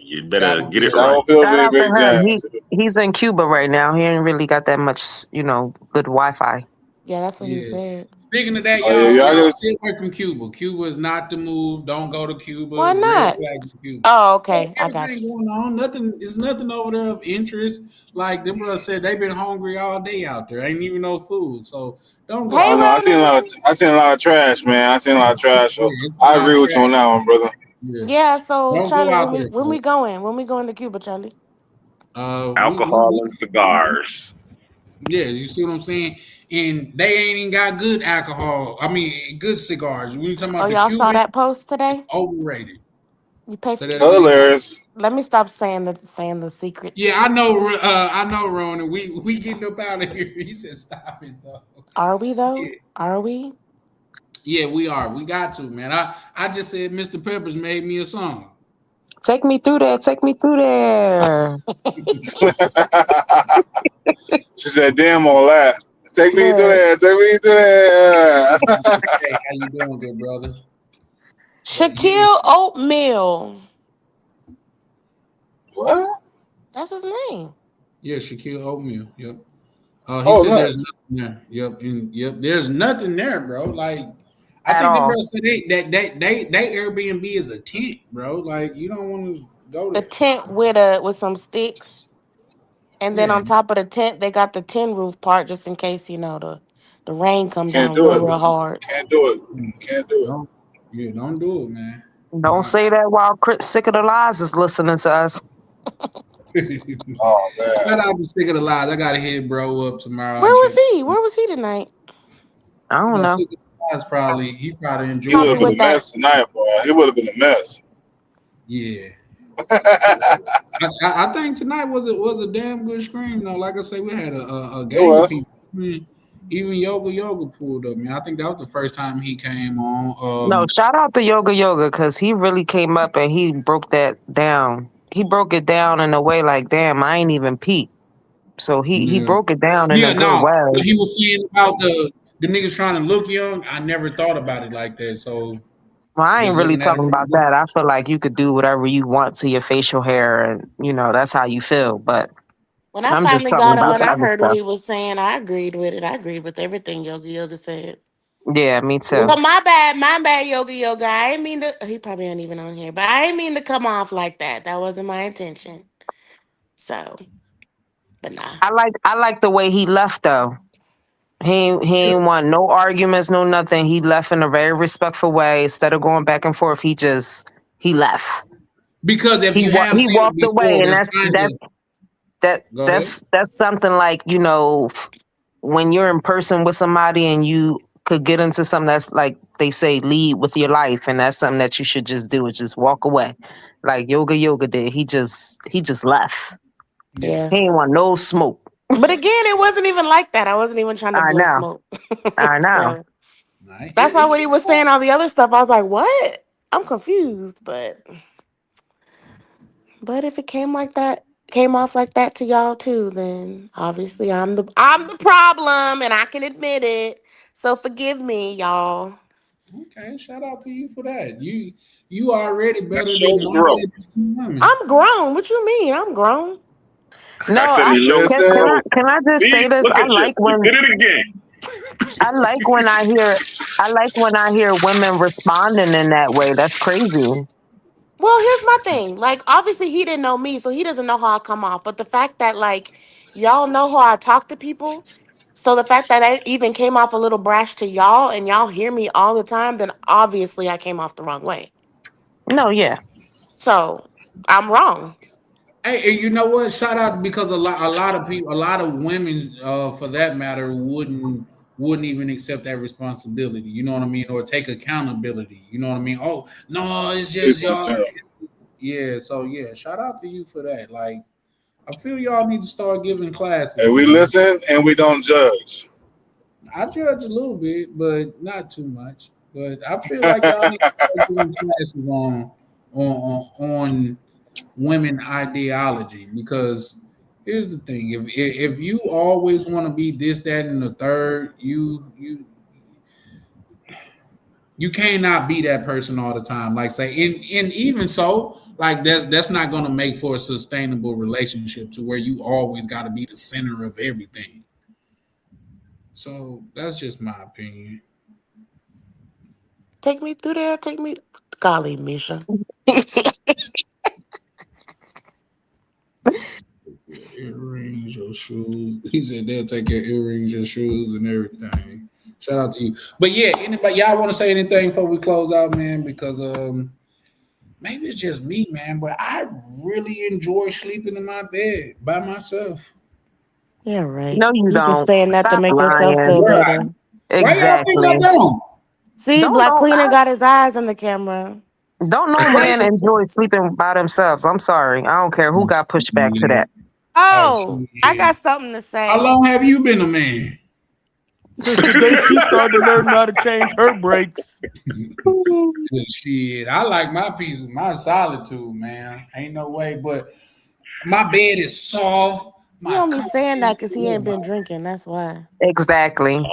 You better Travel. get it right. Travel Shout POV, out to Rick him. James. He's in Cuba right now. He ain't really got that much, good Wi-Fi. Yeah, that's what he Yeah. said. Speaking of that, Oh yeah, y'all y'all just stay away from Cuba. Cuba is not the move. Don't go to Cuba. Why Red not? flag to Cuba. Oh, okay. I got Everything you. going on. Nothing. There's nothing over there of interest. Like the brother said, they've been hungry all day out there. Ain't even no food. So don't go Hey, I out know there. Ronan. I seen a lot of trash, man. I seen a lot of trash. Yeah, So it's a I lot agree of with you on trash. that one, brother. Yeah. Yeah. So, Don't go Charlie, out when we there, when we folks. going? When we going to Cuba, Charlie? Alcohol and cigars. Yeah, you see what I'm saying? And they ain't even got good alcohol. I mean, good cigars. When you talking Oh, about the y'all saw that Cubans, post today? overrated. You pay. Say that again. Hilarious. Let me stop saying the Yeah, secrets. I know, Ronan. We getting up out of here. He said, "Stop it, though." Are we though? Yeah, Are we? yeah, we are. We got to, man. I just said Mr. Peppers made me a song. Take me through there. Take me through there. She said, "Damn all that. Take me to Look, there. Take me to there." Hey, how you doing, good brother? But yeah, Shaquille Oatmeal. What? That's his name. yeah, Shaquille Oatmeal. Yep. He Oh, said there's nice. nothing there. Yep, and yep, there's nothing there, bro. Like I At think the all. bro said they Airbnb is a tent, bro. Like you don't want to go A there. tent with some sticks, and then Yeah, on top of the tent, they got the tin roof part just in case the rain come Can't down do real it. real hard. Can't do it. Can't do it. don't don't do it, man. Don't say that while Chris Sick of the Lies is listening to us. Oh man. Shout out to Sick of the Lies. I gotta hit bro up tomorrow Where and was check. he? Where was he tonight? I don't know. Sick of the Lies he probably He would enjoyed Probably have been with a it. that. mess tonight, boy. He would have been a mess. Yeah. It I think tonight was a damn good scream though. Like I say, we had a gang of was. people. Even Yoga pulled up, man. I think that was the first time he came on. No, shout out to Yoga because he really came up and he broke that down. He broke it down in a way like, damn, I ain't even peep. So he Yeah, broke it down in a yeah. good No, way. what he was saying about the niggas trying to look young, I never thought about it like that. So Well, I ain't just really looking at it talking from about that. I feel like you could do whatever you want to your facial hair and, that's how you feel. But When I I'm just finally talking got about on, the I other heard what stuff. he was saying. I agreed with it. I agreed with everything Yoga said. Yeah, me too. Well, my bad, Yoga. I ain't mean to. He probably ain't even on here, but I ain't mean to come off like that. That wasn't my intention. So, but nah. I like the way he left though. He ain't want no arguments, no nothing. He left in a very respectful way. Instead of going back and forth, he left. because if you have He seen it walked away, before, and that's that's kind that of that go ahead. that's something like when you're in person with somebody and you could get into something that's like they say lead with your life, and that's something that you should just do is just walk away. like Yoga did. He just left. Yeah. He didn't want no smoke. But again, it wasn't even like that. I wasn't even trying to I blow know. smoke. I know. So that's why when he was saying all the other stuff, I was like, what? I'm confused. But if it came off like that to y'all too, then obviously I'm the problem and I can admit it. So forgive me, y'all. Okay, shout out to you for that. You already better That than shows growth. women. I'm grown. What you mean? I'm grown. No, I said it shows growth. can I just See, say this? look at you. You did it again. I like when I hear women responding in that way. That's crazy. Well, here's my thing. Like, obviously, he didn't know me, so he doesn't know how I come off. But the fact that, like, y'all know how I talk to people, so the fact that I even came off a little brash to y'all and y'all hear me all the time, then obviously I came off the wrong way. No, yeah. So I'm wrong. Hey, and you know what? Shout out because a lot of people, a lot of women, for that matter, wouldn't even accept that responsibility. You know what I mean, or take accountability. You know what I mean? Oh no, it's just y'all. Yeah. So yeah, shout out to you for that. Like, I feel y'all need to start giving classes. And we Man. listen and we don't judge. I judge a little bit, but not too much. But I feel like y'all need to start giving classes on women ideology, because here's the thing: if you always want to be this, that, and the third, you cannot be that person all the time. Like say, and even so, like that's not going to make for a sustainable relationship to where you always got to be the center of everything. So that's just my opinion. Take me through there. Take me. Golly, Misha. Earrings, your shoes. He said they'll take your earrings, your shoes, and everything. Shout out to you. But yeah, anybody y'all want to say anything before we close out, man? Because maybe it's just me, man, but I really enjoy sleeping in my bed by myself. Yeah, right. No, you You just don't. saying that to Stop make yourself lying. feel Right. better. Why y'all think I Exactly. don't? See, Don't Black know. Cleaner got his eyes on the camera. Don't no man enjoy sleeping by themselves. I'm sorry. I don't care who got pushed back to that. Oh, I got something to How say. long have you been a man? Since the day she started learning how to change her brakes. Shit, I like my peace, my solitude, man. Ain't no way, but my bed is soft. He only saying that because he ain't been drinking. That's why. Exactly.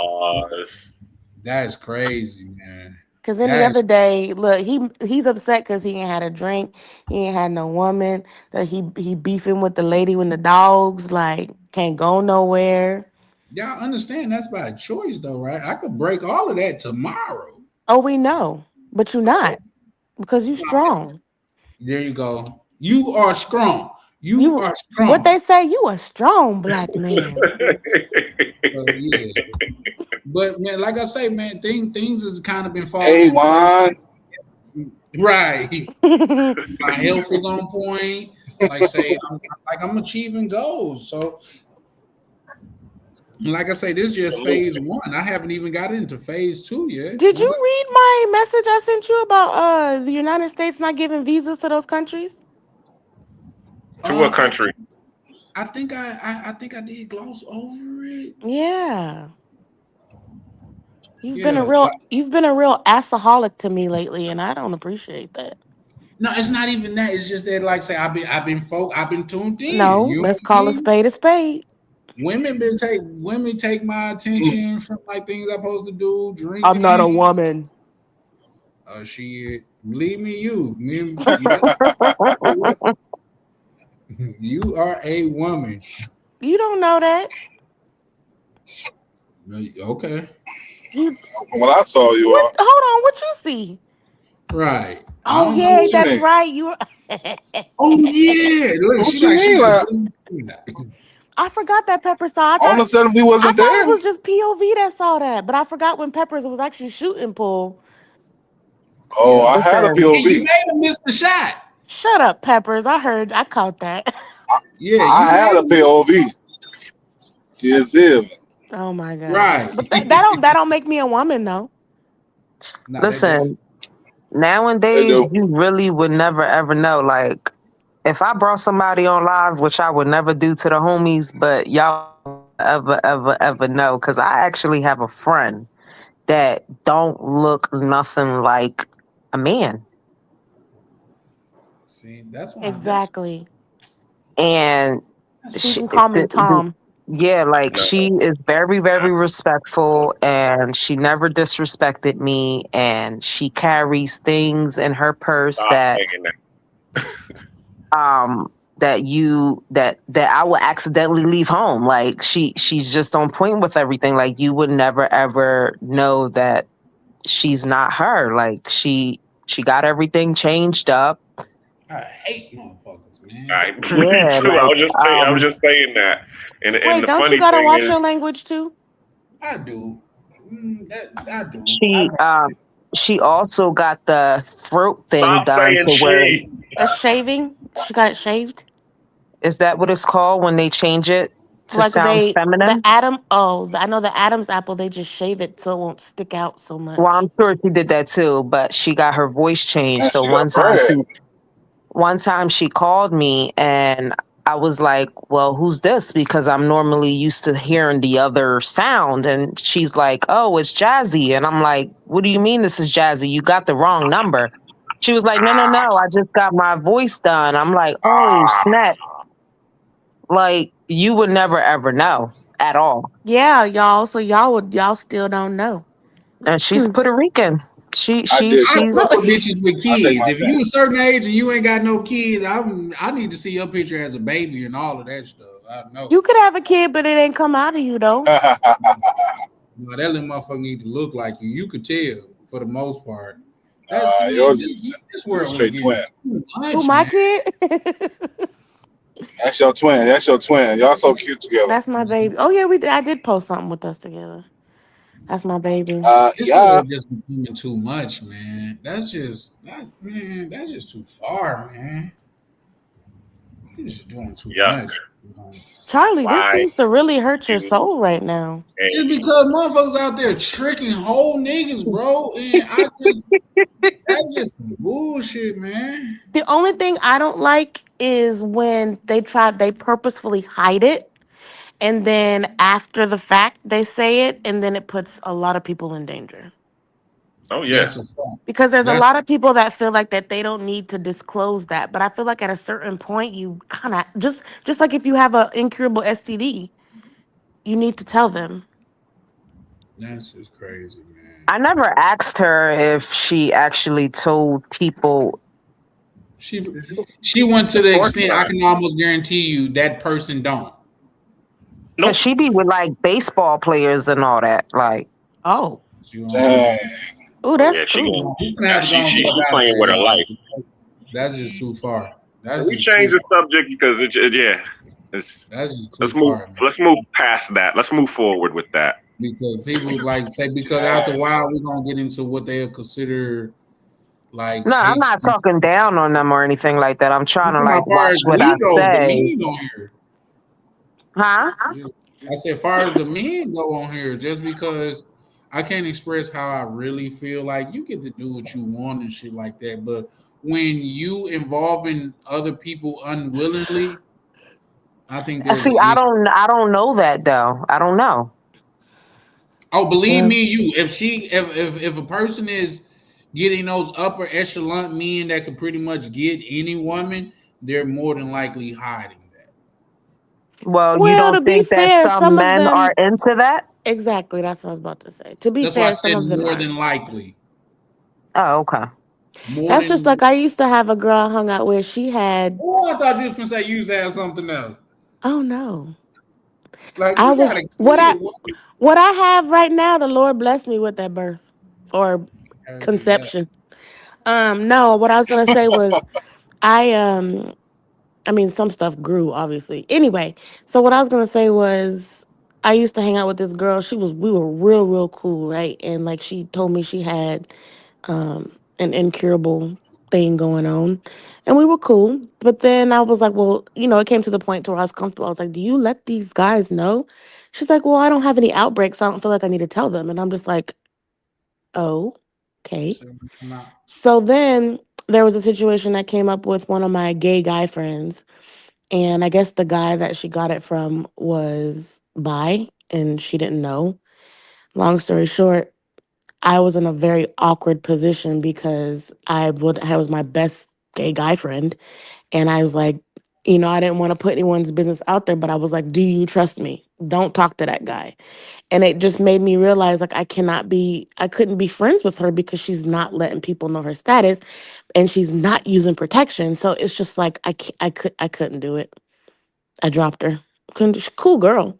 That's crazy, man. Because any other day, look, he's upset because he ain't had a drink. He ain't had no woman. That he beefing with the lady with the dogs. Like, can't go nowhere. Y'all understand that's by choice, though, right? I could break all of that tomorrow. Oh, we know. But you're not. Because you strong. There you go. You are strong. You are What strong. they say, you a strong black man. Yeah. But man, like I say, man, things has kind of been falling. Juan. Right. My health is on point. Like say, I'm achieving goals. So, like I say, this is just phase one. I haven't even got into phase two yet. Did you read my message I sent you about the United States not giving visas to those countries? To what country? I think I think I did gloss over it. Yeah. You've been a real assaholic to me lately, and I don't appreciate that. No, it's not even that. It's just that, like, say, I've been tuned in. No, You know let's what I call a mean? spade a spade. Women take my attention from like things I'm supposed to do, I'm not a drinking. woman. Oh shit! Believe me, you are a woman. You don't know that. Okay. When I saw you, What? Hold on. What you see? Right. I Oh don't know yeah, what that's you right. You. Oh yeah. Look, What she you like she. mean? I forgot that Pepper saw. All of a sudden we wasn't I thought there. it was just POV that saw that, but I forgot when Peppers was actually shooting pool. Oh, I had a And you POV. made him miss the shot. Shut up, Peppers. I caught that. Yeah, I you had made a POV. You feel me? Oh my gosh. Right. But that don't make me a woman though. Listen, They Nowadays, do. you really would never ever know. Like, if I brought somebody on live, which I would never do to the homies, but y'all ever know, because I actually have a friend that don't look nothing like a man. See, that's why. That's Exactly. And that's So you she, can call me the- Tom. yeah, like No, she is very, very respectful, and she never disrespected me, and she carries things in her purse stop that saying that. um that I would accidentally leave home. Like she's just on point with everything. Like you would never ever know that she's not her. Like she got everything changed up. I hate motherfuckers, man. I me Yeah, too. like I was just saying that. And Wait, the don't you funny gotta thing watch is, your language too? I do. I do. she she also got the throat thing stop done saying to where she. A shaving? She got it shaved? is that what it's called when they change it to Like sound the feminine? Adam, I know the Adam's apple, they just shave it so it won't stick out so Well, I'm much. sure she did that too, but she got her voice changed. And So she got bread. one time she called me and I was like, well, who's this? Because I'm normally used to hearing the other sound. And she's like, oh, it's Jazzy. And I'm like, what do you mean this is Jazzy? You got the wrong number. She was like, no, no, no. I just got my voice done. I'm like, oh, snap. Like, you would never ever know at all. Yeah, y'all. So y'all still don't know. And she's Hmm. Puerto Rican. I did I too. So fuck with bitches with I think kids. my If you a certain age and you ain't got no kids, I need to see your picture as a baby and all of that stuff. I know. you could have a kid, but it ain't come out of you though. dad. That little motherfucker need to look like you. You could tell for the most part. That's man, Yours this is a world is straight getting twin. too Who much, my man. kid? That's your twin. That's your twin. Y'all so cute together. That's my baby. Oh yeah, I did post something with us together. That's my baby. This Yeah. world just becoming too much, man. That's just too far, man. You're just doing too Yuck. much. You know? Charlie, this Why seems to really hurt your you soul right now. Just Amy? because motherfuckers out there tricking whole niggas, bro, and that's just some bullshit, man. The only thing I don't like is when they purposefully hide it and then after the fact they say it and then it puts a lot of people in danger. Oh yeah. That's a fact. Because there's a That's lot of people that feel like that they don't need to disclose that, but I feel like at a certain point you kind of just like if you have an incurable STD, you need to tell them. that's just crazy, man. I never asked her if she actually told people She she went to the before, extent I can almost guarantee you that person don't. because Nope. she be with like baseball players and all that. Like, Oh. She won't do Dang. that. Oh, Oh yeah, that's she ooh. going He's gonna have to go and get she up out of playing there, with her y'all. life. That's just too far. Can That's we just too change the far. subject because yeah, it's, That's just too far, man. let's move past that. Let's move forward with that. Because people like say because after a while we're gonna get into what they'll consider like no, I'm hate not speech. talking down on them or anything like that. I'm I'm trying to talking about like far watch as what me I though, the say. men on here. Huh? I said, far as the men go on here, just because I can't express how I really feel, like you get to do what you want and shit like that. But when you involving other people unwillingly, I think there's See, an issue. I don't know that though. I don't know. Oh, believe Yeah. me, if a person is getting those upper echelon men that could pretty much get any woman, they're more than likely hiding that. Well, you Well, to don't be think that fair, some some of men are them into that? exactly that's what I was about to say. To be That's why I fair, some said of them more are. than likely. Oh, okay. More That's just than like I used to have a girl I hung out with. She had oh, I thought you was gonna say you used to have something else. oh no. Like I you got was a kid. what I have right now, the Lord blessed me with that birth or Okay, that conception. No, what I was gonna say was I I mean some stuff grew obviously. Anyway, so what I was gonna say was I used to hang out with this girl. We were real cool, right? And like she told me she had an incurable thing going on. And we were cool. But then I was like, well, it came to the point to where I was comfortable. I was like, do you let these guys know? She's like, well, I don't have any outbreaks, so I don't feel like I need to tell them. And I'm just like, oh. Okay. Not. So then there was a situation that came up with one of my gay guy friends. And I guess the guy that she got it from was bi and she didn't know. Long story short, I was in a very awkward position because I was my best gay guy friend. And I was like, I didn't want to put anyone's business out there, but I was like, do you trust me? Don't talk to that guy. And it just made me realize like I couldn't be friends with her because she's not letting people know her status and she's not using protection. So it's just like I couldn't do it. I dropped her. Couldn't she's a cool girl.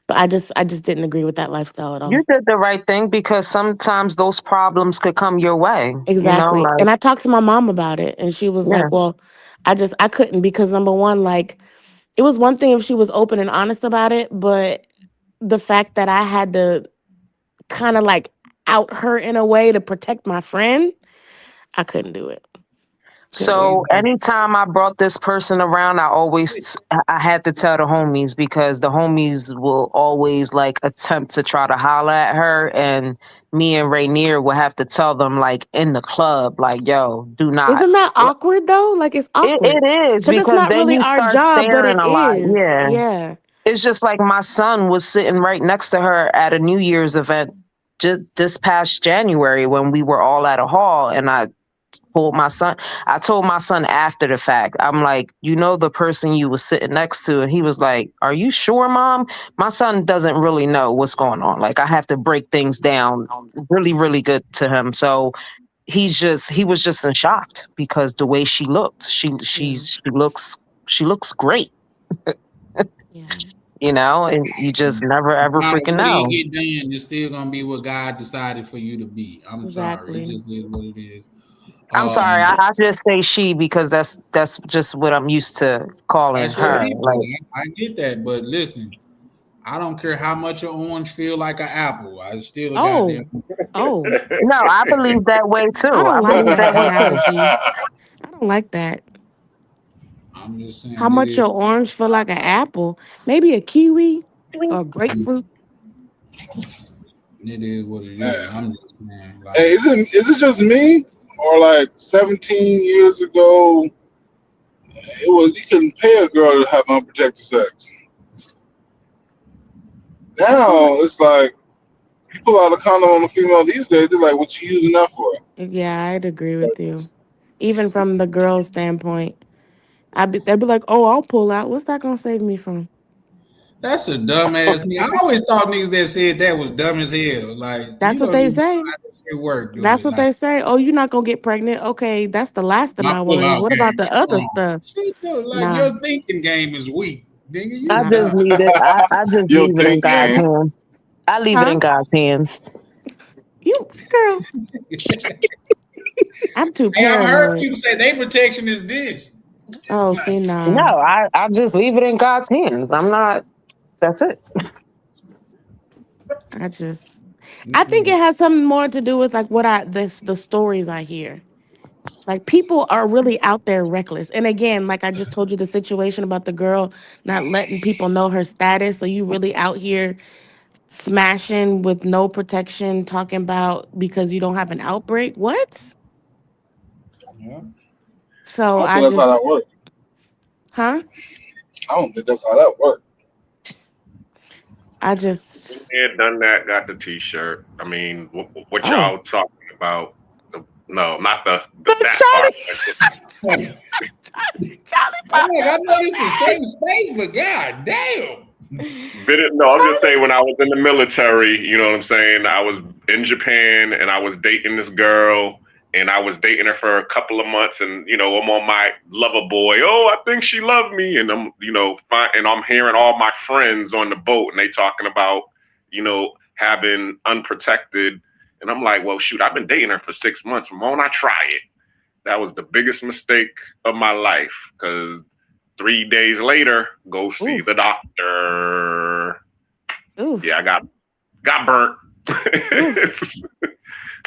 But I just didn't agree with that lifestyle at all. You did the right thing because sometimes those problems could come your way. Exactly. Like And I talked to my mom about it and she was yeah. like, well, I couldn't because number one, like it was one thing if she was open and honest about it, but the fact that I had to kind of like out her in a way to protect my friend, I couldn't do it. Couldn't do So it. anytime I brought this person around, I had to tell the homies because the homies will always like attempt to try to holler at her, and me and Rainier will have to tell them like in the club, like, yo, do not. Isn't that awkward though? Like it's awkward. It is Because it's because not then really you our start job, but staring it a lot. is. Yeah. Yeah. It's just like my son was sitting right next to her at a New Year's event just this past January when we were all at a hall, and I told my son after the fact, I'm like, the person you was sitting next to, and he was like, are you sure, Mom? My son doesn't really know what's going on. Like I have to break things down really, really good to him. So he was just in shock because the way she looked, she looks great. And you just never ever No matter freaking what know. he get done, it's still gonna be what God decided for you to be. I'm sorry, it Exactly. just is what it is. I'm sorry, I just say she because that's just what I'm used to calling That's your her. people. Like I get that, but listen, I don't care how much an orange feel like an apple. I still a goddamn. Oh. no, I believe that way too. I don't I like believe that that way too. analogy. I don't like that. I'm just How saying it much is. your orange feel like an apple? Maybe a kiwi or grapefruit. It is what it is. I'm just saying, like, Hey, is it just me, or like 17 years ago, you couldn't pay a girl to have unprotected sex. Now it's like you pull out a condom on a female these days, they're like, "What you using that for?" Yeah, I'd agree with you. Even from the girl's standpoint, they'd be like, "Oh, I'll pull out. What's that gonna save me from?" that's a dumbass. I always thought niggas that said that was dumb as hell. Like, you That's what don't they even know say. how this shit work, do That's it? what Like, they say. Oh, you're not gonna get pregnant. Okay, that's the last of my my pull worries. out What about game the other strong. stuff? Shit, dude, like Nah, your thinking game is weak, nigga. You I nah. just dumb. leave it. I just Your leave it in God's thinking. hands. I leave it Huh? in God's hands. You girl, I'm too Hey, I've heard paranoid. people say they protection is this. Oh, Like, see, No, nah. I just leave it in God's hands. I'm not. That's it. I think it has something more to do with like the stories I hear. Like people are really out there reckless. And again, like I just told you the situation about the girl not letting people know her status. So you really out here smashing with no protection, talking about because you don't have an outbreak. What? yeah. I So don't I think that's how that just, works. huh? I don't think that's how that works. I just, Yeah, done that. Got the T-shirt. I mean, what oh, y'all talking about? No, not but that part. Charlie, Charlie I'm popped like, I up know so this is a fast. safe space, but god damn. No, I'm just saying Charlie, when I was in the military, you know what I'm saying? I was in Japan and I was dating this girl and I was dating her for a couple of months and, I'm on my lover boy. Oh, I think she loved me. And I'm, fine. And I'm hearing all my friends on the boat and they talking about, having unprotected. And I'm like, well, shoot, I've been dating her for 6 months. Why don't I try it? That was the biggest mistake of my life because 3 days later, go see oof, the doctor. Yeah, oof, I got burnt. oof,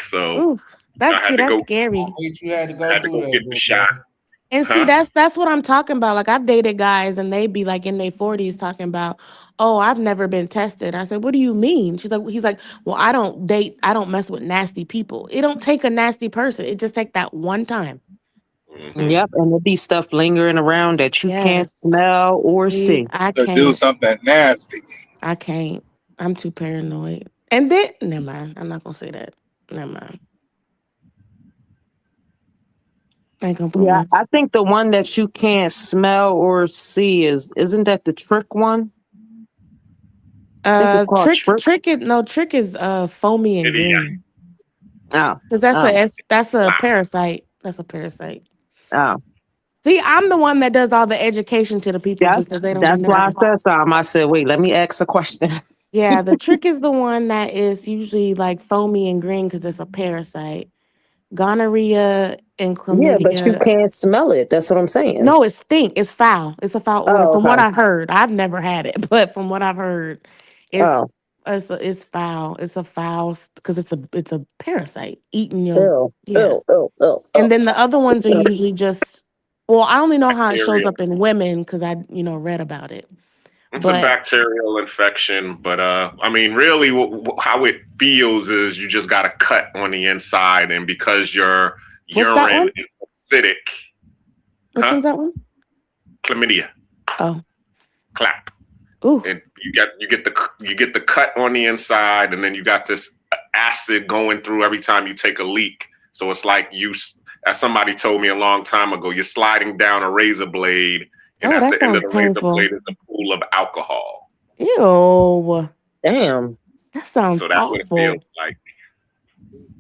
So oof. I had to That's go scary. You had to I go had to through go that, get the good shot. brother. And see, that's what I'm talking about. Like I've dated guys and they be like in their 40s talking about, oh, I've never been tested. I said, what do you mean? He's like, well, I don't mess with nasty people. It don't take a nasty person. It just take that one time. Yep, and there'll be stuff lingering around that you can't Yes. smell or See, see. I To do can't. something nasty. I can't. I'm too paranoid. And then never mind. I'm not gonna say that. Never mind. I ain't gonna put Yeah, my I think the one that you can't smell or see isn't that the trick one? I think it's called trick trick. trick is foamy and Idiot. green. Oh, Because that's a parasite. That's a parasite. oh. See, I'm the one that does all the education to the people because they don't be That's why I knowing. said something. I said, wait, let me ask a question. Yeah, the trick is the one that is usually like foamy and green because it's a parasite. Gonorrhea and Yeah, but you chlamydia. can't smell it. That's what I'm saying. No, it stink. It's foul. It's a foul odor. Oh, From what okay. I heard, I've never had it, but from what I've heard, it's Oh, it's foul. It's a foul because it's a parasite eating your ew, yeah. ew, ew, ew, And then the other ones are usually just well, I only know how it shows Bacterial. up in women because I read about it. It's a But bacterial infection, but I mean, really, how it feels is you just got a cut on the inside, and because your what's that urine one? is acidic, Which one's that one? chlamydia, Oh, clap. ooh, And you get the cut on the inside, and then you got this acid going through every time you take a leak. So it's like as somebody told me a long time ago, you're sliding down a razor blade, and oh, at that the end of sounds the razor painful. blade is a pool of alcohol. Ew, damn. that sounds So that's what it feels awful. like.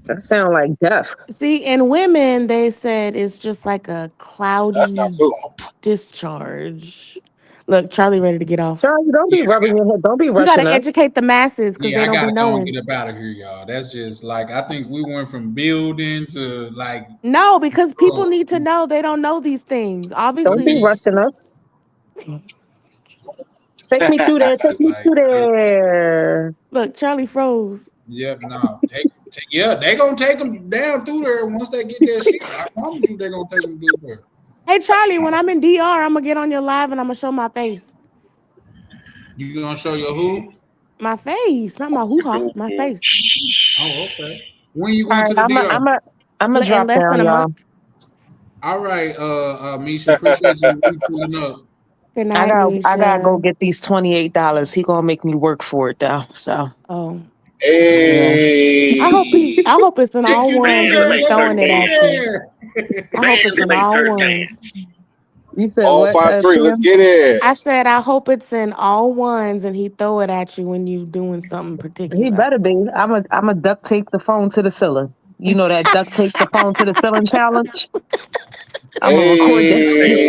That sounds like death. See, in women, they said it's just like a That's not cloudy cool. discharge. Look, Charlie ready to get off. Charlie, don't be rubbing your head. Don't be You got rushing to us. educate the masses because Yeah, they I don't be gotta go and knowing. get up out of here, y'all. That's just like I think we went from building to like No, because people need to know. They don't know these things. Don't be Obviously, rushing us. Take me through there. Take me like through there. look, Charlie froze. yep, no, yeah, they gonna take them down through there once they get their shit. I promise you, they gonna take them through there. Hey, Charlie, when I'm in DR, I'm gonna get on your live and I'm gonna show my face. You gonna show your who? My face, not my hoo-ha, my face. Oh, okay. When you All going right, to the DR? I'm a In drop less than down, a y'all. month. All right, Misha, appreciate you pulling up. Good I night, gotta go Misha. get these $28. He gonna make me work for it though. So Oh, yeah. I hope it's in Take all you ones there, and he's take throwing you it at you. there. I hope it's in all ones. You said All what? 5-3. Let's Tim? get it. I said I hope it's in all ones and he throw it at you when you doing something He particular. better be. I'm a duct tape the phone to the ceiling. You know that duct tape the phone to the ceiling challenge? I'm gonna record that shit.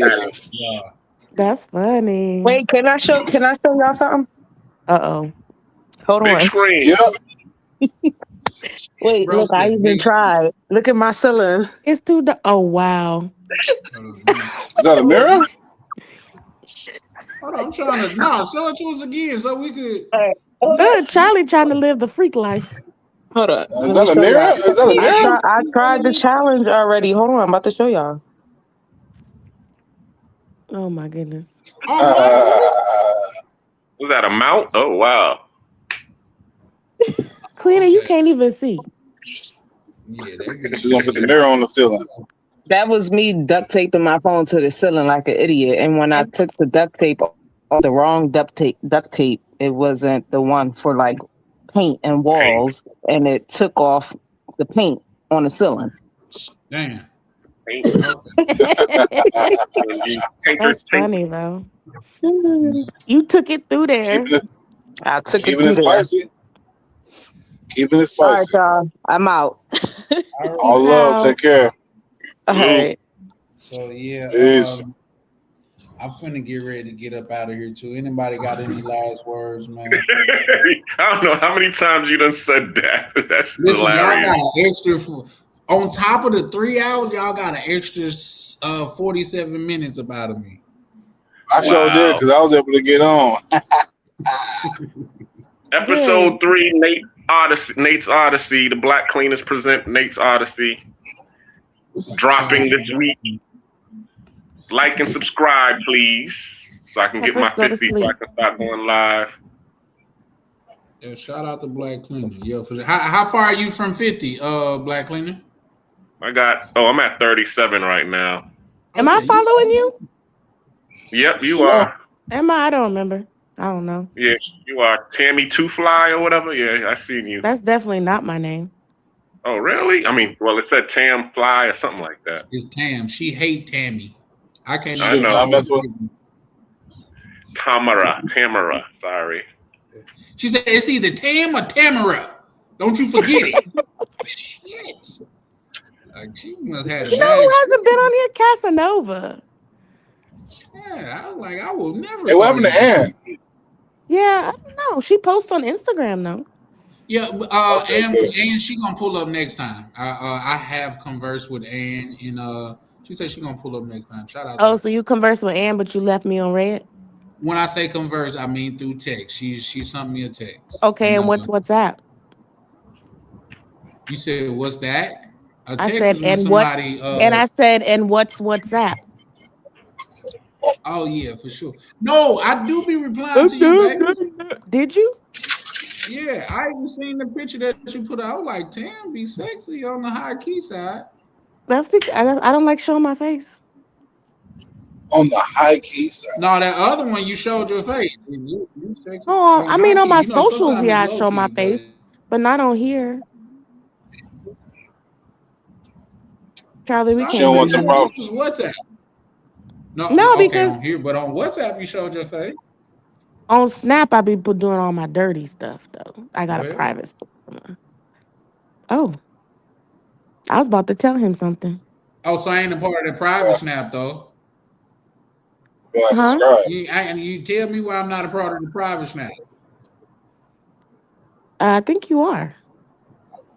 Hey. Yeah. That's funny. Wait, can I show y'all something? Uh-oh. Hold Big on. screen. Yep. Wait, Bro look, I said even big. tried. Look at my ceiling. It's too oh wow. Is that a mirror? Hold on, I'm trying to show it to us again so we could. Charlie trying to live the freak life. Hold on. Is Let me that a show mirror? y'all. Is that a mirror? I tried the challenge already. Hold on, I'm about to show y'all. Oh my goodness. Was that a mount? Oh wow. Cleaner, you can't even see. Yeah, She's gonna put the mirror on the ceiling. That was me duct taping my phone to the ceiling like an idiot. And when I took the duct tape off, the wrong duct tape, it wasn't the one for like paint and walls, and it took off the paint on the ceiling. Damn. That's funny though. You took it through there. I took it Keeping through it there. spicy. Keeping it All right, spicy. y'all. I'm out. All love. Take care. All right. So yeah, Peace. I'm finna get ready to get up out of here too. Anybody got any last words, man? I don't know how many times you done said that. That's Listen, y'all hilarious. got an extra on top of the 3 hours. Y'all got an extra 47 minutes about of me. I sure did because I was able to get on. Episode 3, Nate's Odyssey. The Black Cleaners present Nate's Odyssey. Dropping this week. Like and subscribe, please, so I can get my Peppers, go to 50 so I sleep. can start going live. Yeah, shout out to Black Cleaner. Yeah, for sure. How far are you from 50, Black Cleaner? I'm at 37 right now. Am I Okay, you following you? Yep, you Shalom. are. Am I? I don't remember. I don't know. Yeah, you are Tammy Two Fly or whatever. Yeah, I seen you. That's definitely not my name. Oh, really? I mean, well, it said Tam Fly or something like that. It's Tam. She hate Tammy. I can't I even Shit, know. I follow mess with. Tamara. Sorry. She said it's either Tam or Tamara. Don't you forget it. Shit. Like, she must have You a know bad who experience. hasn't been on here? Casanova. Yeah, I was like, I will never Hey, what call happened you. to Ann? Yeah, I don't know. She posts on Instagram though. Yeah, Okay, good. and she gonna pull up next time. I have conversed with Ann, and she said she gonna pull up next time. Shout out to Oh, her. so you conversed with Ann, but you left me on red? When I say converse, I mean through text. She sent me a text, Okay, and and what's WhatsApp? you said, "What's that?" A I text said, is when and somebody. what's and I said, and what's WhatsApp? Oh yeah, for sure. No, I do be replying to you, baby. Did you? Yeah, I even seen the picture that you put out. I was like, damn, be sexy on the high key side. That's because I don't like showing my face. On the high key side. No, that other one you showed your face. You sexy Oh, on I high mean on key. my You know, socials, sometimes it's yeah, I low show my key, but face, but not on here. Charlie, we no, She can't don't hear want the you. this problems. was WhatsApp. No, No, okay, because on here, but on WhatsApp you showed your face. on Snap I be doing all my dirty stuff though. I got a Well, private stuff. Oh, I was about to tell him something. oh, so I ain't a part of the private snap though. Yeah, Huh? subscribe. And you tell me why I'm not a part of the private snap. I think you are.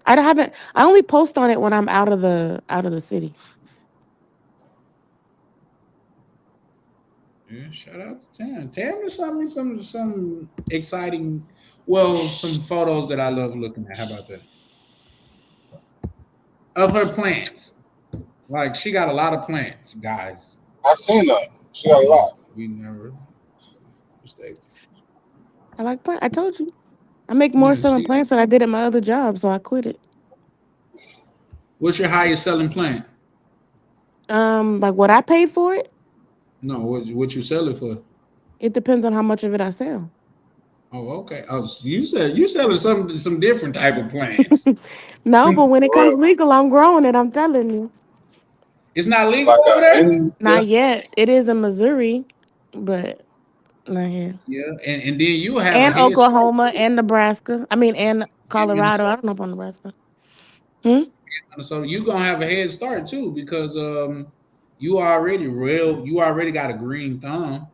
Haven't. I only post on it when I'm out of the city. Yeah, shout out to Tam. Tam just sent me some exciting, well, some photos that I love looking at. How about that? Of her plants. Like she got a lot of plants, guys. I seen that. She got a lot. We never mistake. I like plant. I told you. I make more Yeah, selling she. plants than I did at my other job, so I quit it. What's your highest selling plant? Like what I paid for it, No, what you sell it for? it depends on how much of it I sell. Oh, okay. Oh, so you selling some different type of plants. No, but when it For comes real. legal, I'm growing it. I'm telling you. It's not legal Like over there. Not yet. It is in Missouri, but not here. Yeah, and then you have a And head start Oklahoma too. and Nebraska. I mean, and In Colorado. I Minnesota. don't know about Nebraska. Hmm? So you gonna have a head start too because you already got a green thumb.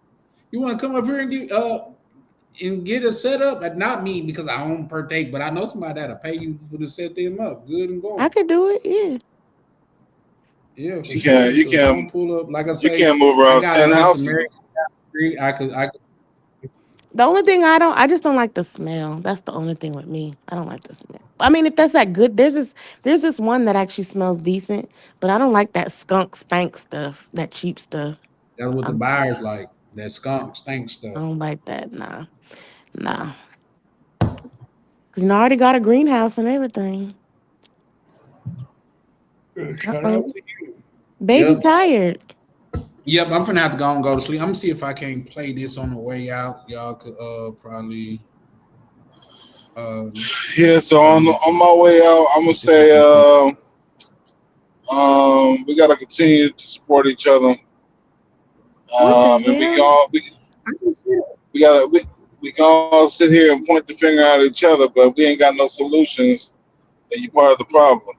You want to come up here and get a setup, but not me because I own partake, but I know somebody that'll pay you for to set them up, good and I going. could do it. Yeah. Yeah, for you sure. can't you So come can't pull up. Like I you say, can't move I around got it 10 on this houses. American Street. I could. The only thing I just don't like the smell. That's the only thing with me. I don't like the smell. I mean, if that's that good, there's this one that actually smells decent, but I don't like that skunk stank stuff, that cheap stuff. That's what I, the buyers like. That skunk stink I stuff. don't like that. Nah, nah. 'Cause I already got a greenhouse and everything. Shout out Uh-oh. to you. Baby Yep. tired. Yep, I'm finna have to go and go to sleep. I'm gonna see if I can play this on the way out. Y'all could probably Yeah, so try to on get my way out, I'm gonna say we gotta continue to support each other. What the And hell? we gotta we can all sit here and point the finger at each other, but we ain't got no solutions. And you part of the problem.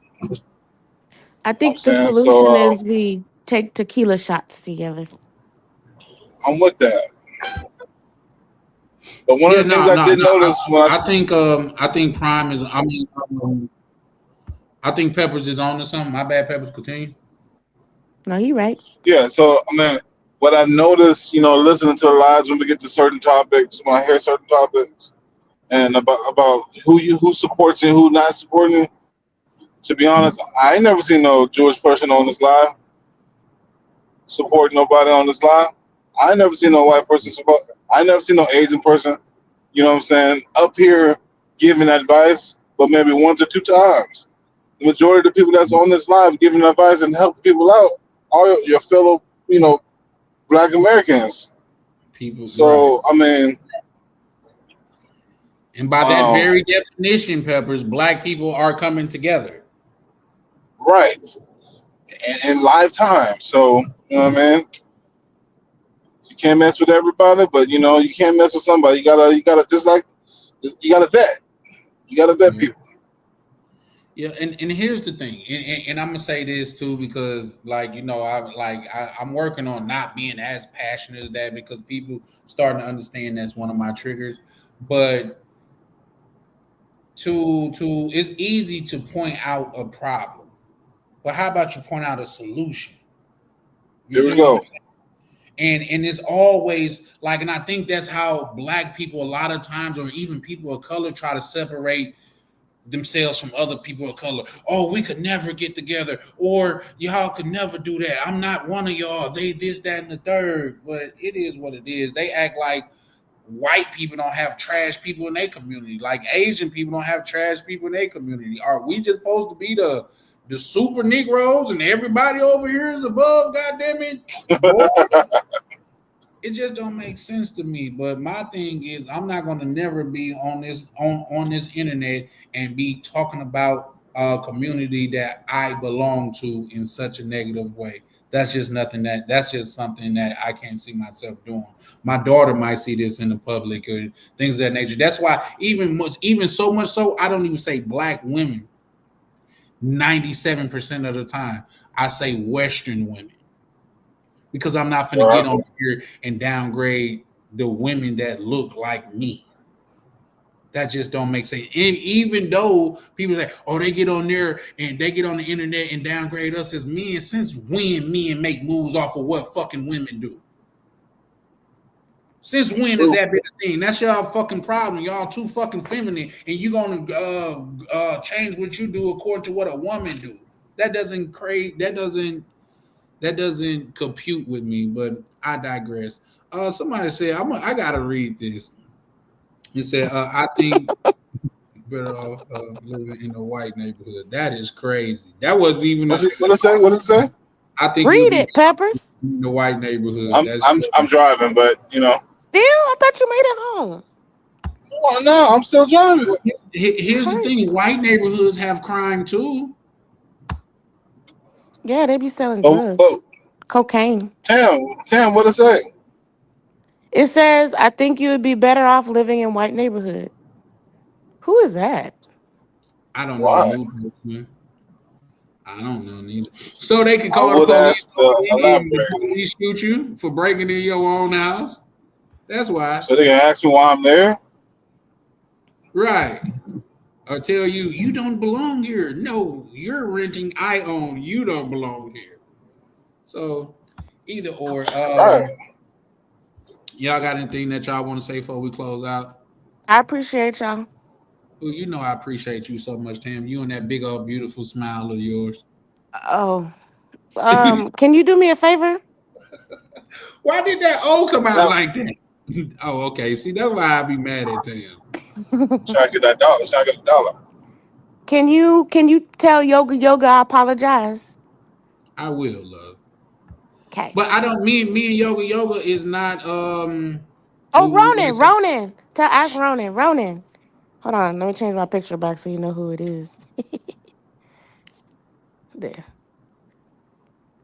I I'm think the saying solution so. is we take tequila shots together. I'm with that. But one Yeah, of the things no, I no, did no. notice when I think Prime is. I think Peppers is on to something. My bad, Peppers. Continue. No, you right. yeah, so I mean, what I noticed, listening to the lives when we get to certain topics, when I hear certain topics, and about who supports and who not supporting. To be honest, I ain't never seen no Jewish person on this live. support nobody on this live. I ain't never seen no white person support. I ain't never seen no Asian person, you know what I'm saying, up here giving advice, but maybe once or two times. The majority of the people that's on this live giving advice and helping people out are your fellow, you know, Black Americans. People, So, I mean, and by that very definition, Peppers, Black people are coming together. right. In lifetime. So, you know what I mean? You can't mess with everybody, but you know, you can't mess with somebody. You gotta just like you gotta vet. You gotta vet people. Yeah, and here's the thing, and I'm gonna say this too, because like, you know, I'm working on not being as passionate as that, because people starting to understand that's one of my triggers. But to it's easy to point out a problem, but how about you point out a solution? Here we go. And it's always like, and I think that's how Black people a lot of times, or even people of color, try to separate themselves from other people of color. Oh, we could never get together, or y'all could never do that. I'm not one of y'all. They this, that, and the third. But it is what it is. They act like white people don't have trash people in their community, like Asian people don't have trash people in their community. Are we just supposed to be the super Negroes and everybody over here is above? God damn it. It just don't make sense to me. But my thing is, I'm not going to never be on this internet and be talking about a community that I belong to in such a negative way. That's just that's just something that I can't see myself doing. My daughter might see this in the public or things of that nature. That's why even so much so, I don't even say Black women. 97% of the time, I say Western women. Because I'm not finna get on here and downgrade the women that look like me. That just don't make sense. And even though people say, oh, they get on there and they get on the internet and downgrade us as men, since when men make moves off of what fucking women do? Since when has that been a thing? That's y'all fucking problem. Y'all too fucking feminine, and you gonna change what you do according to what a woman do. That doesn't compute with me, but I digress. Somebody said I gotta read this. He said, I think better off living in a white neighborhood. That is crazy. That wasn't even what it say? What it say? I think read it, Peppers. In the white neighborhood. I'm driving, but you know. Still, I thought you made it home. Well, no, I'm still driving. Here's the thing: white neighborhoods have crime too. Yeah, they be selling drugs, cocaine. Tam, what it say? It says, I think you would be better off living in white neighborhood. Who is that? I don't know. I don't know neither. So they can call the police and the police shoot you for breaking in your own house. That's why. So they can ask me why I'm there? Right. Or tell you, you don't belong here. No, you're renting, I own. You don't belong here. So either or. Right. Y'all got anything that y'all want to say before we close out? I appreciate y'all. Well, you know I appreciate you so much, Tam. You and that big old beautiful smile of yours. Oh. Can you do me a favor? Why did that O come out like that? Oh, okay. See, that's why I be mad at Tam. Try to get that dollar. Try to get the dollar. Can you tell Yoga I apologize? I will, love. Okay. But I don't me and Yoga is not Ronan. Ask Ronan. Hold on, let me change my picture back so you know who it is. There.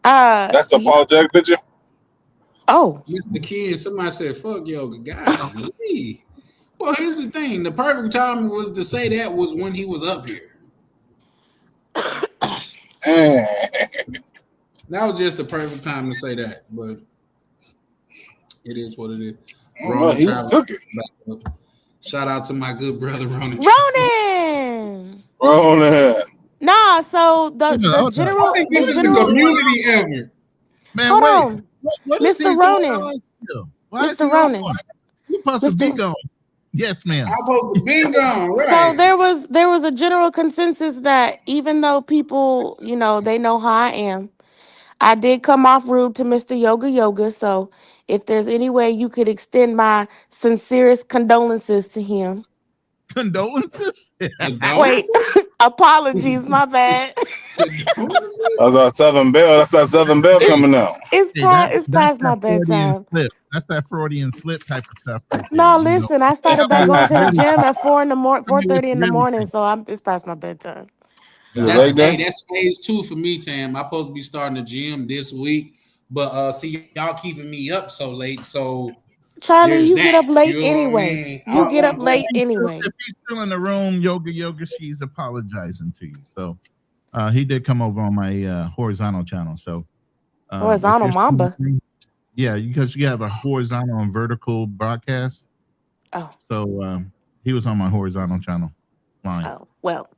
That's the apologetic picture. Oh, Mr. Kid, somebody said, fuck Yoga. God, well, here's the thing. The perfect time was to say that was when he was up here. That was just the perfect time to say that, but it is what it is. He was cooking. Shout out to my good brother Ronan. Nah, so the general. I think this is the community effort. Man, hold wait. on. What is Mr. Ronan. Why is Mr. he Ronan. You supposed to be gone. Yes, ma'am. I'm supposed to be gone, right? So there was a general consensus that even though people, they know how I am, I did come off rude to Mr. Yoga. So if there's any way you could extend my sincerest condolences to him. Condolences? Wait, apologies, my bad. That's our Southern Belle. That's our Southern Belle coming out. It's past my bedtime. Slip. That's that Freudian slip type of stuff right there. No, listen, I started back going to the gym at 4:30 in the really morning, so it's past my bedtime. That's phase 2 for me, Tam. I'm supposed to be starting the gym this week, but see, y'all keeping me up so late. So Charlie, you get that. up late You know anyway. what I mean? You get up late anyway. If he's still in the room, Yoga, she's apologizing to you. So he did come over on my horizontal channel. So horizontal Mamba. Yeah, because you have a horizontal and vertical broadcast. Oh. So he was on my horizontal channel line. Oh, well.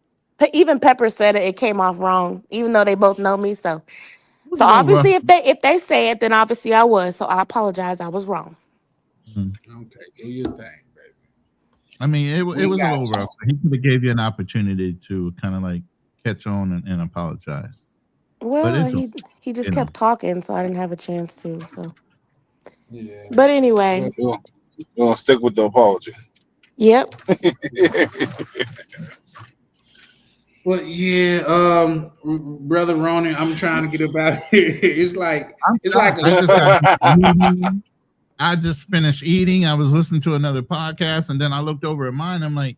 Even Pepper said it came off wrong, even though they both know me. So obviously if they say it, then obviously I was. So I apologize. I was wrong. Okay, do your thing, baby. I mean, it was a little rough. He could have gave you an opportunity to kind of like catch on and apologize. Well, he just kept talking, so I didn't have a chance to. So, yeah. But anyway, we're gonna stick with the apology. Yep. Well, yeah, brother Ronan, I'm trying to get up out of here. It's like I just finished eating. I was listening to another podcast, and then I looked over at mine. I'm like,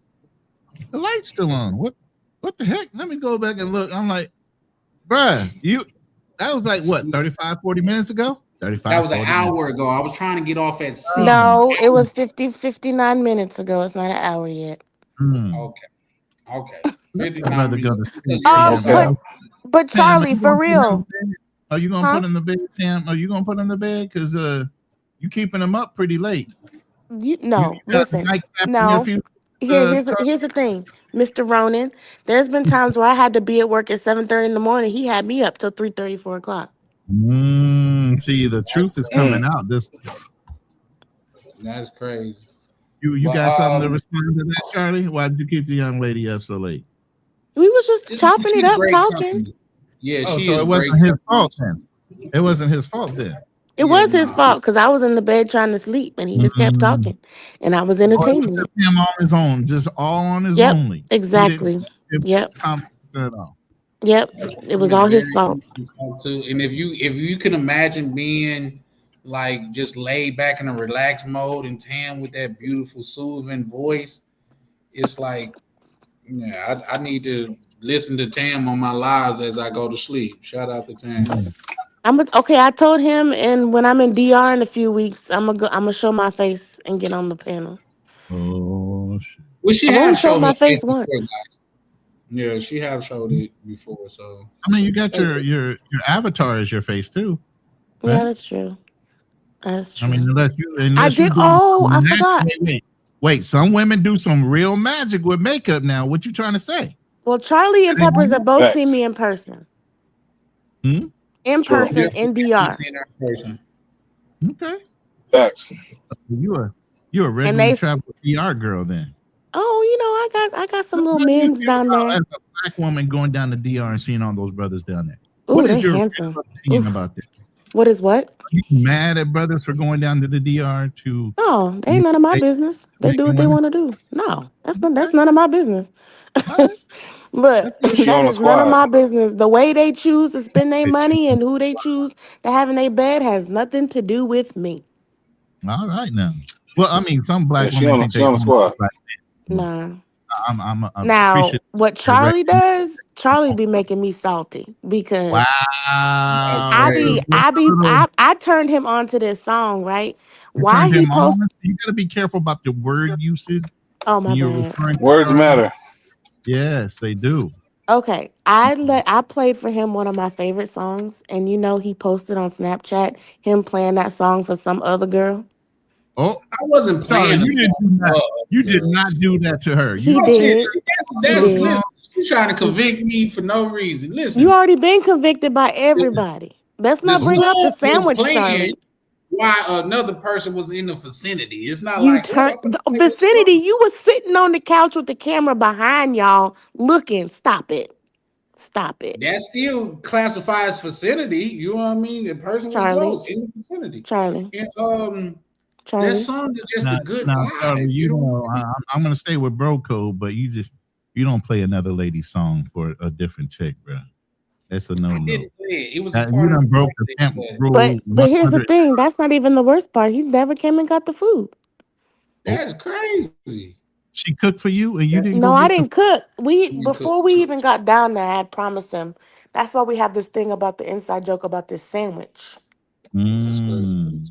the light's still on. What the heck? Let me go back and look. I'm like, bruh, that was like what, 35, 40 minutes ago? 35. That was an hour ago. I was trying to get off at 6. No, it was 59 minutes ago. It's not an hour yet. Okay. 59 minutes. But Charlie, for real. Are you gonna put in the bed, Sam? Are you gonna put in the bed? Because you keeping them up pretty late. Listen. No. Here's the thing, Mr. Ronan. There's been times where I had to be at work at 7:30 in the morning. He had me up till 3:30, 4 o'clock. See, the truth is coming out. That's crazy. You got something to respond to that, Charlie? Why did you keep the young lady up so late? We was just chopping it up, talking. Yeah, so it wasn't his fault then. It wasn't his fault then. It was his fault because I was in the bed trying to sleep and he just kept talking, and I was entertaining it. Him on his own, just all on his own. Exactly. Yep. At all. Yep. It was all his fault. And if you can imagine being like just laid back in a relaxed mode and Tam with that beautiful soothing voice, it's like, yeah, I need to listen to Tam on my lives as I go to sleep. Shout out to Tam. I told him, and when I'm in DR in a few weeks, I'm gonna show my face and get on the panel. Oh shit! Well, she I've has showed my face once. Yeah, she have showed it before. So I mean, you got your avatar as your face too. Right? Yeah, that's true. That's true. I mean, unless I did. I forgot. Wait, some women do some real magic with makeup now. What you trying to say? Well, Charlie and Peppers have both seen me in person. In person, in DR. Okay. Facts. You're a regular travel DR girl then. Oh, I got some little men's down there. As a black woman going down to DR and seeing all those brothers down there. Ooh, they're handsome. Opinion about that? What is what? Are you mad at brothers for going down to the DR to? No, they ain't none of my business. They do what they want to do. No, that's none of my business. Look, that is none of my business. The way they choose to spend their money and who they choose to have in their bed has nothing to do with me. All right now. Well, I mean, some black women think on the squad. Nah. I'm now, what Charlie does, Charlie be making me salty because I turned him on to this song, right? Why he post? You gotta be careful about the word usage. Oh my bad. Words matter. Yes, they do. Okay, I played for him one of my favorite songs, and he posted on Snapchat him playing that song for some other girl. Oh, I wasn't playing. You did not do that to her. He did. You're trying to convict me for no reason. Listen, you already been convicted by everybody. Let's not bring up the sandwich, Charlie. Why another person was in the vicinity? It's not the vicinity. You was sitting on the couch with the camera behind y'all, looking. Stop it. Stop it. That still classifies vicinity. You know what I mean? The person was Charlie. close in the vicinity. Charlie. And that Charlie. song is just Now, a good now, vibe. Charlie, You know, I'm gonna stay with bro code, but you don't play another lady's song for a different chick, bro. That's a no I no. didn't play it. It was a You part of done the broke the project, pimp but rule But here's the 100. thing. That's not even the worst part. He never came and got the food. that's crazy. She cooked for you, and you didn't No, go I get the. didn't cook. You Before we even got down there, I had promised him. That's why we have this thing about the inside joke about this sandwich. Mm.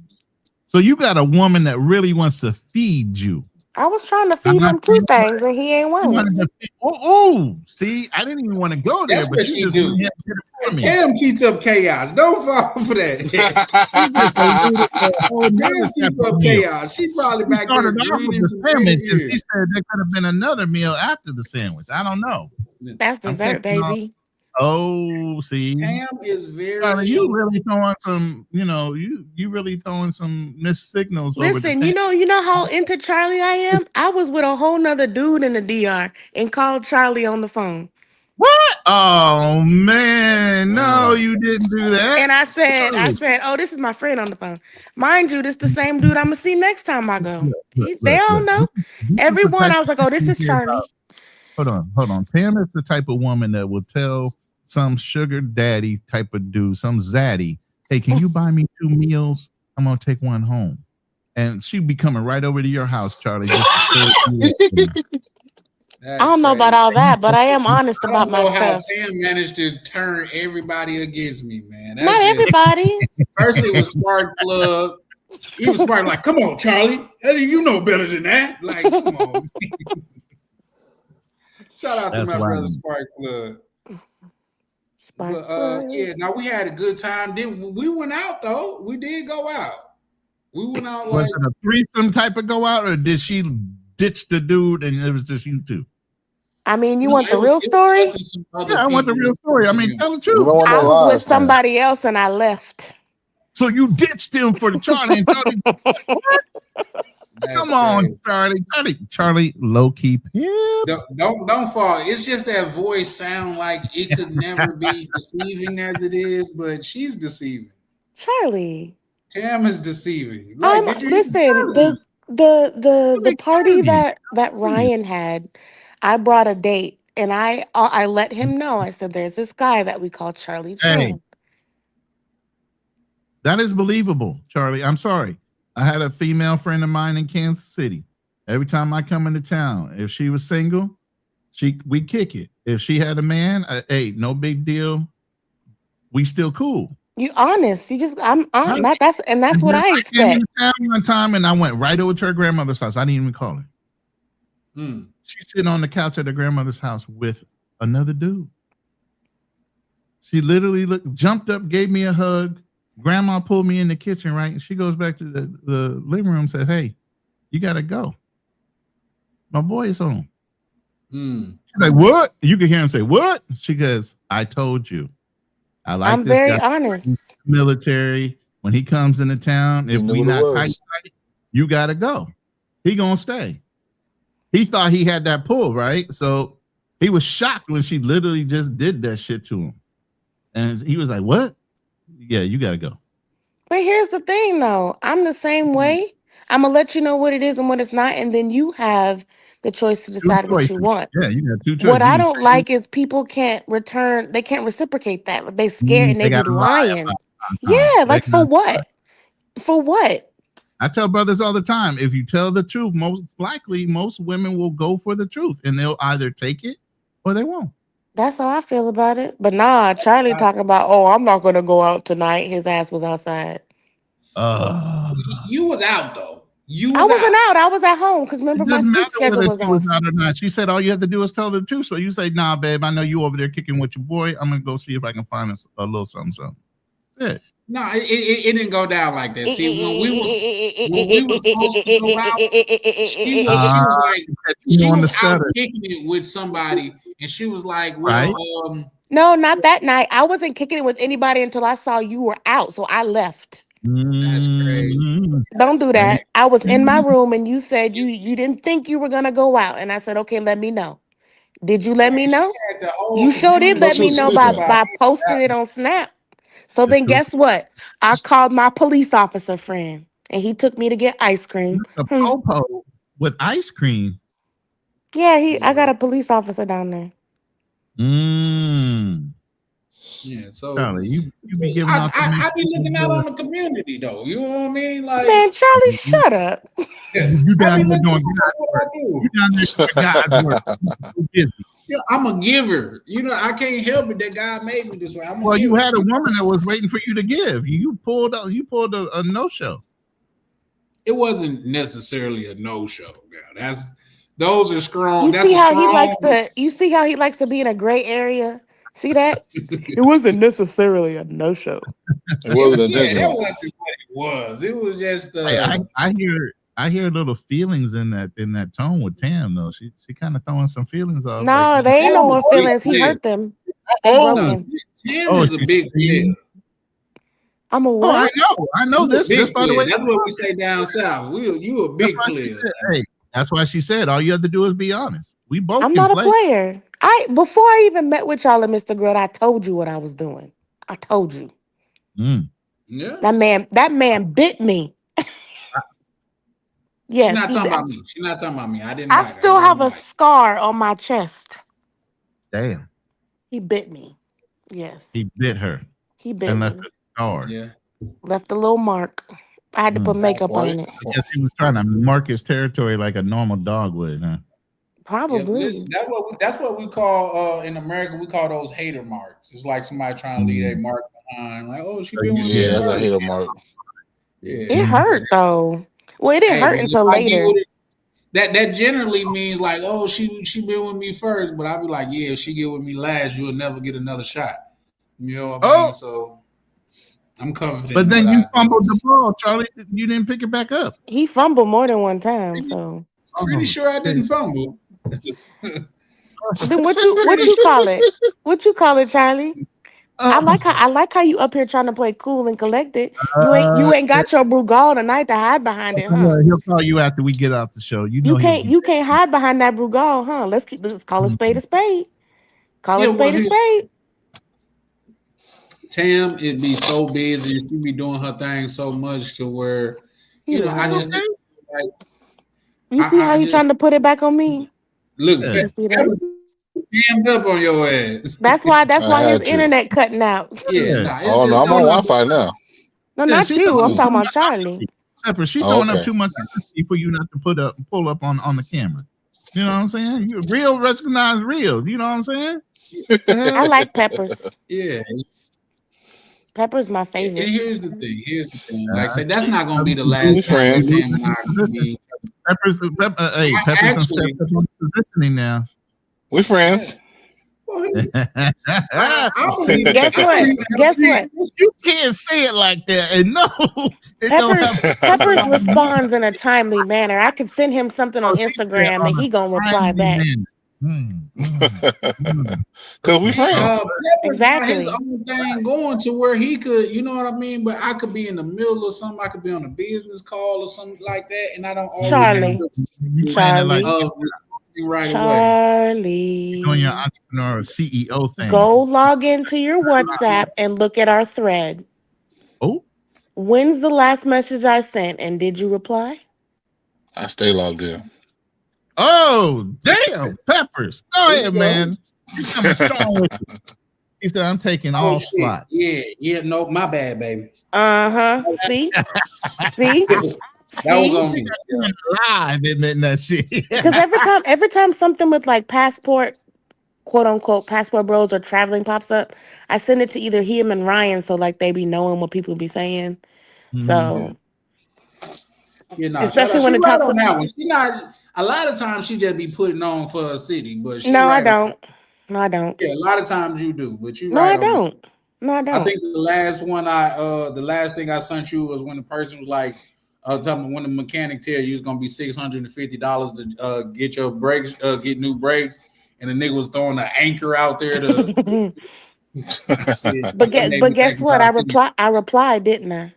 So you got a woman that really wants to feed you. I was trying to I'm feed not him two saying things, and he ain't you one. wanted to feed. Oh, see, I didn't even want to go there, That's but what you she just do. went ahead and did it for me. Tam keeps up chaos. Don't fall for that. She just alluded to a whole nother Tam type keeps of up meal. chaos. She probably She back there started off with grinning the from ear sandwich, to and ear. she said there could have been another meal after the sandwich. I don't know. That's I'm dessert, catching on. baby. Oh, see, Tam is Charlie, you very. really throwing some. You really throwing some missed signals over the Listen, thing. you know how into Charlie I am? I was with a whole nother dude in the DR and called Charlie on the phone. What? Oh man, no, you didn't do that. And I said, Charlie. oh, this is my friend on the phone. Mind you, this the same dude I'm gonna see next time I go. They all Look. know. This is the Everyone, type I was of like, oh, this thing is here about. Charlie. Hold on. Pam is the type of woman that will tell some sugar daddy type of dude, some zaddy, hey, can you buy me 2 meals? I'm gonna take one home. And she'd be coming right over to your house, Charlie. Just to serve you up. I don't know about all that, but I am honest I about don't my know how stuff. Tam managed to turn everybody against me, man. Not everybody. First, it was Spark Plug. He was Spark like, come on, Charlie. How do you know better than that? Like, come on. Shout out to my brother Spark Plug. But yeah, now we had a good time. We went out though. We did go out. We went out Was like it a threesome type of go out, or did she ditch the dude and it was just you two? I mean, you want the real story? Yeah, I want the real story. I mean, tell the truth. I was with somebody else and I left. So you ditched him for the Charlie and Charlie. Come on, Charlie, low key pimp. Don't fall. It's just that voice sound like it could never be deceiving as it is, but she's deceiving. Charlie. Tam is deceiving. Like, Listen, the party that Ryan had, I brought a date and I let him know. I said, there's this guy that we call Charlie Chan. Hey, that is believable, Charlie. I'm sorry. I had a female friend of mine in Kansas City. Every time I come into town, if she was single, we kick it. If she had a man, hey, no big deal. We still cool. You honest. You just that's what I expect. I came into town one time and I went right over to her grandmother's house. I didn't even call her. She's sitting on the couch at her grandmother's house with another dude. She literally jumped up, gave me a hug. Grandma pulled me in the kitchen, right? And she goes back to the living room and said, hey, you got to go. My boy is home. She's like, what? You can hear him say, what? She goes, I told you. I'm this very guy. honest. Military. When he comes into town, if we not tight, you got to go. He going to stay. He thought he had that pull, right? So he was shocked when she literally just did that shit to him. And he was like, what? Yeah, you got to go. But here's the thing, though. I'm the same way. I'm going to let you know what it is and what it's not. And then you have the choice to decide what you want. Yeah, you got 2 choices. What I don't like is people can't reciprocate that. Like, they scared and they be lying. Yeah, like for what? For what? I tell brothers all the time, if you tell the truth, most likely most women will go for the truth and they'll either take it or they won't. That's how I feel about it. But nah, Charlie talking about, oh, I'm not going to go out tonight. His ass was outside. You was out, though. I wasn't out. I was at home because remember my sleep schedule was off. Out or not. She said all you have to do is tell the truth. So you say, nah, babe, I know you over there kicking with your boy. I'm going to go see if I can find a little something. Yeah. No, it didn't go down like that. See, when we were supposed to go out, she was out kicking it with somebody, and she was like, well, no, not that night. I wasn't kicking it with anybody until I saw you were out, so I left. That's crazy. Don't do that. I was in my room, and you said you didn't think you were gonna go out, and I said, okay, let me know. Did you let me know? Had the whole You sure did let me community know talking about by posting it on Snap. So then guess what? I called my police officer friend and he took me to get ice cream. A popo with ice cream. Yeah, I got a police officer down there. Yeah, so Charlie, you be giving out I be looking out on the community though. You know what I mean? Like, man, Charlie, shut up. You I down be there looking doing at God's what work. I do. You down there doing God's work. You so busy. Yeah, I'm a giver. You know, I can't help it that God made me this way. I'm a Well, giver. you had a woman that was waiting for you to give. You pulled a no-show. It wasn't necessarily a no-show. Now those are strong. You That's see a how strong. he likes to be in a gray area? See that? It wasn't necessarily a no-show. It wasn't That intentional. wasn't what it was. It was just Hey, I hear little feelings in that tone with Tam though. She kind of throwing some feelings off. No, Like, they ain't no Tam more is a big feelings. He player. hurt them. No, Broken. Tim is a she's big player. cheating? I'm a Oh, what? I know You a this. big Just by the player. way, That's what we say down south. You a that's big why she player. said, hey, that's why she said all you have to do is be honest. We both I'm can not a play. player. Before I even met with y'all and Mr. Grill, I told you what I was doing. I told you. Yeah. That man bit me. Yes, She's not talking about me. She's not talking about me. I didn't I bite her. still have a scar on my chest. Damn. He bit me. Yes. He bit her. He bit and me. left a scar. Yeah. Left a little mark. I had to put makeup on it. I guess he was trying to mark his territory like a normal dog would, huh? Probably. Listen, that's what we call in America. We call those hater marks. It's like somebody trying to leave a mark behind. Like, oh, she been with me. Yeah, that's a hater mark. Yeah. It hurt though. Well, it didn't hurt man, until if I get later. with it, that generally means like, oh, she been with me first, but I'll be like, yeah, if she get with me last, you'll never get another shot. You know what I mean? So I'm confident. But then you fumbled the ball, Charlie. You didn't pick it back up. He fumbled more than one time, so I'm pretty sure I didn't fumble. then what you call it? What you call it, Charlie? I like how you up here trying to play cool and collected. You ain't got your Brugal tonight to hide behind it, huh? He'll call you after we get off the show. You know You can't hide behind that Brugal, huh? Let's call a spade a spade. Call a spade a spade. Tam, it'd be so busy. She be doing her thing so much to where, I just like. You see how you trying to put it back on me? Look, you see that? Jammed up on your ass. That's why his internet cutting out. Yeah. Oh no, I'm on Wi-Fi now. No, not you. I'm talking about Charlie. Pepper, she's throwing up too much energy for you not to pull up on the camera. You know what I'm saying? You real recognize real. You know what I'm saying? I like Peppers. Yeah. Pepper's my favorite. And here's the thing. Like I said, that's not gonna be the last time Tam and I can be. Pepper's actually on positioning now. We're friends. Guess what? You can't say it like that. And no, Peppers responds in a timely manner. I could send him something on Instagram and he gonna reply back. Because we friends. Exactly. His own thing going to where he could, you know what I mean? But I could be in the middle of something. I could be on a business call or something like that, and I don't always Charlie. Right Charlie. Doing your entrepreneur CEO thing. Go log into your WhatsApp and look at our thread. Oh. When's the last message I sent and did you reply? I stay logged in. Oh, damn. Peppers. Go ahead, man. He's coming strong with you. He said, I'm taking all slots. Yeah, no, my bad, baby. See? See? That was on me. Live admitting that shit. Because every time something with like passport, quote unquote, passport bros or traveling pops up, I send it to either him and Ryan so like they be knowing what people be saying. So especially when it talks on that one. She not a lot of times she just be putting on for a city, but I don't. Yeah, a lot of times you do, but you I don't. No, I don't. I think the last thing I sent you was when the person was like, telling me when the mechanic tell you it's gonna be $650 to get your brakes, get new brakes, and the nigga was throwing an anchor out there to. But guess what? I replied, didn't I?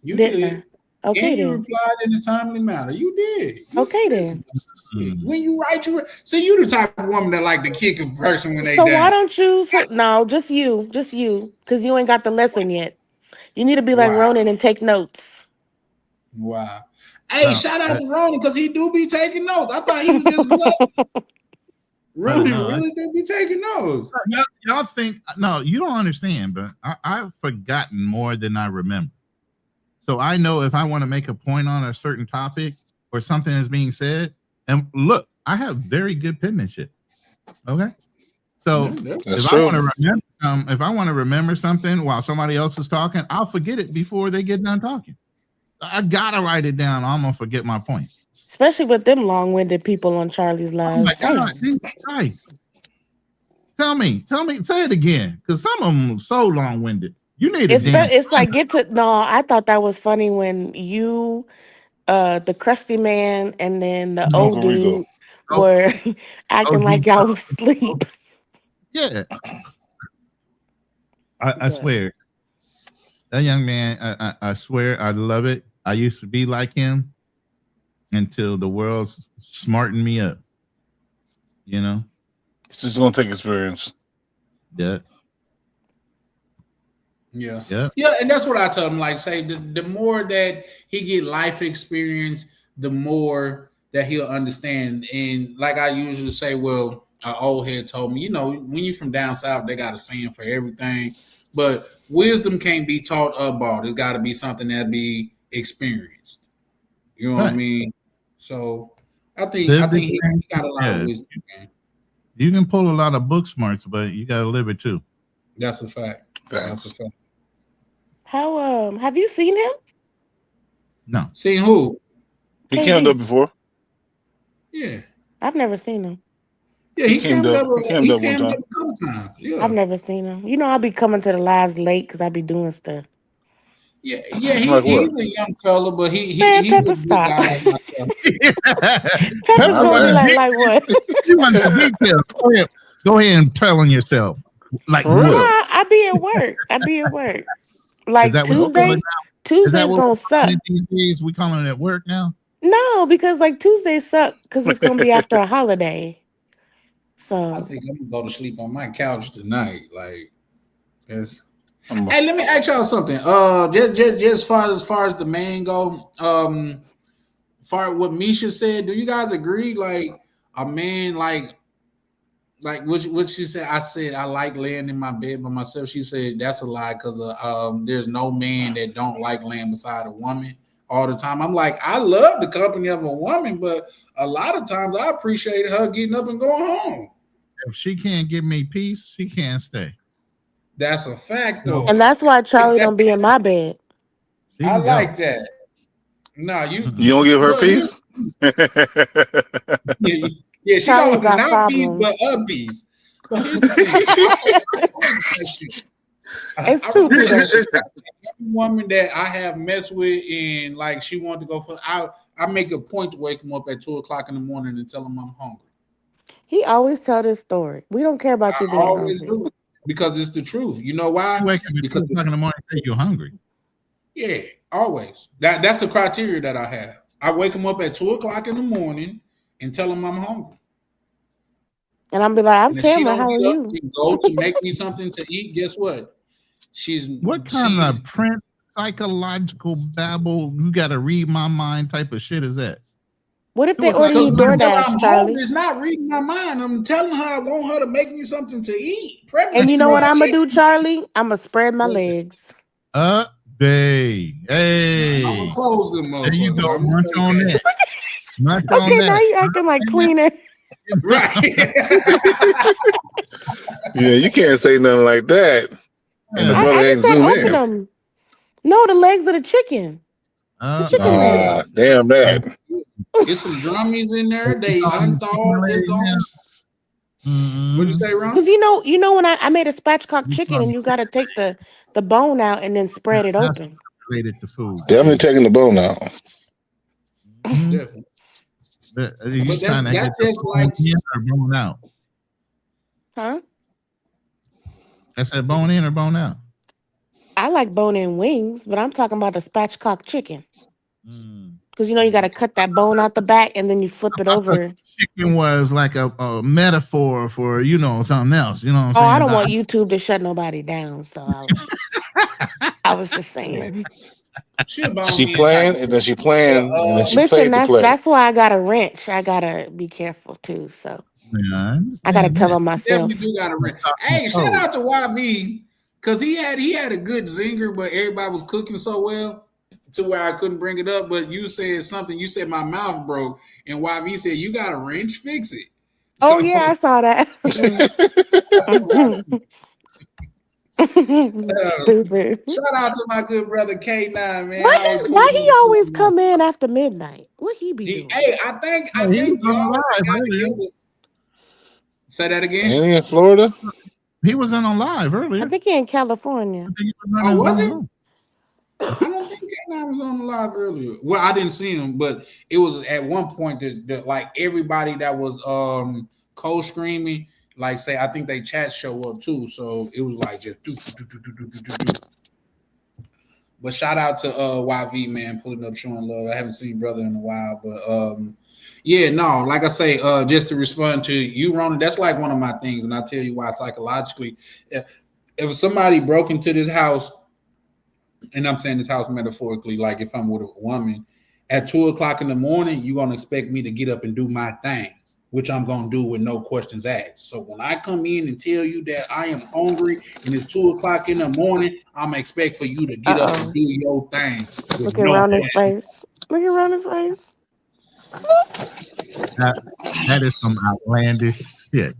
You did. Okay, and you then. replied in a timely manner. You did. Okay, then. When you write, so you the type of woman that like to kick a person when they So why down. don't you? No, just you, because you ain't got the lesson yet. You need to be like Wow. Ronan and take notes. Wow. Hey, shout out to Ronan because he do be taking notes. I thought he was just bluffing. Ronan really do be taking notes. Y'all think no, you don't understand, but I've forgotten more than I remember. So I know if I want to make a point on a certain topic or something is being said, and look, I have very good penmanship. Okay. So if I want to remember something while somebody else is talking, I'll forget it before they get done talking. I gotta write it down. I'm gonna forget my point. Especially with them long-winded people on Charlie's Live. Oh my God, right. Tell me, say it again, because some of them are so long-winded. You need a damn. It's like I thought that was funny when you, the crusty man, and then the old Uncle Rico. dude were acting like y'all was asleep. Yeah. I swear. That young man, I swear, I love it. I used to be like him until the world's smartened me up. You know? It's just going to take experience. Yeah. Yeah, and that's what I tell him. Like, say the more that he get life experience, the more that he'll understand. And like I usually say, well, an old head told me, when you from down south, they got a saying for everything. But wisdom can't be taught about. It's got to be something that be experienced. You know what I mean? So I think he got a lot of wisdom. Man. You can pull a lot of book smarts, but you got to live it too. That's a fact. That's a fact. How have you seen him? No. Seen who? He came up before. Yeah. I've never seen him. Yeah, he came up one time. A couple times. Yeah. I've never seen him. I'll be coming to the lives late because I be doing stuff. Yeah, he's a young fella, but he's Pepper, a good guy like myself. Pepper's gonna be like what? You want the details? Go ahead and tell on yourself. Like what? I be at work. Like Tuesday. Tuesday's gonna suck. These days we calling it at work now. No, because like Tuesdays suck because it's gonna be after a holiday. So I think I'm gonna go to sleep on my couch tonight. Like, hey, let me ask y'all something. Just as far as the man go, far what Misha said, do you guys agree? Like a man, like what she said. I said I like laying in my bed by myself. She said that's a lie because there's no man that don't like laying beside a woman all the time. I'm like, I love the company of a woman, but a lot of times I appreciate her getting up and going home. If she can't give me peace, she can't stay. That's a fact, though. And that's why Charlie don't be in my bed. I like that. No, you don't give her peace. Yeah, she don't not peace, but a peace. But here's the thing. It's too every woman that I have messed with and like she wanted to go for I make a point to wake him up at 2:00 in the morning and tell him I'm hungry. He always tell this story. We don't care about you being always hungry. do because it's the truth. You know why? You wake up at 2:00 in the morning and say you're hungry. Yeah, always. That's the criteria that I have. I wake him up at 2:00 in the morning and tell him I'm hungry. And I'm be like, I'm And if she Tamara, don't how are get up you? and go to make me something to eat, guess what? What kind of print psychological babble you gotta read my mind type of shit is that? What if they order you DoorDash, Charlie? It's not reading my mind. I'm telling her I want her to make me something to eat. And you know what I'm gonna do, Charlie? I'm gonna spread my legs. Hey. I'm gonna close them up. There you go. Munch on that. Munch on Okay, that. now you acting like cleaner. Right. Yeah, you can't say nothing like that. And the brother ain't zoom in. Them. No, the legs of the chicken. The chicken legs. Damn that. Get some drummies in there. They unthawed. What'd you say, Ron? Because you know when I made a spatchcock chicken and you got to take the bone out and then spread it open. Related to food. Definitely taking the bone out. Definitely. You trying to get the bone in or bone out? Huh? I said bone in or bone out? I like bone in wings, but I'm talking about the spatchcock chicken. Because you got to cut that bone out the back and then you flip it over. Chicken was like a metaphor for something else. You know what I'm Oh, saying? I don't want YouTube to shut nobody down, so I was just saying. She playing, and then she playing, and then she Listen, played the play. that's why I got a wrench. I gotta be careful too. So I gotta tell on myself. Definitely do got a wrench. Hey, shout out to YB because he had a good zinger, but everybody was cooking so well to where I couldn't bring it up. But you said something. You said my mouth broke, and YB said you got a wrench. Fix it. Oh yeah, I saw that. Stupid. Shout out to my good brother K9, man. Why he always come in after midnight? What he be doing? Hey, I think y'all got together. Say that again. Ain't he in Florida? He was on live earlier. I think he in California. Oh, was it? I don't think K9 was on the live earlier. Well, I didn't see him, but it was at one point that like everybody that was co-streaming, like say I think they chat show up too. So it was like just do. But shout out to YV, man, pulling up, showing love. I haven't seen brother in a while, but yeah, no, like I say, just to respond to you, Ronan, that's like one of my things, and I'll tell you why psychologically. If somebody broke into this house, and I'm saying this house metaphorically, like if I'm with a woman, at 2:00 in the morning, you're gonna expect me to get up and do my thing, which I'm gonna do with no questions asked. So when I come in and tell you that I am hungry and it's 2:00 in the morning, I'm gonna expect for you to get up and do your thing. Look around his face. Look around his face. That is some outlandish shit.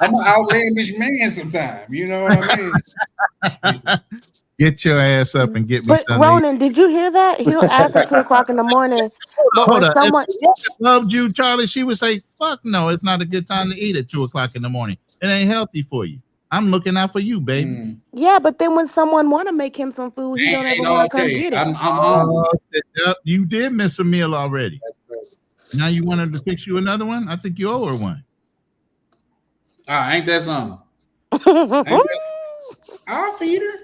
I'm an outlandish man sometimes, you know what I mean? Get your ass up and get me But something. Ronan, did you hear that? He'll ask at 2:00 in the morning. But Hold when on. someone If the woman loved you, Charlie, she would say, "Fuck no, it's not a good time to eat at 2:00 in the morning. It ain't healthy for you. I'm looking out for you, baby." Yeah, but then when someone want to make him some food, he don't ever want to come get it. I'm hungry. You did miss a meal already. Now you want her to fix you another one? I think you owe her one. Ain't that something? I'll feed her.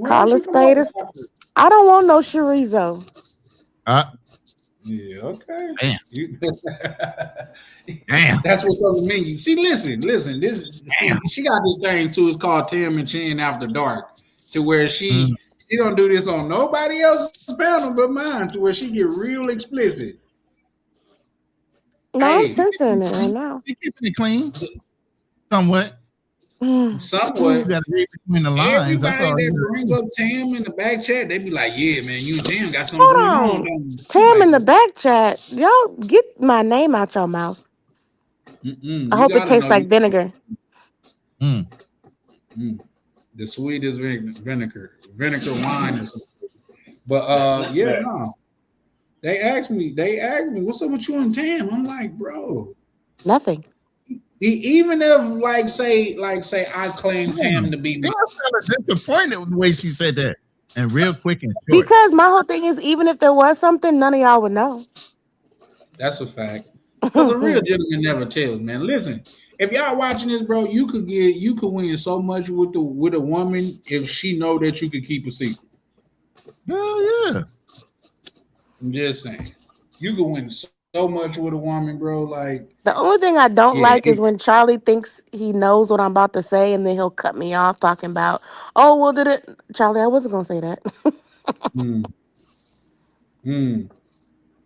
Call a spade. I don't want no chorizo. Yeah, okay. Damn. Damn. That's what's on the menu. See, listen. She got this thing too. It's called Tim and Chin After Dark, to where she don't do this on nobody else's panel but mine, to where she get real explicit. No, I'm censoring it right now. You keeping it clean, somewhat. Somewhat. You got to read between the lines. That's all. Everybody that brings up Tam in the back chat, they be like, "Yeah, man, you and Tam got something Hold going on. Tam in the back chat. Y'all get my name out your mouth. I hope it tastes like vinegar. The sweetest vinegar wine or something. But yeah, no. They asked me, what's up with you and Tam? I'm like, bro, nothing. Even if like say I claim Tam to be me. I'm disappointed with the way she said that. And real quick and short. Because my whole thing is, even if there was something, none of y'all would know. That's a fact. Because a real gentleman never tells, man. Listen, if y'all watching this, bro, you could win so much with a woman if she know that you could keep a secret. Hell yeah. I'm just saying. You could win so much with a woman, bro. Like, the only thing I don't like is when Charlie thinks he knows what I'm about to say, and then he'll cut me off talking about, "Oh, well, did it?" Charlie, I wasn't gonna say that.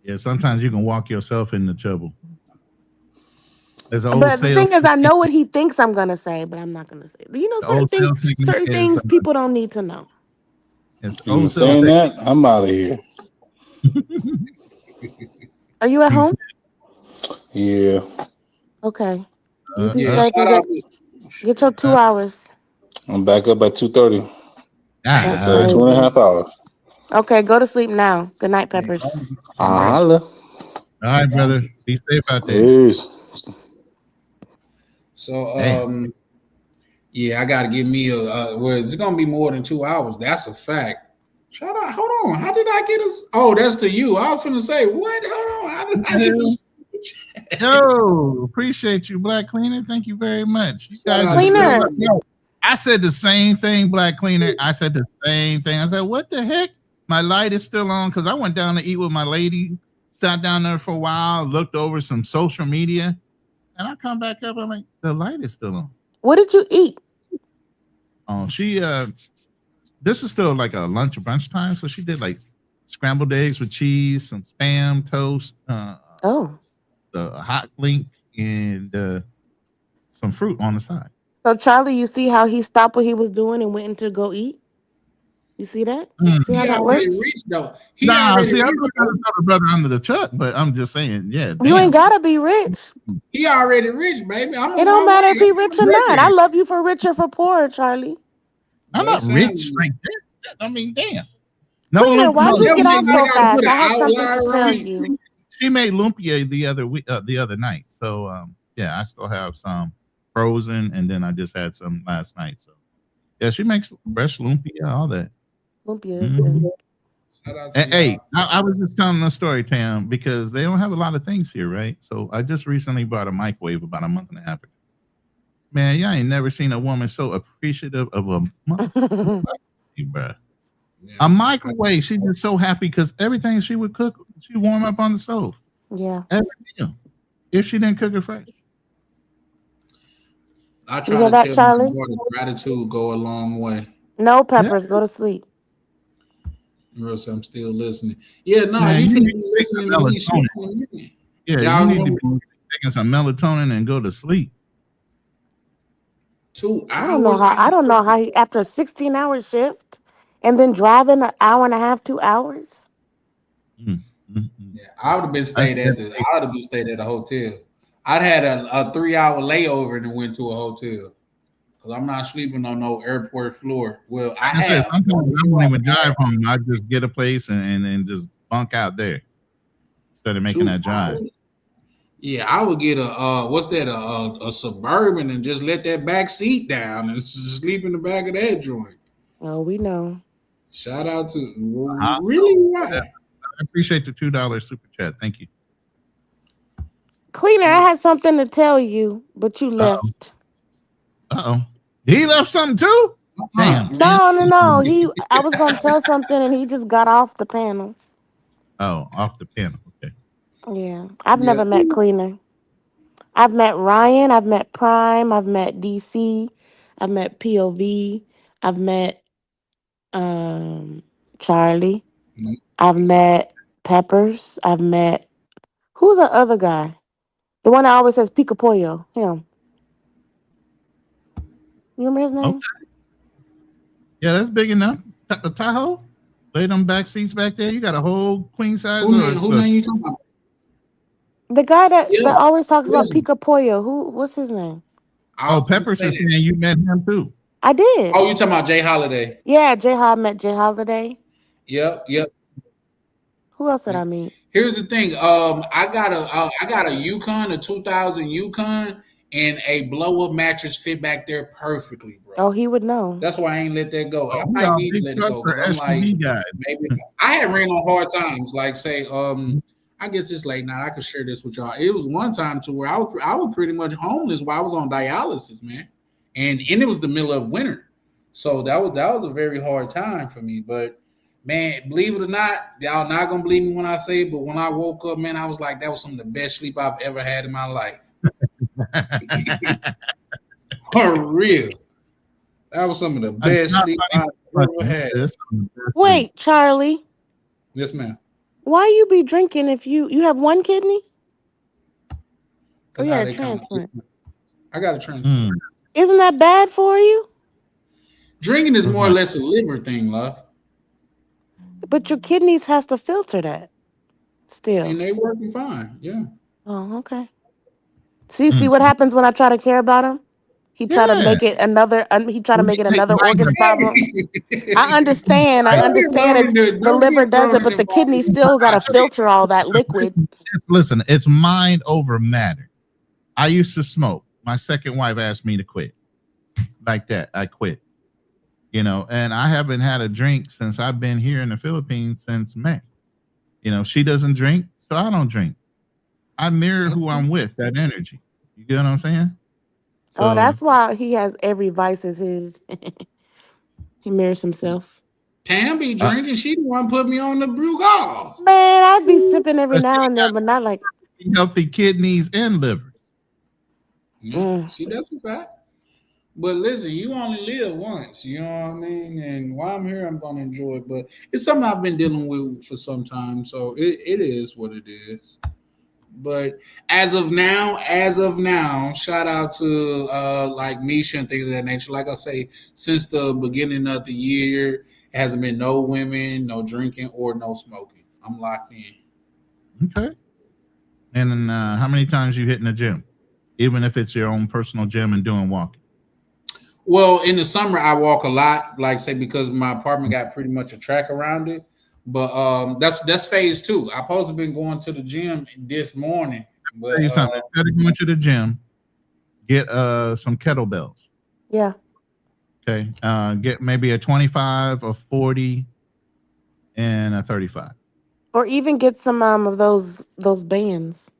Yeah, sometimes you can walk yourself into trouble. But the thing is, I know what he thinks I'm gonna say, but I'm not gonna say it. You know, certain things people don't need to know. You saying that? I'm out of here. Are you at home? Yeah. Okay. You be safe and get your 2 hours. I'm back up at 2:30. That's 2.5 hours. Okay, go to sleep now. Good night, Peppers. Holla. All right, brother. Be safe out there. Peace. So, yeah, I got to give me well, it's going to be more than 2 hours. That's a fact. Shut up. Hold on. How did I get us? Oh, that's to you. I was finna say, what? Hold on. How did I get this? Yo, appreciate you, Black Cleaner. Thank you very much. You guys I said the same thing, Black Cleaner. I said the same thing. I said, what the heck? My light is still on because I went down to eat with my lady, sat down there for a while, looked over some social media, and I come back up. I'm like, the light is still on. What did you eat? Oh, this is still like a lunch or brunch time, so she did like scrambled eggs with cheese, some Spam toast, Oh, the hot link, and some fruit on the side. so Charlie, you see how he stopped what he was doing and went to go eat? You see that? See how He that already works? rich though. He Nah, already see, I'm rich. not trying to throw the brother under the truck, but I'm just saying, yeah, You ain't damn. gotta be rich. He already rich, baby. I'm It on don't my matter way. if he rich or I'm not. I ready. love you for rich or for poor, Charlie. I'm But not it rich sounds like that. I mean, damn. No, Cleaner, why'd you that get was off I so gotta put fast? an I have something to outlier tell on it. you. she made lumpia the other night. So yeah, I still have some frozen, and then I just had some last night. So yeah, she makes fresh lumpia, all that. Lumpia is good. Shout out to And, hey, y'all. I was just telling a story, Tam, because they don't have a lot of things here, right? So I just recently bought a microwave about a month and a half ago. Man, y'all ain't never seen a woman so appreciative of a microwave, bruh. A microwave. She's just so happy because everything she would cook, she warm up on the stove. Yeah. Every meal. If she didn't cook it fresh. I You try hear to that, tell Charlie? my daughter gratitude go a long way. No, Peppers, go to sleep. Russ, I'm still listening. Yeah, no, Man, you you finna need be to take listening some to me melatonin. sleep in a minute. Yeah, Y'all you need to remember be taking some melatonin and go to sleep. 2 I don't know hours? how he after a 16-hour shift and then driving an hour and a half, 2 hours. Yeah, I would have been stayed at the hotel. I'd had a 3-hour layover and then went to a hotel. Because I'm not sleeping on no airport floor. Well, I Like I said, have. sometimes I don't even drive home. I just get a place and just bunk out there instead of making 2 that drive. hours? Yeah, I would get a Suburban and just let that back seat down and just sleep in the back of that joint. Oh, we know. Shout out to Uh-huh. really why? I appreciate the $2 super chat. Thank you. Cleaner, I had something to tell you, but you left. Uh-oh. He left something too? Damn. No. I was gonna tell something and he just got off the panel. Oh, off the panel. Okay. Yeah. I've never met Cleaner. I've met Ryan, I've met Prime, I've met DC, I've met POV, I've met Charlie, I've met Peppers, I've met who's the other guy? The one that always says Pica Pollo, him. You remember his name? Okay. Yeah, that's big enough. The Tahoe? Lay them back seats back there. You got a whole queen size. Who name you talking about? The guy that always talks about Pica Pollo. What's his name? Oh, Pepper says you met him too. I did. Oh, you talking about Jay Holiday? Yeah, I met Jay Holiday. Yep. Who else did I meet? Here's the thing. I got a Yukon, a 2000 Yukon, and a blow up mattress fit back there perfectly, bro. Oh, he would know. That's why I ain't let that go. I we might all need to big let it go truck for because I'm like, SUV guys. maybe I had ran on hard times. Like say, I guess it's late now. I could share this with y'all. It was one time to where I was pretty much homeless while I was on dialysis, man, and it was the middle of winter, so that was a very hard time for me. But man, believe it or not, y'all not gonna believe me when I say it, but when I woke up, man, I was like, that was some of the best sleep I've ever had in my life. For real. That was some of the best sleep I've ever had. Wait, Charlie. Yes, ma'am. Why you be drinking if you have one kidney? Oh, you had a transplant. I got a transplant. Isn't that bad for you? Drinking is more or less a liver thing, love. But your kidneys has to filter that still. And they working fine, yeah. Oh, okay. See what happens when I try to care about him? He try to make it another. He try to make it another organ's problem. I understand. The liver does it, but the kidney still got to filter all that liquid. Listen, it's mind over matter. I used to smoke. My second wife asked me to quit. Like that, I quit. You know, and I haven't had a drink since I've been here in the Philippines since May. You know, she doesn't drink, so I don't drink. I mirror who I'm with, that energy. You get what I'm saying? So, that's why he has every vice as his. He mirrors himself. Tam be drinking. She the one put me on the Brugal. Man, I'd be sipping every now and then, but not like healthy kidneys and livers. Yeah, see, that's a fact. But listen, you only live once, you know what I mean? And while I'm here, I'm gonna enjoy it. But it's something I've been dealing with for some time, so it is what it is. But as of now, shout out to like Misha and things of that nature. Like I say, since the beginning of the year, it hasn't been no women, no drinking, or no smoking. I'm locked in. Okay. And then how many times you hit in the gym? Even if it's your own personal gym and doing walking? Well, in the summer, I walk a lot, like say, because my apartment got pretty much a track around it. But that's phase 2. I've supposed been going to the gym this morning. But Instead of going to the gym, get some kettlebells. Yeah. Okay. Get maybe a 25, a 40, and a 35. Or even get some of those bands,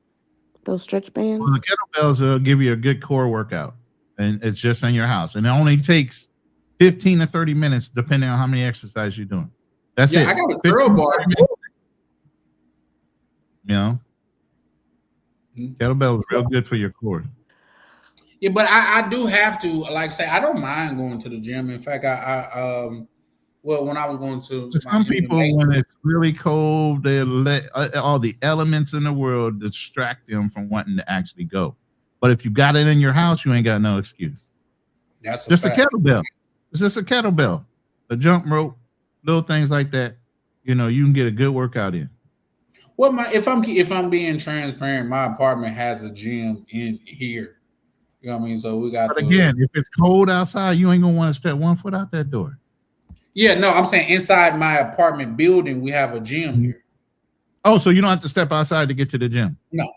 those stretch bands. Well, the kettlebells will give you a good core workout, and it's just in your house, and it only takes 15 to 30 minutes, depending on how many exercises you're doing. That's it. I got a curl bar. You know, kettlebell is real good for your core. Yeah, but I do have to, like say, I don't mind going to the gym. In fact, well, when I was going to some people, when it's really cold, they let all the elements in the world distract them from wanting to actually go. But if you got it in your house, you ain't got no excuse. That's just a kettlebell. It's just a kettlebell, a jump rope, little things like that. You know, you can get a good workout in. Well, if I'm being transparent, my apartment has a gym in here. You know what I mean? So we got. But again, if it's cold outside, you ain't gonna want to step 1 foot out that door. Yeah, no, I'm saying inside my apartment building, we have a gym here. Oh, so you don't have to step outside to get to the gym? No.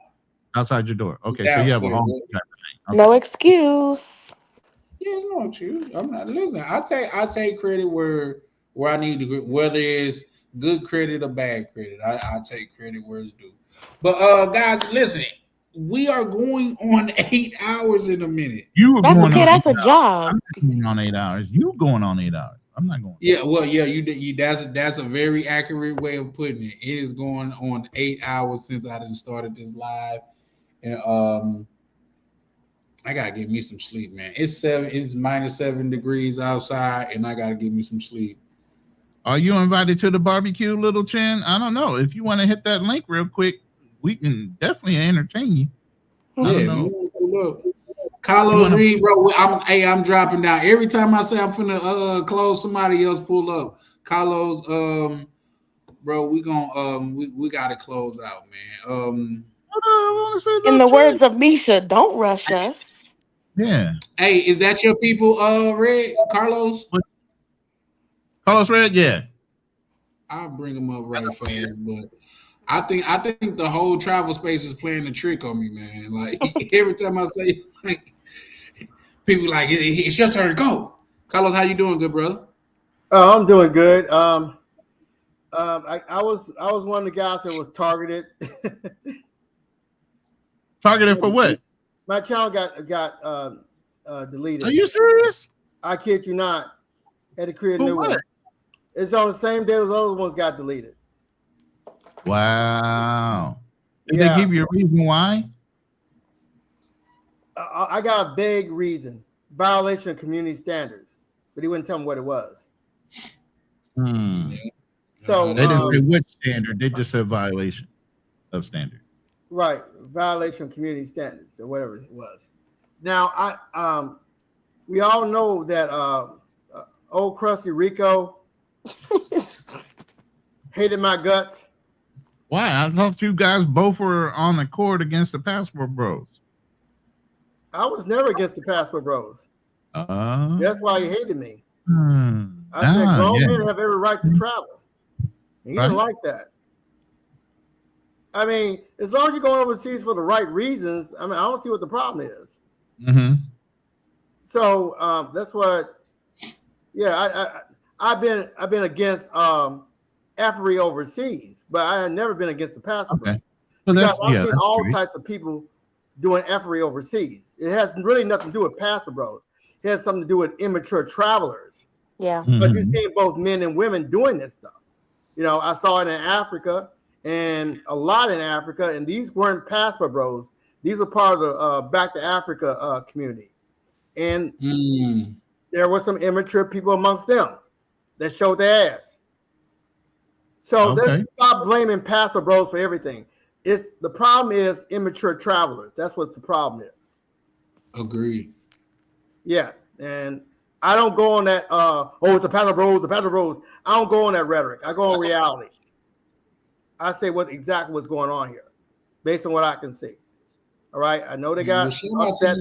Outside your door. Okay, so you have a home. Okay. No excuse. Yeah, no excuse. I'm not. Listen, I take credit where I need to, whether it's good credit or bad credit. I take credit where it's due. But guys, listen, we are going on 8 hours in a minute. That's okay. That's a job. I'm going on 8 hours. You going on 8 hours. I'm not going. Yeah, well, yeah, you that's a very accurate way of putting it. It is going on 8 hours since I done started this live, and I gotta get me some sleep, man. It's -7 degrees outside, and I gotta get me some sleep. Are you invited to the barbecue, Little Chin? I don't know. If you want to hit that link real quick, we can definitely entertain you. I don't know. Look. Carlos Reed, bro. I'm dropping down. Every time I say I'm finna close, somebody else pull up. Carlos, bro, we gotta close out, man. In the words of Misha, don't rush us. Yeah. Hey, is that your people, Red? Carlos? Carlos Red, yeah. I'll bring him up right fast, but I think the whole travel space is playing a trick on me, man. Like every time I say, like, people like it's your turn to go. Carlos, how you doing, good brother? Oh, I'm doing good. I was one of the guys that was targeted. Targeted for what? My channel got deleted. Are you serious? I kid you not. Had to create a For new what? one. It's on the same day as the other ones got deleted. Wow. Did they give you a reason why? I got a vague reason. Violation of community standards. But he wouldn't tell me what it was. So they didn't say which standard, they just said violation of standard. Right. Violation of community standards or whatever it was. Now we all know that old Crusty Rico hated my guts. Why? I thought you guys both were on the court against the Passport Bros. I was never against the Passport Bros. That's why he hated me. I said grown men have every right to travel. And he didn't like that. I mean, as long as you're going overseas for the right reasons, I mean, I don't see what the problem is. Mm-hmm. So that's what. Yeah, I've been against effery overseas, but I had never been against the passport. Okay. Well, because I've seen all types of people doing effery overseas. It has really nothing to do with passport bros. It has something to do with immature travelers Yeah. But you're seeing both men and women doing this stuff. You know, I saw it in Africa and a lot in Africa, and these weren't passport bros. These were part of the Back to Africa community. And there were some immature people amongst them that showed their ass. So let's stop blaming pastor bros for everything. It's the problem is immature travelers. That's what the problem is. Agreed. Yes, and I don't go on that. It's the pastor bros, the pastor bros. I don't go on that rhetoric. I go on reality. I say exactly what's going on here, based on what I can see. All right, I know they got upset.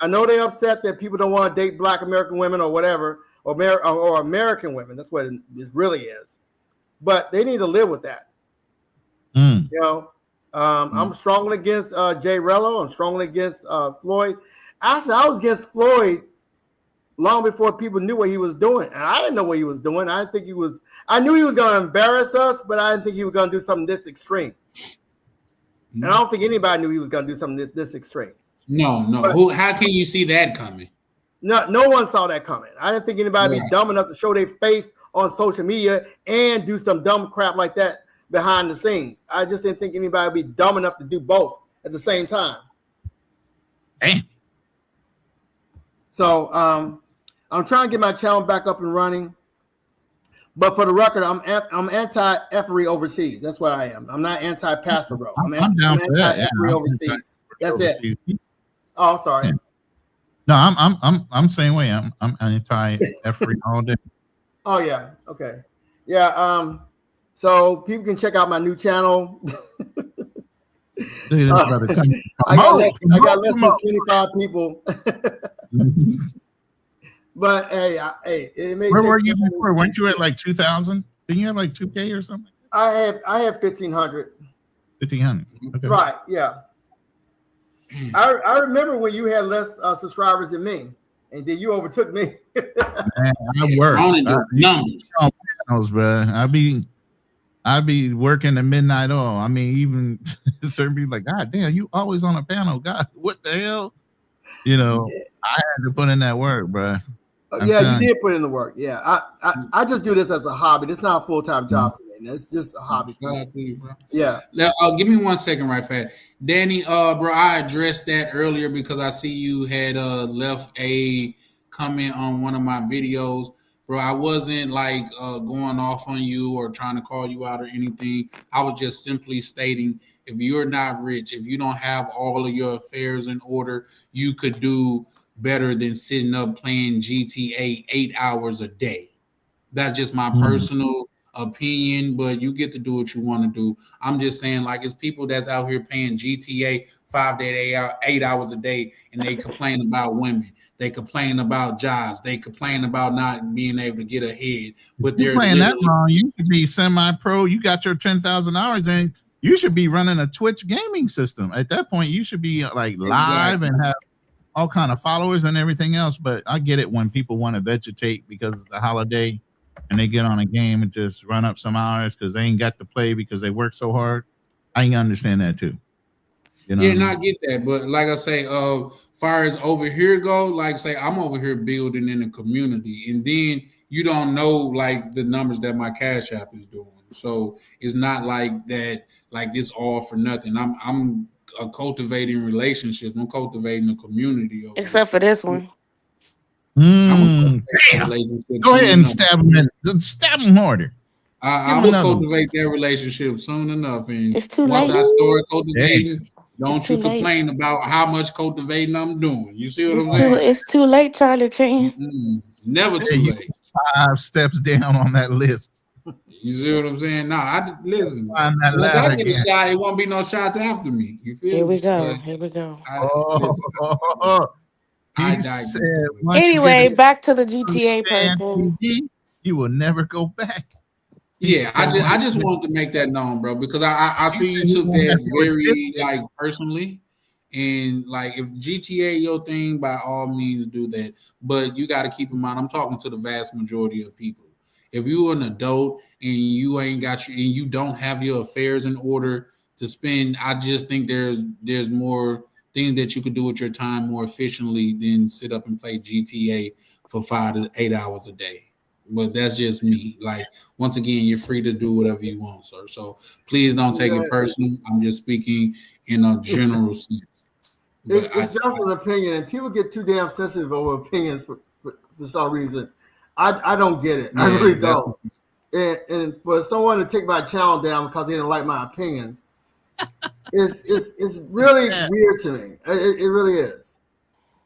I know they're upset that people don't want to date Black American women or whatever, or American women. That's what it really is. But they need to live with that. You know, I'm strongly against Jay Rello. I'm strongly against Floyd. Actually, I was against Floyd long before people knew what he was doing, and I didn't know what he was doing. I didn't think he was. I knew he was going to embarrass us, but I didn't think he was going to do something this extreme. And I don't think anybody knew he was going to do something this extreme. No. But, how can you see that coming? No one saw that coming. I didn't think anybody would be dumb enough to show their face on social media and do some dumb crap like that behind the scenes. I just didn't think anybody would be dumb enough to do both at the same time. Damn. So I'm trying to get my channel back up and running. But for the record, I'm anti-effery overseas. That's what I am. I'm not anti-pastor, bro. I'm anti-effery overseas. That's it. Oh, I'm sorry. No, I'm same way. I'm anti-effery all day. Oh yeah. Okay. Yeah. So people can check out my new channel. I got less than 25 people. But hey, it may. Where were you before? Weren't you at like 2,000? Didn't you have like 2K or something? I had 1,500. 1,500. Okay. Right. Yeah. I remember when you had less subscribers than me, and then you overtook me. Man, I work. Numbers, bro. I'd be working the midnight oil. I mean, even certain people like, God damn, you always on a panel. God, what the hell? You know, I had to put in that work, bro. Yeah, you did put in the work. Yeah, I just do this as a hobby. It's not a full-time job for me. It's just a hobby for me. Bro. Yeah. Now, give me 1 second, right fast. Danny, bro, I addressed that earlier because I see you had left a comment on one of my videos. Bro, I wasn't like going off on you or trying to call you out or anything. I was just simply stating if you're not rich, if you don't have all of your affairs in order, you could do better than sitting up playing GTA 8 hours a day. That's just my personal opinion, but you get to do what you want to do. I'm just saying, like, it's people that's out here playing GTA 5 to 8 hours a day, and they complain about women. They complain about jobs. They complain about not being able to get ahead. But you're playing that wrong. You should be semi-pro. You got your 10,000 hours, and you should be running a Twitch gaming system. At that point, you should be like live and have all kind of followers and everything else. But I get it when people want to vegetate because it's a holiday and they get on a game and just run up some hours because they ain't got to play because they work so hard. I can understand that too. You know, yeah, I get that. But like I say, far as over here go, like say I'm over here building in the community, and then you don't know like the numbers that my Cash App is doing. So it's not like that, like this all for nothing. I'm cultivating relationships. I'm cultivating a community. Except for this one. Damn. Go ahead and stab him. Stab him harder. I will cultivate that relationship soon enough. And it's too once late. I start cultivating, don't you complain about how much cultivating I'm doing. You see what I'm saying? It's too late, Charlie Chan. Never too late. 5 steps down on that list. You see what I'm saying? Nah, listen. Once I get a shot, it won't be no shots after me. You feel? Here we go. But Here we go. Anyway, back to the GTA person. You will never go back. Yeah, I just wanted to make that known, bro, because I see you took that very like personally, and like if GTA your thing, by all means do that. But you got to keep in mind, I'm talking to the vast majority of people. If you're an adult and you ain't got and you don't have your affairs in order to spend, I just think there's more things that you could do with your time more efficiently than sit up and play GTA for 5 to 8 hours a day. but that's just me. Like, once again, you're free to do whatever you want, sir. So please don't take it personal. I'm just speaking in a general sense. It's just an opinion, and people get too damn sensitive over opinions for some reason. I don't get it. I really don't. And for someone to take my channel down because they didn't like my opinion, it's really weird to me. It really is.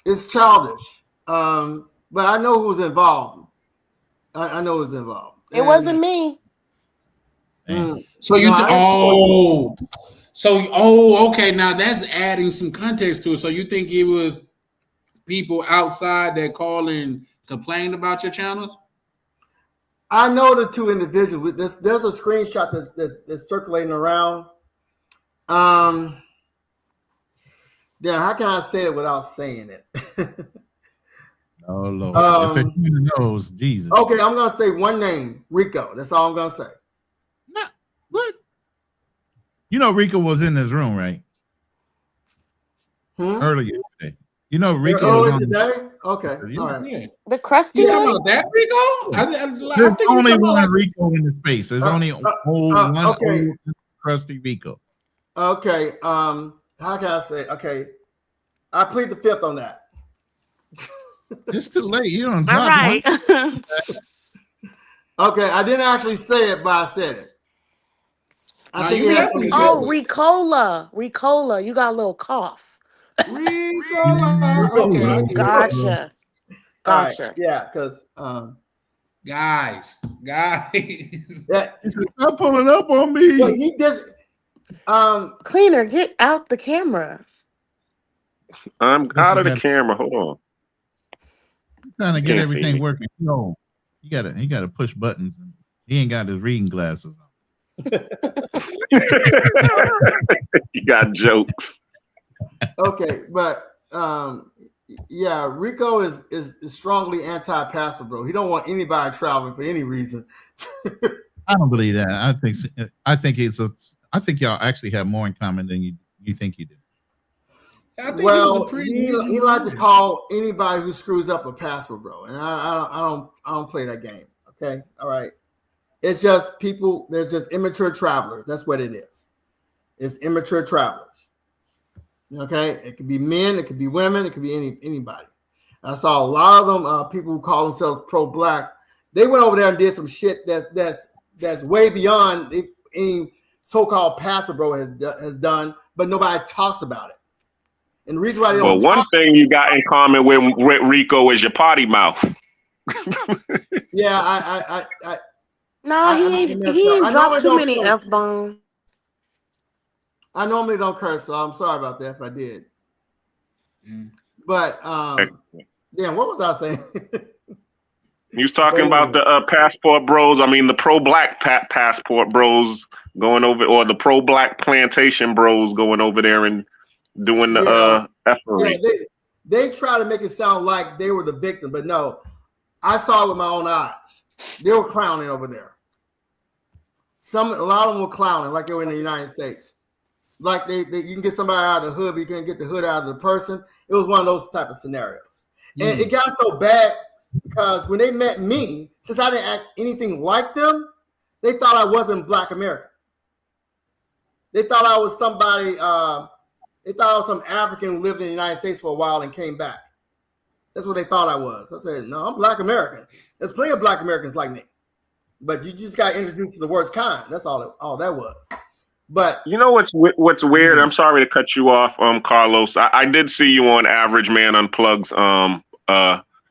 It's childish. But I know who's involved. I know who's involved. It wasn't me. So you okay. Now that's adding some context to it. So you think it was people outside that called and complained about your channel? I know the two individuals. There's a screenshot that's circulating around. Yeah, how can I say it without saying it? Oh Lord! If it knows, Jesus. Okay, I'm gonna say one name, Rico. That's all I'm gonna say. What? You know, Rico was in this room, right? Earlier today. You know, Rico was on today. Okay, all right. Yeah. The crusty one? one? That Rico? There's only one Rico in the space. There's only one old crusty Rico. Okay. How can I say? Okay, I plead the fifth on that. It's too late. You don't All drop right. Okay, I didn't actually say it, but I said it. I think Ricola. You got a little cough. Ricola. Okay. Gotcha. Right. Yeah, because guys. Stop pulling up on me. Well, he did. Cleaner, get out the camera. I'm out of the camera. Hold on. Trying to get everything working. No, he gotta push buttons. He ain't got his reading glasses on. You got jokes. Okay, but yeah, Rico is strongly anti-passport, bro. He don't want anybody traveling for any reason. I don't believe that. I think y'all actually have more in common than you think you do. Well, he likes to call anybody who screws up a passport, bro, and I don't play that game. Okay, all right. It's just people. There's just immature travelers. That's what it is. It's immature travelers. Okay, it could be men, it could be women, it could be anybody. I saw a lot of them. People who call themselves pro-black. They went over there and did some shit that's way beyond any so-called passport bro has done, but nobody talks about it. And the reason why they don't one thing you got in common with Rico is your potty mouth. Yeah, I he ain't dropped too many F-bombs. I normally don't curse, so I'm sorry about that if I did. But damn, what was I saying? You was talking about the passport bros. I mean, the pro-black passport bros going over, or the pro-black plantation bros going over there and doing the effery. Yeah, they try to make it sound like they were the victim, but no, I saw it with my own eyes. They were clowning over there. A lot of them were clowning like they were in the United States. Like you can get somebody out of the hood, but you can't get the hood out of the person. It was one of those type of scenarios. And it got so bad because when they met me, since I didn't act anything like them, they thought I wasn't Black American. They thought I was somebody, they thought I was some African who lived in the United States for a while and came back. That's what they thought I was. I said, no, I'm Black American. There's plenty of Black Americans like me. But you just got introduced to the worst kind. That's all that was. But you know what's weird? I'm sorry to cut you off, Carlos. I did see you on Average Man Unplugged's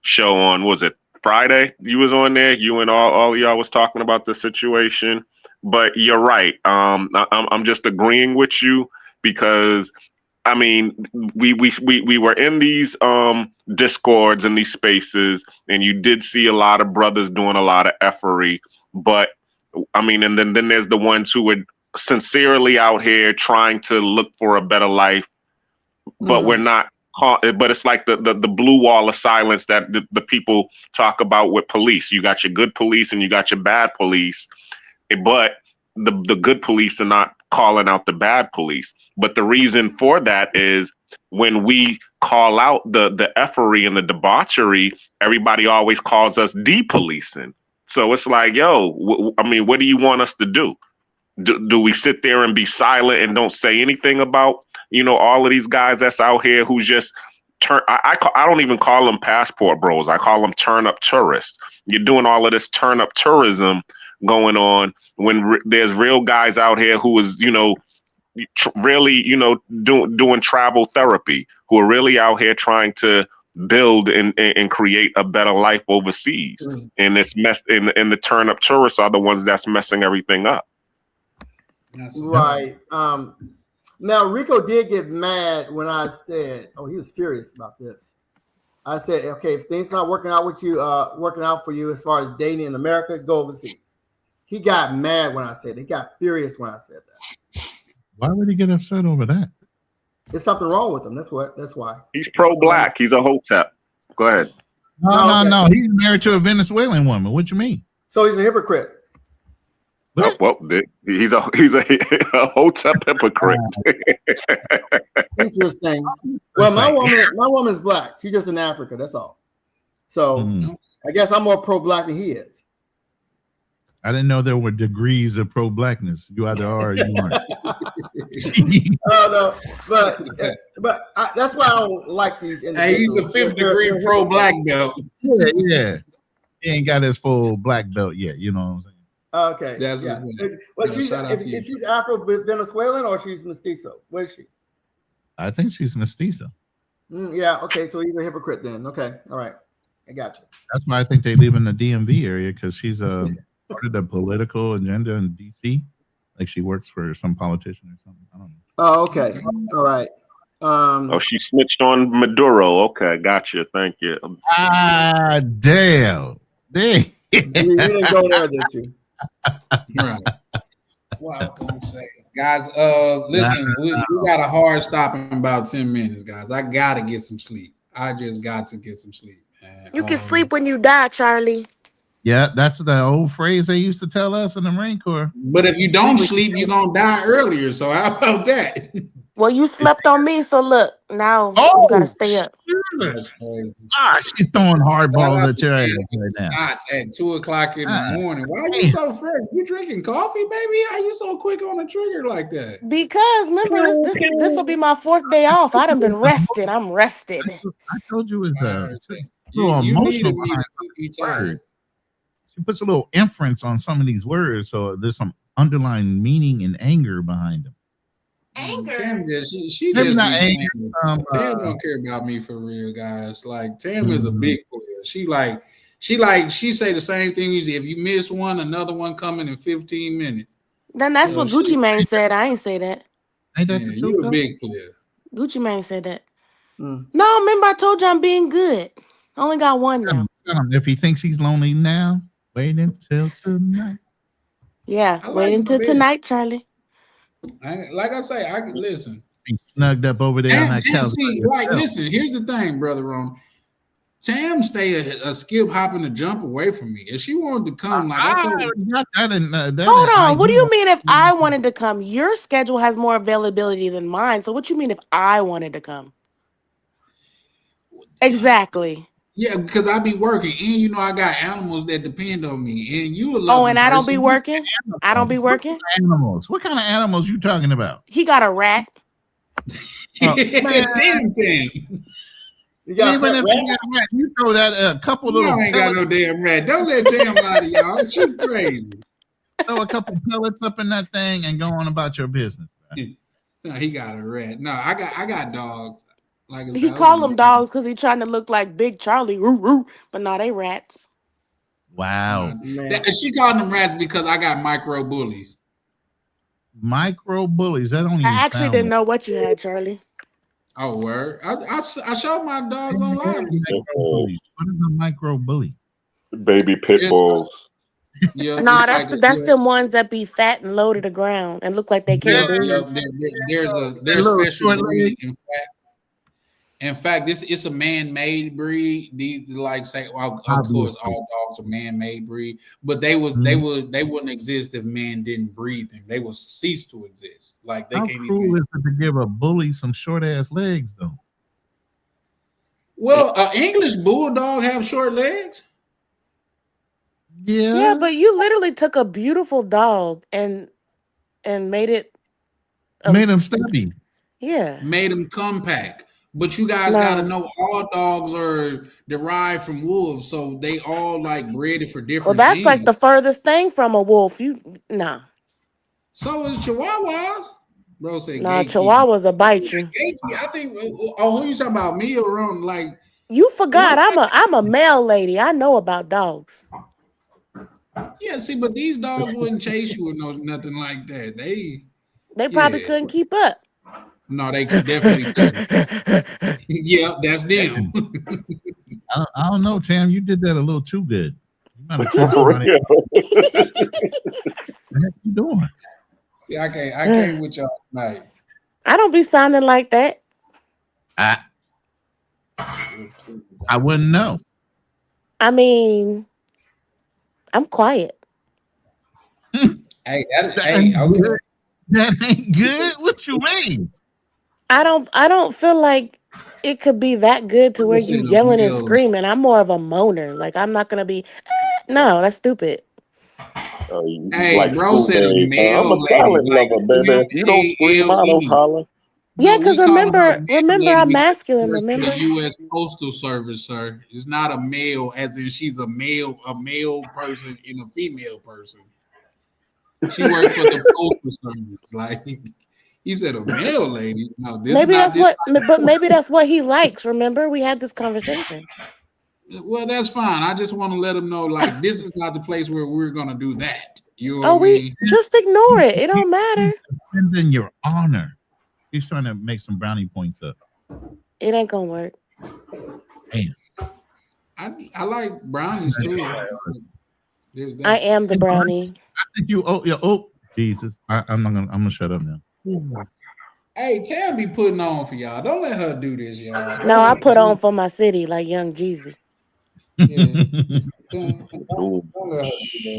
show on, was it Friday? You was on there. You and all y'all was talking about the situation. But you're right. I'm just agreeing with you because I mean we were in these discords in these spaces, and you did see a lot of brothers doing a lot of effery. But I mean, and then there's the ones who would sincerely out here trying to look for a better life, but we're not. But it's like the blue wall of silence that the people talk about with police. You got your good police and you got your bad police, but the good police are not calling out the bad police. But the reason for that is when we call out the effery and the debauchery, everybody always calls us depolicing. So it's like, yo, I mean, what do you want us to do? Do we sit there and be silent and don't say anything about, all of these guys that's out here who just I don't even call them passport bros. I call them turn up tourists. You're doing all of this turn up tourism going on when there's real guys out here who is, really, doing travel therapy, who are really out here trying to build and create a better life overseas. And it's and the turn up tourists are the ones that's messing everything up. Right. Now Rico did get mad when I said, he was furious about this. I said, okay, if things not working out with you, working out for you as far as dating in America, go overseas. He got mad when I said it. He got furious when I said that. Why would he get upset over that? There's something wrong with him. That's why. He's pro-black. He's a hotep. Go ahead. No. He's married to a Venezuelan woman. What you mean? So he's a hypocrite. Well, he's a hotep hypocrite. Interesting. Well, my woman's black. She's just in Africa. That's all. So I guess I'm more pro-black than he is. I didn't know there were degrees of pro-blackness. You either are or you aren't. No, but that's why I don't like these. Hey, he's a 5th degree pro-black belt. Yeah. He ain't got his full black belt yet. You know what I'm saying? Okay. She's Afro-Venezuelan or she's mestizo? Where is she? I think she's mestizo. Yeah. Okay. So he's a hypocrite then. Okay. All right. I got you. That's why I think they live in the DMV area, because she's part of the political agenda in DC. Like she works for some politician or something. I don't know. Oh, okay. All right. She snitched on Maduro. Okay, gotcha. Thank you. Damn. You didn't go there, did you? Right. Well, I was gonna say, guys. Listen, we got a hard stop in about 10 minutes, guys. I gotta get some sleep. I just got to get some sleep, man. You can sleep when you die, Charlie. Yeah, that's the old phrase they used to tell us in the Marine Corps. But if you don't sleep, you're gonna die earlier. So how about that? Well, you slept on me, so look, now you gotta stay up. She's throwing hardballs at your ass right now. At 2 o'clock in the morning. Why are you so fresh? You drinking coffee, baby? How you so quick on the trigger like that? Because remember, this will be my 4th day off. I done been rested. I'm rested. I told you it's a little emotional behind words. She puts a little inference on some of these words, so there's some underlying meaning and anger behind them. Anger. Tam she just not angry. Tam don't care about me for real, guys. Like Tam is a big player. She say the same thing. If you miss one, another one coming in 15 minutes. Then that's what Gucci Mane said. I ain't say that. Ain't that the truth? You a big player. Gucci Mane said that. No, remember I told you I'm being good. I only got one now. If he thinks he's lonely now, wait until tonight. Yeah, wait until tonight, Charlie. Like I say, I can listen. Be snugged up over there on that couch. Listen, here's the thing, brother Ron. Tam stay a skip hopping a jump away from me. If she wanted to come, like I told her, hold on. What do you mean if I wanted to come? Your schedule has more availability than mine. So what you mean if I wanted to come? Exactly. Yeah, because I be working, and I got animals that depend on me, and you. And I don't be working. I don't be working. Animals. What kind of animals you talking about? He got a rat. Damn thing. You got even if you got a rat, you throw that a couple little. I ain't got no damn rat. Don't let Tam out of y'all. She crazy. Throw a couple pellets up in that thing and go on about your business. No, he got a rat. No, I got dogs. Like he call them dogs because he trying to look like Big Charlie, but no, they rats. Wow. She called them rats because I got micro bullies. Micro bullies. That don't even. I actually didn't know what you had, Charlie. Oh, word. I showed my dogs online. What is a micro bully? Baby pit bulls. Yeah, no, that's the ones that be fat and low to the ground and look like they can't breathe. There's a special breed. In fact, it's a man-made breed. These of course, all dogs are man-made breed, but they wouldn't exist if man didn't breed them. They would cease to exist. Like they How can't cool even. Is it to give a bully some short ass legs though? Well, an English bulldog have short legs. Yeah, but you literally took a beautiful dog and made it made him stubby. Yeah. Made them compact. But you guys got to No. know all dogs are derived from wolves, so they all like bred for Well, different that's like things. the furthest thing from a wolf. So is Chihuahuas. Bro said Nah, gatekeeping. Chihuahuas will bite you. I think. Oh, who you talking about? Me or Ron? Like You forgot what? I'm a male lady. I know about dogs. Yeah, see, but these dogs wouldn't chase you or nothing like that. They probably Yeah, couldn't keep up. no, they definitely couldn't. Yeah, that's them. I don't know, Tam. You did that a little too good. You might have killed For somebody. real. What the heck you doing? See, I can't with y'all tonight. I don't be sounding like that. I wouldn't know. I mean, I'm quiet. Hey, okay. That ain't good. What you mean? I don't feel like it could be that good to where you yelling and screaming. I'm more of a moaner. Like I'm not gonna be no, that's stupid. Hey, Like bro school said a days. I'm male a lady, silent like lover, baby. If you don't scream, I don't MALE. holler. Yeah, No, because we call her a remember male I'm lady because masculine, she works for remember? the U.S. Postal Service, sir. It's not a male, as in she's a male person and a female person. She worked for the Postal Service. Like he said, a male lady. No, this is Maybe not that's this. but maybe that's what he likes. Remember, we had this conversation. Well, that's fine. I just want to let him know, like, this is not the place where we're gonna do that. You know Oh, what I mean? just ignore it. It don't matter. And then your honor. He's trying to make some brownie points up. It ain't gonna work. Damn. I like brownies too. There's that. I am the brownie. I think you. Oh, Jesus! I'm not gonna. I'm gonna shut up now. Hey, Tam be putting on for y'all. Don't let her do this, y'all. No, I put on for my city like Young Jeezy. Yeah. Don't let her do that.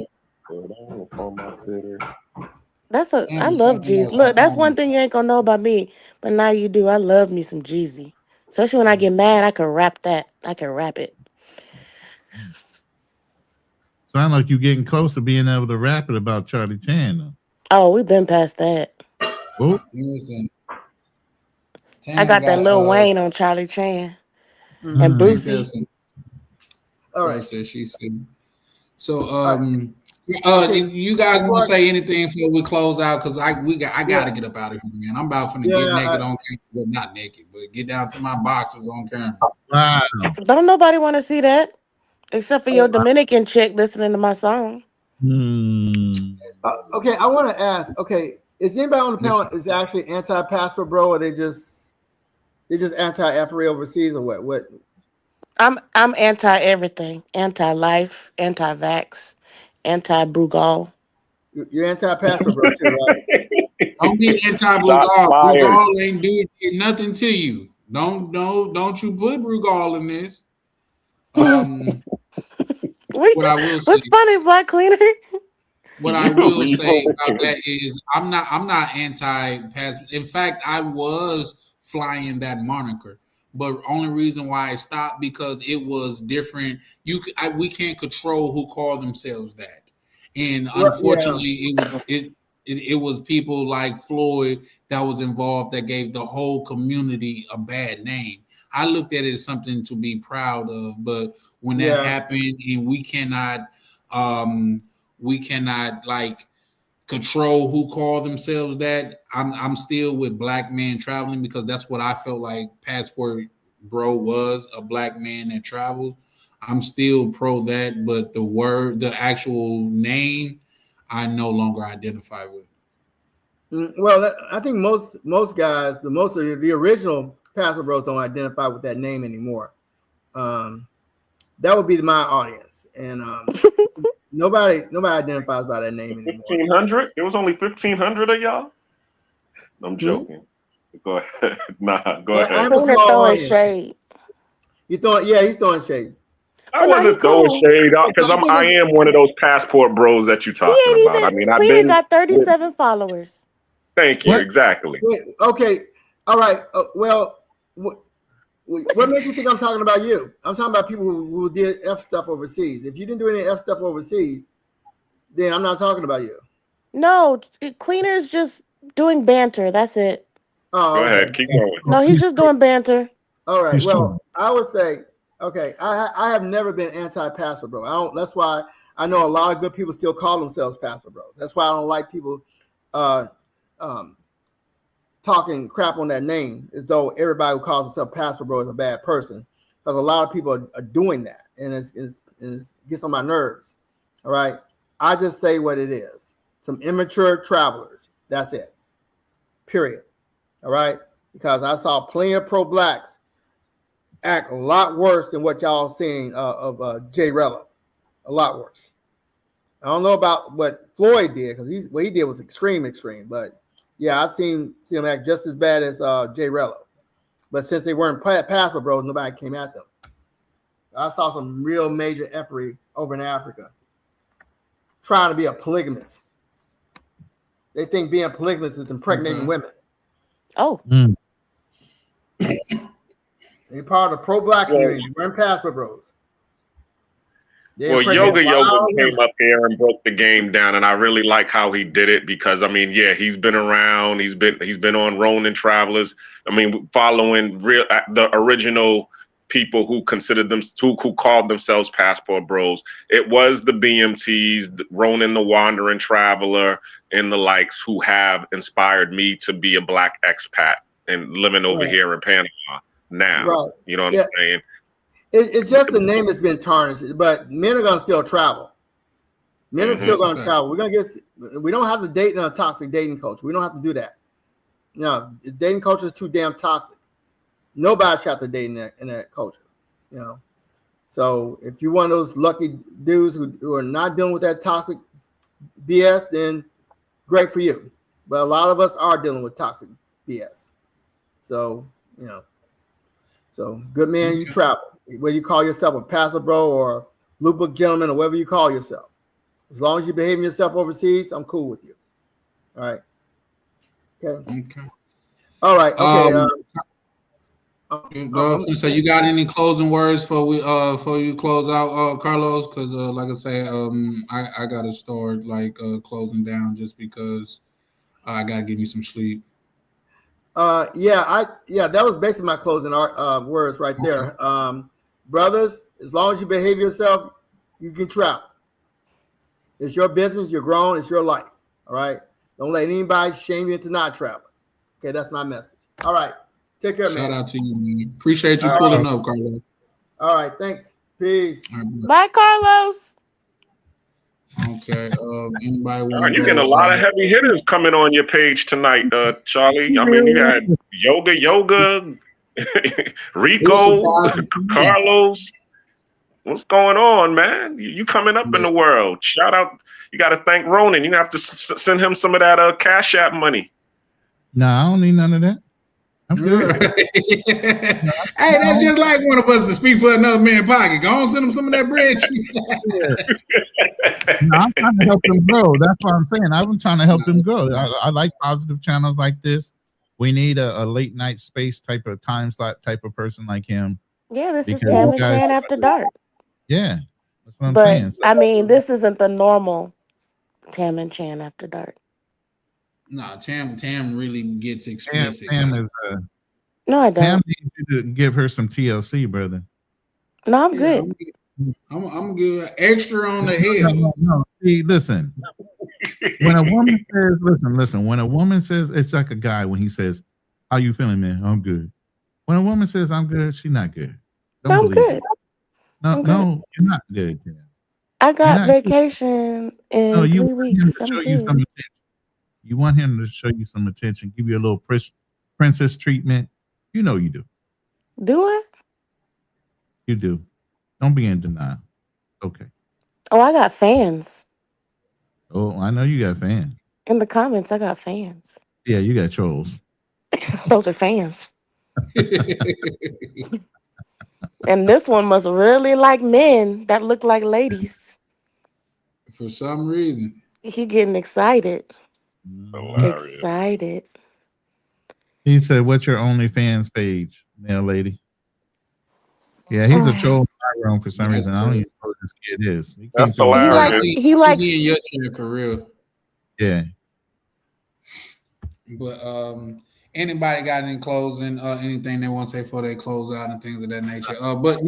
I love Jeezy. Look, that's one thing you ain't gonna know about me, but now you do. I love me some Jeezy. Especially when I get mad, I can rap that. I can rap it. Sound like you getting close to being able to rap it about Charlie Chan. Though. Oh, we've been past that. Oh. Listen. I got that Lil Wayne on Charlie Chan and Boosie. All right, said she said. So, you guys want to say anything before we close out? Because I gotta get up out of here, man. I'm about to get naked on camera. Well, not naked, but get down to my boxers on camera. Wow. Don't nobody want to see that except for your Dominican chick listening to my song. Okay, I want to ask. Okay, is anybody on the panel is actually anti-passport, bro, or they just anti-FRA overseas, or what? What? I'm anti everything, anti-life, anti-vax, anti-Brugal. You're anti-passport, bro, too, right? Don't be anti-Brugal. Brugal ain't doing nothing to you. Don't you put Brugal in this. What I will say. What's funny, Black Cleaner? What I will say about that is I'm not anti-passport. In fact, I was flying that moniker. But only reason why I stopped because it was different. We can't control who call themselves that, and unfortunately, it was people like Floyd that was involved that gave the whole community a bad name. I looked at it as something to be proud of, but when that happened, and we cannot like control who call themselves that. I'm still with Black Man Traveling because that's what I felt like Passport Bro was, a black man that travels. I'm still pro that, but the actual name, I no longer identify with. Well, I think most guys, most of the original Passport Bros don't identify with that name anymore. That would be my audience, and nobody identifies by that name anymore. 1,500? It was only 1,500 of y'all. I'm joking. Go ahead. Nah, go ahead. I'm throwing shade. He's throwing shade. I wasn't throwing shade out because I am one of those passport bros that you're talking about. I mean, I've been got 37 followers. Thank you. Exactly. Wait, okay. All right. Well, What makes you think I'm talking about you? I'm talking about people who did F stuff overseas. If you didn't do any F stuff overseas, then I'm not talking about you. No, Cleaner's just doing banter. That's it. Oh, Go okay. ahead, keep going. No, he's just doing banter. All right. He's Well, trolling. I would say, okay, I have never been anti-pastor, bro. I don't. That's why I know a lot of good people still call themselves pastor, bro. That's why I don't like people uh, talking crap on that name as though everybody who calls himself pastor, bro, is a bad person. Because a lot of people are doing that, and it gets on my nerves. All right. I just say what it is. Some immature travelers. That's it. Period. All right. Because I saw plenty of pro-blacks act a lot worse than what y'all seen of Jay Rello. A lot worse. I don't know about what Floyd did because what he did was extreme. But yeah, I've seen him act just as bad as Jay Rello. But since they weren't passport bros, nobody came at them. I saw some real major effery over in Africa trying to be a polygamist. They think being polygamist is impregnating women. Oh. They're part of the pro-black community. They weren't passport bros. Well, Yoga came up here and broke the game down, and I really like how he did it because I mean, yeah, he's been around. He's been on Ronin Travelers. I mean, following the original people who considered them who called themselves passport bros. It was the BMTs, Ronin the Wandering Traveler, and the likes who have inspired me to be a black expat and living over here in Panama now. Right. You know what I'm saying? It's just the name has been tarnished, but men are gonna still travel. Men are still gonna travel. We don't have to date in a toxic dating culture. We don't have to do that. No, dating culture is too damn toxic. Nobody should have to date in that culture. You know. So if you're one of those lucky dudes who are not dealing with that toxic BS, then great for you. But a lot of us are dealing with toxic BS. So, you know. So good man, you travel. Whether you call yourself a pastor bro or blue book gentleman or whatever you call yourself. As long as you're behaving yourself overseas, I'm cool with you. All right. Okay. All right. Okay. So you got any closing words for you close out, Carlos? Because like I say, I gotta start closing down just because I gotta give me some sleep. That was basically my closing words right there. Brothers, as long as you behave yourself, you can travel. It's your business. You're grown. It's your life. All right. Don't let anybody shame you into not traveling. Okay, that's my message. All right. Take care, man. Shout out to you, man. Appreciate you pulling up, Carlos. All right. Thanks. Peace. Bye, Carlos. Okay. Anybody want? You're getting a lot of heavy hitters coming on your page tonight, Charlie. I mean, you had Yoga, Rico, Carlos. What's going on, man? You coming up in the world. Shout out. You got to thank Ronan. You have to send him some of that Cash App money. No, I don't need none of that. I'm good. Hey, that's just like one of us to speak for another man's pocket. Go on, send him some of that bread. No, I'm trying to help him grow. That's what I'm saying. I've been trying to help him grow. I like positive channels like this. We need a late night space type of time slot type of person like him. Yeah, this is Tam and Chan After Dark. Yeah, that's what I'm saying. So, I mean, this isn't the normal Tam and Chan After Dark. No, Tam really gets explicit. Tam is, no, I don't. Tam needs you to give her some TLC, brother. No, I'm good. I'm good. Extra on the hill. No. See, listen. When a woman says, listen. When a woman says, it's like a guy when he says, "How you feeling, man?" "I'm good." When a woman says, "I'm good," she's not good. I'm good. No, you're not good. Tam. I got vacation in 3 weeks. I'm good. You want him to show you some attention, give you a little princess treatment. You know you do. Do I? You do. Don't be in denial. Okay. Oh, I got fans. Oh, I know you got fans. In the comments, I got fans. Yeah, you got trolls. Those are fans. And this one must really like men that look like ladies. For some reason. He getting excited. Hilarious. Excited. He said, "What's your OnlyFans page, male lady?" Yeah, he's a troll in my room for some That's reason. I don't crazy. even know who this kid is. He That's came through my hilarious. He likes He in your chair for real. Yeah. But anybody got any closing anything they want to say before they close out and things of that nature? But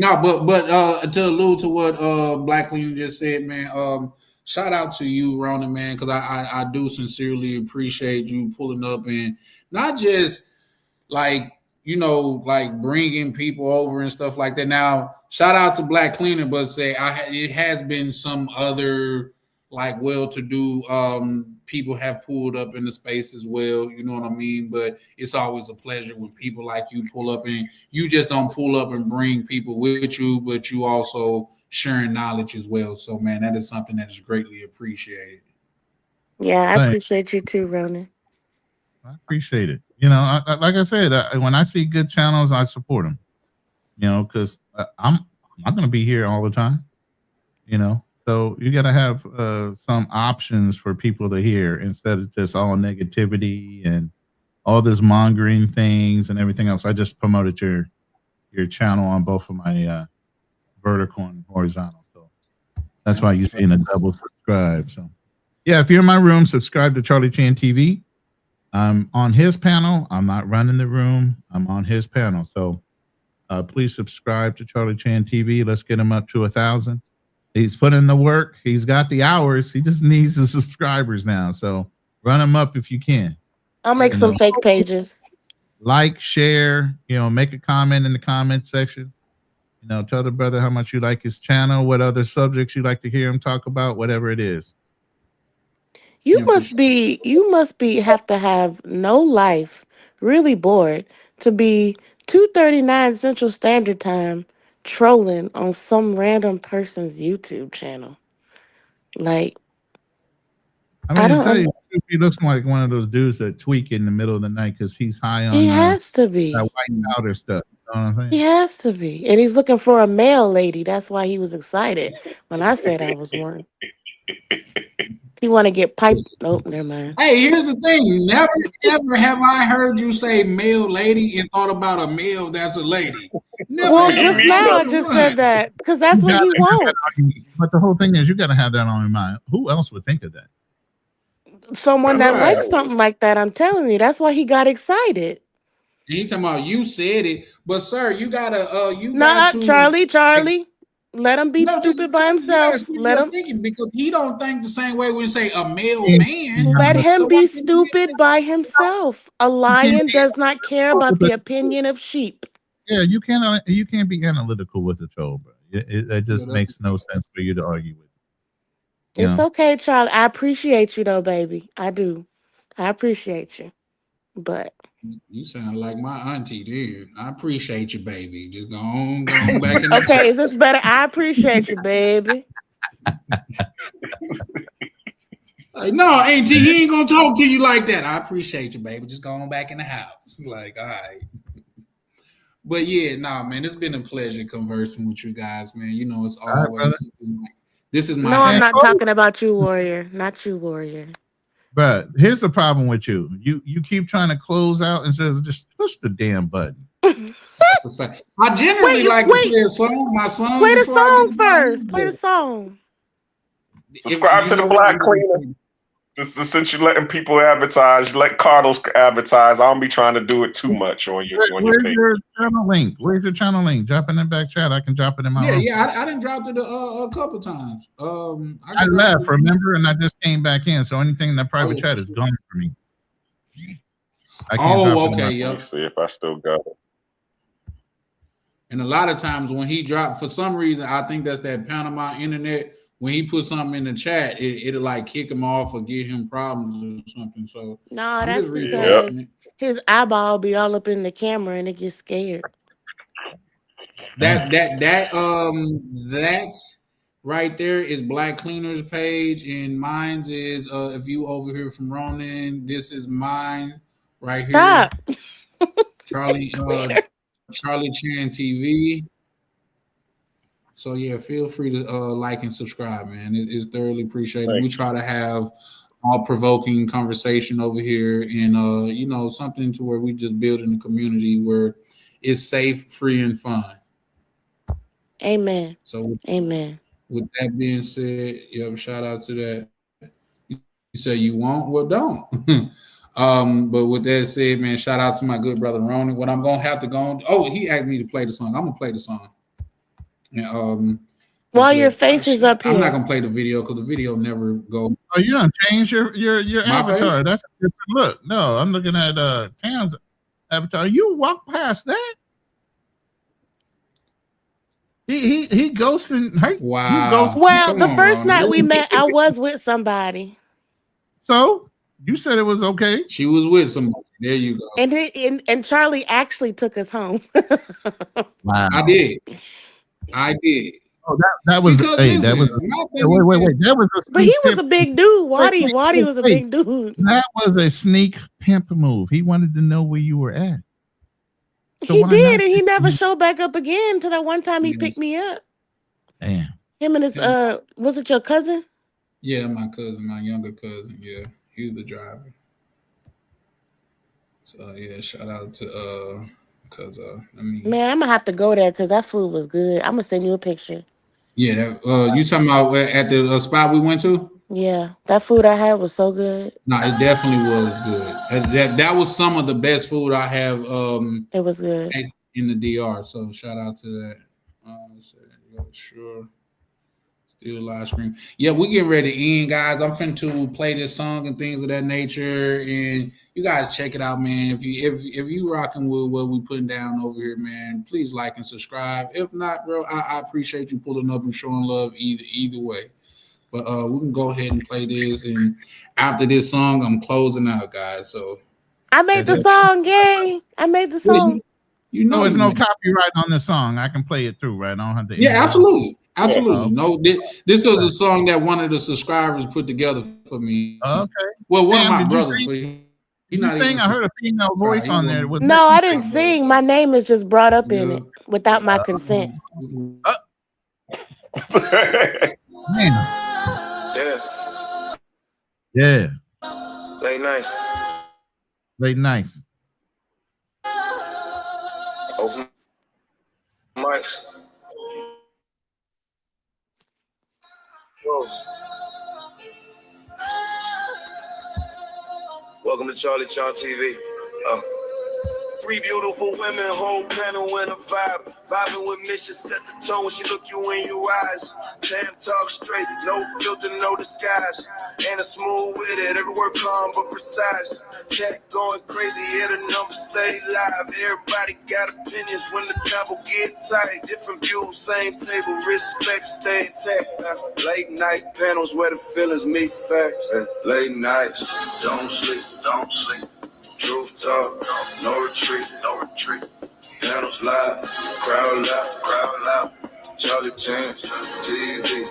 to allude to what Black Lean just said, man, shout out to you, Ronan, man, because I do sincerely appreciate you pulling up and not just like like bringing people over and stuff like that. Now, shout out to Black Cleaner, but say it has been some other like well-to-do people have pulled up in the space as well. You know what I mean? But it's always a pleasure when people like you pull up, and you just don't pull up and bring people with you, but you also sharing knowledge as well. So, man, that is something that is greatly appreciated. Yeah, I Thanks. appreciate you too, Ronan. I appreciate it. You know, like I said, when I see good channels, I support them. You know, because I'm not going to be here all the time. You know, so you got to have some options for people to hear instead of just all negativity and all this mongering things and everything else. I just promoted your channel on both of my vertical and horizontal. So that's why you're seeing a double subscribe. So yeah, if you're in my room, subscribe to Charlie Chan TV. I'm on his panel. I'm not running the room. I'm on his panel. So please subscribe to Charlie Chan TV. Let's get him up to 1,000. He's put in the work. He's got the hours. He just needs the subscribers now. So run him up if you can. I'll make some fake pages. Like, share, make a comment in the comment section. Tell the brother how much you like his channel, what other subjects you like to hear him talk about, whatever it is. You must have to have no life, really bored, to be 2:39 Central Standard Time trolling on some random person's YouTube channel. Like, I mean, to tell you, he looks like one of those dudes that tweak in the middle of the night because he's high on he has to be that white powder stuff. You know what I'm saying? He has to be, and he's looking for a male lady. That's why he was excited when I said I was one. He want to get piped. Nope, never mind. Hey, here's the thing. Never ever have I heard you say male lady and thought about a male that's a lady. Never. Well, just now I just said that because that's what he wants. But the whole thing is, you got to have that on your mind. Who else would think of that? Someone that likes something like that. I'm telling you, that's why he got excited. And he talking about you said it, but sir, you gotta got to Charlie. Let him be stupid just, by himself. Let him thinking because he don't think the same way when you say a male man. Let him be stupid by himself. A lion does not care about the opinion of sheep. Yeah, you can't be analytical with a troll, bro. It just makes no sense for you to argue with. It's okay, Charlie. I appreciate you though, baby. I do. I appreciate you. But you sound like my auntie, dude. I appreciate you, baby. Just go on back in. Okay, is this better? I appreciate you, baby. Like, no, auntie, he ain't gonna talk to you like that. I appreciate you, baby. Just go on back in the house. Like, all right. But yeah, man, it's been a pleasure conversing with you guys, man. It's always this is my. No, I'm not talking about you, Warrior. Not you, Warrior. But here's the problem with you. You keep trying to close out and says just push the damn button. I generally like to play a song. My song. Play the song first. Play the song. Subscribe to the Black Cleaner. Since you're letting people advertise, you let Carlos advertise. I don't be trying to do it too much on your page. Where's your channel link? Where's your channel link? Drop it in the back chat. I can drop it in my room. Yeah. I didn't drop it a couple times. I left, remember, and I just came back in. So anything in the private chat is gone for me. Okay. Yep. See if I still got it. And a lot of times when he dropped, for some reason, I think that's that Panama internet. When he put something in the chat, it'll like kick him off or give him problems or something. So no, that's because his eyeball be all up in the camera and it gets scared. That right there is Black Cleaner's page, and mine's is if you over here from Ronan, this is mine right here. Charlie Chan TV. So yeah, feel free to like and subscribe, man. It's thoroughly appreciated. We try to have all provoking conversation over here, and something to where we just building a community where it's safe, free, and fun. Amen. So Amen. with that being said, shout out to that. You say you won't, well, don't. But with that said, man, shout out to my good brother Ronan. What I'm gonna have to go on. Oh, he asked me to play the song. I'm gonna play the song. And While your face is up I'm not here. gonna play the video because the video never goes. Oh, you don't change your My avatar. face? That's a different look. No, I'm looking at Tam's avatar. You walk past that. He ghosting her. Wow. Well, Come the on, first Ronan. night we met, I was with somebody. So you said it was okay. She was with somebody. There you go. And Charlie actually took us home. Wow. I did. Oh, that was Because hey, that was wait. That was a But he sneak was a pimp. big dude. Waddy Wait. was a big dude. That was a sneak pimp move. He wanted to know where you were at. So He why did, not? and he never showed back up again until that one time he picked me up. Damn. Him and his was it your cousin? Yeah, my cousin, my younger cousin. Yeah, he was the driver. So yeah, shout out to Man, I'm gonna have to go there because that food was good. I'm gonna send you a picture. Yeah, that, you talking about at the spot we went to? Yeah, that food I had was so good. No, it definitely was good. That was some of the best food I have. It was good in the DR. So shout out to that. Sure. Still live stream. Yeah, we getting ready to end, guys. I'm finna to play this song and things of that nature, and you guys check it out, man. If you rocking with what we putting down over here, man, please like and subscribe. If not, bro, I appreciate you pulling up and showing love either way. But we can go ahead and play this, and after this song, I'm closing out, guys. So I made the song, yay! I made the song. You know, there's no copyright on the song. I can play it through, right? I don't have to. Yeah, absolutely. Oh. No, this was a song that one of the subscribers put together for me. Okay. Well, one Damn, of my did brothers. you But sing? I heard a female voice on there. No, I didn't sing. My name is just brought up in it without my consent. Man. Yeah. Yeah. Late nights. Late nights. Open mics. Close. Welcome to Charlie Chart TV. Three beautiful women, whole panel in a vibe. Vibing with mission, set the tone when she look you in your eyes. Damn, talk straight, no filter, no disguise. And a smooth with it, every word calm but precise. Chat going crazy, yeah, the numbers stay live. Everybody got opinions when the combo get tight. Different views, same table, respect, stay intact. Late night panels where the feelings meet facts. Late nights, don't sleep. Truth talk, no retreat. Panels live, crowd loud. Charlie Chan, TV.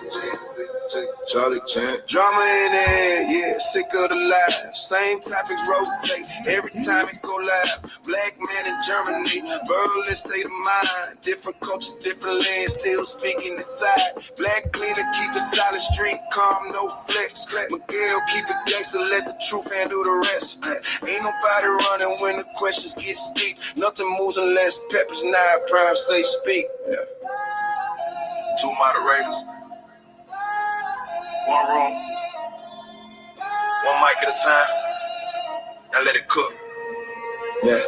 Charlie Chan. Drama in there, yeah, sick of the lies. Same topics rotate, every time it go live. Black man in Germany, Berlin state of mind. Different culture, different land, still speaking the side. Black cleaner, keep it solid, street calm, no flex. Miguel, keep it gangster, let the truth handle the rest. Ain't nobody running when the questions get steep. Nothing moves unless Peppers not prime say speak. Yeah. Two moderators. One room, one mic at a time. Now let it cook. Yeah.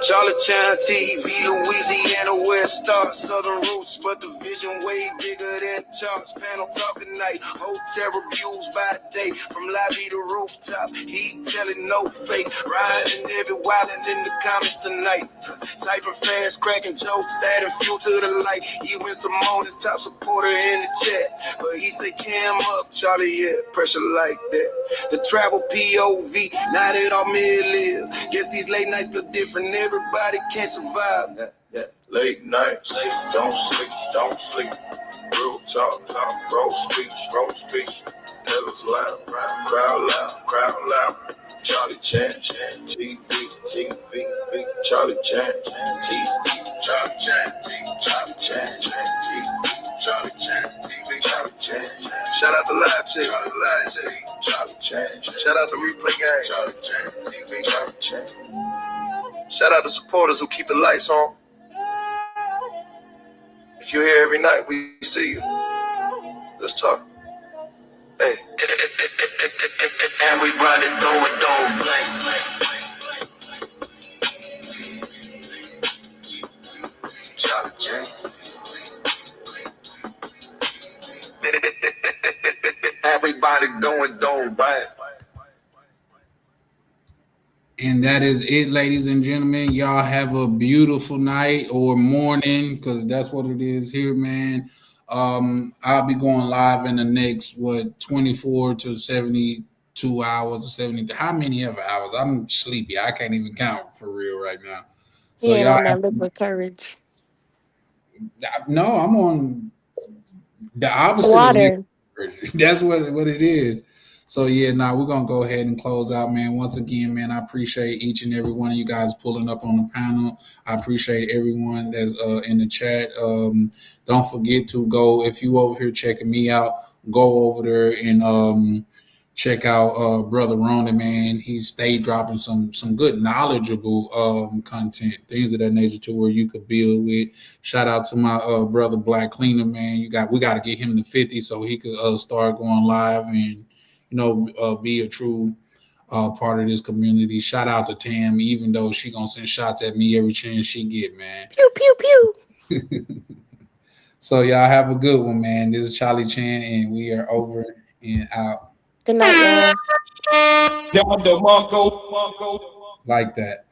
Charlie Chan TV, Louisiana, where it starts. Southern roots, but the vision way bigger than charts. Panel talking night, hotel reviews by the day. From lobby to rooftop, he telling no fake. Riding every wildin' in the comments tonight. Typing fast, cracking jokes, adding fuel to the light. Even Simone is top supporter in the chat. But he say cam up, Charlie, yeah, pressure like that. The travel POV, now that all me live. Guess these late nights feel different. Everybody can't survive. Yeah. Late nights, don't sleep. Real talk, bro speech. Pedals loud, crowd loud. Charlie Chan, TV. Charlie Chan, TV. Charlie Chan, TV. Shout out to Live Check, Charlie Chan. Shout out to Replay Gang, Charlie Chan, TV. Charlie Chan. Shout out to supporters who keep the lights on. If you're here every night, we see you. Let's talk. Hey. Everybody throwing dough blank. Charlie J. Everybody doing dough blank. And that is it, ladies and gentlemen. Y'all have a beautiful night or morning, because that's what it is here, man. I'll be going live in the next 24 to 72 hours or 70. How many ever hours? I'm sleepy. I can't even count for real right now. So He ain't y'all on have, that liquid courage. no, I'm on the opposite of Water. liquid. That's what it is. So yeah, we're gonna go ahead and close out, man. Once again, man, I appreciate each and every one of you guys pulling up on the panel. I appreciate everyone that's in the chat. Don't forget to go, if you over here checking me out, go over there and check out Brother Ronan, man. He stayed dropping some good knowledgeable content, things of that nature, to where you could build with. Shout out to my brother Black Cleaner, man. We got to get him to 50 so he could start going live and be a true part of this community. Shout out to Tam, even though she gonna send shots at me every chance she get, man. Pew pew pew. So y'all have a good one, man. This is Charlie Chan, and we are over and out. Good night, y'all. Like that.